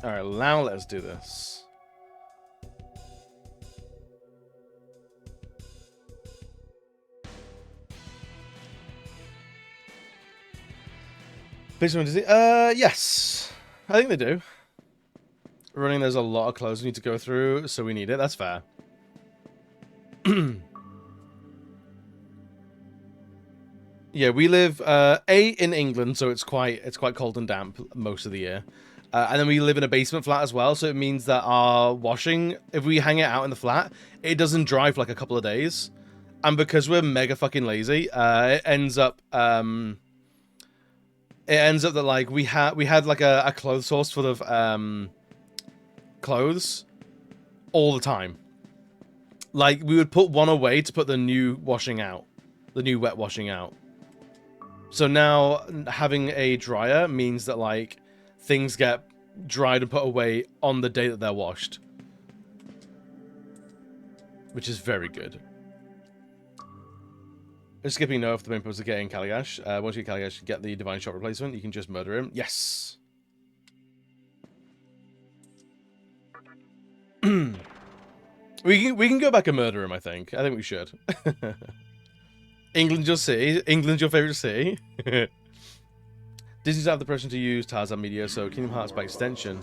Alright, now let's do this. Basically, Disney? Yes. I think they do. Running, there's a lot of clothes we need to go through, so we need it. That's fair. Yeah, we live in England, so it's quite cold and damp most of the year. And then we live in a basement flat as well, so it means that our washing, if we hang it out in the flat, it doesn't dry for like a couple of days. And because we're mega fucking lazy, it ends up that like we had like a clothes source full of clothes all the time. Like we would put one away to put the new washing out, the new wet washing out. So now having a dryer means that like things get dried and put away on the day that they're washed, which is very good. Just skipping no if the main purpose of getting Kaligash. Once you get Kaligash, get the Divine Shot replacement. You can just murder him. Yes. we can go back and murder him. I think we should. England's your city. England's your favorite city. Disney's have the pressure to use Tarzan media, so Kingdom Hearts by extension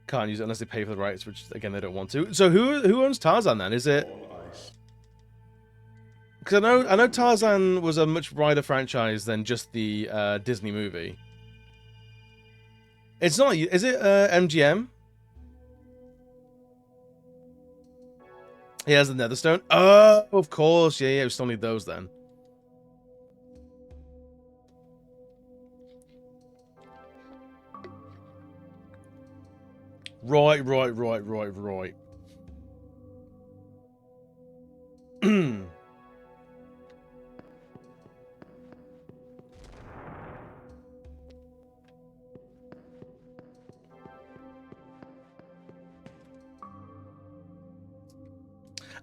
can't use it unless they pay for the rights, which again they don't want to. So who owns Tarzan then? Is it? Because I know Tarzan was a much wider franchise than just the Disney movie. It's not. Is it MGM? He has the Netherstone. Oh, of course. Yeah. We still need those then. Right.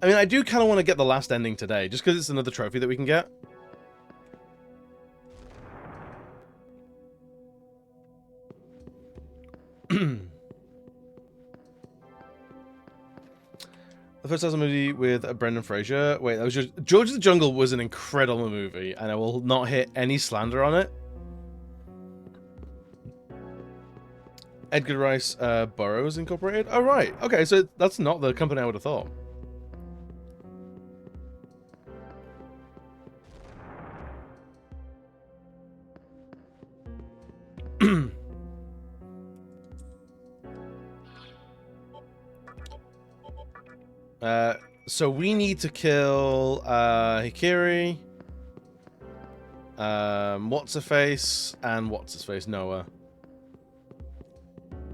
I mean, I do kind of want to get the last ending today, just because it's another trophy that we can get. The first Tarzan movie with Brendan Fraser. Wait, that was just... George of the Jungle was an incredible movie, and I will not hit any slander on it. Edgar Rice Burroughs Incorporated? Oh, right. Okay, so that's not the company I would have thought. So we need to kill Hikiri, what's-her-face, and what's-his-face, Noah.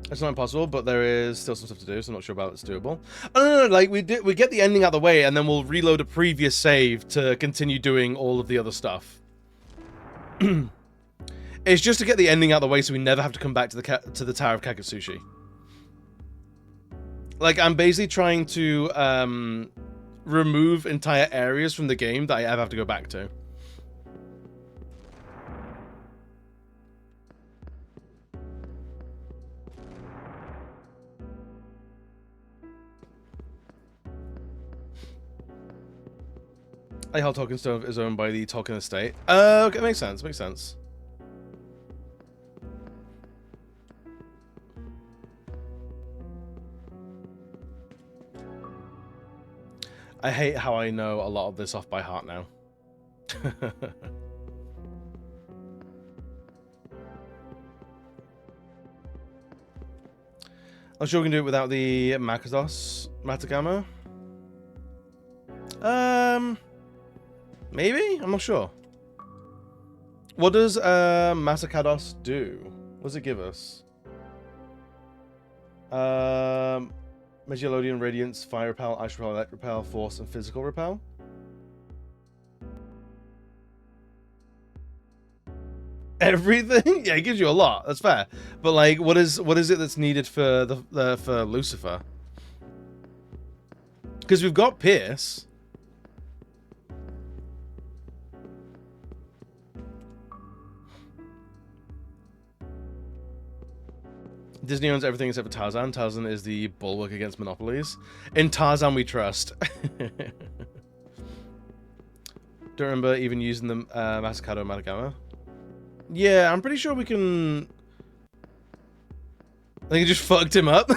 It's not impossible, but there is still some stuff to do, so I'm not sure about it's doable. Oh, no, like we get the ending out of the way, and then we'll reload a previous save to continue doing all of the other stuff. It's just to get the ending out of the way, so we never have to come back to the Tower of Kakatsuchi. Like, I'm basically trying to remove entire areas from the game that I ever have to go back to. I how Tolkien Stone is owned by the Tolkien estate. Okay, makes sense, makes sense. I hate how I know a lot of this off by heart now. I'm sure we can do it without the Matagama. Maybe? I'm not sure. What does Masakados do? What does it give us? Megalodian Radiance, Fire Repel, Ice Repel, Elect Repel, Force, and Physical Repel. Everything? Yeah, it gives you a lot. That's fair. But like, what is it that's needed for for Lucifer? Because we've got Pierce. Disney owns everything except for Tarzan. Tarzan is the bulwark against monopolies. In Tarzan we trust. Don't remember even using the Masakado Matagama. Yeah, I'm pretty sure we can... I think it just fucked him up.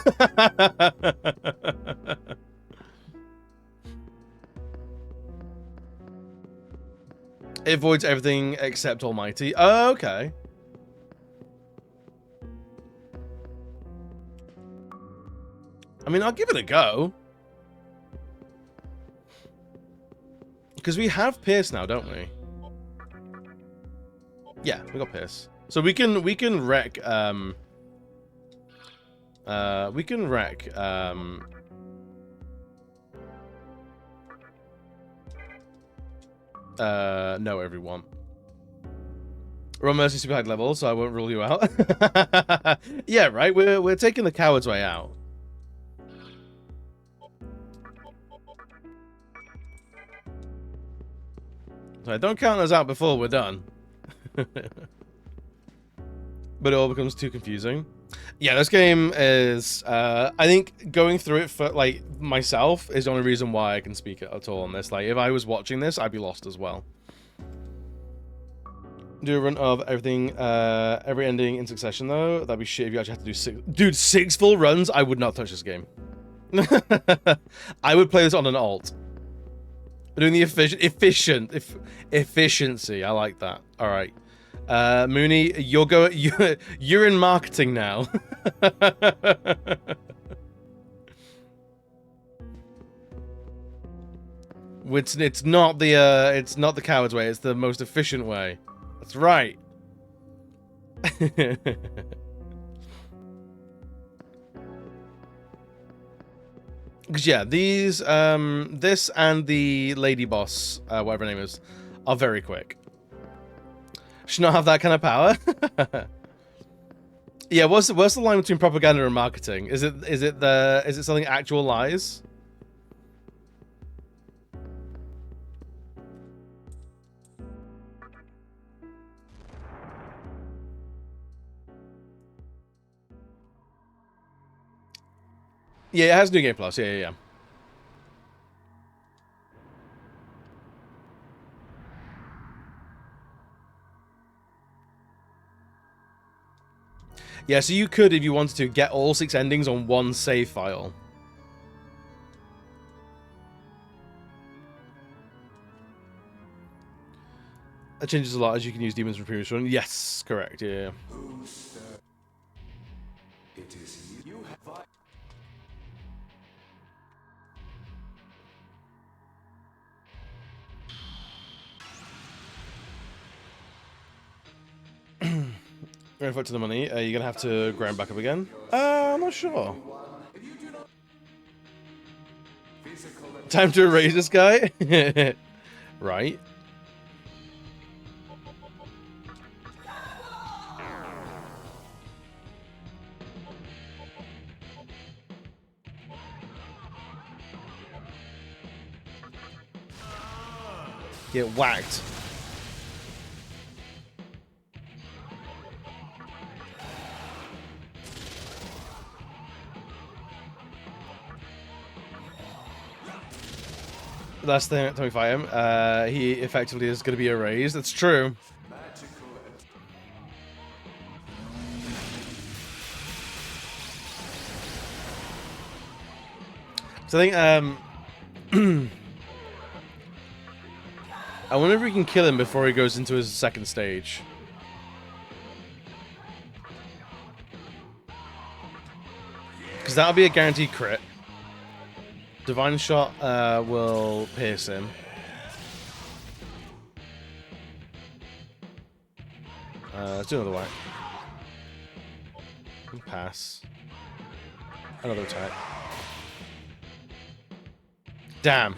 It avoids everything except Almighty. Oh, okay. I mean, I'll give it a go. Because we have Pierce now, don't we? Yeah, we got Pierce. So we can wreck no everyone. We're on Mercy super high level, so I won't rule you out. Yeah, right? We're taking the coward's way out. So don't count us out before we're done. But it all becomes too confusing. Yeah, this game is, I think going through it for, like, myself is the only reason why I can speak at all on this. Like, if I was watching this, I'd be lost as well. Do a run of everything, every ending in succession, though. That'd be shit if you actually had to do 6... Dude, 6 full runs? I would not touch this game. I would play this on an alt. Doing the efficiency. I like that. All right. Mooney, you're in marketing now. It's not the coward's way. It's the most efficient way. That's right. Because yeah, these this and the lady boss, whatever her name is, are very quick. Should not have that kind of power. Yeah, what's the line between propaganda and marketing? Is it something actual lies? Yeah, it has New Game Plus. Yeah. Yeah, so you could, if you wanted to, get all 6 endings on one save file. That changes a lot as you can use demons from previous run. Yes, correct, yeah. It is you have... Going for to the money, you're gonna have to grind back up again. I'm not sure. Time to erase this guy? Right. Get whacked. Last time we fight him, he effectively is going to be erased. That's true. So I think, I wonder if we can kill him before he goes into his second stage. Because that'll be a guaranteed crit. Divine Shot will pierce him. Let's do another whack. Pass. Another attack. Damn.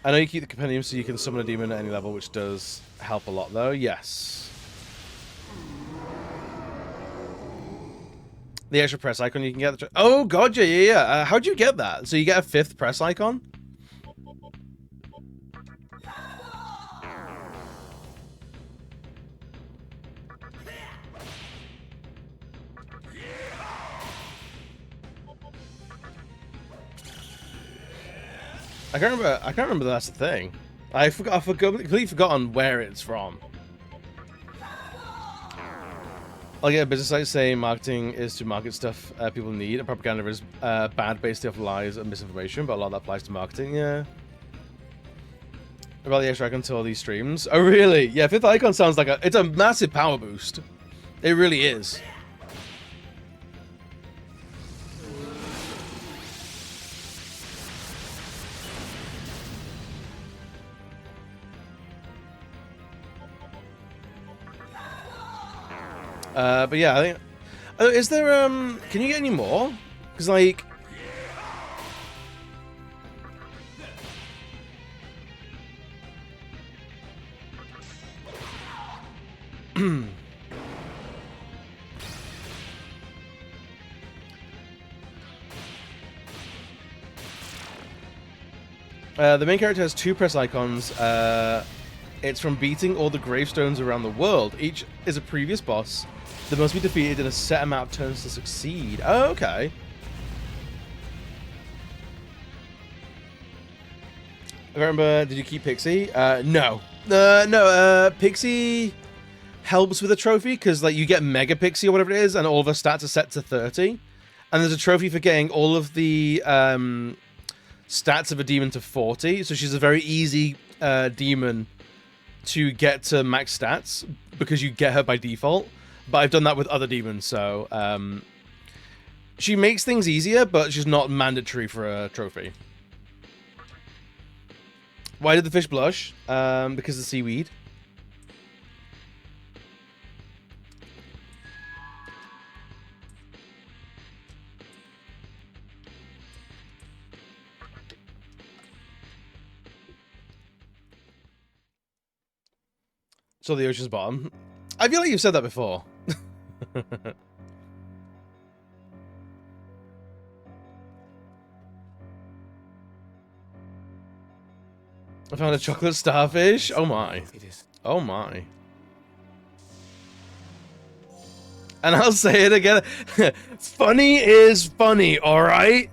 I know you keep the compendium so you can summon a demon at any level, which does help a lot though. Yes. The extra press icon you can get. Oh god, yeah. How'd you get that? So you get a 5th press icon? I can't remember that's the thing. I completely forgotten where it's from. I'll get a business site saying marketing is to market stuff people need, and propaganda is bad based off lies and misinformation, but a lot of that applies to marketing, yeah. About the extra icon to all these streams. Oh, really? Yeah, 5th icon sounds like it's a massive power boost. It really is. But yeah, I think. Is there Can you get any more? Because like. The main character has 2 press icons. It's from beating all the gravestones around the world. Each is a previous boss that must be defeated in a set amount of turns to succeed. Oh, okay. I remember, did you keep Pixie? No. No, Pixie helps with a trophy, because like you get Mega Pixie or whatever it is, and all of her stats are set to 30. And there's a trophy for getting all of the stats of a demon to 40, so she's a very easy demon to get to max stats, because you get her by default. But I've done that with other demons, so she makes things easier, but she's not mandatory for a trophy. Why did the fish blush? Because of the seaweed. So the ocean's bottom. I feel like you've said that before. I found a chocolate starfish. Oh my. Oh my. And I'll say it again. Funny is funny, alright?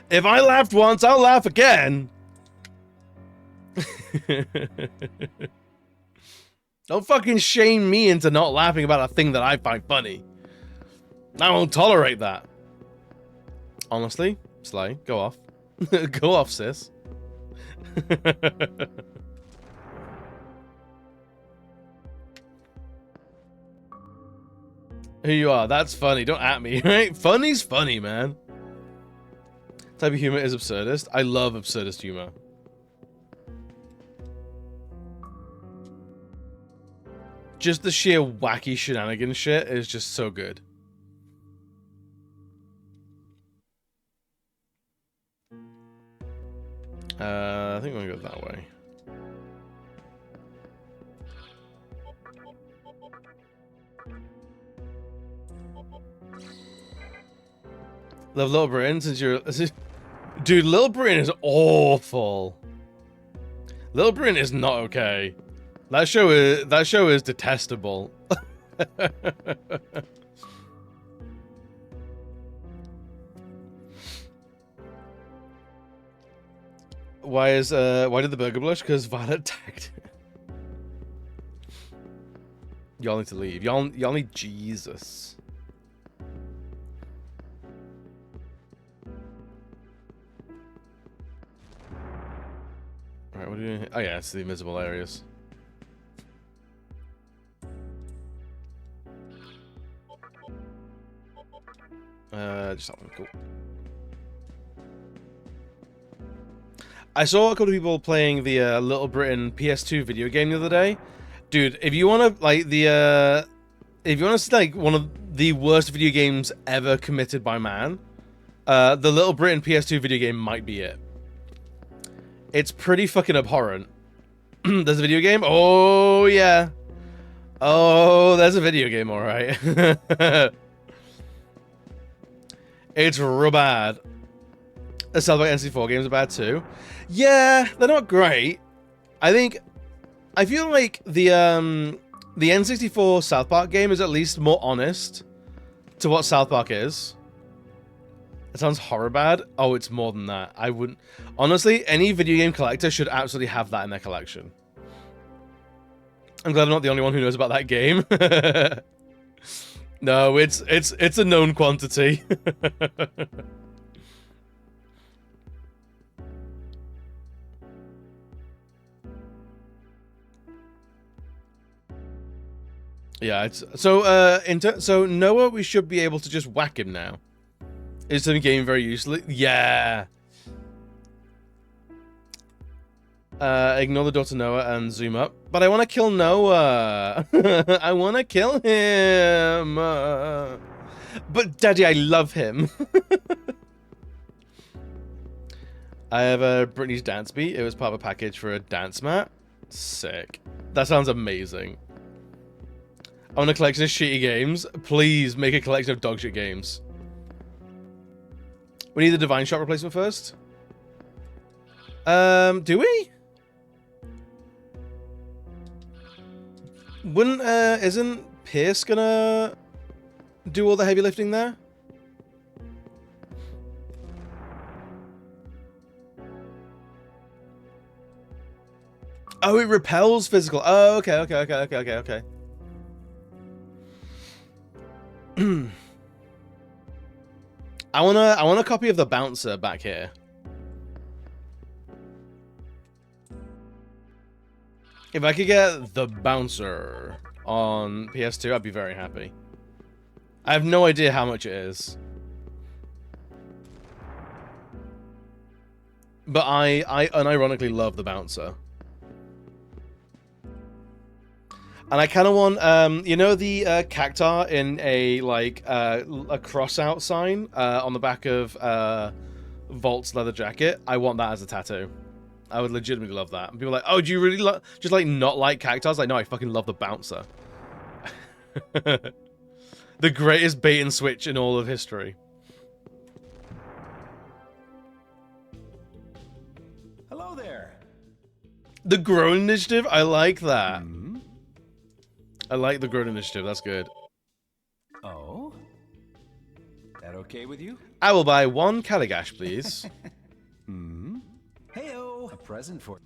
If I laughed once, I'll laugh again. Don't fucking shame me into not laughing about a thing that I find funny. I won't tolerate that. Honestly, Slay, go off. Go off, sis. Who you are, that's funny. Don't at me, right? Funny's funny, man. Type of humor is absurdist. I love absurdist humor. Just the sheer wacky shenanigans shit is just so good. I think I'm gonna go that way. Love Little Britain since you're... Dude, Little Britain is awful. Little Britain is not okay. That show is detestable. Why did the burger blush? Because Violet tagged. Y'all need to leave. Y'all need Jesus. Alright, what are you doing? Oh yeah, it's the invisible areas. Just that one, cool. I saw a couple of people playing the Little Britain PS2 video game the other day. Dude, if you want to like if you want to see like one of the worst video games ever committed by man, the Little Britain PS2 video game might be it. It's pretty fucking abhorrent. There's a video game? Oh yeah. Oh, there's a video game, all right. It's real bad. The South Park NC4 games are bad too. Yeah, they're not great. I feel like the N64 South Park game is at least more honest to what South Park is. It sounds horror bad. Oh, it's more than that. I wouldn't... Honestly, any video game collector should absolutely have that in their collection. I'm glad I'm not the only one who knows about that game. No, it's a known quantity. Yeah, it's so so Noah, we should be able to just whack him now. Is the game very useless? Yeah. Ignore the door to Noah and zoom up. But I want to kill Noah. I want to kill him. But Daddy, I love him. I have a Britney's dance beat. It was part of a package for a dance mat. Sick. That sounds amazing. I want a collection of shitty games. Please make a collection of dog shit games. We need the Divine Shot replacement first. Do we? Wouldn't, isn't Pierce gonna do all the heavy lifting there? Oh, it repels physical. Oh, okay. I want a copy of the bouncer back here. If I could get the bouncer on PS2, I'd be very happy. I have no idea how much it is. But I unironically love the bouncer. And I kind of want, you know, the cactar in a like a cross-out sign on the back of Volt's leather jacket. I want that as a tattoo. I would legitimately love that. And people are like, oh, do you really just like not like cactars? Like, no, I fucking love the bouncer. The greatest bait and switch in all of history. Hello there. The Grown Initiative. I like that. I like the Grown Initiative. That's good. Oh? That okay with you? I will buy one Caligash, please. Heyo! A present for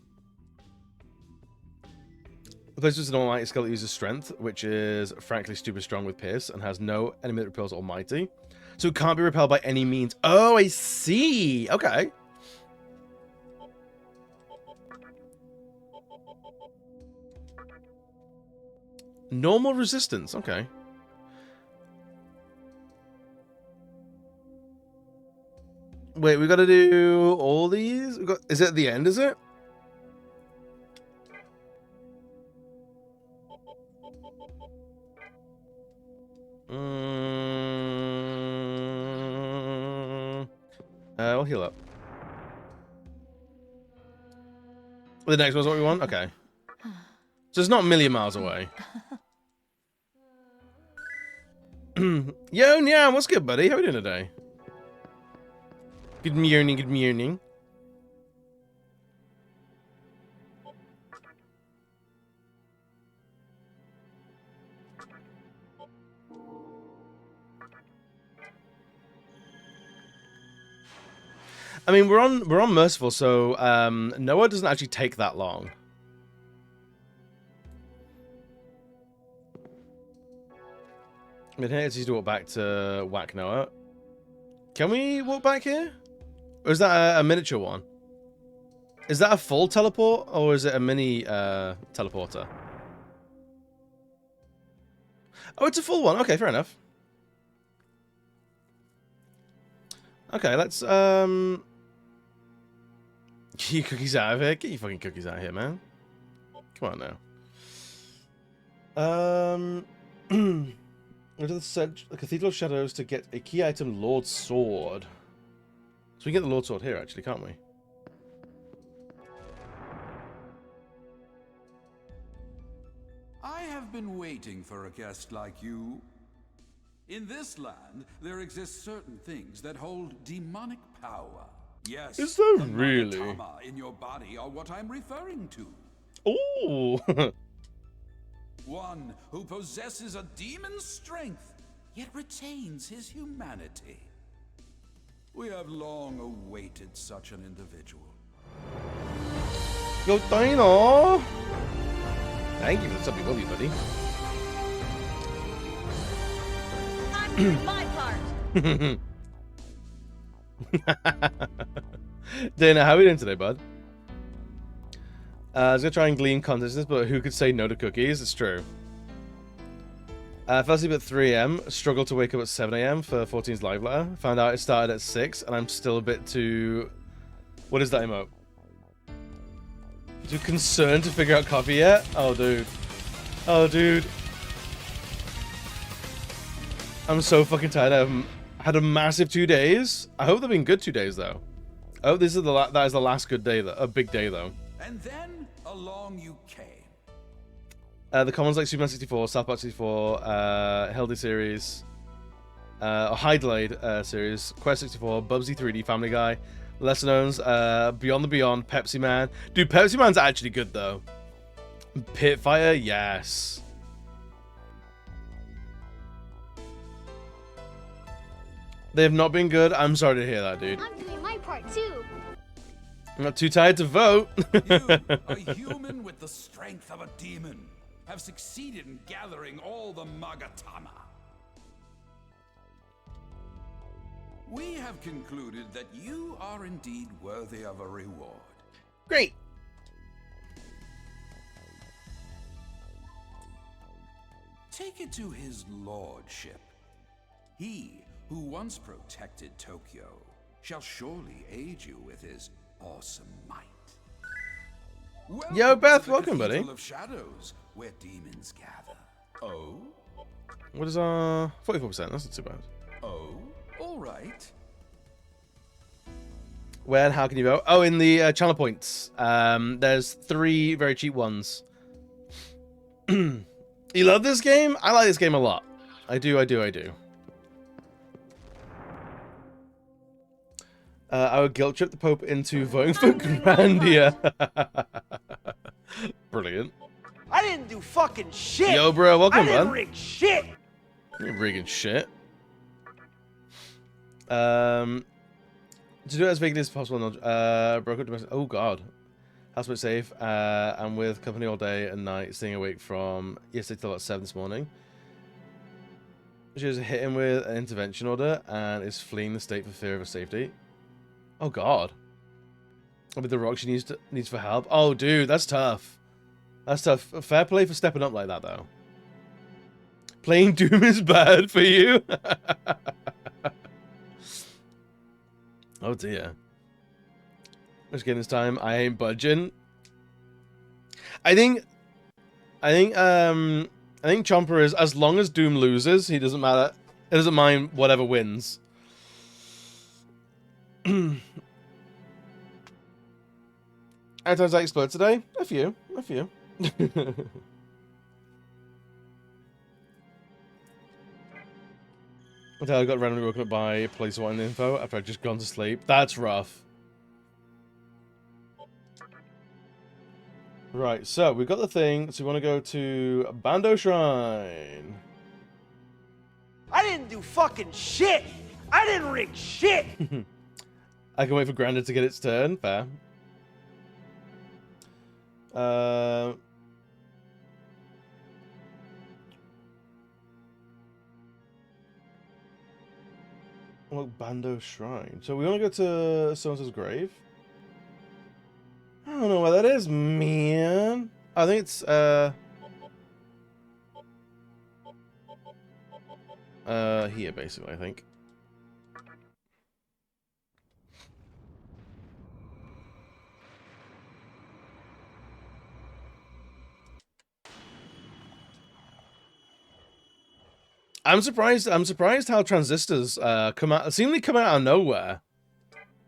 The place is an almighty skill that uses strength, which is frankly stupid strong with Pierce and has no enemy that repels almighty. So it can't be repelled by any means. Oh, I see. Okay. Normal resistance. Okay. Wait, we got to do all these? Is it at the end, is it? We'll heal up. The next one's what we want? Okay. So it's not a million miles away. Yo, Nyan, what's good, buddy? How are we doing today? Good morning, good morning. I mean, we're on Merciful, so Noah doesn't actually take that long. I mean, here it's easy to walk back to whack Noah. Can we walk back here? Or is that a miniature one? Is that a full teleport, or is it a mini teleporter? Oh, it's a full one. Okay, fair enough. Okay, let's get your cookies out of here. Get your fucking cookies out of here, man. Come on now. Go to the Cathedral of Shadows to get a key item, Lord Sword. So we can get the Lord Sword here, actually, can't we? I have been waiting for a guest like you. In this land, there exist certain things that hold demonic power. Yes, is there the really? Magatama in your body are what I'm referring to. Oh. One who possesses a demon's strength, yet retains his humanity. We have long awaited such an individual. Yo, Dino! Thank you for the sub, love you, buddy. I'm doing my part. Dana, how are we doing today, bud? I was gonna try and glean consciousness, but who could say no to cookies? It's true. Fell asleep at 3 a.m. Struggled to wake up at 7 a.m. for 14's live letter. Found out it started at 6, and I'm still a bit too... What is that emote? Too concerned to figure out coffee yet? Oh, dude. Oh, dude. I'm so fucking tired. I've had a massive 2 days. I hope they've been good 2 days, though. I hope this is that is the last good day, a big day, though. And then along you came. The commons like Superman 64, South Park 64, Hildy series, High Delayed series, Quest 64, Bubsy 3D, Family Guy, lesser knowns, Beyond the Beyond, Pepsi Man. Dude, Pepsi Man's actually good though. Pitfire, yes. They have not been good. I'm sorry to hear that, dude. I'm doing my part too. I'm not too tired to vote. You, a human with the strength of a demon, have succeeded in gathering all the Magatama. We have concluded that you are indeed worthy of a reward. Great. Take it to his lordship. He who once protected Tokyo shall surely aid you with his awesome might. Welcome Yo, Beth, to the welcome, buddy. Cathedral of Shadows, where demons gather. Oh? What is 44%? That's not too bad. Oh? All right. Where and how can you vote? Oh, in the channel points. There's 3 very cheap ones. You love this game? I like this game a lot. I do. I would guilt trip the Pope into voting for Grandia. Brilliant. I didn't do fucking shit. Yo, bro, welcome, I didn't man. rig shit. You're rigging shit. To do it as vaguely as possible. Broke up domestic. Oh god. Housemate safe. I'm with company all day and night, staying awake from yesterday till about 7 this morning. She was hit him with an intervention order and is fleeing the state for fear of her safety. Oh god. With the rock she needs for help. Oh dude, that's tough. That's tough. Fair play for stepping up like that though. Playing Doom is bad for you. Oh dear. Just getting this time. I ain't budging. I think Chomper is, as long as Doom loses, he doesn't matter. It doesn't mind whatever wins. How many times I explode today? A few. Until I got randomly woken up by police wanting info after I'd just gone to sleep. That's rough. Right, so we've got the thing. So we want to go to Bando Shrine. I didn't do fucking shit. I didn't rig shit. I can wait for Grandad to get its turn. Fair. Well, Bando Shrine. So we want to go to so-and-so's grave. I don't know where that is, man. I think it's here basically, I think. I'm surprised how transistors seemingly come out of nowhere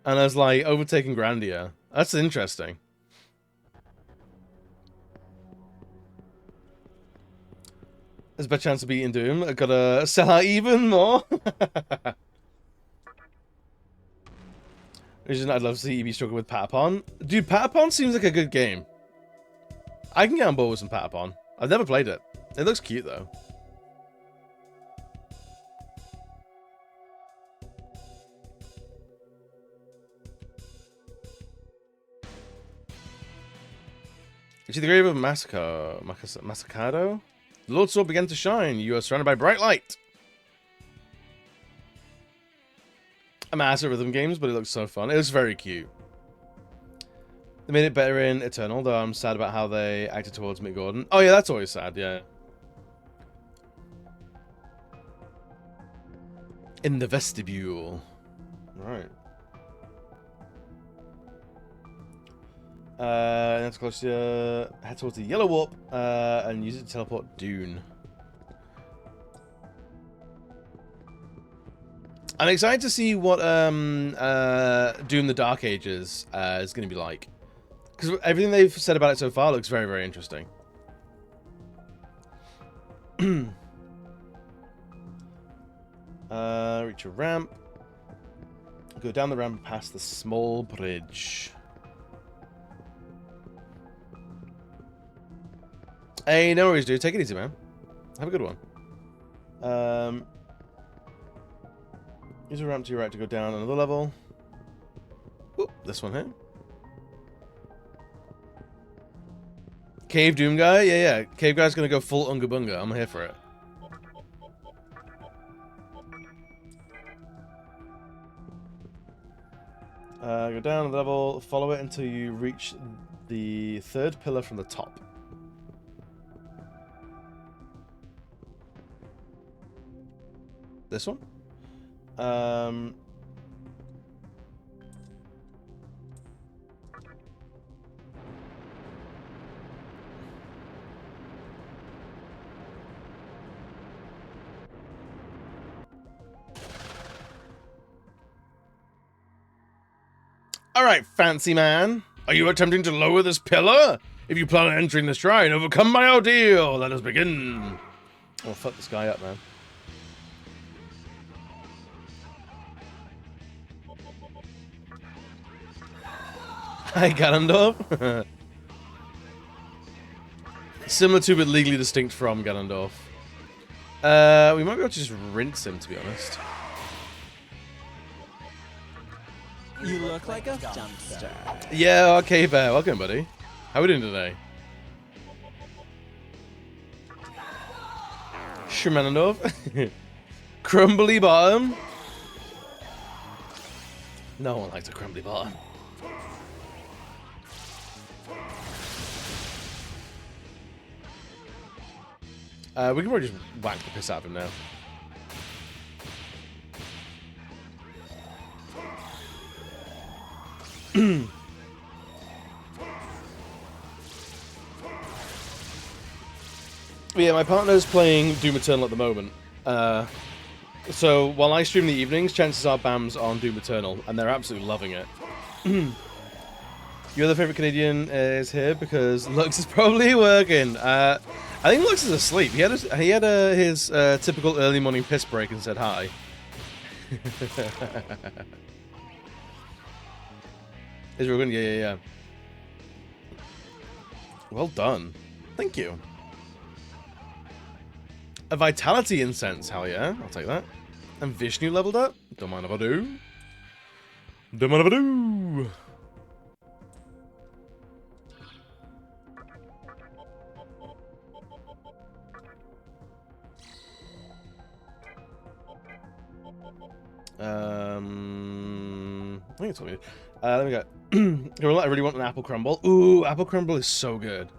and has like overtaken Grandia. That's interesting. There's a better chance of beating Doom. I gotta sell out even more. I'd love to see EB struggle with Patapon. Dude, Patapon seems like a good game. I can get on board with some Patapon. I've never played it. It looks cute though. You see the grave of Masakado? The Lord's sword began to shine. You are surrounded by bright light. I'm ass at rhythm games, but it looks so fun. It was very cute. They made it better in Eternal, though I'm sad about how they acted towards Mick Gordon. Oh yeah, that's always sad, yeah. In the vestibule. Right. That's close to head towards the yellow warp and use it to teleport Dune. I'm excited to see what Doom the Dark Ages is going to be like. Because everything they've said about it so far looks very, very interesting. Reach a ramp. Go down the ramp past the small bridge. Hey, no worries, dude. Take it easy, man. Have a good one. Use a ramp to your right to go down another level. Whoop, this one here. Cave Doom guy? Yeah. Cave guy's gonna go full Unga Bunga. I'm here for it. Go down a level, follow it until you reach the third pillar from the top. This one? Alright, fancy man. Are you attempting to lower this pillar? If you plan on entering the shrine, overcome my ordeal. Let us begin. Oh, fuck this guy up, man. Hi, Ganondorf. Similar to, but legally distinct from Ganondorf. We might be able to just rinse him, to be honest. You look like a dumpster. Yeah, okay, Bear. Welcome, buddy. How we doing today? Shemanandorf. Crumbly bottom. No one likes a crumbly bottom. We can probably just whack the piss out of him now. Yeah, my partner's playing Doom Eternal at the moment. So while I stream in the evenings, chances are Bam's on Doom Eternal, and they're absolutely loving it. Your other favorite Canadian is here because Lux is probably working. I think Lux is asleep. He had his typical early morning piss break and said hi. Is Rogan? Yeah. Well done. Thank you. A Vitality Incense, hell yeah. I'll take that. And Vishnu leveled up. Don't mind if I do. Don't mind if I do. I think it's all good. Let me go. I really want an apple crumble. Ooh, apple crumble is so good.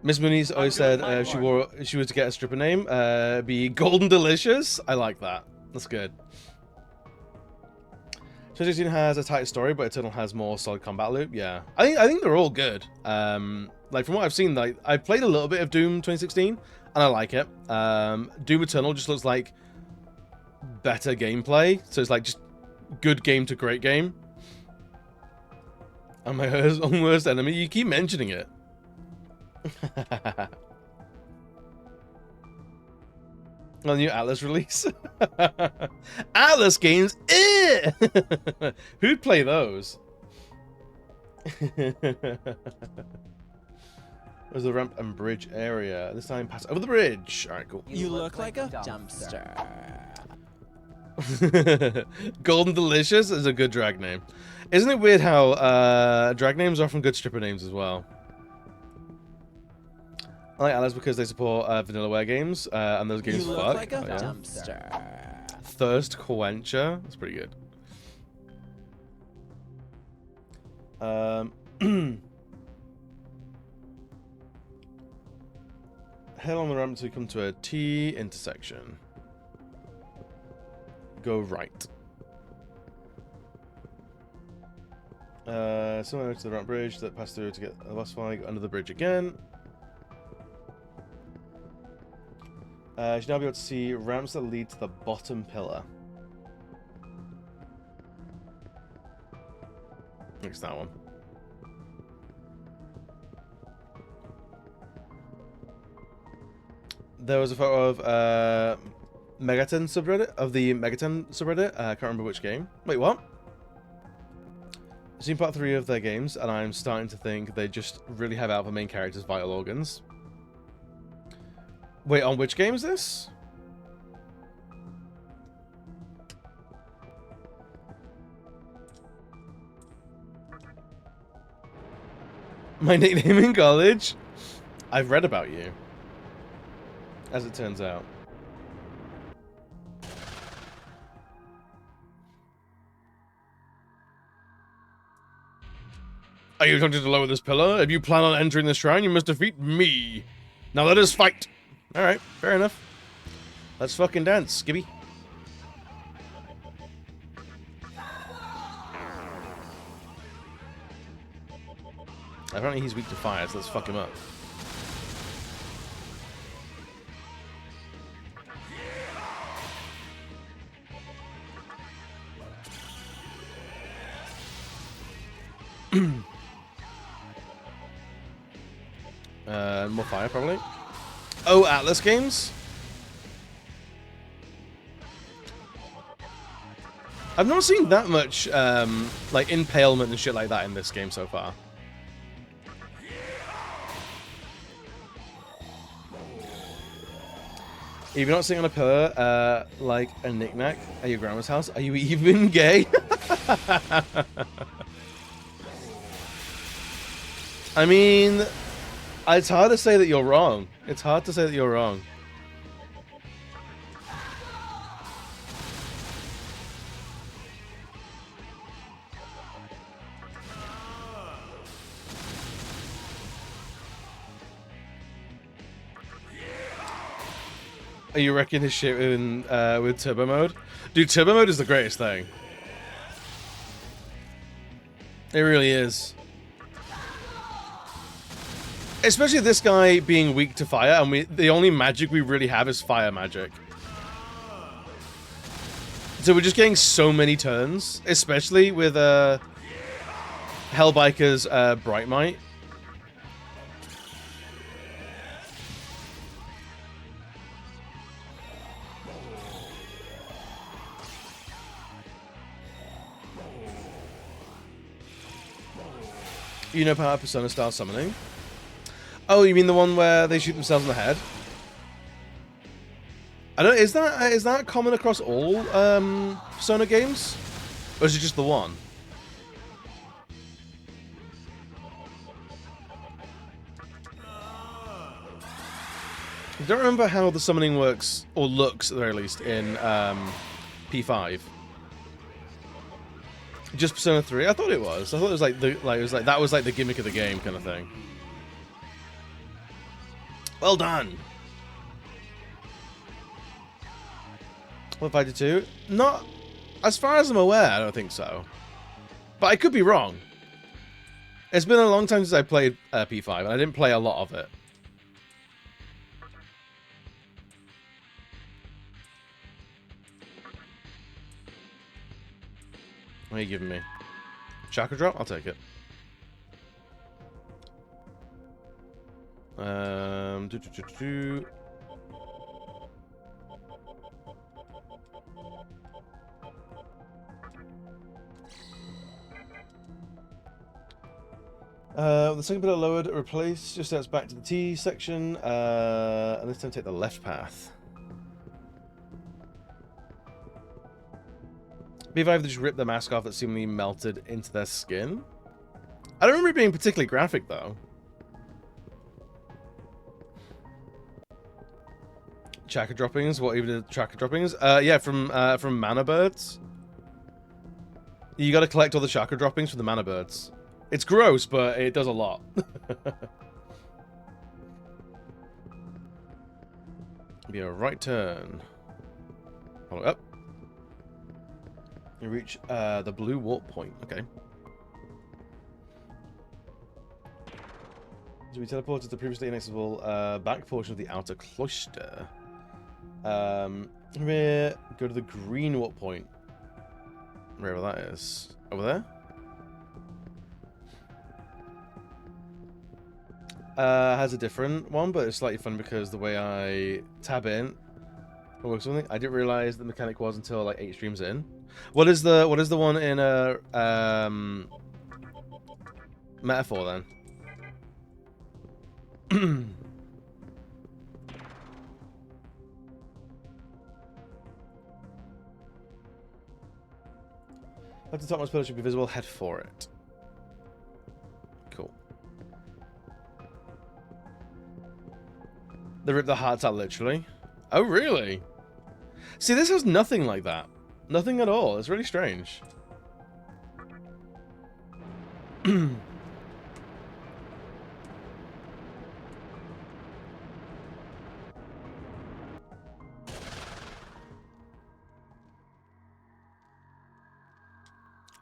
Miss Mooney's always said if she were to get a stripper name, be Golden Delicious. I like that. That's good. 2016 has a tighter story, but Eternal has more solid combat loop. Yeah, I think they're all good. Like from what I've seen, like I played a little bit of Doom 2016, and I like it. Doom Eternal just looks like better gameplay, so it's like just good game to great game. And my own worst enemy. You keep mentioning it. On new Atlas release. Atlas games. Who'd play those? There's the ramp and bridge area. This time pass over the bridge. Alright, cool. You look like a dumpster. Golden Delicious is a good drag name. Isn't it weird how drag names are often good stripper names as well? I like Alice because they support Vanillaware games, and those games you fuck. Look like a dumpster. Thirst Quencher. That's pretty good. Head on the ramp until you come to a T intersection. go right. Somewhere to the ramp bridge that passed through to get the boss fight. Under the bridge again. You should now be able to see ramps that lead to the bottom pillar. I think it's that one. There was a photo of Megaton subreddit, of the Megaton subreddit. I can't remember which game. Wait, what? I've seen part 3 of their games, and I'm starting to think they just really have out the main character's vital organs. Wait, on which game is this? My nickname in college? I've read about you. As it turns out. Are you attempting to lower this pillar? If you plan on entering the shrine, you must defeat me. Now let us fight. Alright, fair enough. Let's fucking dance, Skibby. Apparently he's weak to fire, so let's fuck him up. More fire, probably. Oh, Atlas games? I've not seen that much, like, impalement and shit like that in this game so far. If you're not sitting on a pillar, like a knick-knack at your grandma's house, are you even gay? I mean, it's hard to say that you're wrong. It's hard to say that you're wrong. Are you wrecking his shit in, with turbo mode? Dude, turbo mode is the greatest thing. It really is. Especially this guy being weak to fire, and the only magic we really have is fire magic. So we're just getting so many turns, especially with Hellbiker's Bright Might. You know Power Persona style summoning? Oh, you mean the one where they shoot themselves in the head? I don't. Is that common across all Persona games, or is it just the one? I don't remember how the summoning works or looks at the very least in P5. Just Persona 3? I thought it was. I thought it was like that was like the gimmick of the game kind of thing. Well done. What if I did too? Not as far as I'm aware. I don't think so. But I could be wrong. It's been a long time since I played P5, and I didn't play a lot of it. What are you giving me? Chakra drop? I'll take it. The second pillar lowered, replace, just steps back to the T section, and this time take the left path. B5 just ripped the mask off that seemingly melted into their skin. I don't remember it being particularly graphic though. Chakra droppings? What even are chakra droppings? Yeah, from mana birds. You gotta collect all the chakra droppings from the mana birds. It's gross, but it does a lot. Be a right turn. Follow up. You reach the blue warp point. Okay. So we teleported to the previously inaccessible back portion of the outer cloister. Here, go to the green warp point. Wherever that is. Over there? Has a different one, but it's slightly fun because the way I tab in or something, I didn't realize the mechanic was until like 8 streams in. What is the one in Metaphor then? Let the topmost pillar should be visible. Head for it. Cool. They rip the hearts out literally. Oh, really? See, this has nothing like that. Nothing at all. It's really strange.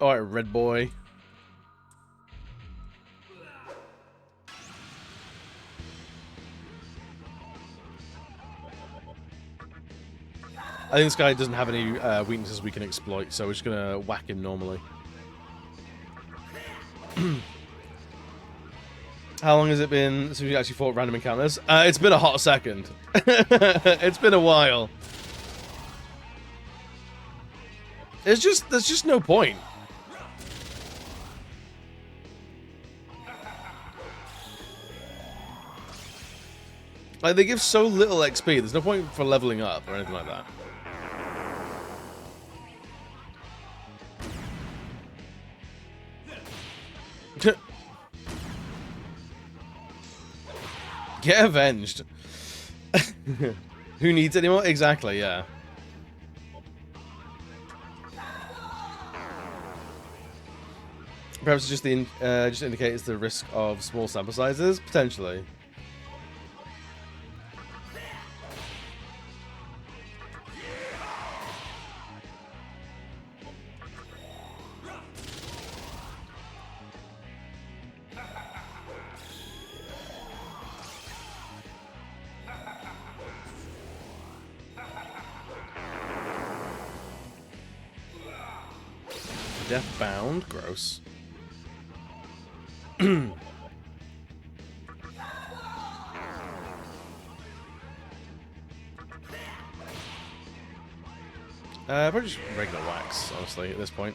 Alright, red boy. I think this guy doesn't have any weaknesses we can exploit, so we're just gonna whack him normally. How long has it been since we actually fought random encounters? It's been a hot second. It's been a while. There's just no point. Like, they give so little XP, there's no point for leveling up or anything like that. Get avenged. Who needs it anymore? Exactly, yeah. Perhaps it's just just indicates the risk of small sample sizes, potentially. Deathbound, gross. Probably just regular wax, honestly, at this point.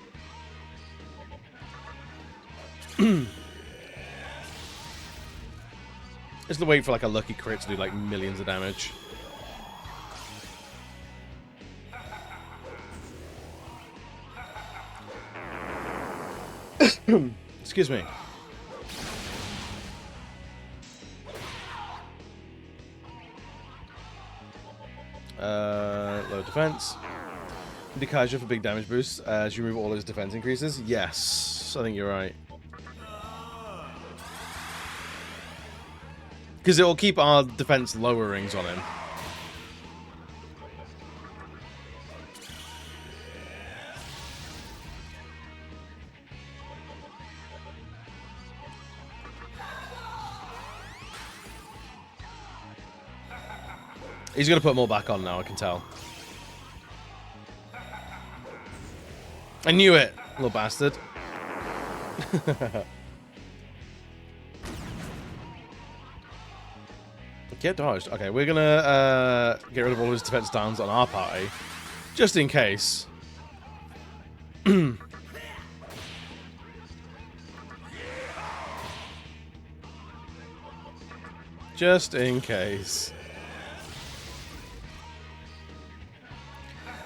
Just wait for like a lucky crit to do like millions of damage. Excuse me. Low defense. Indikaja for big damage boost as you remove all his defense increases. Yes, I think you're right. Because it will keep our defense lowerings on him. He's going to put more back on now, I can tell. I knew it, little bastard. Get dodged. Okay, we're going to get rid of all his defense downs on our party. Just in case. Just in case.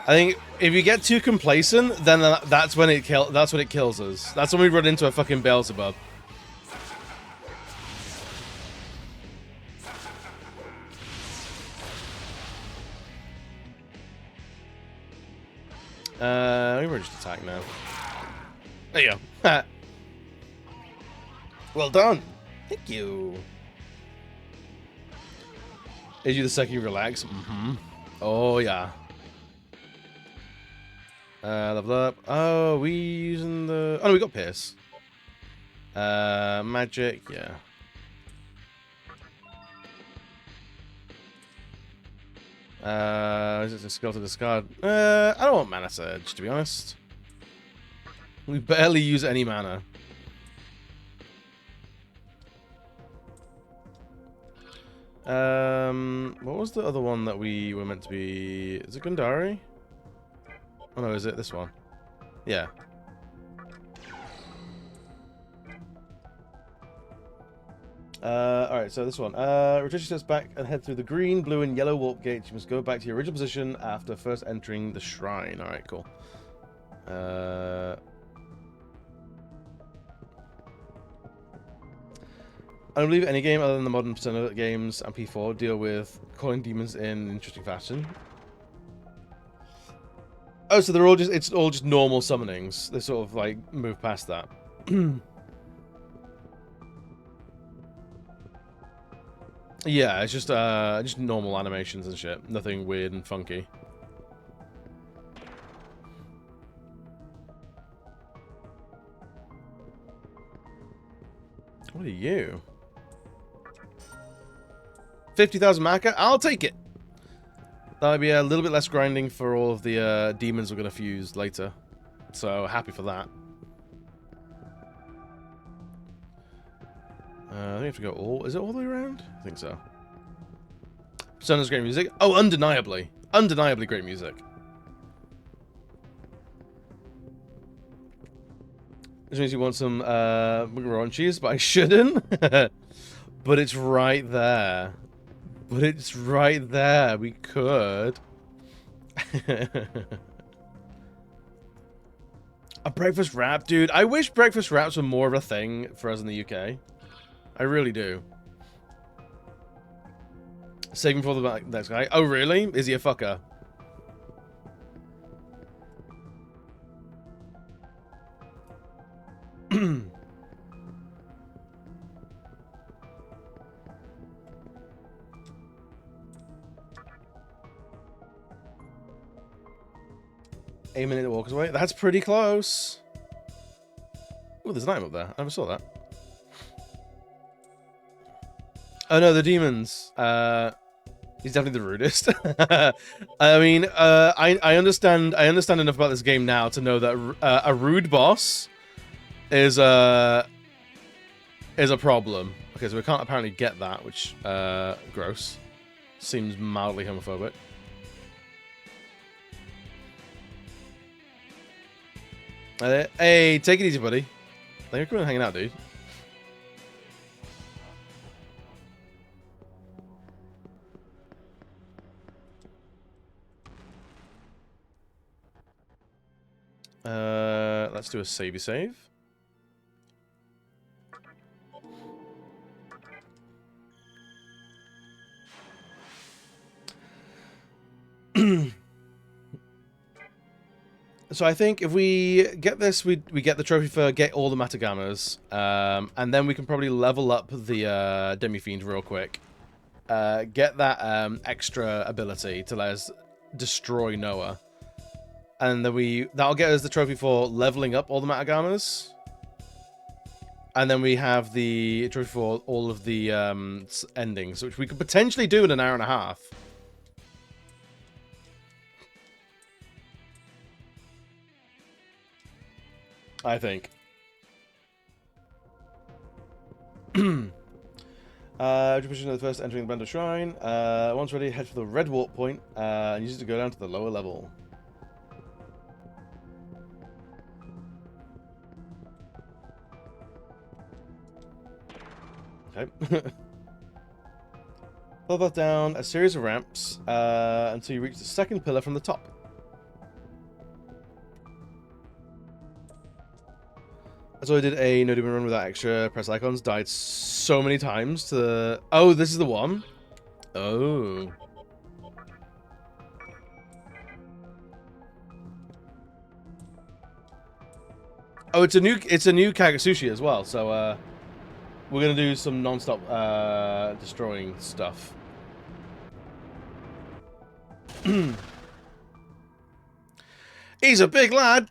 I think if you get too complacent, then that's when it kills us. That's when we run into a fucking Beelzebub. We're just attack now. There you go. Well done. Thank you. Is you the second you relax? Mm-hmm. Oh yeah. Level up. Oh, we using the... Oh, no, we got Pierce. Magic, yeah. Is it a skill to discard? I don't want Mana Surge, to be honest. We barely use any mana. What was the other one that we were meant to be... Is it Gundari? Oh no, is it this one? Yeah. Alright, so this one. Return your steps back and head through the green, blue, and yellow warp gates. You must go back to your original position after first entering the shrine. Alright, cool. I don't believe any game other than the modern Persona games and P4 deal with calling demons in an interesting fashion. Oh, so they're all just, it's all just normal summonings. They sort of like move past that. Yeah, it's just normal animations and shit. Nothing weird and funky. What are you? 50,000 Maka? I'll take it! That'll be a little bit less grinding for all of the demons we're going to fuse later. So, happy for that. I think we have to go all... Is it all the way around? I think so. Persona's great music. Oh, undeniably. Undeniably great music. Which means you want some macaroni cheese, but I shouldn't. But it's right there. But it's right there. We could. A breakfast wrap? Dude, I wish breakfast wraps were more of a thing for us in the UK. I really do. Saving for the next guy. Oh, really? Is he a fucker? A minute walks away. That's pretty close. Oh, there's an item up there. I never saw that. Oh no, the demons. He's definitely the rudest. I mean, I understand enough about this game now to know that a rude boss is a problem. Okay, so we can't apparently get that, which gross. Seems mildly homophobic. Hey, take it easy, buddy. Thank you for coming and hanging out, dude. Let's do a savey save. So I think if we get this, we get the trophy for get all the Matagamas, and then we can probably level up the Demi-Fiend real quick. Get that extra ability to let us destroy Noah. And then that'll get us the trophy for leveling up all the Matagamas. And then we have the trophy for all of the endings, which we could potentially do in an hour and a half. I think. Position the first entering the Blender Shrine. Once ready, head for the red warp point and use it to go down to the lower level. Okay. Follow that down a series of ramps until you reach the second pillar from the top. So I did a no demon run without extra press icons. Died so many times to the... Oh, this is the one? Oh. Oh, it's a new Kagasushi as well, so we're gonna do some non-stop destroying stuff. He's a big lad.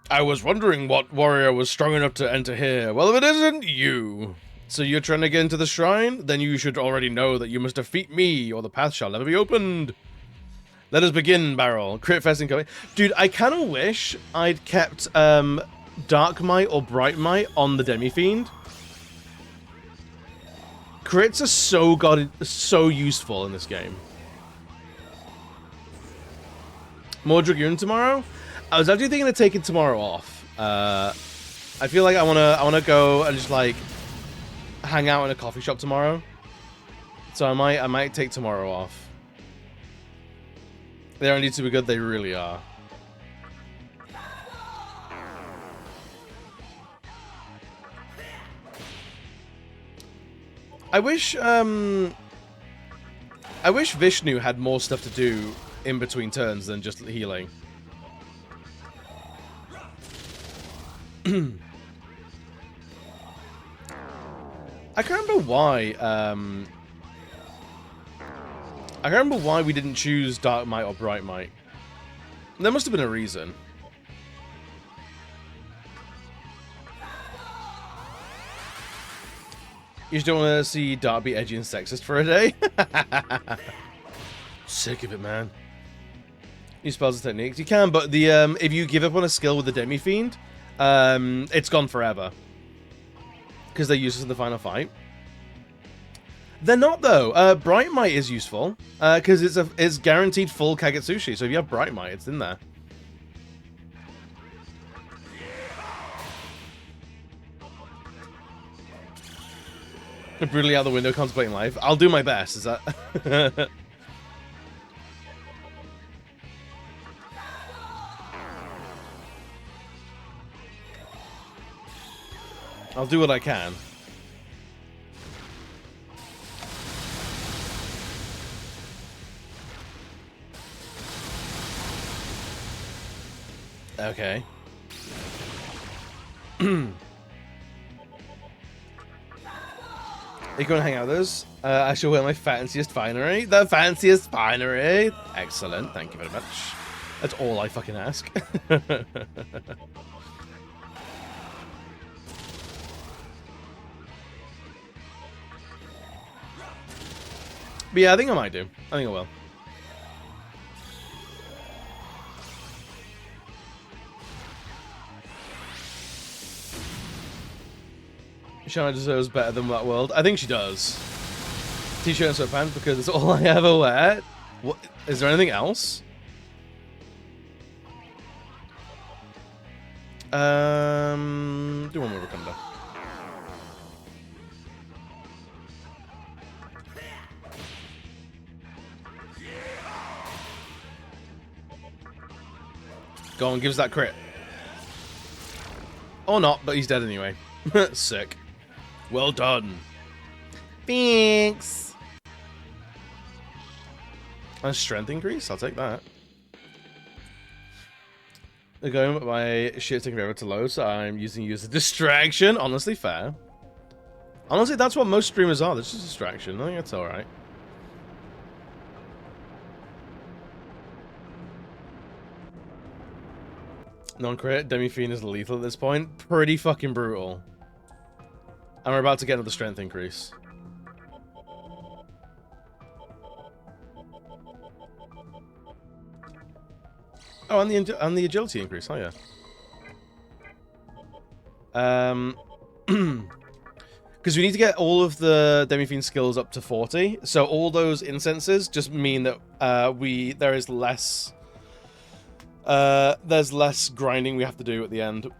I was wondering what warrior was strong enough to enter here. Well, if it isn't you. So you're trying to get into the shrine? Then you should already know that you must defeat me, or the path shall never be opened. Let us begin, Barrel. Crit fest incoming. Dude, I kind of wish I'd kept Dark Might or Bright Might on the Demi-Fiend. Crits are so useful in this game. More Dragoon tomorrow? I was actually thinking of taking tomorrow off. I feel like I wanna go and just like hang out in a coffee shop tomorrow. So I might take tomorrow off. They don't need to be good, they really are. I wish Vishnu had more stuff to do in between turns than just healing. I can't remember why. I can't remember why we didn't choose Dark Might or Bright Might. There must have been a reason. You just don't want to see Dark be edgy and sexist for a day? Sick of it, man. New spells and techniques. You can, but the if you give up on a skill with the Demi-Fiend, it's gone forever. Because they're useless in the final fight. They're not, though. Bright Might is useful. Because it's guaranteed full Kagetsushi. So if you have Bright Might, it's in there. Brutally out the window, contemplating life. I'll do my best. Is that... I'll do what I can. Okay. Are you going to hang out with us? I shall wear my fanciest finery. The fanciest finery. Excellent. Thank you very much. That's all I fucking ask. But yeah, I think I might do. I think I will. Shana deserves better than that world. I think she does. T-shirt and sweatpants because it's all I ever wear. What? Is there anything else? Do one more Wakanda. Go on, give us that crit. Or not, but he's dead anyway. Sick. Well done. Thanks. A strength increase? I'll take that. They're going with my shit taking forever to load, so I'm using you as a distraction. Honestly, fair. Honestly, that's what most streamers are. They're just a distraction. I think that's alright. Non-crit, Demi-Fiend is lethal at this point. Pretty fucking brutal. And we're about to get another strength increase. Oh, and the agility increase. Oh yeah. Because we need to get all of the Demi-Fiend skills up to 40. So all those incenses just mean that there's less grinding we have to do at the end.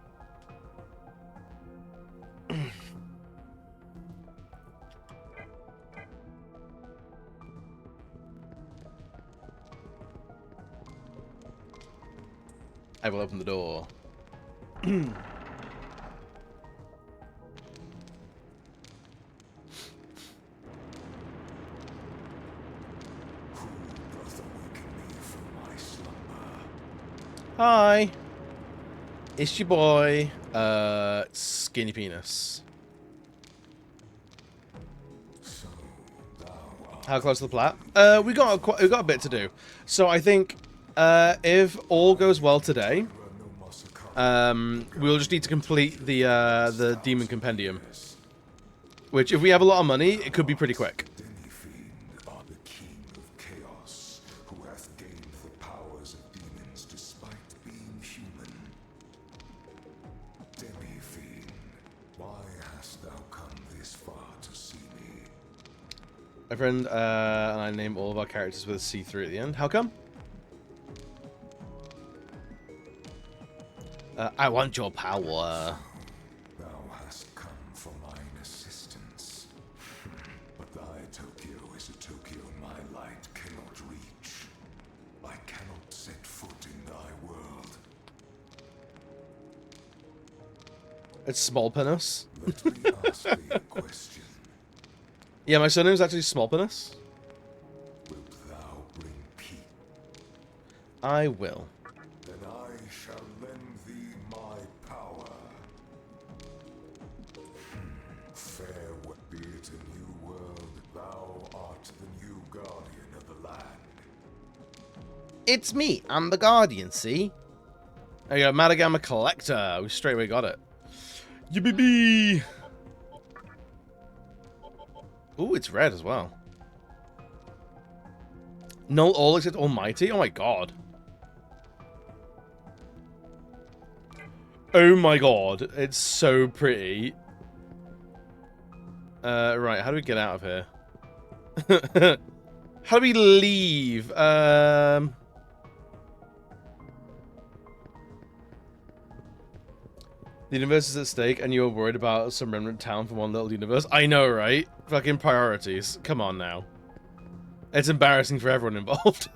I will open the door. Hi. It's your boy, Skinny Penis. How close to the plat? We got a bit to do. So I think If all goes well today, we'll just need to complete the Demon Compendium. Which, if we have a lot of money, it could be pretty quick. The king of chaos, who hath gained the powers of demons despite being human. Demi-fiend, why hast thou come this far to see me? My friend and I name all of our characters with a C3 at the end. How come? I want your power. Thou hast come for mine assistance. But thy Tokyo is a Tokyo my light cannot reach. I cannot set foot in thy world. It's Small Penis. Let me ask thee a question. Yeah, my surname is actually Small Penis. Wilt thou bring peace? I will. Then I shall lend thee my power. Fair what be it a new world, thou art the new guardian of the land. It's me. I'm the Guardian, see? There you go, Madagama Collector. We straight away got it. Yippee! Ooh, it's red as well. Null all except Almighty? Oh my god. Oh my god. It's so pretty. Right, how do we get out of here? How do we leave? The universe is at stake, and you're worried about some remnant town from one little universe? I know, right? Fucking priorities. Come on now. It's embarrassing for everyone involved.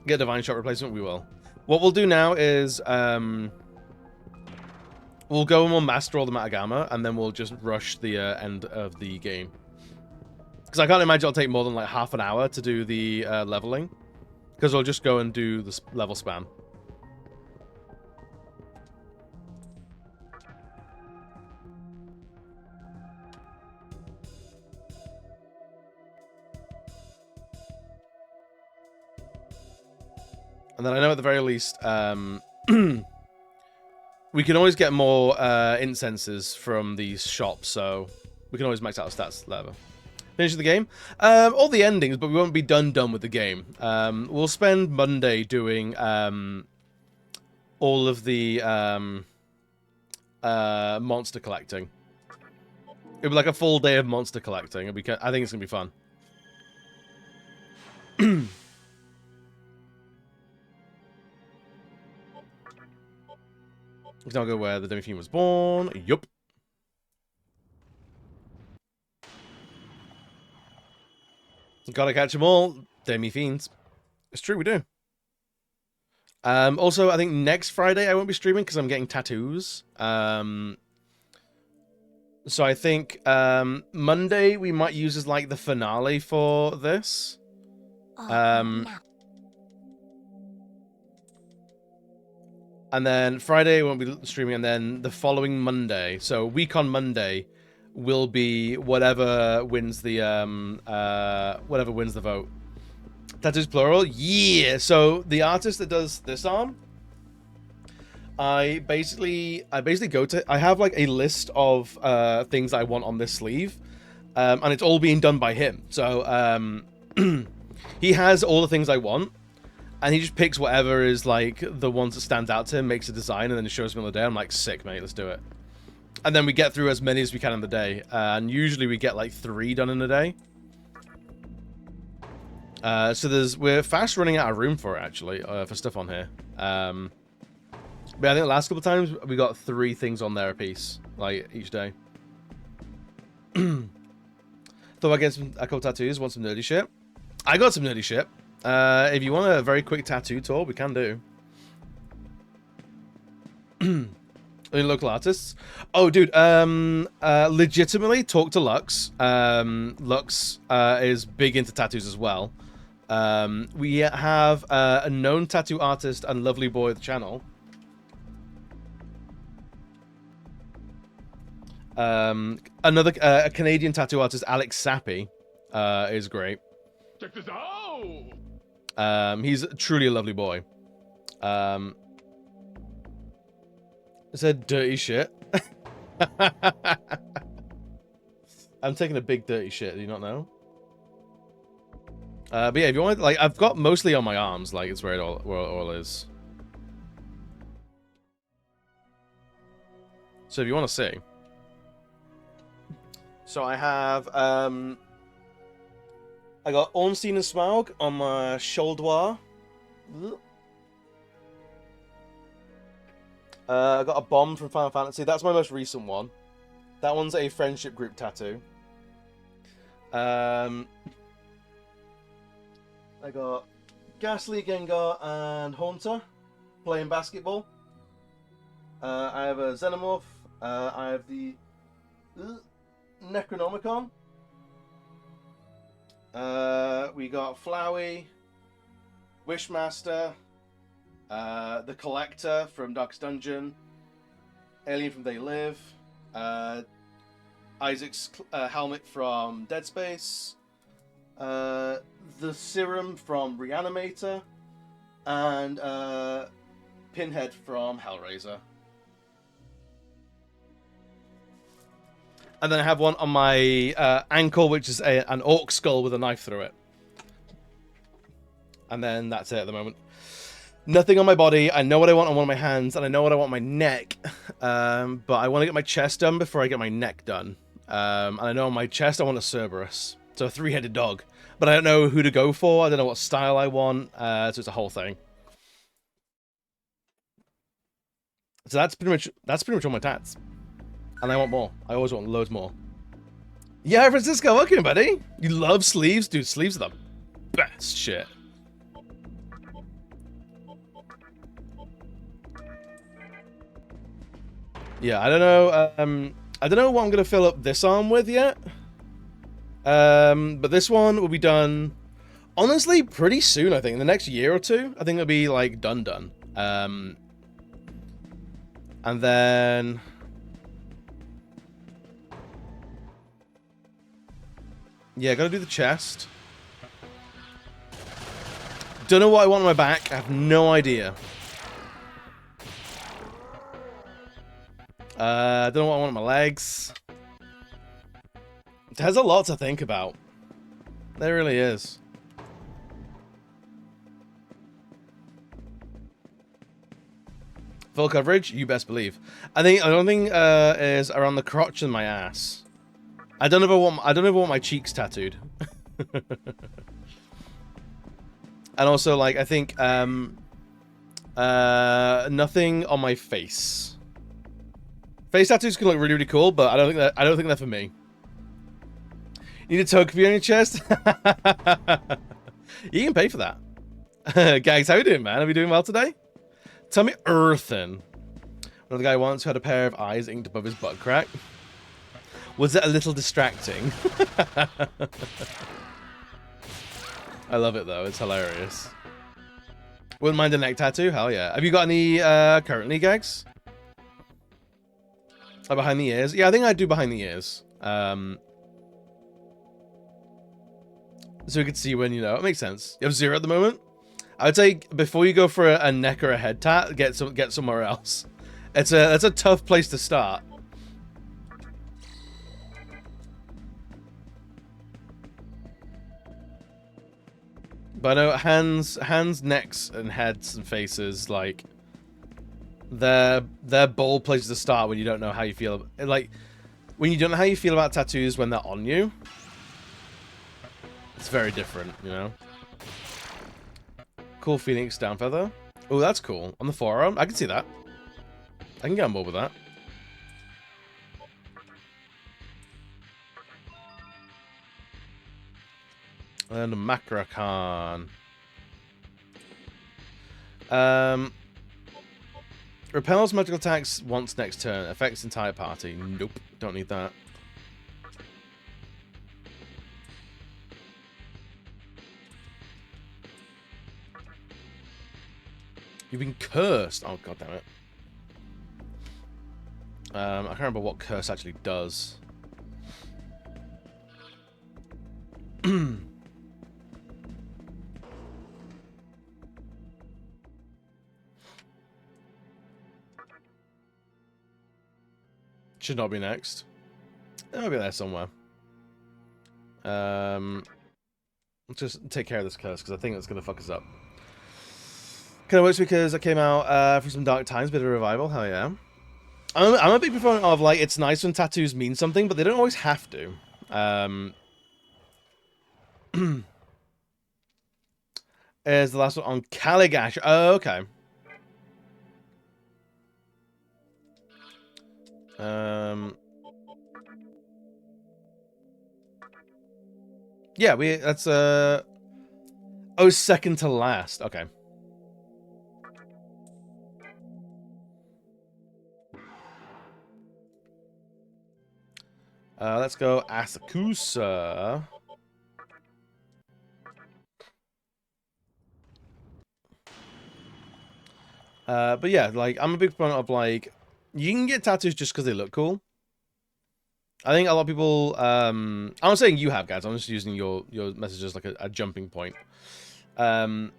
Get a Divine Shot replacement? We will. What we'll do now is, we'll go and we'll master all the Matagama, and then we'll just rush the end of the game. Because I can't imagine it'll take more than like half an hour to do the leveling. Because we'll just go and do the level spam. And then I know at the very least, we can always get more incenses from these shops, so we can always max out our stats level. Finish the game? All the endings, but we won't be done with the game. We'll spend Monday doing all of the monster collecting. It'll be like a full day of monster collecting. I think it's going to be fun. Let's now go where the Demi-Fiend was born. Yup. Gotta catch them all. Demi-Fiends. It's true, we do. Also, I think next Friday I won't be streaming because I'm getting tattoos. So I think Monday we might use as like the finale for this. And then Friday won't be streaming, and then the following Monday, so week on Monday, will be whatever wins the vote. Tattoos plural, yeah. So the artist that does this arm, I basically go to. I have like a list of things I want on this sleeve, and it's all being done by him. So he has all the things I want. And he just picks whatever is, like, the ones that stands out to him, makes a design, and then he shows me on the day. I'm like, sick, mate, let's do it. And then we get through as many as we can in the day. And usually we get, like, 3 done in a day. So we're fast running out of room for it, actually, for stuff on here. But I think the last couple of times, we got 3 things on there a piece, like, each day. Thought I'd get a couple tattoos, want some nerdy shit. I got some nerdy shit. If you want a very quick tattoo tour, we can do. Any local artists? Oh, dude, legitimately, talk to Lux. Lux is big into tattoos as well. We have a known tattoo artist and lovely boy of the channel. Another a Canadian tattoo artist, Alex Sappy, is great. Check this out! He's truly a lovely boy. It said dirty shit. I'm taking a big dirty shit. Do you not know? But yeah, if you want, like, I've got mostly on my arms. Like, it's where it all is. So if you want to see, so I have I got Ornstein and Smaug on my shoulder. I got a bomb from Final Fantasy. That's my most recent one. That one's a friendship group tattoo. I got Ghastly, Gengar, and Haunter playing basketball. I have a Xenomorph. I have the Necronomicon. We got Flowey, Wishmaster, the Collector from Darkest Dungeon, Alien from They Live, Isaac's helmet from Dead Space, the Serum from Reanimator, and Pinhead from Hellraiser. And then I have one on my ankle, which is an orc skull with a knife through it. And then that's it at the moment. Nothing on my body. I know what I want on one of my hands, and I know what I want on my neck. But I want to get my chest done before I get my neck done. And I know on my chest I want a Cerberus. So a 3-headed dog. But I don't know who to go for. I don't know what style I want. So it's a whole thing. So that's pretty much all my tats. And I want more. I always want loads more. Yeah, Francisco, welcome, buddy. You love sleeves? Dude, sleeves are the best shit. Yeah, I don't know. I don't know what I'm gonna fill up this arm with yet. But this one will be done, honestly, pretty soon. I think in the next year or two. I think it'll be like done. And then, yeah, gotta do the chest. Don't know what I want on my back. I have no idea. I don't know what I want on my legs. There's a lot to think about. There really is. Full coverage? You best believe. I don't think is around the crotch and my ass. I don't know if I want my cheeks tattooed. And also, like, I think nothing on my face. Face tattoos can look really, really cool, but I don't think they're for me. You need a Togepi on your chest? You can pay for that. Gags, how you doing, man? Are you doing well today? Tell me Earthen. Another guy once who had a pair of eyes inked above his butt crack. Was it a little distracting? I love it, though. It's hilarious. Wouldn't mind a neck tattoo? Hell yeah. Have you got any currently, Gags? Oh, behind the ears? Yeah, I think I do behind the ears. So we could see when, you know, it makes sense. You have 0 at the moment? I would say before you go for a neck or a head tat, get somewhere else. That's a tough place to start. But I know hands, necks, and heads and faces, like, they're bold places to start when you don't know how you feel. Like, when you don't know how you feel about tattoos when they're on you, it's very different, you know? Cool Phoenix down feather. Oh, that's cool. On the forearm, I can see that. I can get on board with that. And a Macracon. Repels magical attacks once next turn. Affects entire party. Nope. Don't need that. You've been cursed. Oh, god damn it. I can't remember what curse actually does. Should not be next. It'll be there somewhere. Let's just take care of this curse, because I think that's going to fuck us up. Kind of works because I came out through some dark times, bit of a revival. Hell yeah. I'm a big proponent of, like, it's nice when tattoos mean something, but they don't always have to. Is the last one on Caligash. Oh, okay. Yeah, that's oh, second to last. Okay. Let's go Asakusa. But yeah, like, I'm a big proponent of, like, you can get tattoos just because they look cool. I think a lot of people, I'm not saying you have, guys. I'm just using your message as, like, a jumping point. I've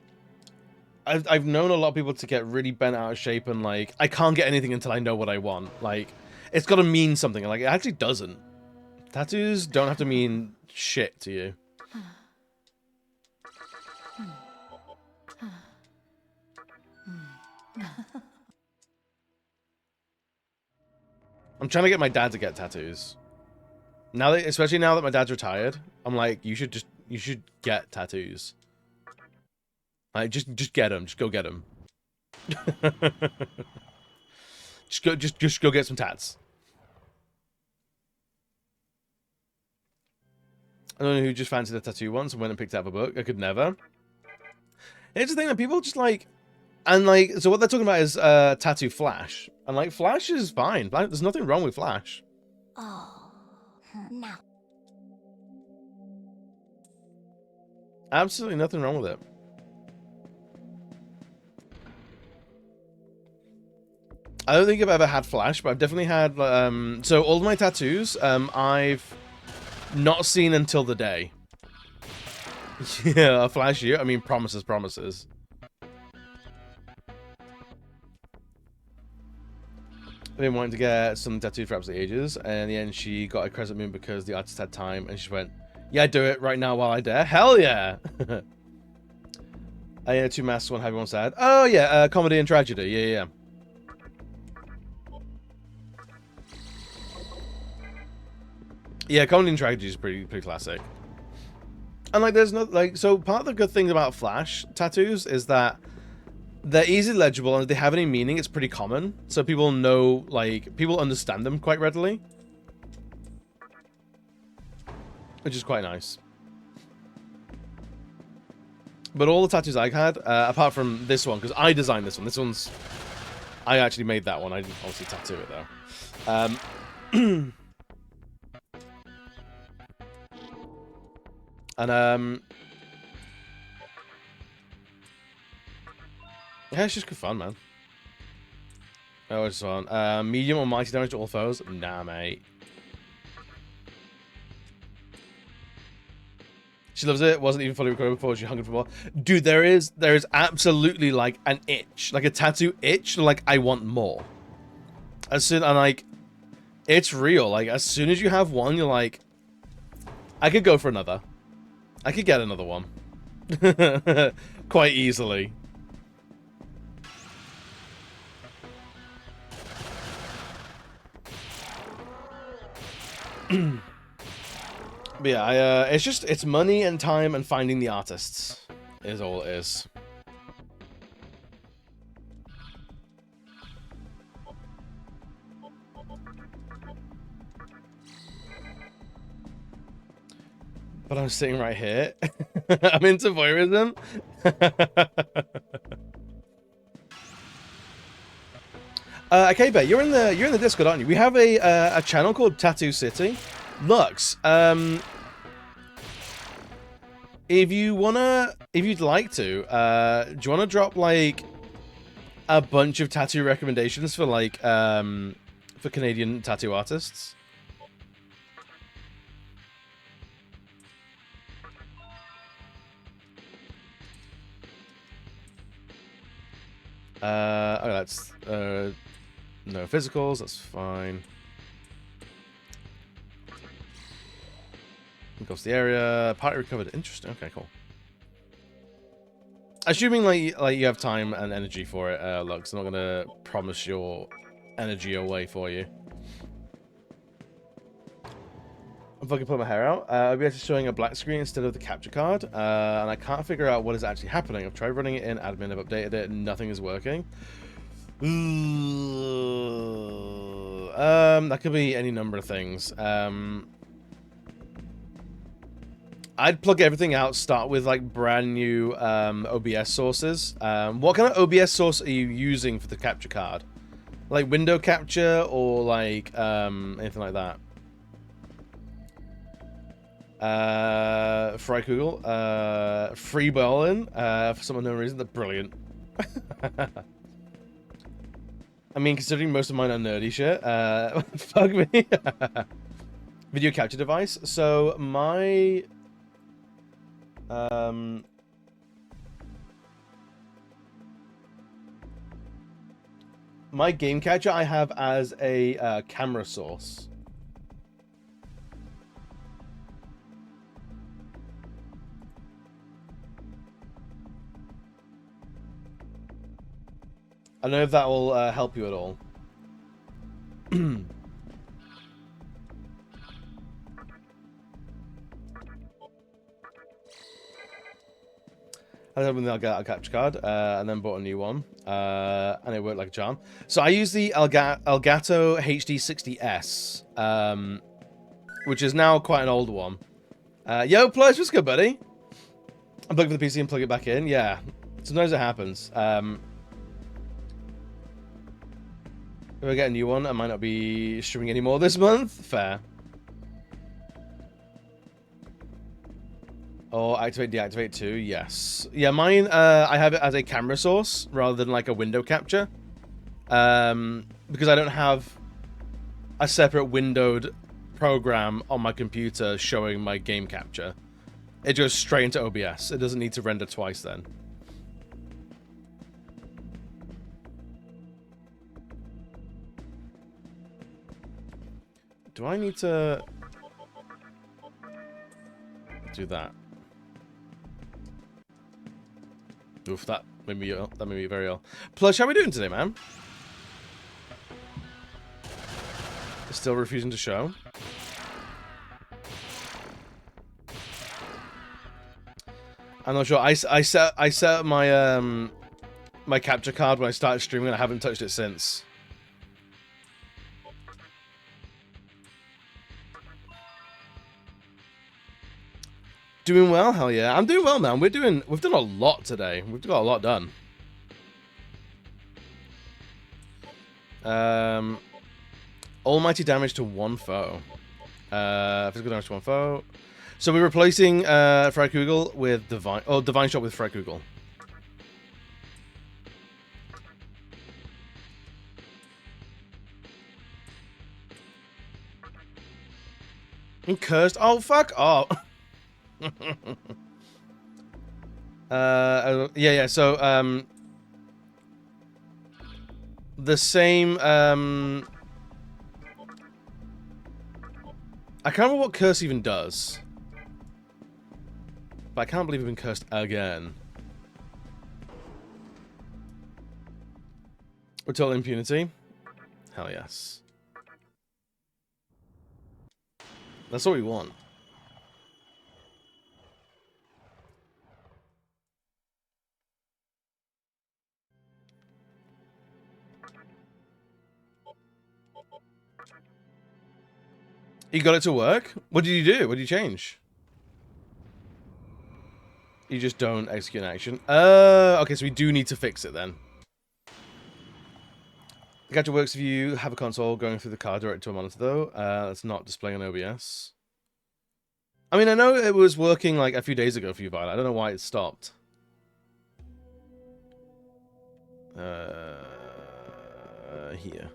known a lot of people to get really bent out of shape and, like, I can't get anything until I know what I want. Like, it's got to mean something. Like, it actually doesn't. Tattoos don't have to mean shit to you. I'm trying to get my dad to get tattoos. Now that, especially now that my dad's retired, I'm like, you should get tattoos. Like, just get them. Just go get them. just go get some tats. I don't know who just fancied a tattoo once and went and picked up a book. I could never. It's the thing that people just like, and like, so what they're talking about is tattoo Flash, and like, Flash is fine. There's nothing wrong with Flash. Oh, now. Absolutely nothing wrong with it. I don't think I've ever had Flash, but I've definitely had, so all of my tattoos, I've not seen until the day. Yeah, a Flash year? I mean, promises. I've been wanting to get some tattooed for absolute ages, and in the end she got a crescent moon because the artist had time, and she went, yeah, do it right now while I dare. Hell yeah! I had 2 masks, one heavy, one sad. Oh yeah, comedy and tragedy, yeah. Yeah, comedy and tragedy is pretty classic. And like, there's no, like, so part of the good thing about Flash tattoos is that they're easily legible, and if they have any meaning, it's pretty common. So people know, like, people understand them quite readily. Which is quite nice. But all the tattoos I had, apart from this one, because I designed this one. I actually made that one. I didn't obviously tattoo it, though. And, yeah, it's just good fun, man. Oh, it's fun. Medium or mighty damage to all foes? Nah, mate. She loves it. Wasn't even fully recovered before. She hungered for more. Dude, there is absolutely, like, an itch. Like, a tattoo itch. Like, I want more. And like, it's real. Like, as soon as you have one, you're like, I could go for another. I could get another one. Quite easily. But yeah, it's money and time and finding the artists is all it is. But I'm sitting right here. I'm into voyeurism. Okay, Bet, you're in the Discord, aren't you? We have a channel called Tattoo City. Lux, if you'd like to, do you wanna drop like a bunch of tattoo recommendations for like for Canadian tattoo artists? Oh, that's no physicals, that's fine. Across the area. Party recovered. Interesting. Okay, cool. Assuming like you have time and energy for it, Lux. I'm not gonna promise your energy away for you. I'm fucking pulling my hair out. OBS is showing a black screen instead of the capture card, and I can't figure out what is actually happening. I've tried running it in admin, I've updated it, and nothing is working. That could be any number of things. I'd plug everything out, start with like brand new OBS sources. What kind of OBS source are you using for the capture card? Like window capture or like anything like that? Freikugel, Free Berlin, for some unknown reason, they're brilliant. I mean, considering most of mine are nerdy shit, fuck me. Video capture device. So my my game catcher I have as a camera source. I don't know if that will help you at all. I opened the capture card and then bought a new one, and it worked like a charm. So I use the Elgato HD60S, which is now quite an old one. Yo, Plush, what's good, buddy? Unplug for the PC and plug it back in. Yeah, sometimes it happens. If I get a new one, I might not be streaming anymore this month. Fair. Or activate, deactivate too. Yes. Yeah, mine, I have it as a camera source rather than like a window capture. Because I don't have a separate windowed program on my computer showing my game capture. It goes straight into OBS. It doesn't need to render twice then. Do I need to do that? Oof, that made me ill. That made me very ill. Plush, how are we doing today, man? Still refusing to show. I'm not sure. I set my my capture card when I started streaming, and I haven't touched it since. Doing well, hell yeah. I'm doing well, man. We've done a lot today. We've got a lot done. Almighty damage to one foe. Physical damage to one foe. So we're replacing Freikugel with Divine. Oh, Divine Shot with Freikugel. And cursed. Oh, fuck. Oh. Yeah. So the same. I can't remember what curse even does, but I can't believe I've been cursed again. Total impunity. Hell yes. That's what we want. You got it to work? What did you do? What did you change? You just don't execute an action. Okay, so we do need to fix it then. The gadget works if you have a console going through the card direct to a monitor, though. That's not displaying on OBS. I mean, I know it was working like a few days ago for you, Violet. I don't know why it stopped. Here.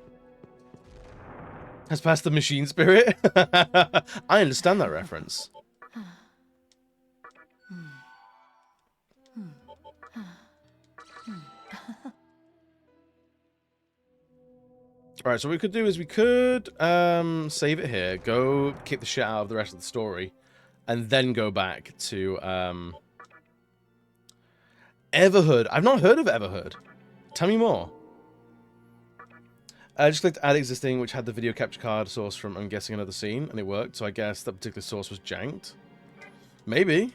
Has passed the machine spirit? I understand that reference. Alright, so what we could do is we could save it here, go kick the shit out of the rest of the story, and then go back to Everhood. I've not heard of Everhood. Tell me more. I just clicked add existing, which had the video capture card source from, I'm guessing, another scene, and it worked. So I guess that particular source was janked. Maybe.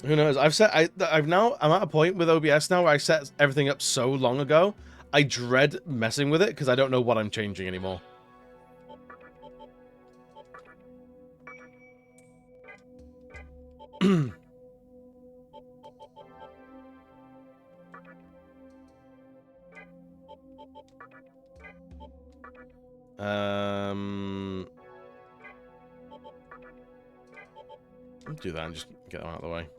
Who knows? I'm at a point with OBS now where I set everything up so long ago. I dread messing with it because I don't know what I'm changing anymore. Do that and just get them out of the way.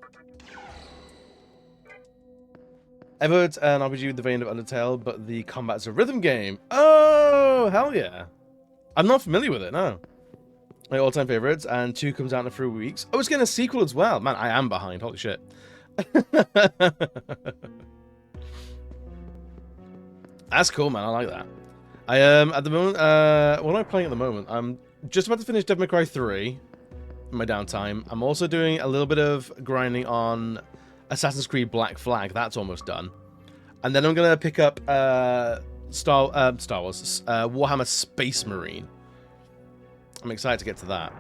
Everhood's an RPG with the vein of Undertale, but the combat's a rhythm game. Oh, hell yeah. I'm not familiar with it, no. My all-time favorites, and 2 comes out in a few weeks. Oh, it's getting a sequel as well. Man, I am behind. Holy shit. That's cool, man. I like that. I at the moment, what am I playing at the moment? I'm just about to finish Devil May Cry 3 in my downtime. I'm also doing a little bit of grinding on Assassin's Creed Black Flag. That's almost done. And then I'm going to pick up Star Wars, Warhammer Space Marine. I'm excited to get to that.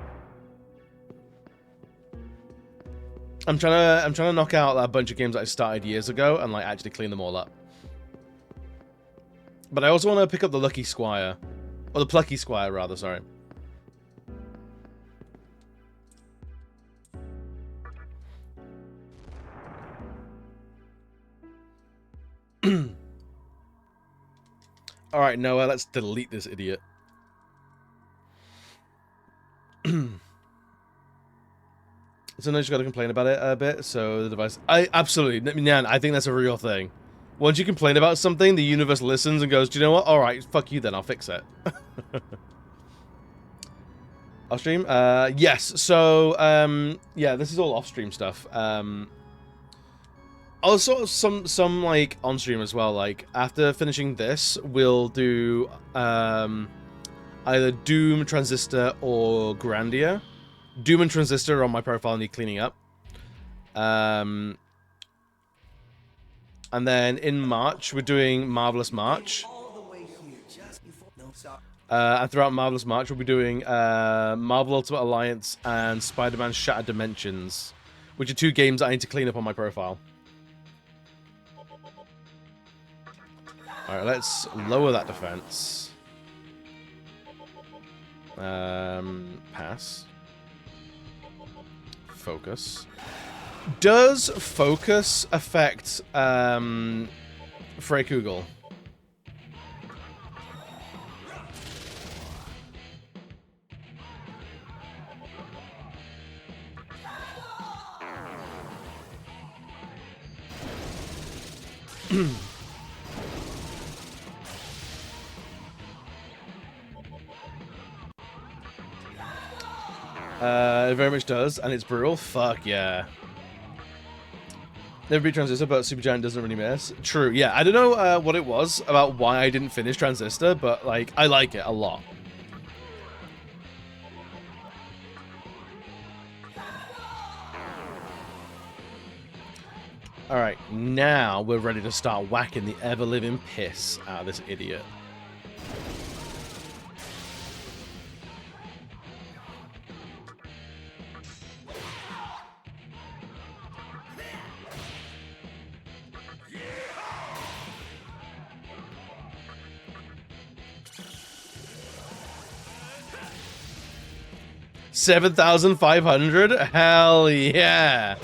I'm trying to knock out a bunch of games that I started years ago and like actually clean them all up. But I also want to pick up the Lucky Squire, or the Plucky Squire rather, sorry. Alright, Noah, let's delete this idiot. Sometimes you got to complain about it a bit, so the device... absolutely, man, I think that's a real thing. Once you complain about something, the universe listens and goes, do you know what? Alright, fuck you then, I'll fix it. Off-stream? Yes, so, yeah, this is all off-stream stuff. Also, some like, on-stream as well, like, after finishing this, we'll do, either Doom, Transistor, or Grandia. Doom and Transistor on my profile need cleaning up. And then in March, we're doing Marvelous March. And throughout Marvelous March, we'll be doing Marvel Ultimate Alliance and Spider-Man Shattered Dimensions, which are 2 games I need to clean up on my profile. Alright, let's lower that defense. Pass. Focus. Does focus affect Freykugel? It very much does, and it's brutal. Fuck yeah. Never beat Transistor, but Supergiant doesn't really miss. True, yeah. I don't know what it was about why I didn't finish Transistor, but like I like it a lot. Alright, now we're ready to start whacking the ever-living piss out of this idiot. $7,500? Hell yeah!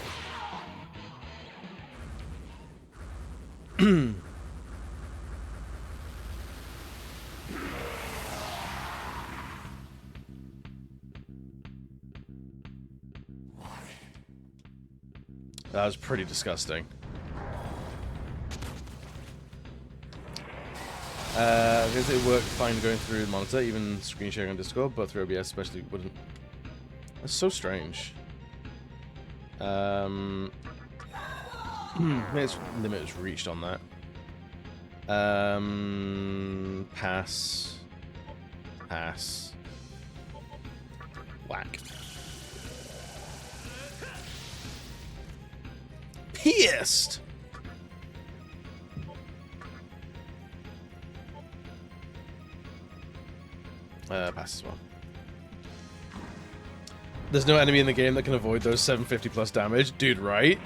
That was pretty disgusting. I guess it worked fine going through the monitor, even screen sharing on Discord, but through OBS especially wouldn't. That's so strange. Maybe its limit was reached on that. Pass. Pass. Whack. Pierced! Pass as well. There's no enemy in the game that can avoid those 750 plus damage. Dude, right?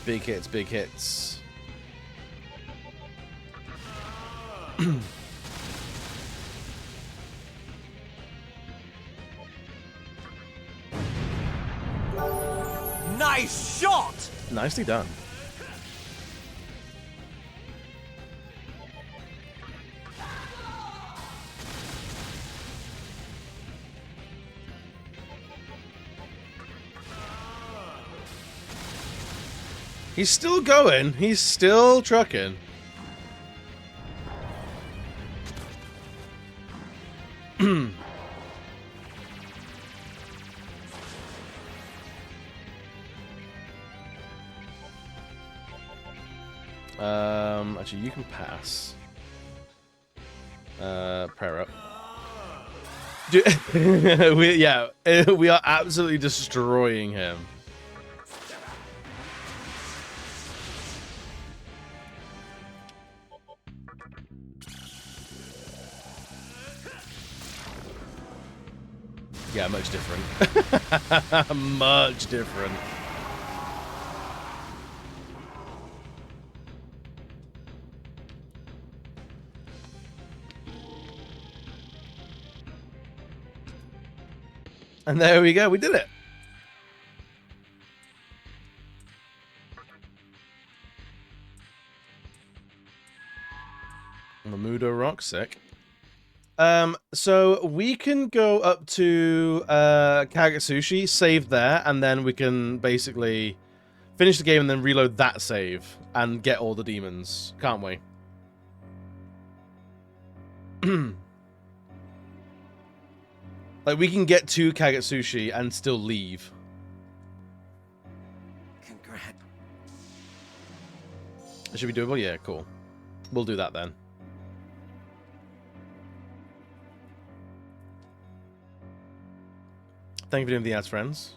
Big hits, big hits. Nice shot! Nicely done. He's still going. He's still trucking. Actually, you can pass. Prayer up. Dude, we are absolutely destroying him. Yeah, much different. Much different. And there we go, we did it. Mamudo Rock, sick. So we can go up to Kagetsushi, save there, and then we can basically finish the game and then reload that save and get all the demons, can't we? Like, we can get to Kagetsushi and still leave. Congrats. Should be doable? Yeah, cool. We'll do that then. Thank you for doing the ads, friends.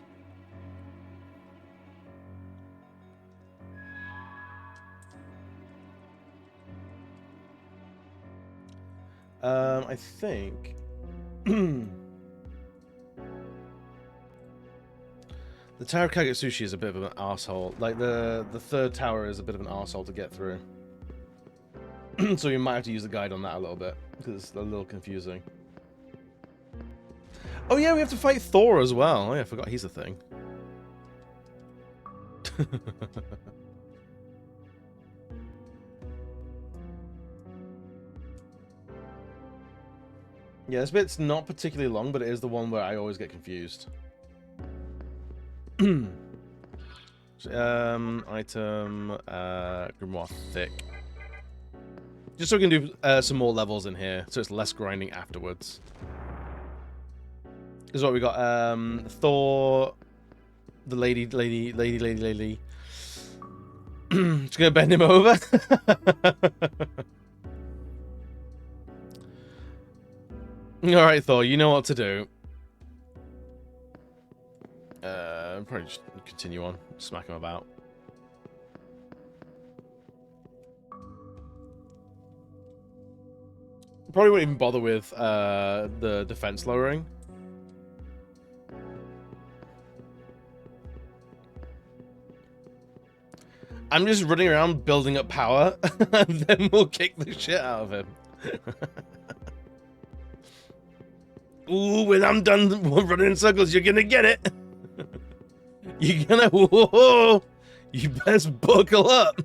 I think... The Tower of Kagetsushi is a bit of an arsehole. Like, the third tower is a bit of an arsehole to get through. So you might have to use the guide on that a little bit, because it's a little confusing. Oh yeah, we have to fight Thor as well. Oh yeah, I forgot he's a thing. Yeah, this bit's not particularly long, but it is the one where I always get confused. Item, Grimoire Thick. Just so we can do some more levels in here, so it's less grinding afterwards. This is what we got. Thor, the lady. Just gonna bend him over. Alright, Thor, you know what to do. Probably just continue on, smack him about. Probably won't even bother with the defense lowering. I'm just running around building up power, and then we'll kick the shit out of him. Ooh, when I'm done running in circles, you're gonna get it. You're gonna, whoa, you best buckle up.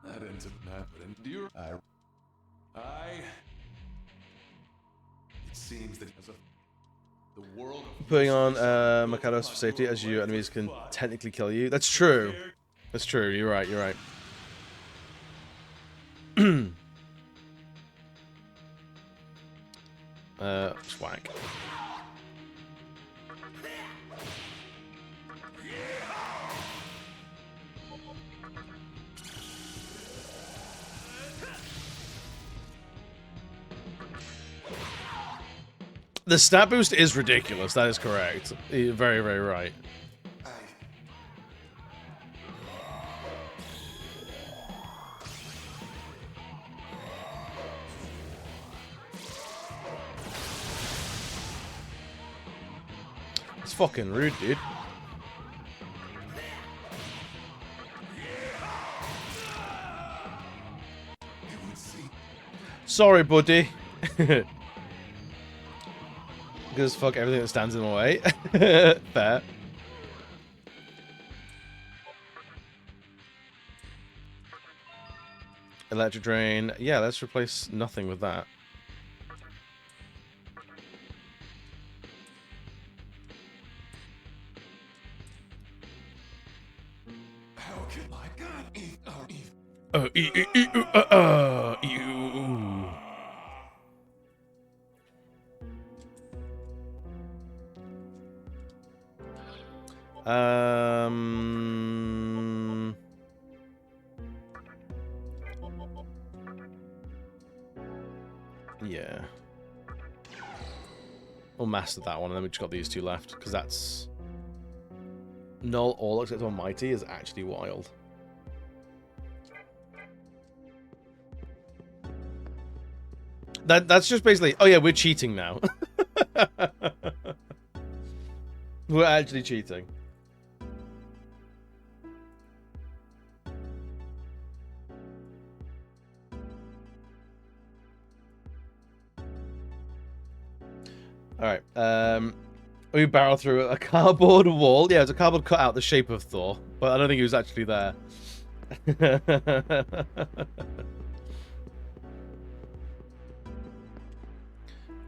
That ends up happening. Do you? It seems that as a the world Putting on Mikados for safety, as your enemies can technically kill you. That's true. That's true. You're right. You're right. Swag. The stat boost is ridiculous. That is correct. You're very, very right. It's fucking rude, dude. Sorry, buddy. Because fuck everything that stands in my way. Fair. Electric drain. Yeah, let's replace nothing with that. How can I eat? Yeah. We'll master that one, and then we just got these two left, because that's... Null all except Almighty is actually wild. That's just basically... Oh yeah, we're cheating now. We're actually cheating. Alright, we barrel through a cardboard wall. Yeah, it's a cardboard cutout the shape of Thor, but I don't think he was actually there.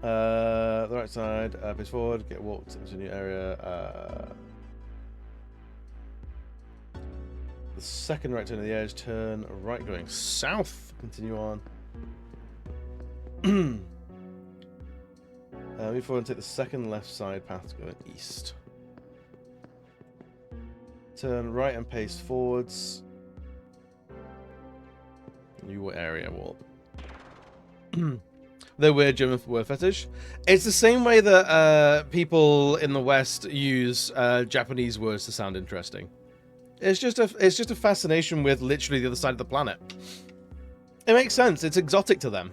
The right side, face forward, get walked into a new area. The second right turn of the edge, turn right going south, continue on. Move forward and take the second left side path going east. Turn right and pace forwards. New area wall. The weird German word fetish. It's the same way that people in the West use Japanese words to sound interesting. It's just a fascination with literally the other side of the planet. It makes sense. It's exotic to them.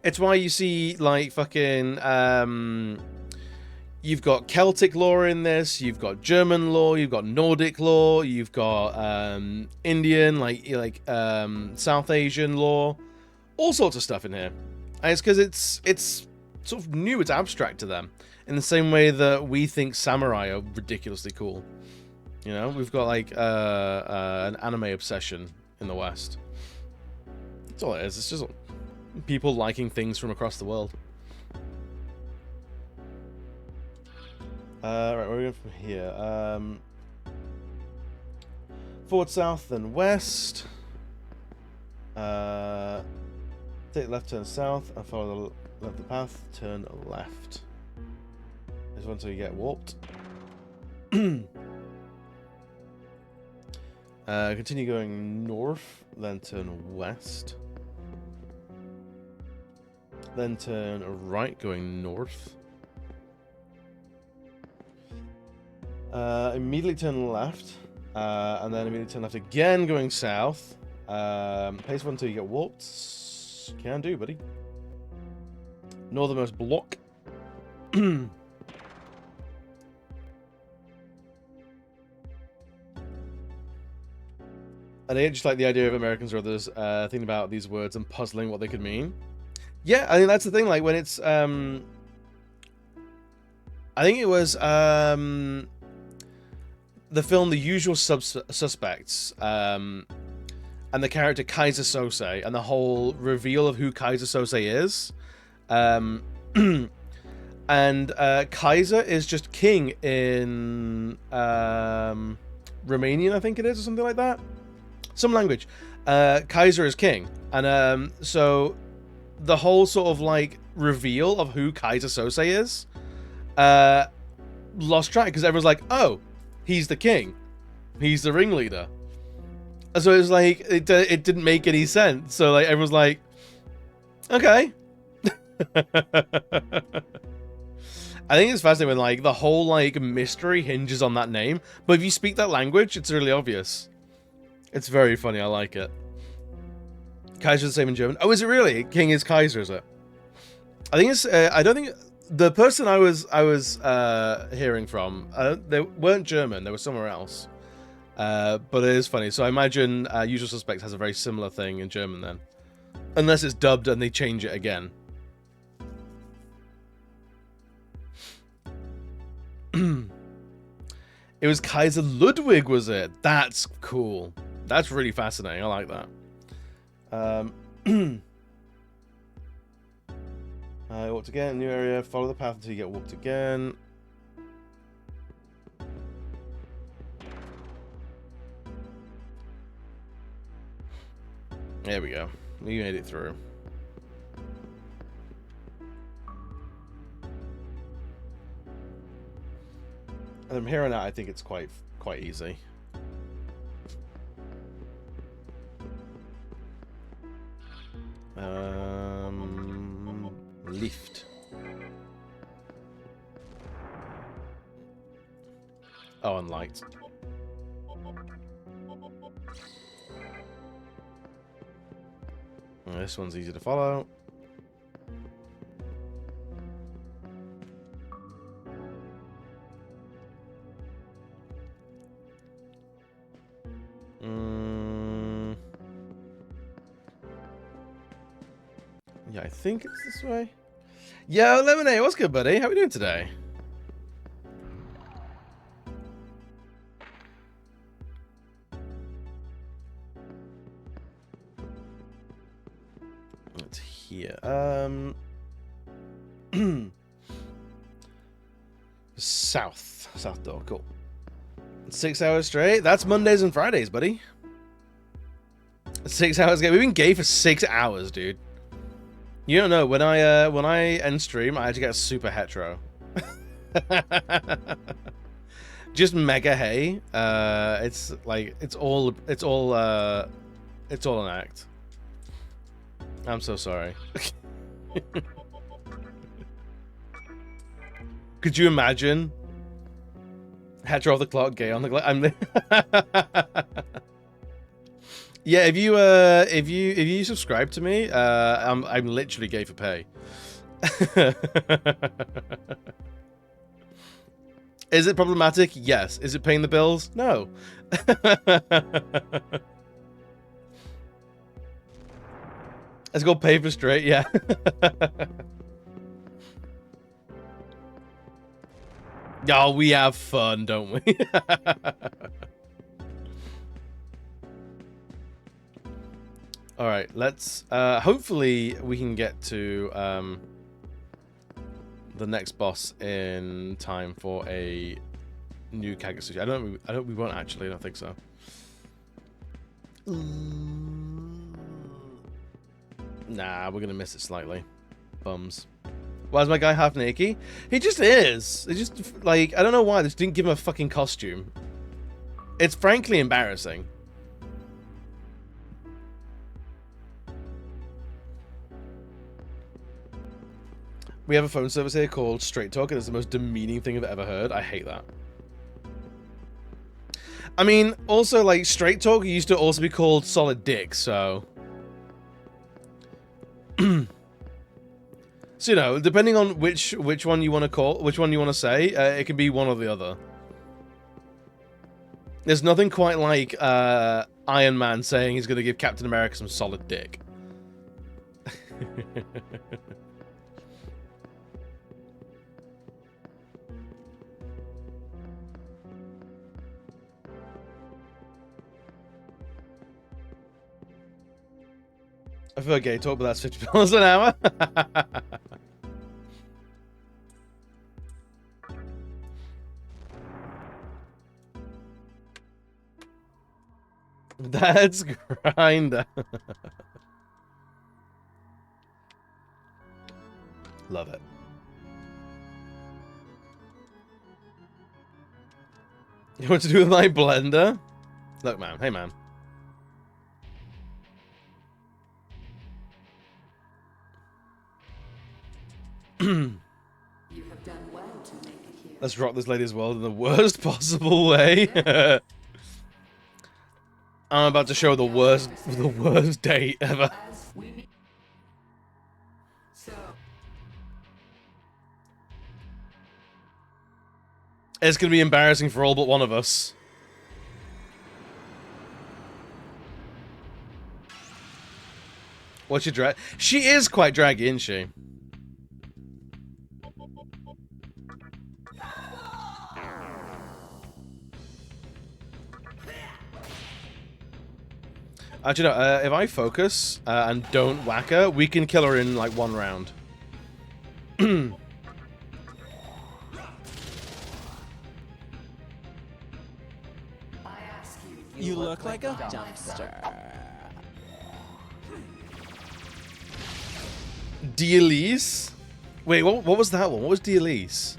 It's why you see, like, fucking, you've got Celtic lore in this, you've got German lore, you've got Nordic lore, you've got, Indian, like, South Asian lore, all sorts of stuff in here. And it's because it's sort of new, it's abstract to them, in the same way that we think samurai are ridiculously cool. You know, we've got, like, an anime obsession in the West. That's all it is, it's just... people liking things from across the world. Right, where are we going from here? Forward, south, then west. Take left, turn south, and follow the left path, turn left. Just until you get warped. Continue going north, then turn west. Then turn right, going north. Immediately turn left. And then immediately turn left again, going south. Pace one until you get warped. Can do, buddy. Northernmost block. I just like the idea of Americans or others thinking about these words and puzzling what they could mean. Yeah, I think that's the thing. Like when it's, I think it was the film The Usual Suspects, and the character Kaiser Sose, and the whole reveal of who Kaiser Sose is. And Kaiser is just king in Romanian, I think it is, or something like that. Some language. Kaiser is king, and so the whole sort of like reveal of who Kaiser Sose is, lost track because everyone's like, oh, he's the king, he's the ringleader. So it was like it didn't make any sense. So like everyone's like, okay. I think it's fascinating when like the whole like mystery hinges on that name, but if you speak that language, it's really obvious. It's very funny. I like it. Kaiser's the same in German. Oh, is it really? King is Kaiser, is it? I think it's. I don't think the person I was hearing from. They weren't German. They were somewhere else. But it is funny. So I imagine Usual Suspects has a very similar thing in German then, unless it's dubbed and they change it again. It was Kaiser Ludwig, was it? That's cool. That's really fascinating. I like that. Walked again, new area. Follow the path until you get walked again. There we go. We made it through. And from here on out, I think it's quite easy. Lift. Oh, and light. This one's easy to follow. Yeah, I think it's this way. Yo, Lemonade, what's good, buddy? How are we doing today? It's here. South door, cool. 6 hours straight. That's Mondays and Fridays, buddy. 6 hours gay. We've been gay for 6 hours, dude. You don't know, when I end stream, I actually get super hetero. Just mega hey. It's like it's all an act. I'm so sorry. Could you imagine? Hetero off the clock, gay on the clock. Yeah, if you subscribe to me, I'm literally gay for pay. Is it problematic? Yes. Is it paying the bills? No. Let's go pay for straight, yeah. Oh, we have fun, don't we? All right, let's hopefully we can get to the next boss in time for a new Kagutsuchi. We won't actually. I don't think so. Nah, we're gonna miss it slightly. Bums. Why is my guy half naked? He just is. It's just like, I don't know why. They just didn't give him a fucking costume. It's frankly embarrassing. We have a phone service here called Straight Talk, and it's the most demeaning thing I've ever heard. I hate that. I mean, also, like, Straight Talk used to also be called Solid Dick, so... So, you know, depending on which one you want to call, which one you want to say, it can be one or the other. There's nothing quite like Iron Man saying he's going to give Captain America some solid dick. I feel gay talk, but that's $50 an hour. That's Grinder. Love it. You want to do with my blender? Look, man. Hey, man. Let's rock this lady's world in the worst possible way. I'm about to show the worst date ever. It's gonna be embarrassing for all but one of us. What's your drag? She is quite draggy, isn't she? Actually, no, if I focus and don't whack her, we can kill her in like one round. You look like a dumpster. D'Elise? Wait, what was that one? What was D'Elise?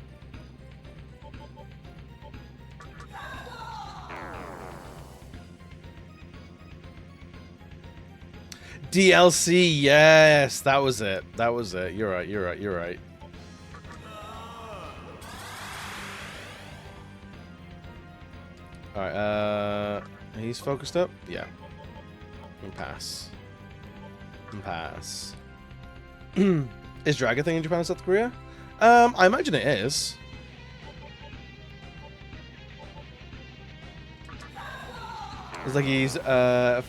DLC, yes, that was it. That was it. You're right, you're right, you're right. Alright, he's focused up? Yeah. And pass. And pass. Is drag a thing in Japan and South Korea? I imagine it is. It's like he's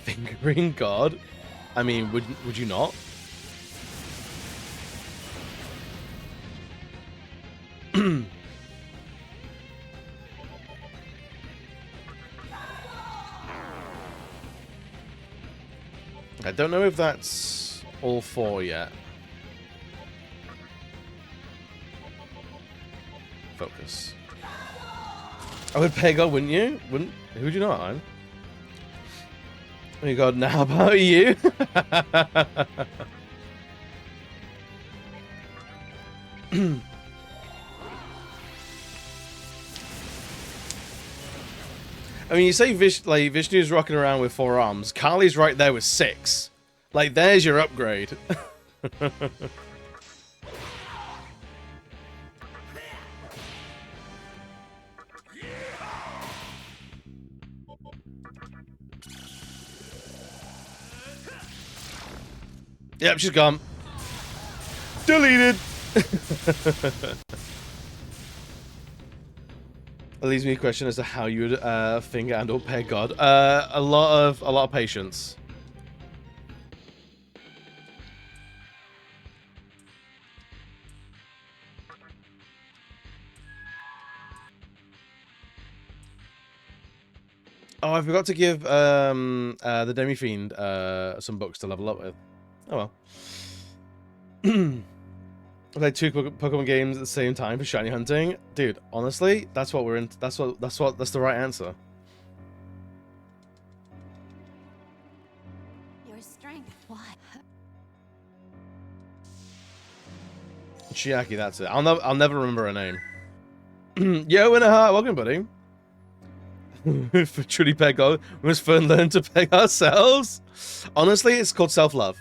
fingering God. I mean, would you not? I don't know if that's all four yet. Focus. I would pay God, wouldn't you? Wouldn't? Who'd you not? I'm. Oh God! Now how about you? I mean, you say Vishnu's rocking around with 4 arms. Kali's right there with 6. Like, there's your upgrade. Yep, she's gone. Deleted. That leaves me a question as to how you would finger and or pair God. A lot of patience. Oh, I forgot to give the Demi-Fiend some books to level up with. Oh well. I played 2 Pokemon games at the same time for shiny hunting. Dude, honestly, that's what we're in. That's the right answer. Your strength. What? Chiaki, that's it. I'll never remember her name. Yo, in a heart, welcome, buddy. For truly peg God, we must first learn to peg ourselves. Honestly, it's called self-love.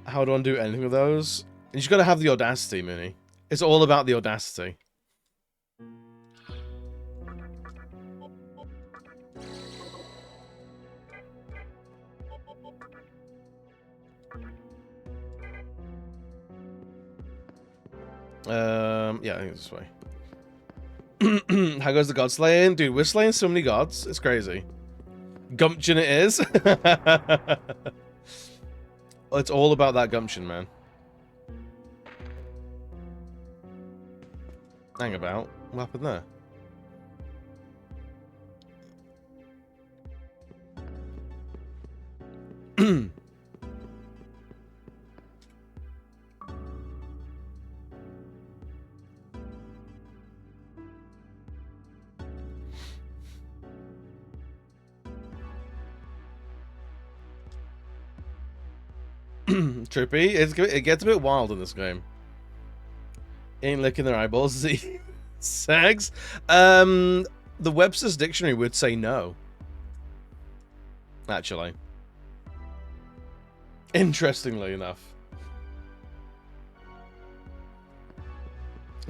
How do I do anything with those? You just gotta have the audacity, Mooney. It's all about the audacity. Yeah, I think it's this way. How goes the god slaying? Dude, we're slaying so many gods. It's crazy. Gumption it is. It's all about that gumption, man. Hang about. What happened there? Trippy. It gets a bit wild in this game. Ain't licking their eyeballs. Z. Sex. The Webster's Dictionary would say no. Actually. Interestingly enough.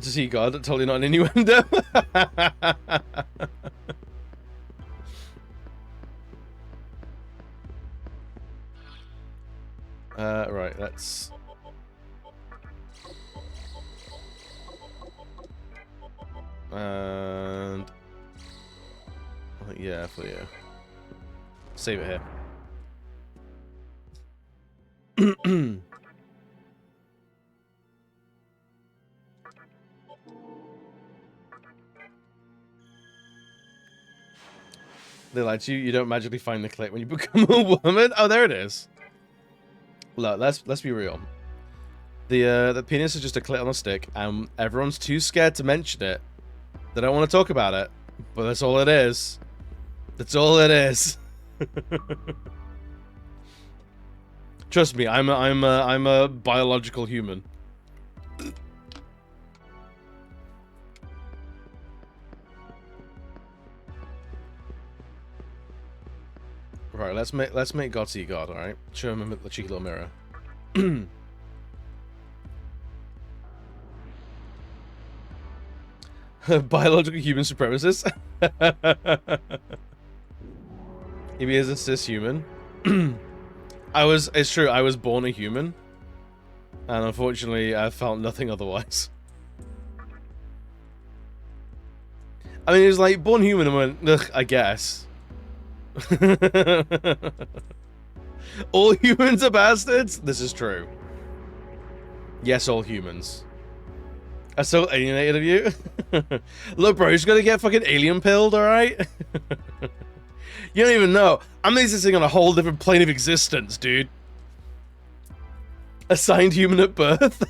To see God, totally not an innuendo. Right, let's... And... yeah, for you. Save it here. They lied to you. You don't magically find the clit when you become a woman. Oh, there it is. Look, let's be real. The penis is just a clit on a stick, and everyone's too scared to mention it. They don't want to talk about it, but that's all it is. That's all it is. Trust me, I'm a biological human. Right, let's make God see God, alright? Show him the cheeky little mirror. Biological human supremacist? If he is a cis human. It's true, I was born a human. And unfortunately, I felt nothing otherwise. I mean, it was like, born human and went, ugh, I guess. All humans are bastards? This is true. Yes, all humans. I'm so alienated of you. Look, bro, you're just gonna get fucking alien pilled, alright? You don't even know. I'm existing on a whole different plane of existence, dude. Assigned human at birth.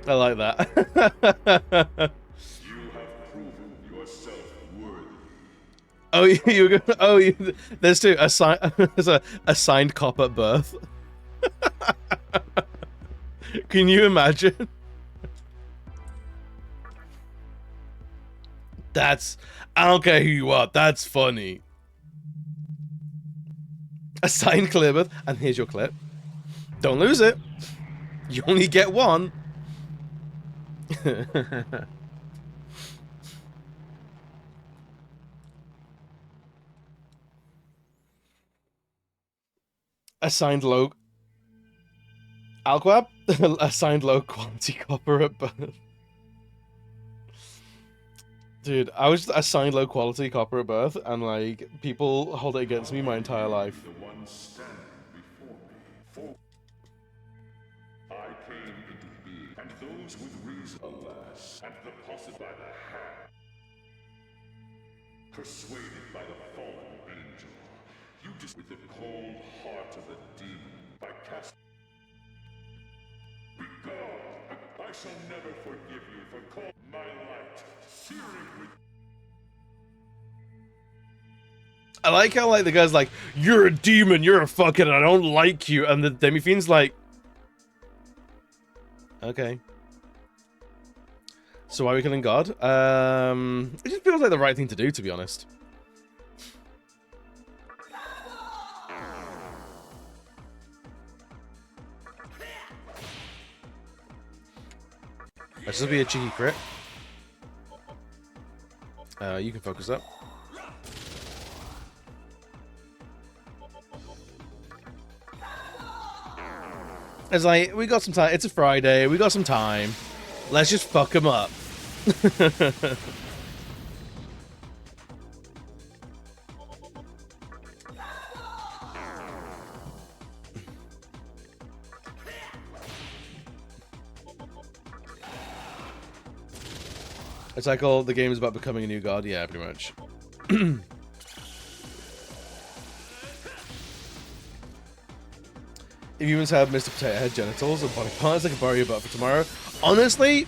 I like that. Oh, there's two. There's a assigned cop at birth. Can you imagine? I don't care who you are. That's funny. Assigned clear birth, and here's your clip. Don't lose it. You only get one. Assigned low... Alquab? Assigned low quality copper at birth. Dude, I was assigned low quality copper at birth, and like, people hold it against me my entire life. The one standing before me. For I came into being, and those with reason, alas, and the possible by the hand. Persuaded by the fallen angel, you just with the cold heart of a demon by casting. Begone! I shall never forgive you for calling my light searing with. I like how like the guy's like, you're a demon, you're a fucking, I don't like you, and the Demi-Fiend's like, okay. So why are we killing God? It just feels like the right thing to do, to be honest. This will be a cheeky crit. You can focus up. It's like, we got some time. It's a Friday. We got some time. Let's just fuck him up. It's like, all the game is about becoming a new god. Yeah, pretty much. If humans have Mr. Potato Head genitals and body parts, I can borrow your butt for tomorrow. Honestly,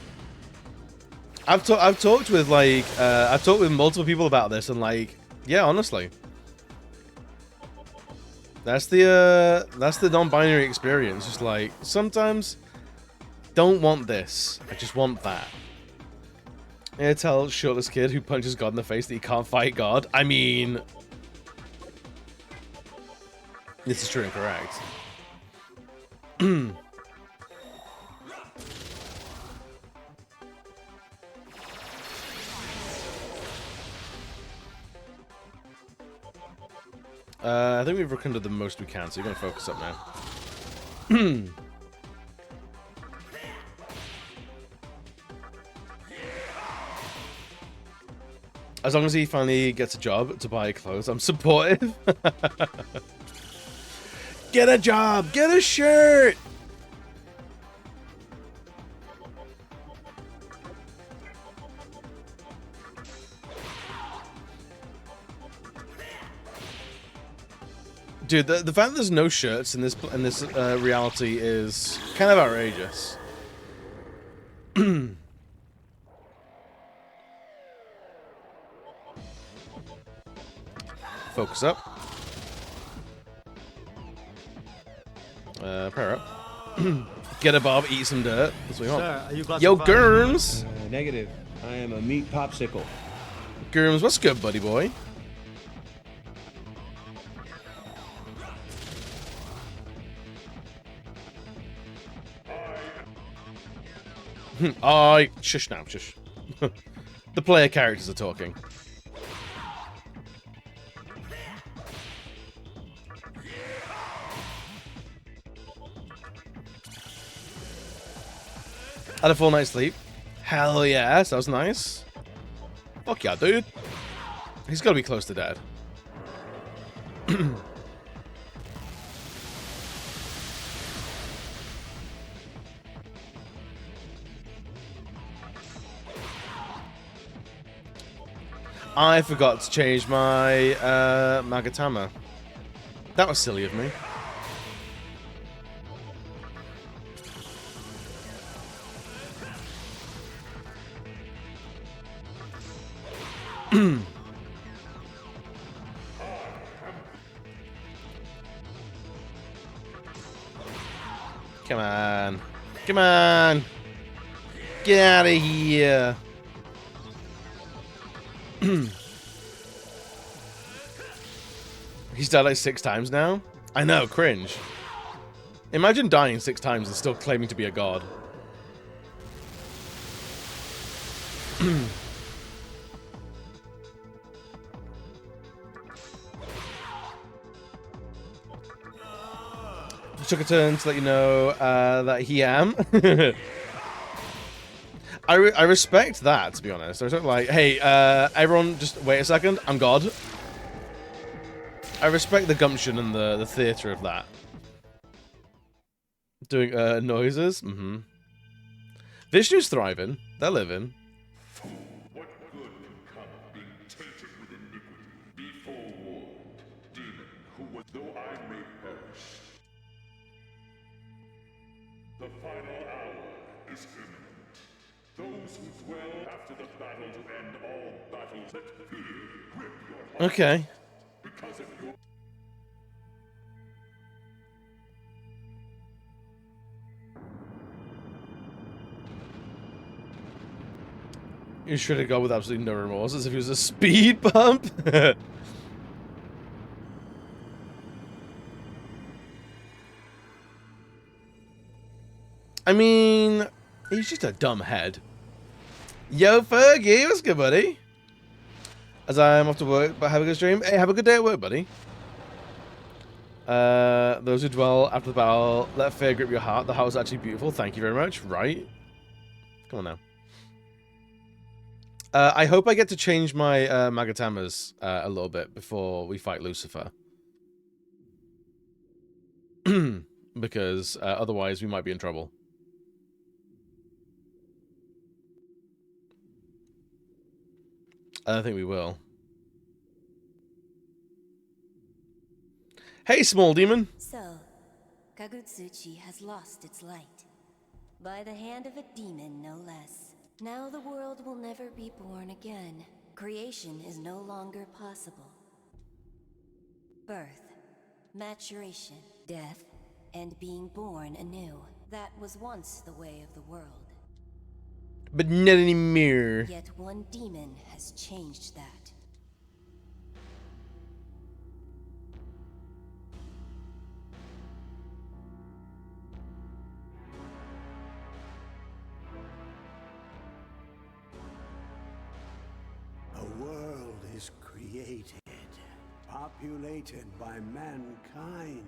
I've talked with like I've talked with multiple people about this, and like, yeah, honestly, That's the non-binary experience. Just like sometimes don't want this. I just want that. Yeah, tell shirtless kid who punches God in the face that he can't fight God. I mean, this is true and correct. I think we've reckoned the most we can, so you're gonna focus up now. As long as he finally gets a job to buy clothes, I'm supportive. Get a job! Get a shirt! Dude, the fact that there's no shirts in this reality is kind of outrageous. Focus up. Prayer up. Get a bob, eat some dirt. That's what we want. Sir, are you classified? Yo, Germs! Negative. I am a meat popsicle. Germs, what's good, buddy boy? Shush now, shush. The player characters are talking. Had a full night's sleep. Hell yes, that was nice. Fuck yeah, dude. He's gotta be close to dead. I forgot to change my Magatama. That was silly of me. Come on. Come on. Get out of here. He's died like 6 times now? I know, cringe. Imagine dying 6 times and still claiming to be a god. Just took a turn to let you know that he am. I respect that, to be honest. I was like, hey, everyone, just wait a second. I'm God. I respect the gumption and the theatre of that. Doing noises. Mm-hmm. Vishnu's thriving. They're living. What good can come of being tainted with iniquity? Be forewarned, demon, who was though I may perish. The final hour is imminent. Those who dwell after the battle to end all battles, let fear grip your heart. Okay. Because of your You should have gone with absolutely no remorse, as if he was a speed bump. I mean, he's just a dumb head. Yo, Fergie, what's good, buddy? As I'm off to work, but have a good stream. Hey, have a good day at work, buddy. Those who dwell after the battle, let fear grip your heart. The heart is actually beautiful. Thank you very much. Right? Come on now. I hope I get to change my Magatamas a little bit before we fight Lucifer. Because otherwise we might be in trouble. I think we will. Hey, small demon! So, Kagutsuchi has lost its light. By the hand of a demon, no less. Now the world will never be born again. Creation is no longer possible. Birth, Maturation, death, and being born anew. That was once the way of the world. But not anymore. Yet one demon has changed that. A world is created, populated by mankind.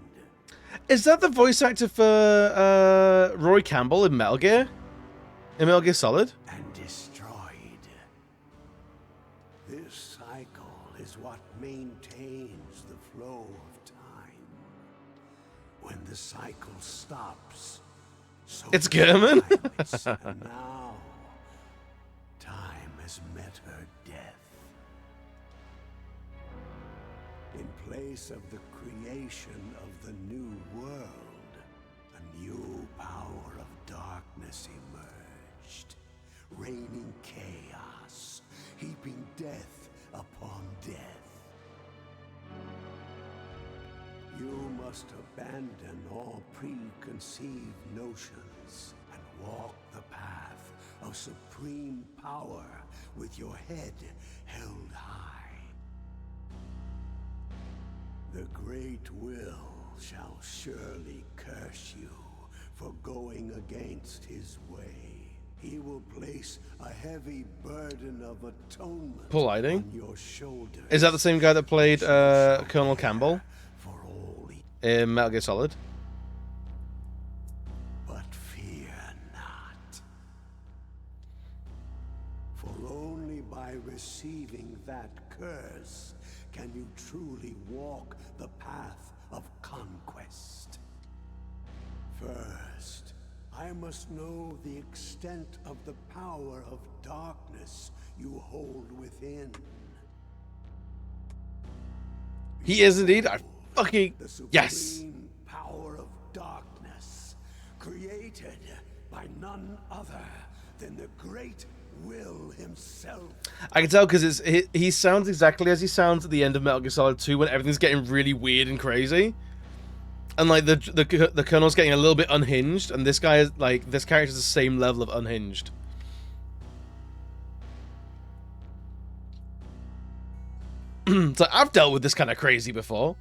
Is that the voice actor for Roy Campbell in Metal Gear? In Metal Gear Solid? And destroyed. This cycle is what maintains the flow of time. When the cycle stops, so It's German? and now, time has met her death. In place of the creation of the new world, a new power of darkness emerged, raining chaos, heaping death upon death. You must abandon all preconceived notions and walk the path of supreme power with your head held high. The great will shall surely curse you for going against his way. He will place a heavy burden of atonement Lighting? on your shoulders. Is that the same guy that played Colonel Campbell in Metal Gear Solid? But fear not. For only by receiving that curse can you truly walk the path of conquest. First, I must know the extent of the power of darkness you hold within. He is indeed. I fucking... The supreme Yes! power of darkness, created by none other than the great will himself. I can tell because he sounds exactly as he sounds at the end of Metal Gear Solid 2 when everything's getting really weird and crazy. And like the Colonel's getting a little bit unhinged, and this guy is like, this character's the same level of unhinged. It's like, I've dealt with this kind of crazy before.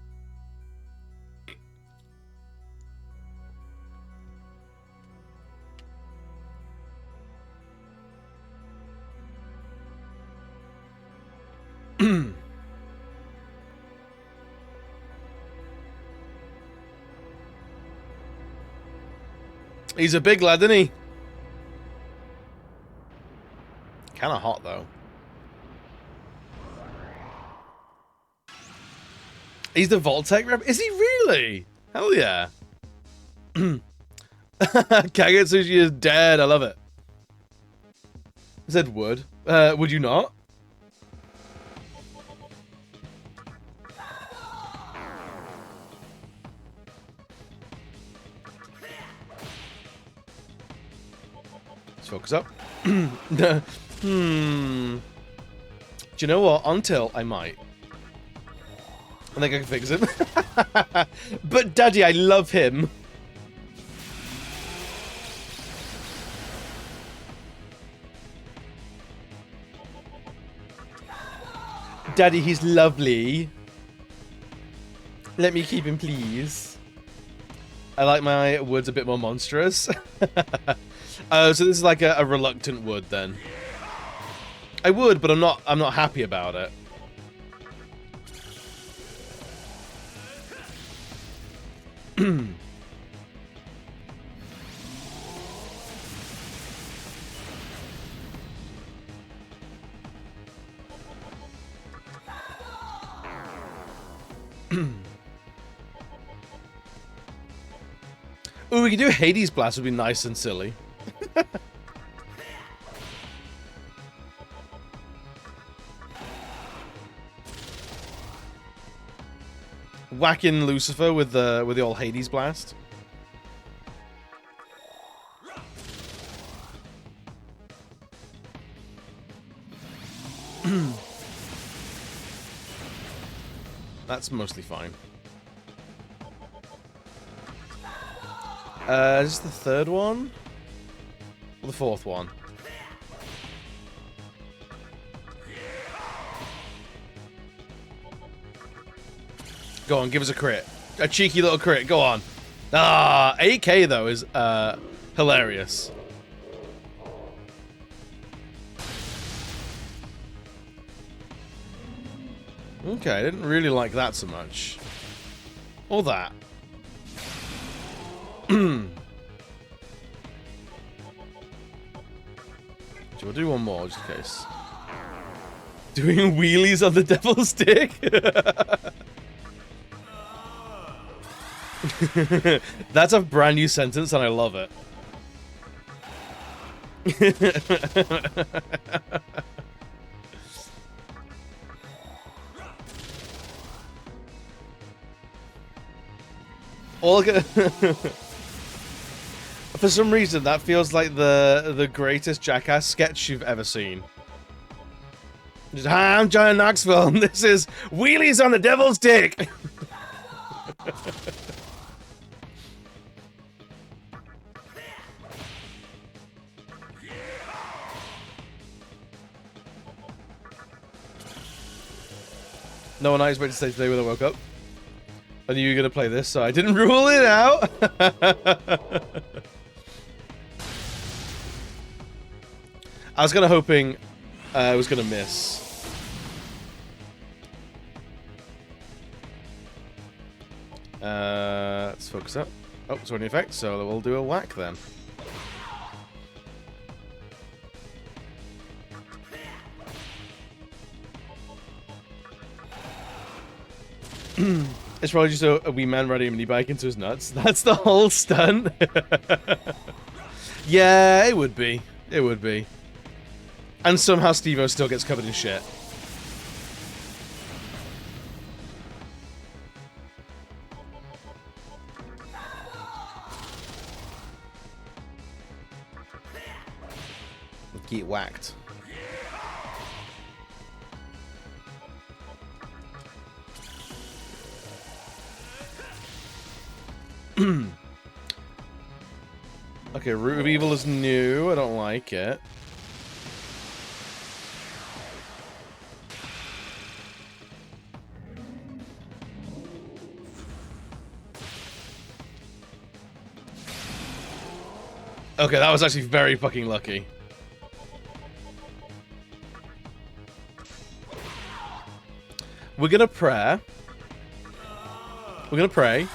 He's a big lad, isn't he? Kind of hot, though. He's the Vault-Tec rep? Is he really? Hell yeah. Kagetsushi is dead. I love it. I said would. Would you not? Let's focus up. Do you know what? Until I might. I think I can fix him. But Daddy, I love him. Daddy, he's lovely. Let me keep him, please. I like my woods a bit more monstrous. So this is like a reluctant wood then. I would, but I'm not happy about it. Ooh, we could do a Hades Blast, would be nice and silly. Whacking Lucifer with the old Hades Blast. That's mostly fine. Is this the third one? Or the fourth one? Go on, give us a crit. A cheeky little crit, go on. Ah, 8k though is hilarious. Okay, I didn't really like that so much. Or that. We'll do one more, just in case. Doing wheelies on the devil's dick? That's a brand new sentence and I love it. For some reason, that feels like the greatest Jackass sketch you've ever seen. Just, hi, I'm John Knoxville, and this is Wheelies on the Devil's Dick! No one I expected to say today when I woke up. I knew you were going to play this, so I didn't rule it out. I was kind of hoping I was going to miss. Let's focus up. Oh, it's already in effect, so we'll do a whack then. It's probably just a wee man riding a mini bike into his nuts. That's the whole stunt. Yeah, it would be. It would be. And somehow Steve-O still gets covered in shit. Get whacked. Okay, Root of Evil is new. I don't like it. Okay, that was actually very fucking lucky. We're gonna pray. We're gonna pray.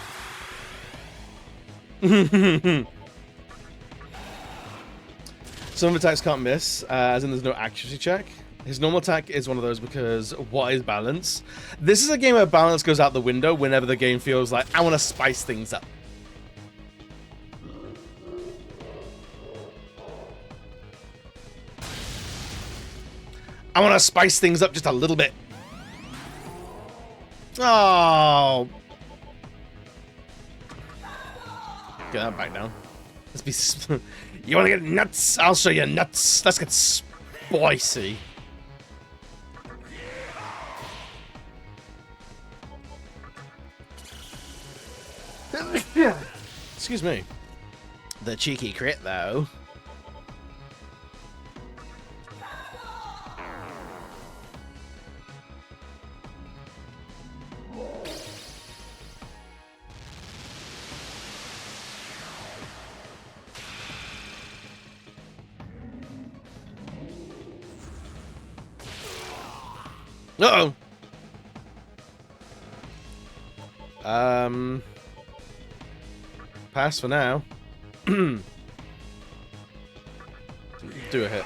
Some attacks can't miss, as in there's no accuracy check. His normal attack is one of those because what is balance? This is a game where balance goes out the window whenever the game feels like, I want to spice things up. I want to spice things up just a little bit. Oh. Get that back down. Let's be... You want to get nuts? I'll show you nuts. Let's get spicy. Excuse me. The cheeky crit, though. Uh-oh. Pass for now. Do a hit.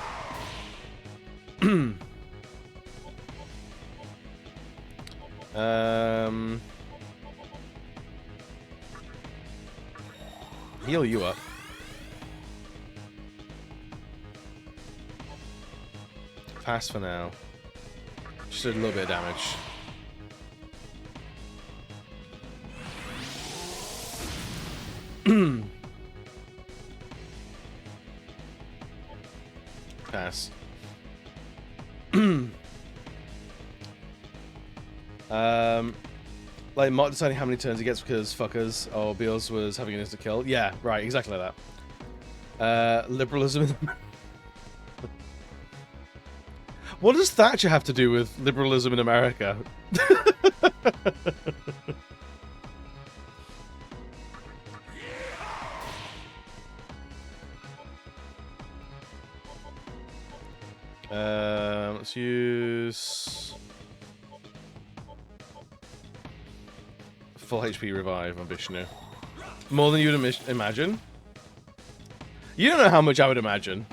Heal you up. Pass for now. Just did a little bit of damage. Pass. Like, Mark deciding how many turns he gets because fuckers or Beals was having an instant kill. Yeah, right, exactly like that. Liberalism. What does Thatcher have to do with liberalism in America? Let's use full HP revive on Vishnu. More than you would imagine. You don't know how much I would imagine.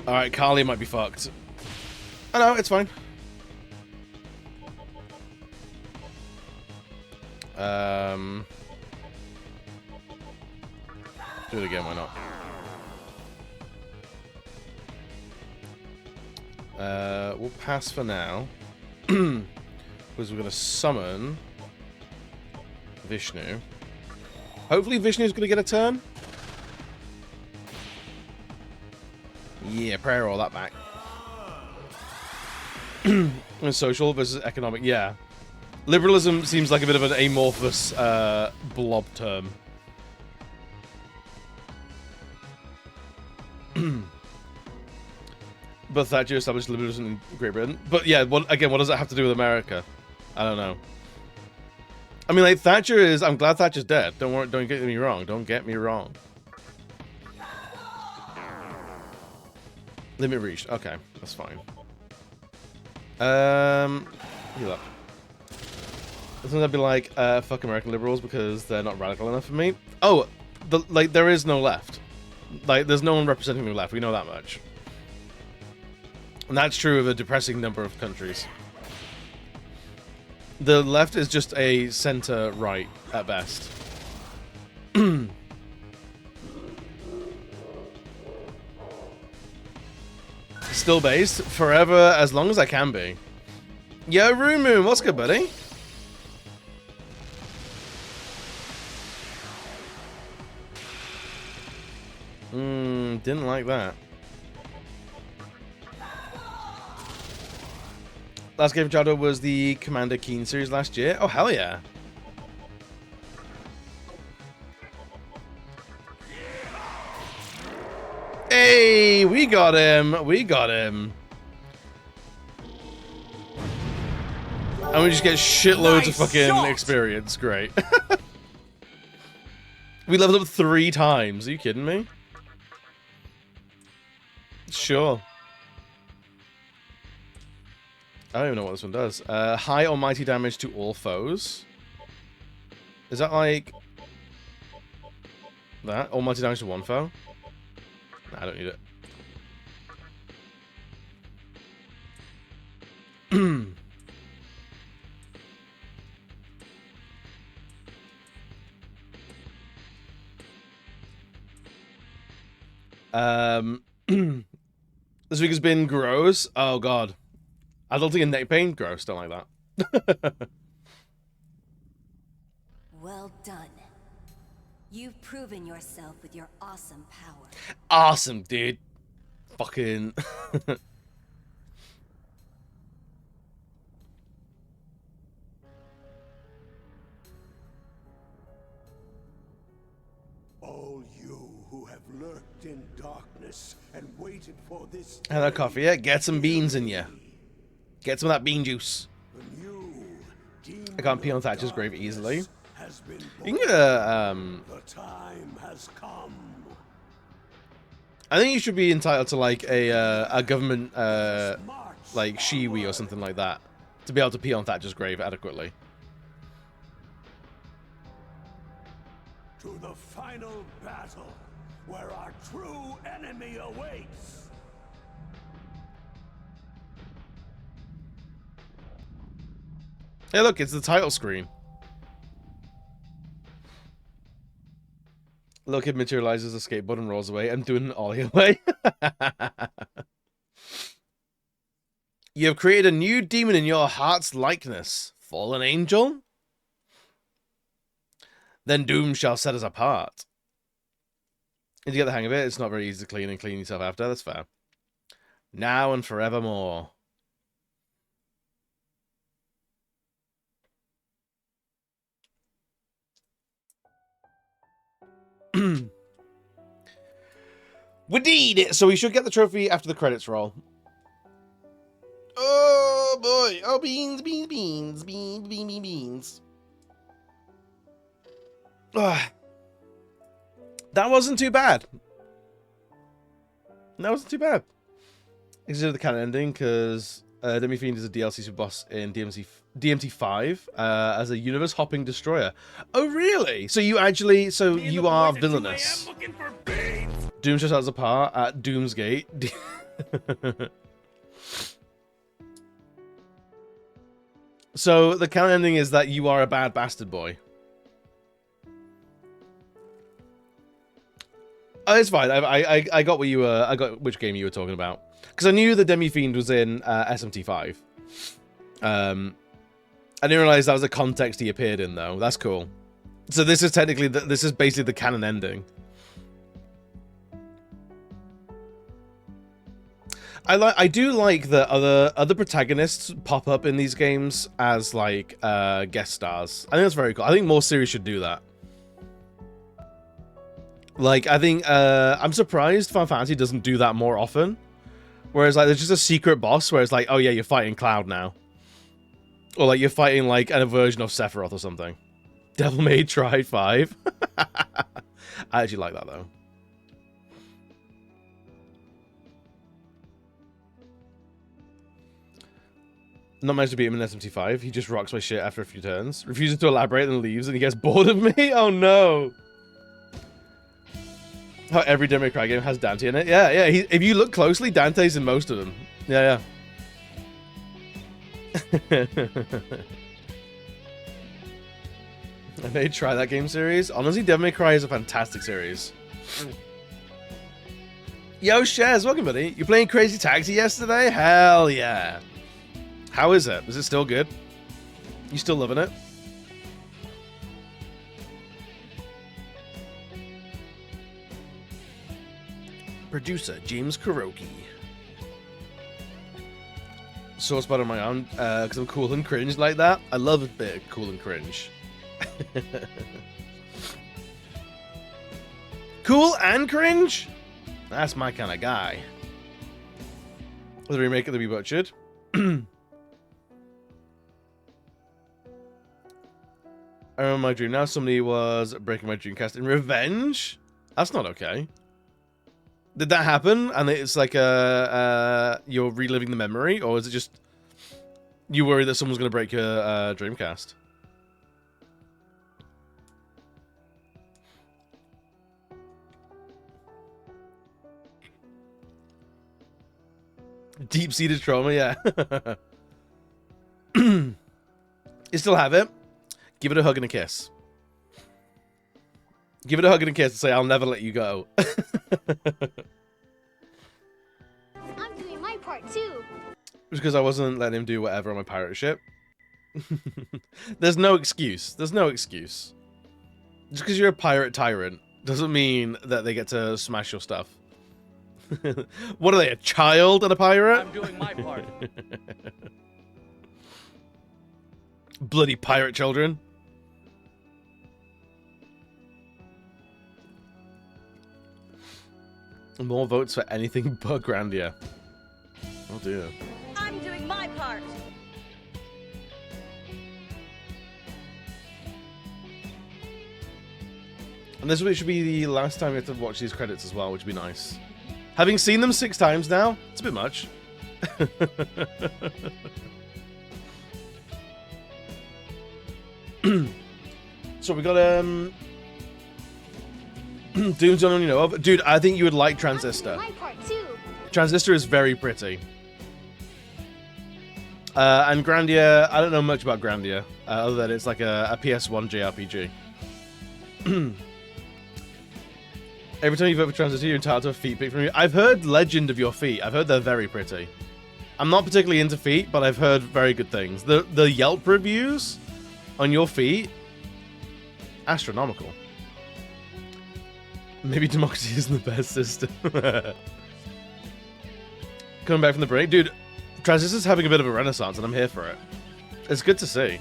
Alright, Carly might be fucked. I know, it's fine. Do it again, why not? We'll pass for now. Because we're going to summon Vishnu. Hopefully Vishnu's going to get a turn. Yeah, prayer all that back. Social versus economic, yeah. Liberalism seems like a bit of an amorphous blob term. But Thatcher established liberalism in Great Britain. But yeah, what does that have to do with America? I don't know. I mean, like, Thatcher is... I'm glad Thatcher's dead. Don't get me wrong. Don't get me wrong. Limit reached. Okay, that's fine. Heal up. Doesn't that be like, fuck American liberals because they're not radical enough for me? Oh, like, there is no left. Like, there's no one representing the left. We know that much. And that's true of a depressing number of countries. The left is just a center-right at best. Still based forever, as long as I can be. Yo, Room Moon, what's good, buddy? Didn't like that. Last game of Jado was the Commander Keen series last year. Oh, hell yeah. Hey, we got him. We got him. And we just get shitloads of fucking experience. Great. We leveled up 3 times. Are you kidding me? Sure. I don't even know what this one does. High almighty damage to all foes. Is that like... that? Almighty damage to one foe? Nah, I don't need it. This week has been gross. Oh god. Adulting and neck pain? Gross, don't like that. Well done. You've proven yourself with your awesome power. Awesome, dude. Fucking... All you who have lurked in darkness and waited for this... Hello, coffee. Yeah, get some beans in you. Get some of that bean juice. I can't pee on Thatcher's grave easily. You can get a, The time has come. I think you should be entitled to, like, a government, like, shiwi or something like that. To be able to pee on Thatcher's grave adequately. To the final battle, where our true enemy awaits. Hey, look, it's the title screen. Look, it materializes a skateboard and rolls away. I'm doing an ollie away. You have created a new demon in your heart's likeness. Fallen angel? Then doom shall set us apart. Did you get the hang of it? It's not very easy to clean and clean yourself after. That's fair. Now and forevermore. We did it! So we should get the trophy after the credits roll. Oh boy! Oh, beans, beans, beans, beans, beans, beans, beans. That wasn't too bad. That wasn't too bad. Consider the canon ending because Demi Fiend is a DLC super boss in DMT5 as a universe-hopping destroyer. Oh, really? So you actually, you are villainous. Doom just us apart at Doomsgate. So the canon ending is that you are a bad bastard boy. Oh, it's fine. I got what you were. I got which game you were talking about because I knew the Demi Fiend was in SMT5. I didn't realize that was the context he appeared in though. That's cool. So this is technically this is basically the canon ending. I do like that other protagonists pop up in these games as like guest stars. I think that's very cool. I think more series should do that. Like, I think, I'm surprised Final Fantasy doesn't do that more often. Whereas, like, there's just a secret boss where it's like, oh yeah, you're fighting Cloud now. Or, like, you're fighting, like, a version of Sephiroth or something. Devil May Cry 5. I actually like that, though. Not managed to beat him in SMT5. He just rocks my shit after a few turns. Refuses to elaborate and leaves, and he gets bored of me? Oh, no. How every Devil May Cry game has Dante in it. Yeah, yeah. If you look closely, Dante's in most of them. Yeah, yeah. I may try that game series. Honestly, Devil May Cry is a fantastic series. Yo, Shares, welcome, buddy. You playing Crazy Taxi yesterday? Hell yeah. How is it? Is it still good? You still loving it? Producer James Kuroki. Sore spot on my arm because I'm cool and cringe like that. I love a bit of cool and cringe. Cool and cringe? That's my kind of guy. The remake of the Rebutchered. I remember my dream now. Somebody was breaking my Dreamcast in revenge? That's not okay. Did that happen? And it's like you're reliving the memory? Or is it just you worry that someone's going to break your Dreamcast? Deep-seated trauma, yeah. You still have it? Give it a hug and a kiss. Give it a hug and a kiss and say, I'll never let you go. I'm doing my part too. Just because I wasn't letting him do whatever on my pirate ship. There's no excuse. There's no excuse. Just because you're a pirate tyrant doesn't mean that they get to smash your stuff. What are they, a child and a pirate? I'm doing my part. Bloody pirate children. More votes for anything but Grandia. Oh dear. I'm doing my part. And this should be the last time we have to watch these credits as well, which would be nice. Having seen them 6 times now, it's a bit much. So we got Doom's the only one you know of. Dude, I think you would like Transistor. My part too. Transistor is very pretty. And Grandia, I don't know much about Grandia, other than it's like a PS1 JRPG. Every time you vote for Transistor, you're entitled to a feet pic from you. I've heard legend of your feet. I've heard they're very pretty. I'm not particularly into feet, but I've heard very good things. The Yelp reviews on your feet, astronomical. Maybe democracy isn't the best system. Coming back from the break, dude. Transistor's having a bit of a renaissance, and I'm here for it. It's good to see.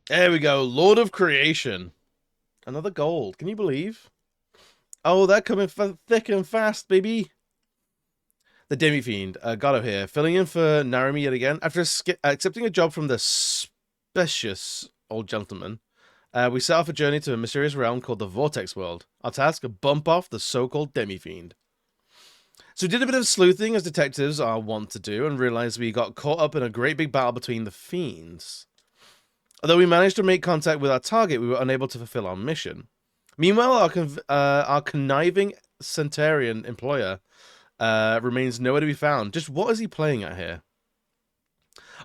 There we go. Lord of Creation. Another gold. Can you believe? Oh, they're coming thick and fast, baby. The Demi-Fiend. Gato here. Filling in for Narumi yet again. After accepting a job from the specious old gentleman, we set off a journey to a mysterious realm called the Vortex World. Our task, bump off the so-called Demi-Fiend. So we did a bit of sleuthing, as detectives are wont to do, and realized we got caught up in a great big battle between the fiends. Although we managed to make contact with our target, we were unable to fulfill our mission. Meanwhile, our conniving Centurion employer remains nowhere to be found. Just what is he playing at here?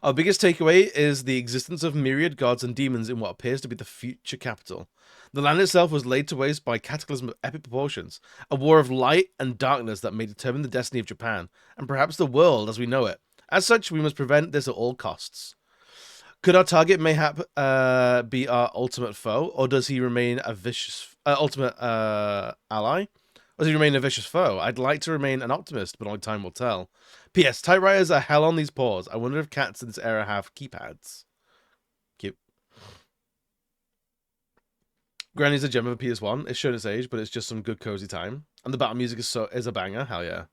Our biggest takeaway is the existence of myriad gods and demons in what appears to be the future capital. The land itself was laid to waste by a cataclysm of epic proportions, a war of light and darkness that may determine the destiny of Japan, and perhaps the world as we know it. As such, we must prevent this at all costs. Could our target mayhap be our ultimate foe, or does he remain a vicious ultimate ally? Or does he remain a vicious foe? I'd like to remain an optimist, but only time will tell. P.S. Typewriters are hell on these paws. I wonder if cats in this era have keypads. Cute. Granny's a gem of a PS1. It's shown its age, but it's just some good cozy time. And the battle music is a banger. Hell yeah.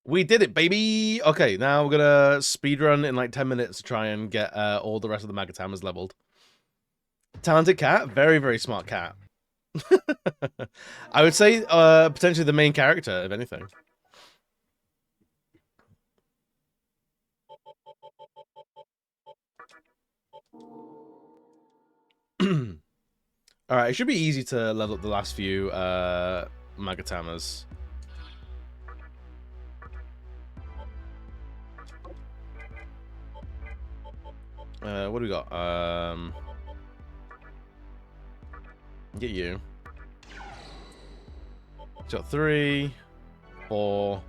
We did it, baby! Okay, now we're gonna speedrun in like 10 minutes to try and get all the rest of the Magatamas leveled. Talented cat? Very, very smart cat. I would say potentially the main character, if anything. Alright, it should be easy to level up the last few Magatamas. What do we got? Get you. Got 3, 4.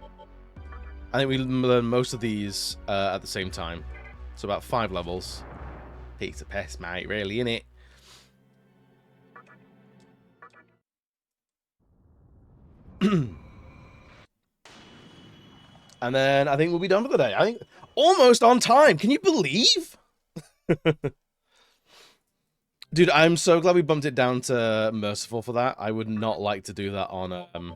I think we learn most of these at the same time. So about 5 levels. Piece of pest, mate, really, innit? And then I think we'll be done for the day. I think almost on time. Can you believe? Dude, I'm so glad we bumped it down to merciful for that. I would not like to do that on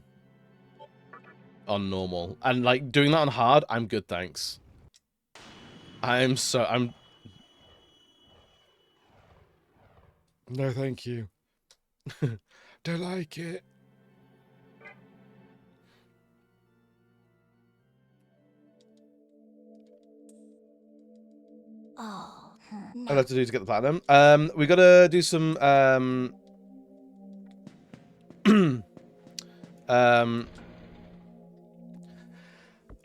normal. And like doing that on hard, I'm good, thanks. I'm no, thank you. Don't like it. Oh. I'd have to do to get the platinum. We gotta do some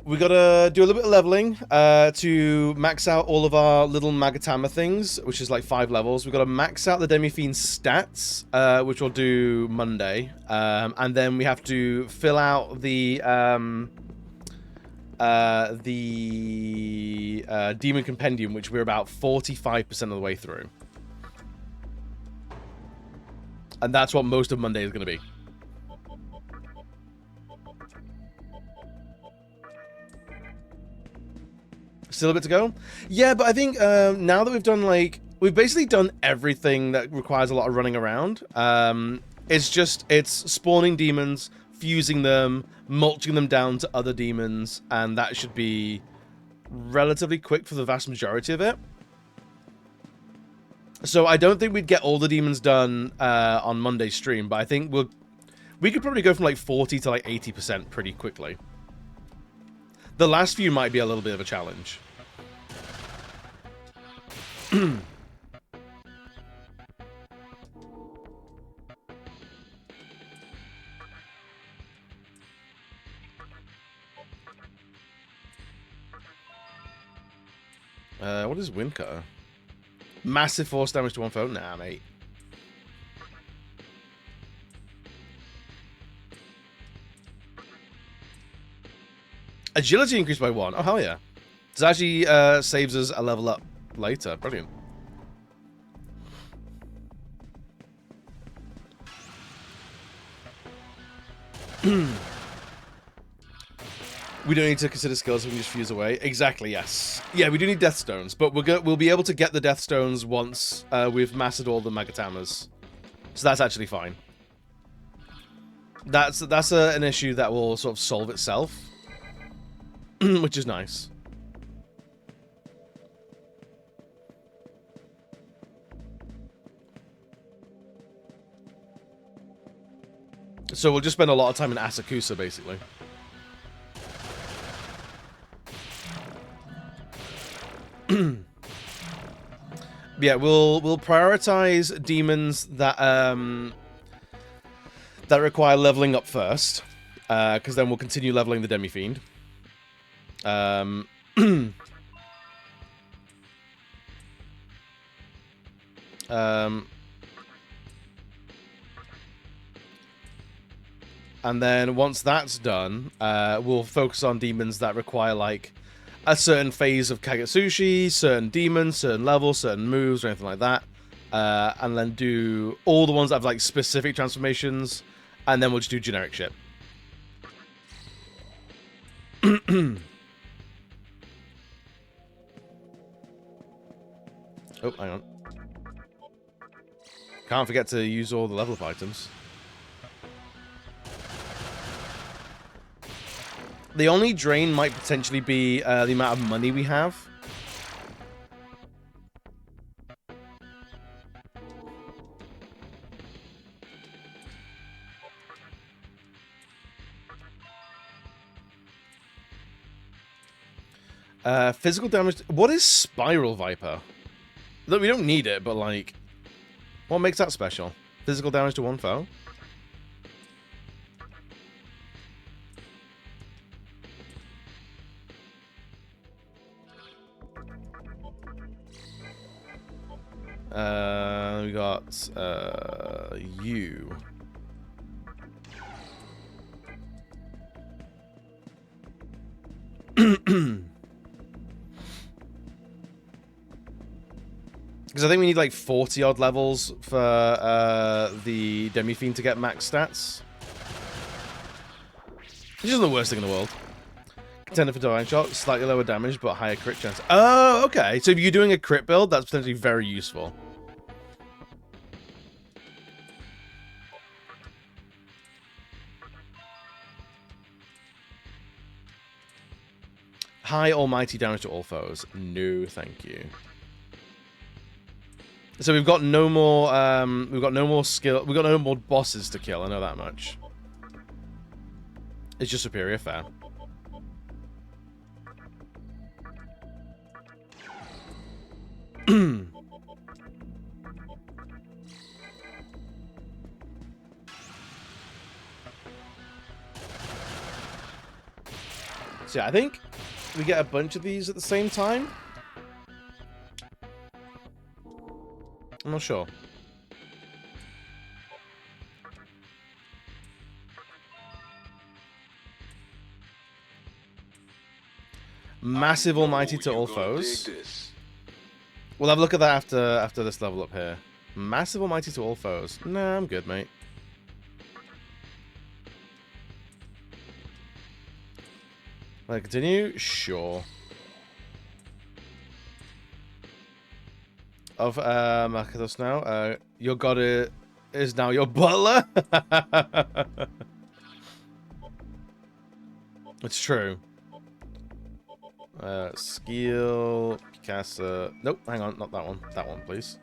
we gotta do a little bit of leveling to max out all of our little Magatama things, which is like 5 levels. We gotta max out the Demi-Fiend stats, which we'll do Monday. And then we have to fill out the Demon Compendium, which we're about 45% of the way through. And that's what most of Monday is going to be. Still a bit to go? Yeah, but I think now that we've done, like, we've basically done everything that requires a lot of running around. It's spawning demons, fusing them, mulching them down to other demons, and that should be relatively quick for the vast majority of it. So I don't think we'd get all the demons done on Monday's stream, but I think we could probably go from like 40 to like 80% pretty quickly. The last few might be a little bit of a challenge. What is Wind Cutter? Massive force damage to one foe? Nah, mate. Agility increased by 1. Oh, hell yeah. This actually saves us a level up later. Brilliant. We don't need to consider skills, we can just fuse away. Exactly, yes. Yeah, we do need Death Stones, but we'll be able to get the Death Stones once we've mastered all the Magatamas. So that's actually fine. That's an issue that will sort of solve itself. Which is nice. So we'll just spend a lot of time in Asakusa, basically. Yeah, we'll prioritize demons that that require leveling up first, because then we'll continue leveling the Demi-Fiend. And then once that's done, we'll focus on demons that require, like, a certain phase of Kagetsushi, certain demons, certain levels, certain moves, or anything like that. And then do all the ones that have, like, specific transformations, and then we'll just do generic shit. Oh, hang on. Can't forget to use all the level up items. The only drain might potentially be the amount of money we have. Physical damage. What is Spiral Viper? Look, we don't need it, but, like, what makes that special? Physical damage to one foe? We got you. Because I think we need like 40 odd levels for the Demi-Fiend to get max stats. Which isn't the worst thing in the world. Contender for Divine Shot, slightly lower damage but higher crit chance. Oh, okay. So if you're doing a crit build, that's potentially very useful. High almighty damage to all foes. No, thank you. So we've got no more skill, we've got no more bosses to kill, I know that much. It's just superior fare. So yeah, I think we get a bunch of these at the same time. I'm not sure. Massive almighty to all foes. We'll have a look at that after this level up here. Massive almighty to all foes. Nah, I'm good, mate. Will I continue? Sure. Of Makados now. Your god is now your butler. It's true. Skill, Picasso. Nope, hang on, not that one. That one, please.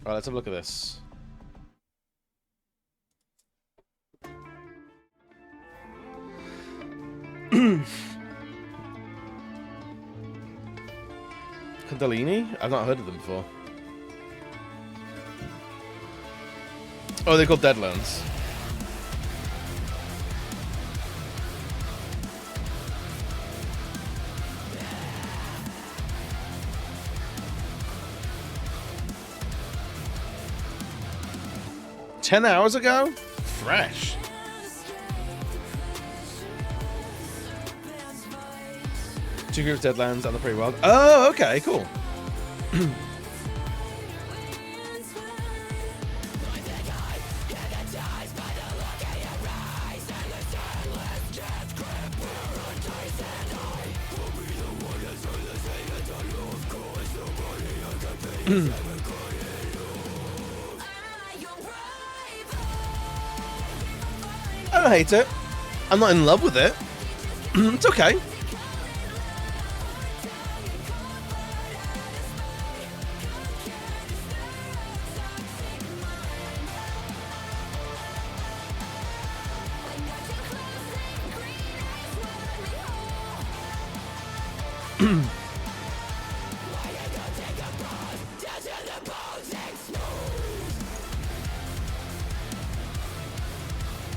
Alright, let's have a look at this. Kundalini? I've not heard of them before. Oh, they're called Deadlands. "10 hours ago? Fresh." Two groups, Deadlands, and the Pretty Wild. Oh, okay, cool. I don't hate it. I'm not in love with it. It's okay.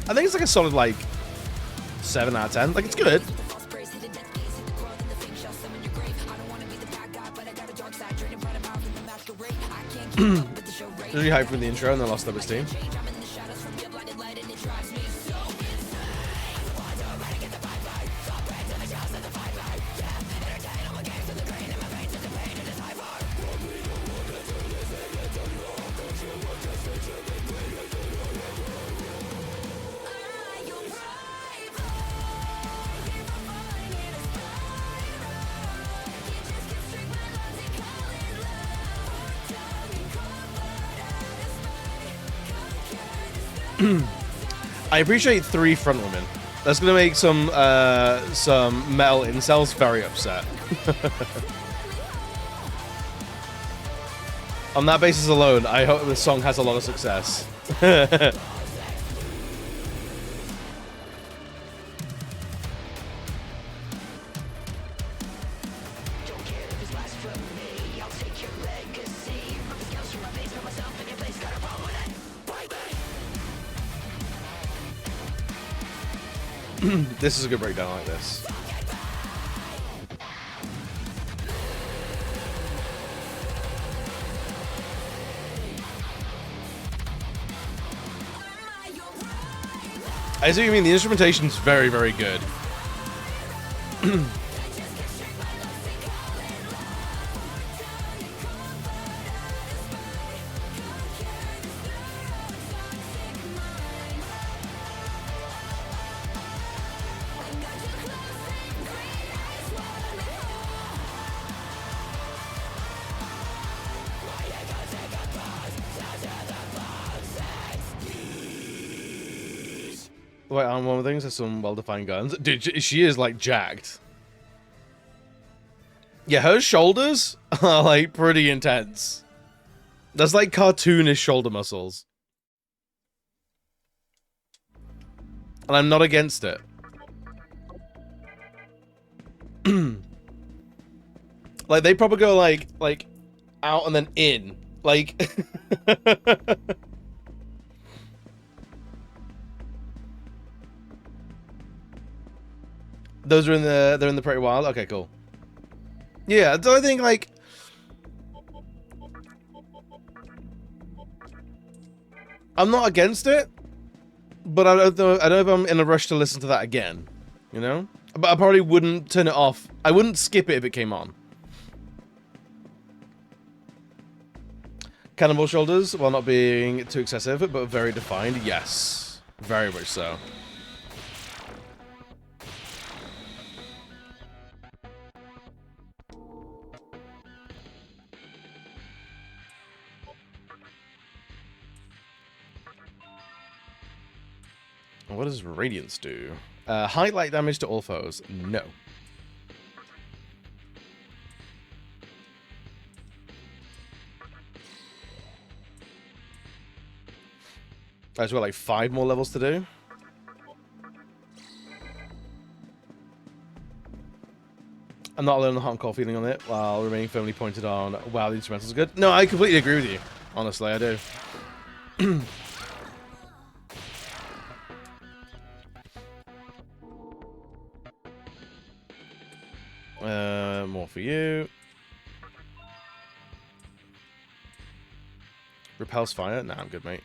I think it's like a solid, like, 7 out of 10. Like, it's good. Really hyped from the intro and then lost up his team. I appreciate 3 front women. That's gonna make some metal incels very upset. On that basis alone, I hope this song has a lot of success. This is a good breakdown like this. I see what you mean. The instrumentation's very, very good. Wait, on one of the things, there's some well-defined guns. Dude, she is, like, jacked. Yeah, her shoulders are, like, pretty intense. That's, like, cartoonish shoulder muscles. And I'm not against it. Like, they probably go, like, out and then in. Like... Those are in the, they're in the Pretty Wild? Okay, cool. Yeah, so I think, like... I'm not against it, but I don't know if I'm in a rush to listen to that again, you know? But I probably wouldn't turn it off. I wouldn't skip it if it came on. Cannonball shoulders, while not being too excessive, but very defined, yes. Very much so. What does Radiance do? High light damage to all foes. No. I've got like 5 more levels to do. I'm not alone in the hot and cold feeling on it, while remaining firmly pointed on, wow, the instrumentals are good. No, I completely agree with you. Honestly, I do. More for you. Repels fire? Nah, I'm good, mate.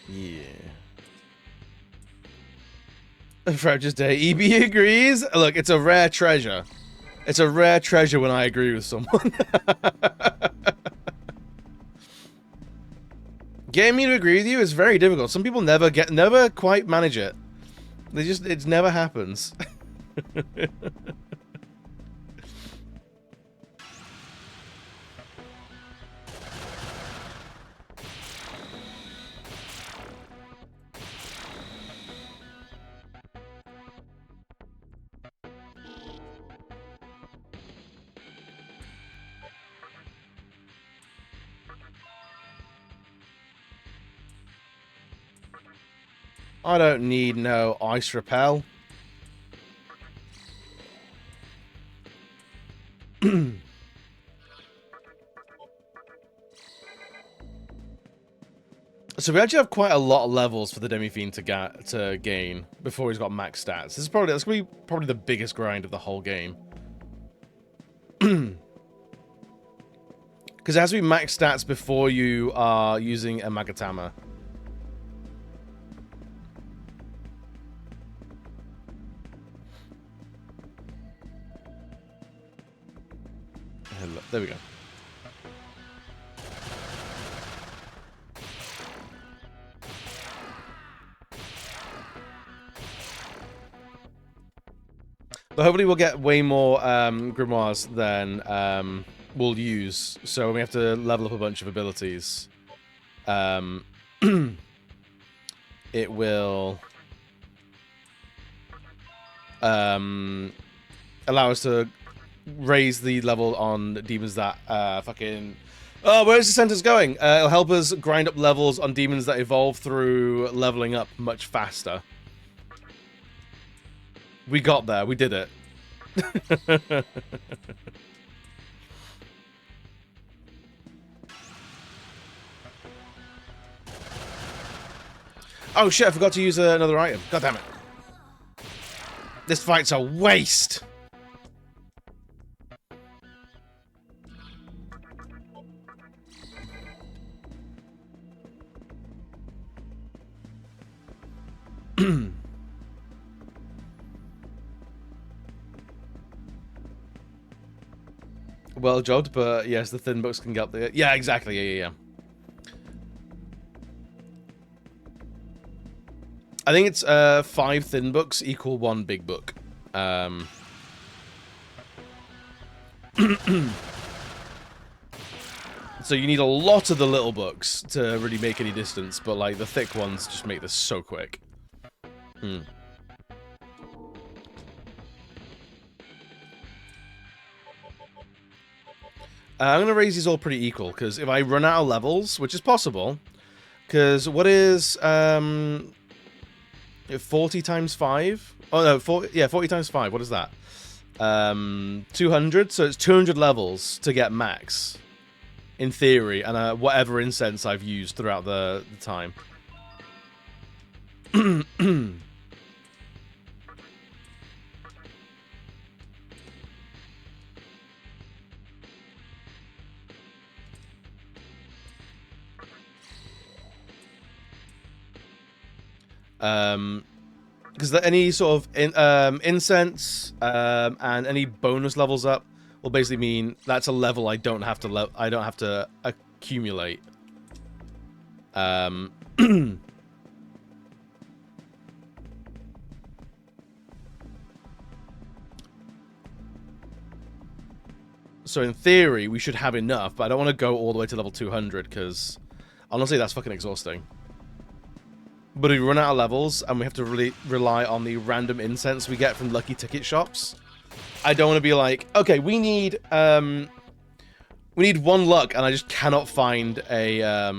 Yeah. Fracture's Day. EB agrees. Look, it's a rare treasure. It's a rare treasure when I agree with someone. Getting me to agree with you is very difficult. Some people never quite manage it. It never happens. I don't need no ice repel. So we actually have quite a lot of levels for the Demi-Fiend to gain before he's got max stats. That's gonna be probably the biggest grind of the whole game. Because it has to be max stats before you are using a Magatama. Hello. There we go. But hopefully we'll get way more grimoires than we'll use. So we have to level up a bunch of abilities. It will allow us to raise the level on demons that fucking... Oh, where's the sentence going? It'll help us grind up levels on demons that evolve through leveling up much faster. We got there. We did it. Oh shit, I forgot to use another item. God damn it. This fight's a waste. Well jobbed, but yes, the thin books can get up there. Yeah, exactly. Yeah. I think it's 5 thin books equal 1 big book. So you need a lot of the little books to really make any distance, but like the thick ones just make this so quick. I'm going to raise these all pretty equal, because if I run out of levels, which is possible, because what is 40 times 5? Oh no, 40 times 5, what is that? 200, so it's 200 levels to get max, in theory, and whatever incense I've used throughout the time. Because any sort of incense and any bonus levels up will basically mean that's a level I don't have to accumulate. So in theory, we should have enough, but I don't want to go all the way to level 200 because honestly, that's fucking exhausting. But if we run out of levels and we have to really rely on the random incense we get from lucky ticket shops, I don't want to be like, okay, we need 1 luck, and I just cannot find a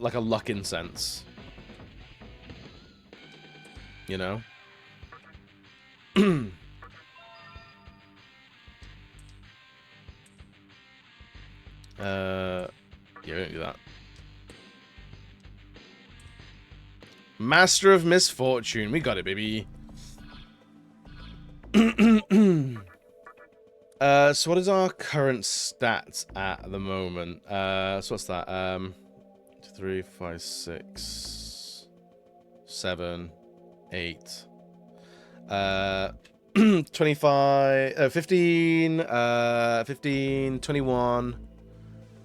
like a luck incense. You know? Yeah, we don't do that. Master of Misfortune. We got it, baby. So what is our current stats at the moment? So what's that? 3, 5, 6, 7, 8. 25, 15, 15, 21,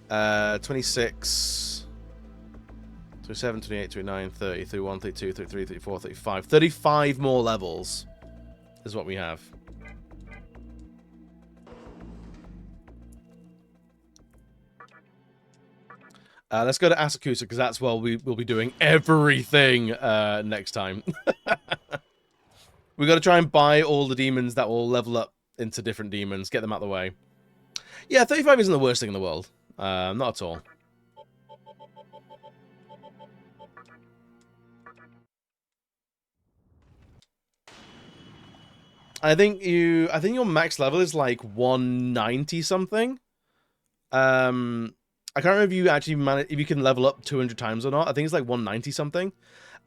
26, 27, 28, 29, 30, 31, 32, 33, 34, 35. 35 more levels is what we have. Let's go to Asakusa, because that's where we'll be doing everything next time. We got to try and buy all the demons that will level up into different demons, get them out of the way. Yeah, 35 isn't the worst thing in the world. Not at all. I think your max level is like 190 something. I can't remember if you actually if you can level up 200 times or not. I think it's like 190 something.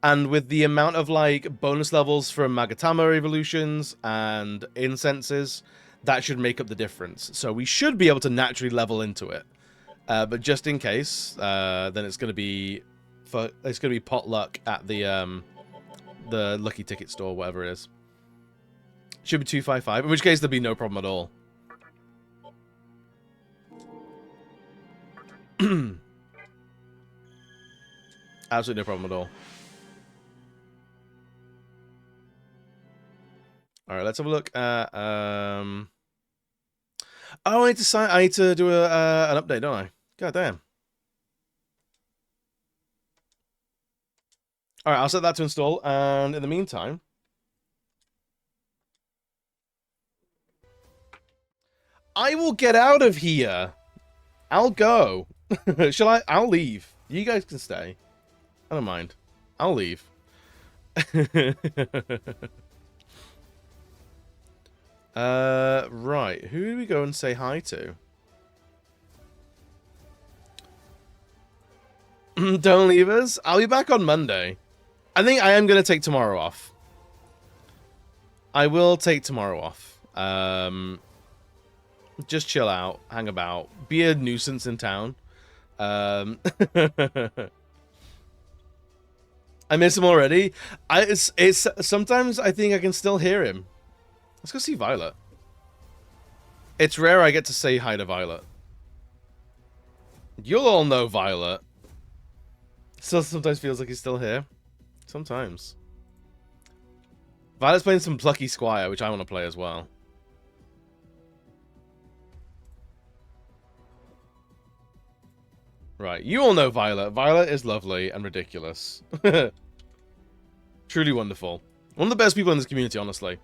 And with the amount of like bonus levels from Magatama evolutions and incenses, that should make up the difference. So we should be able to naturally level into it. But just in case, then it's gonna be pot luck at the lucky ticket store, whatever it is. Should be 255, in which case there'd be no problem at all. Absolutely no problem at all. All right, let's have a look at. Oh, I need to do an update, don't I? God damn. All right, I'll set that to install, and in the meantime, I will get out of here. I'll go. Shall I? I'll leave. You guys can stay. I don't mind. I'll leave. Right. Who do we go and say hi to? Don't leave us. I'll be back on Monday. I think I am going to take tomorrow off. I will take tomorrow off. Just chill out, hang about, be a nuisance in town. I miss him already. It's sometimes I think I can still hear him. Let's go see Violet. It's rare I get to say hi to Violet. You'll all know Violet. Still sometimes feels like he's still here. Sometimes. Violet's playing some Plucky Squire, which I want to play as well. Right, you all know Violet. Violet is lovely and ridiculous. Truly wonderful. One of the best people in this community, honestly.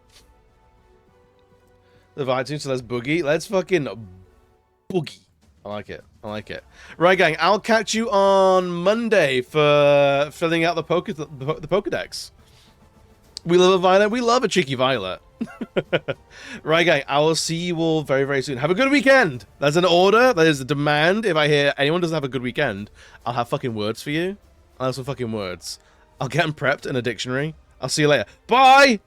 The iTunes, so let's boogie. Let's fucking boogie. I like it. I like it. Right, gang. I'll catch you on Monday for filling out the Pokedex. We love a Violet. We love a cheeky Violet. Right, gang. I will see you all very, very soon. Have a good weekend. There's an order. There's a demand. If I hear anyone doesn't have a good weekend, I'll have fucking words for you. I'll have some fucking words. I'll get them prepped in a dictionary. I'll see you later. Bye!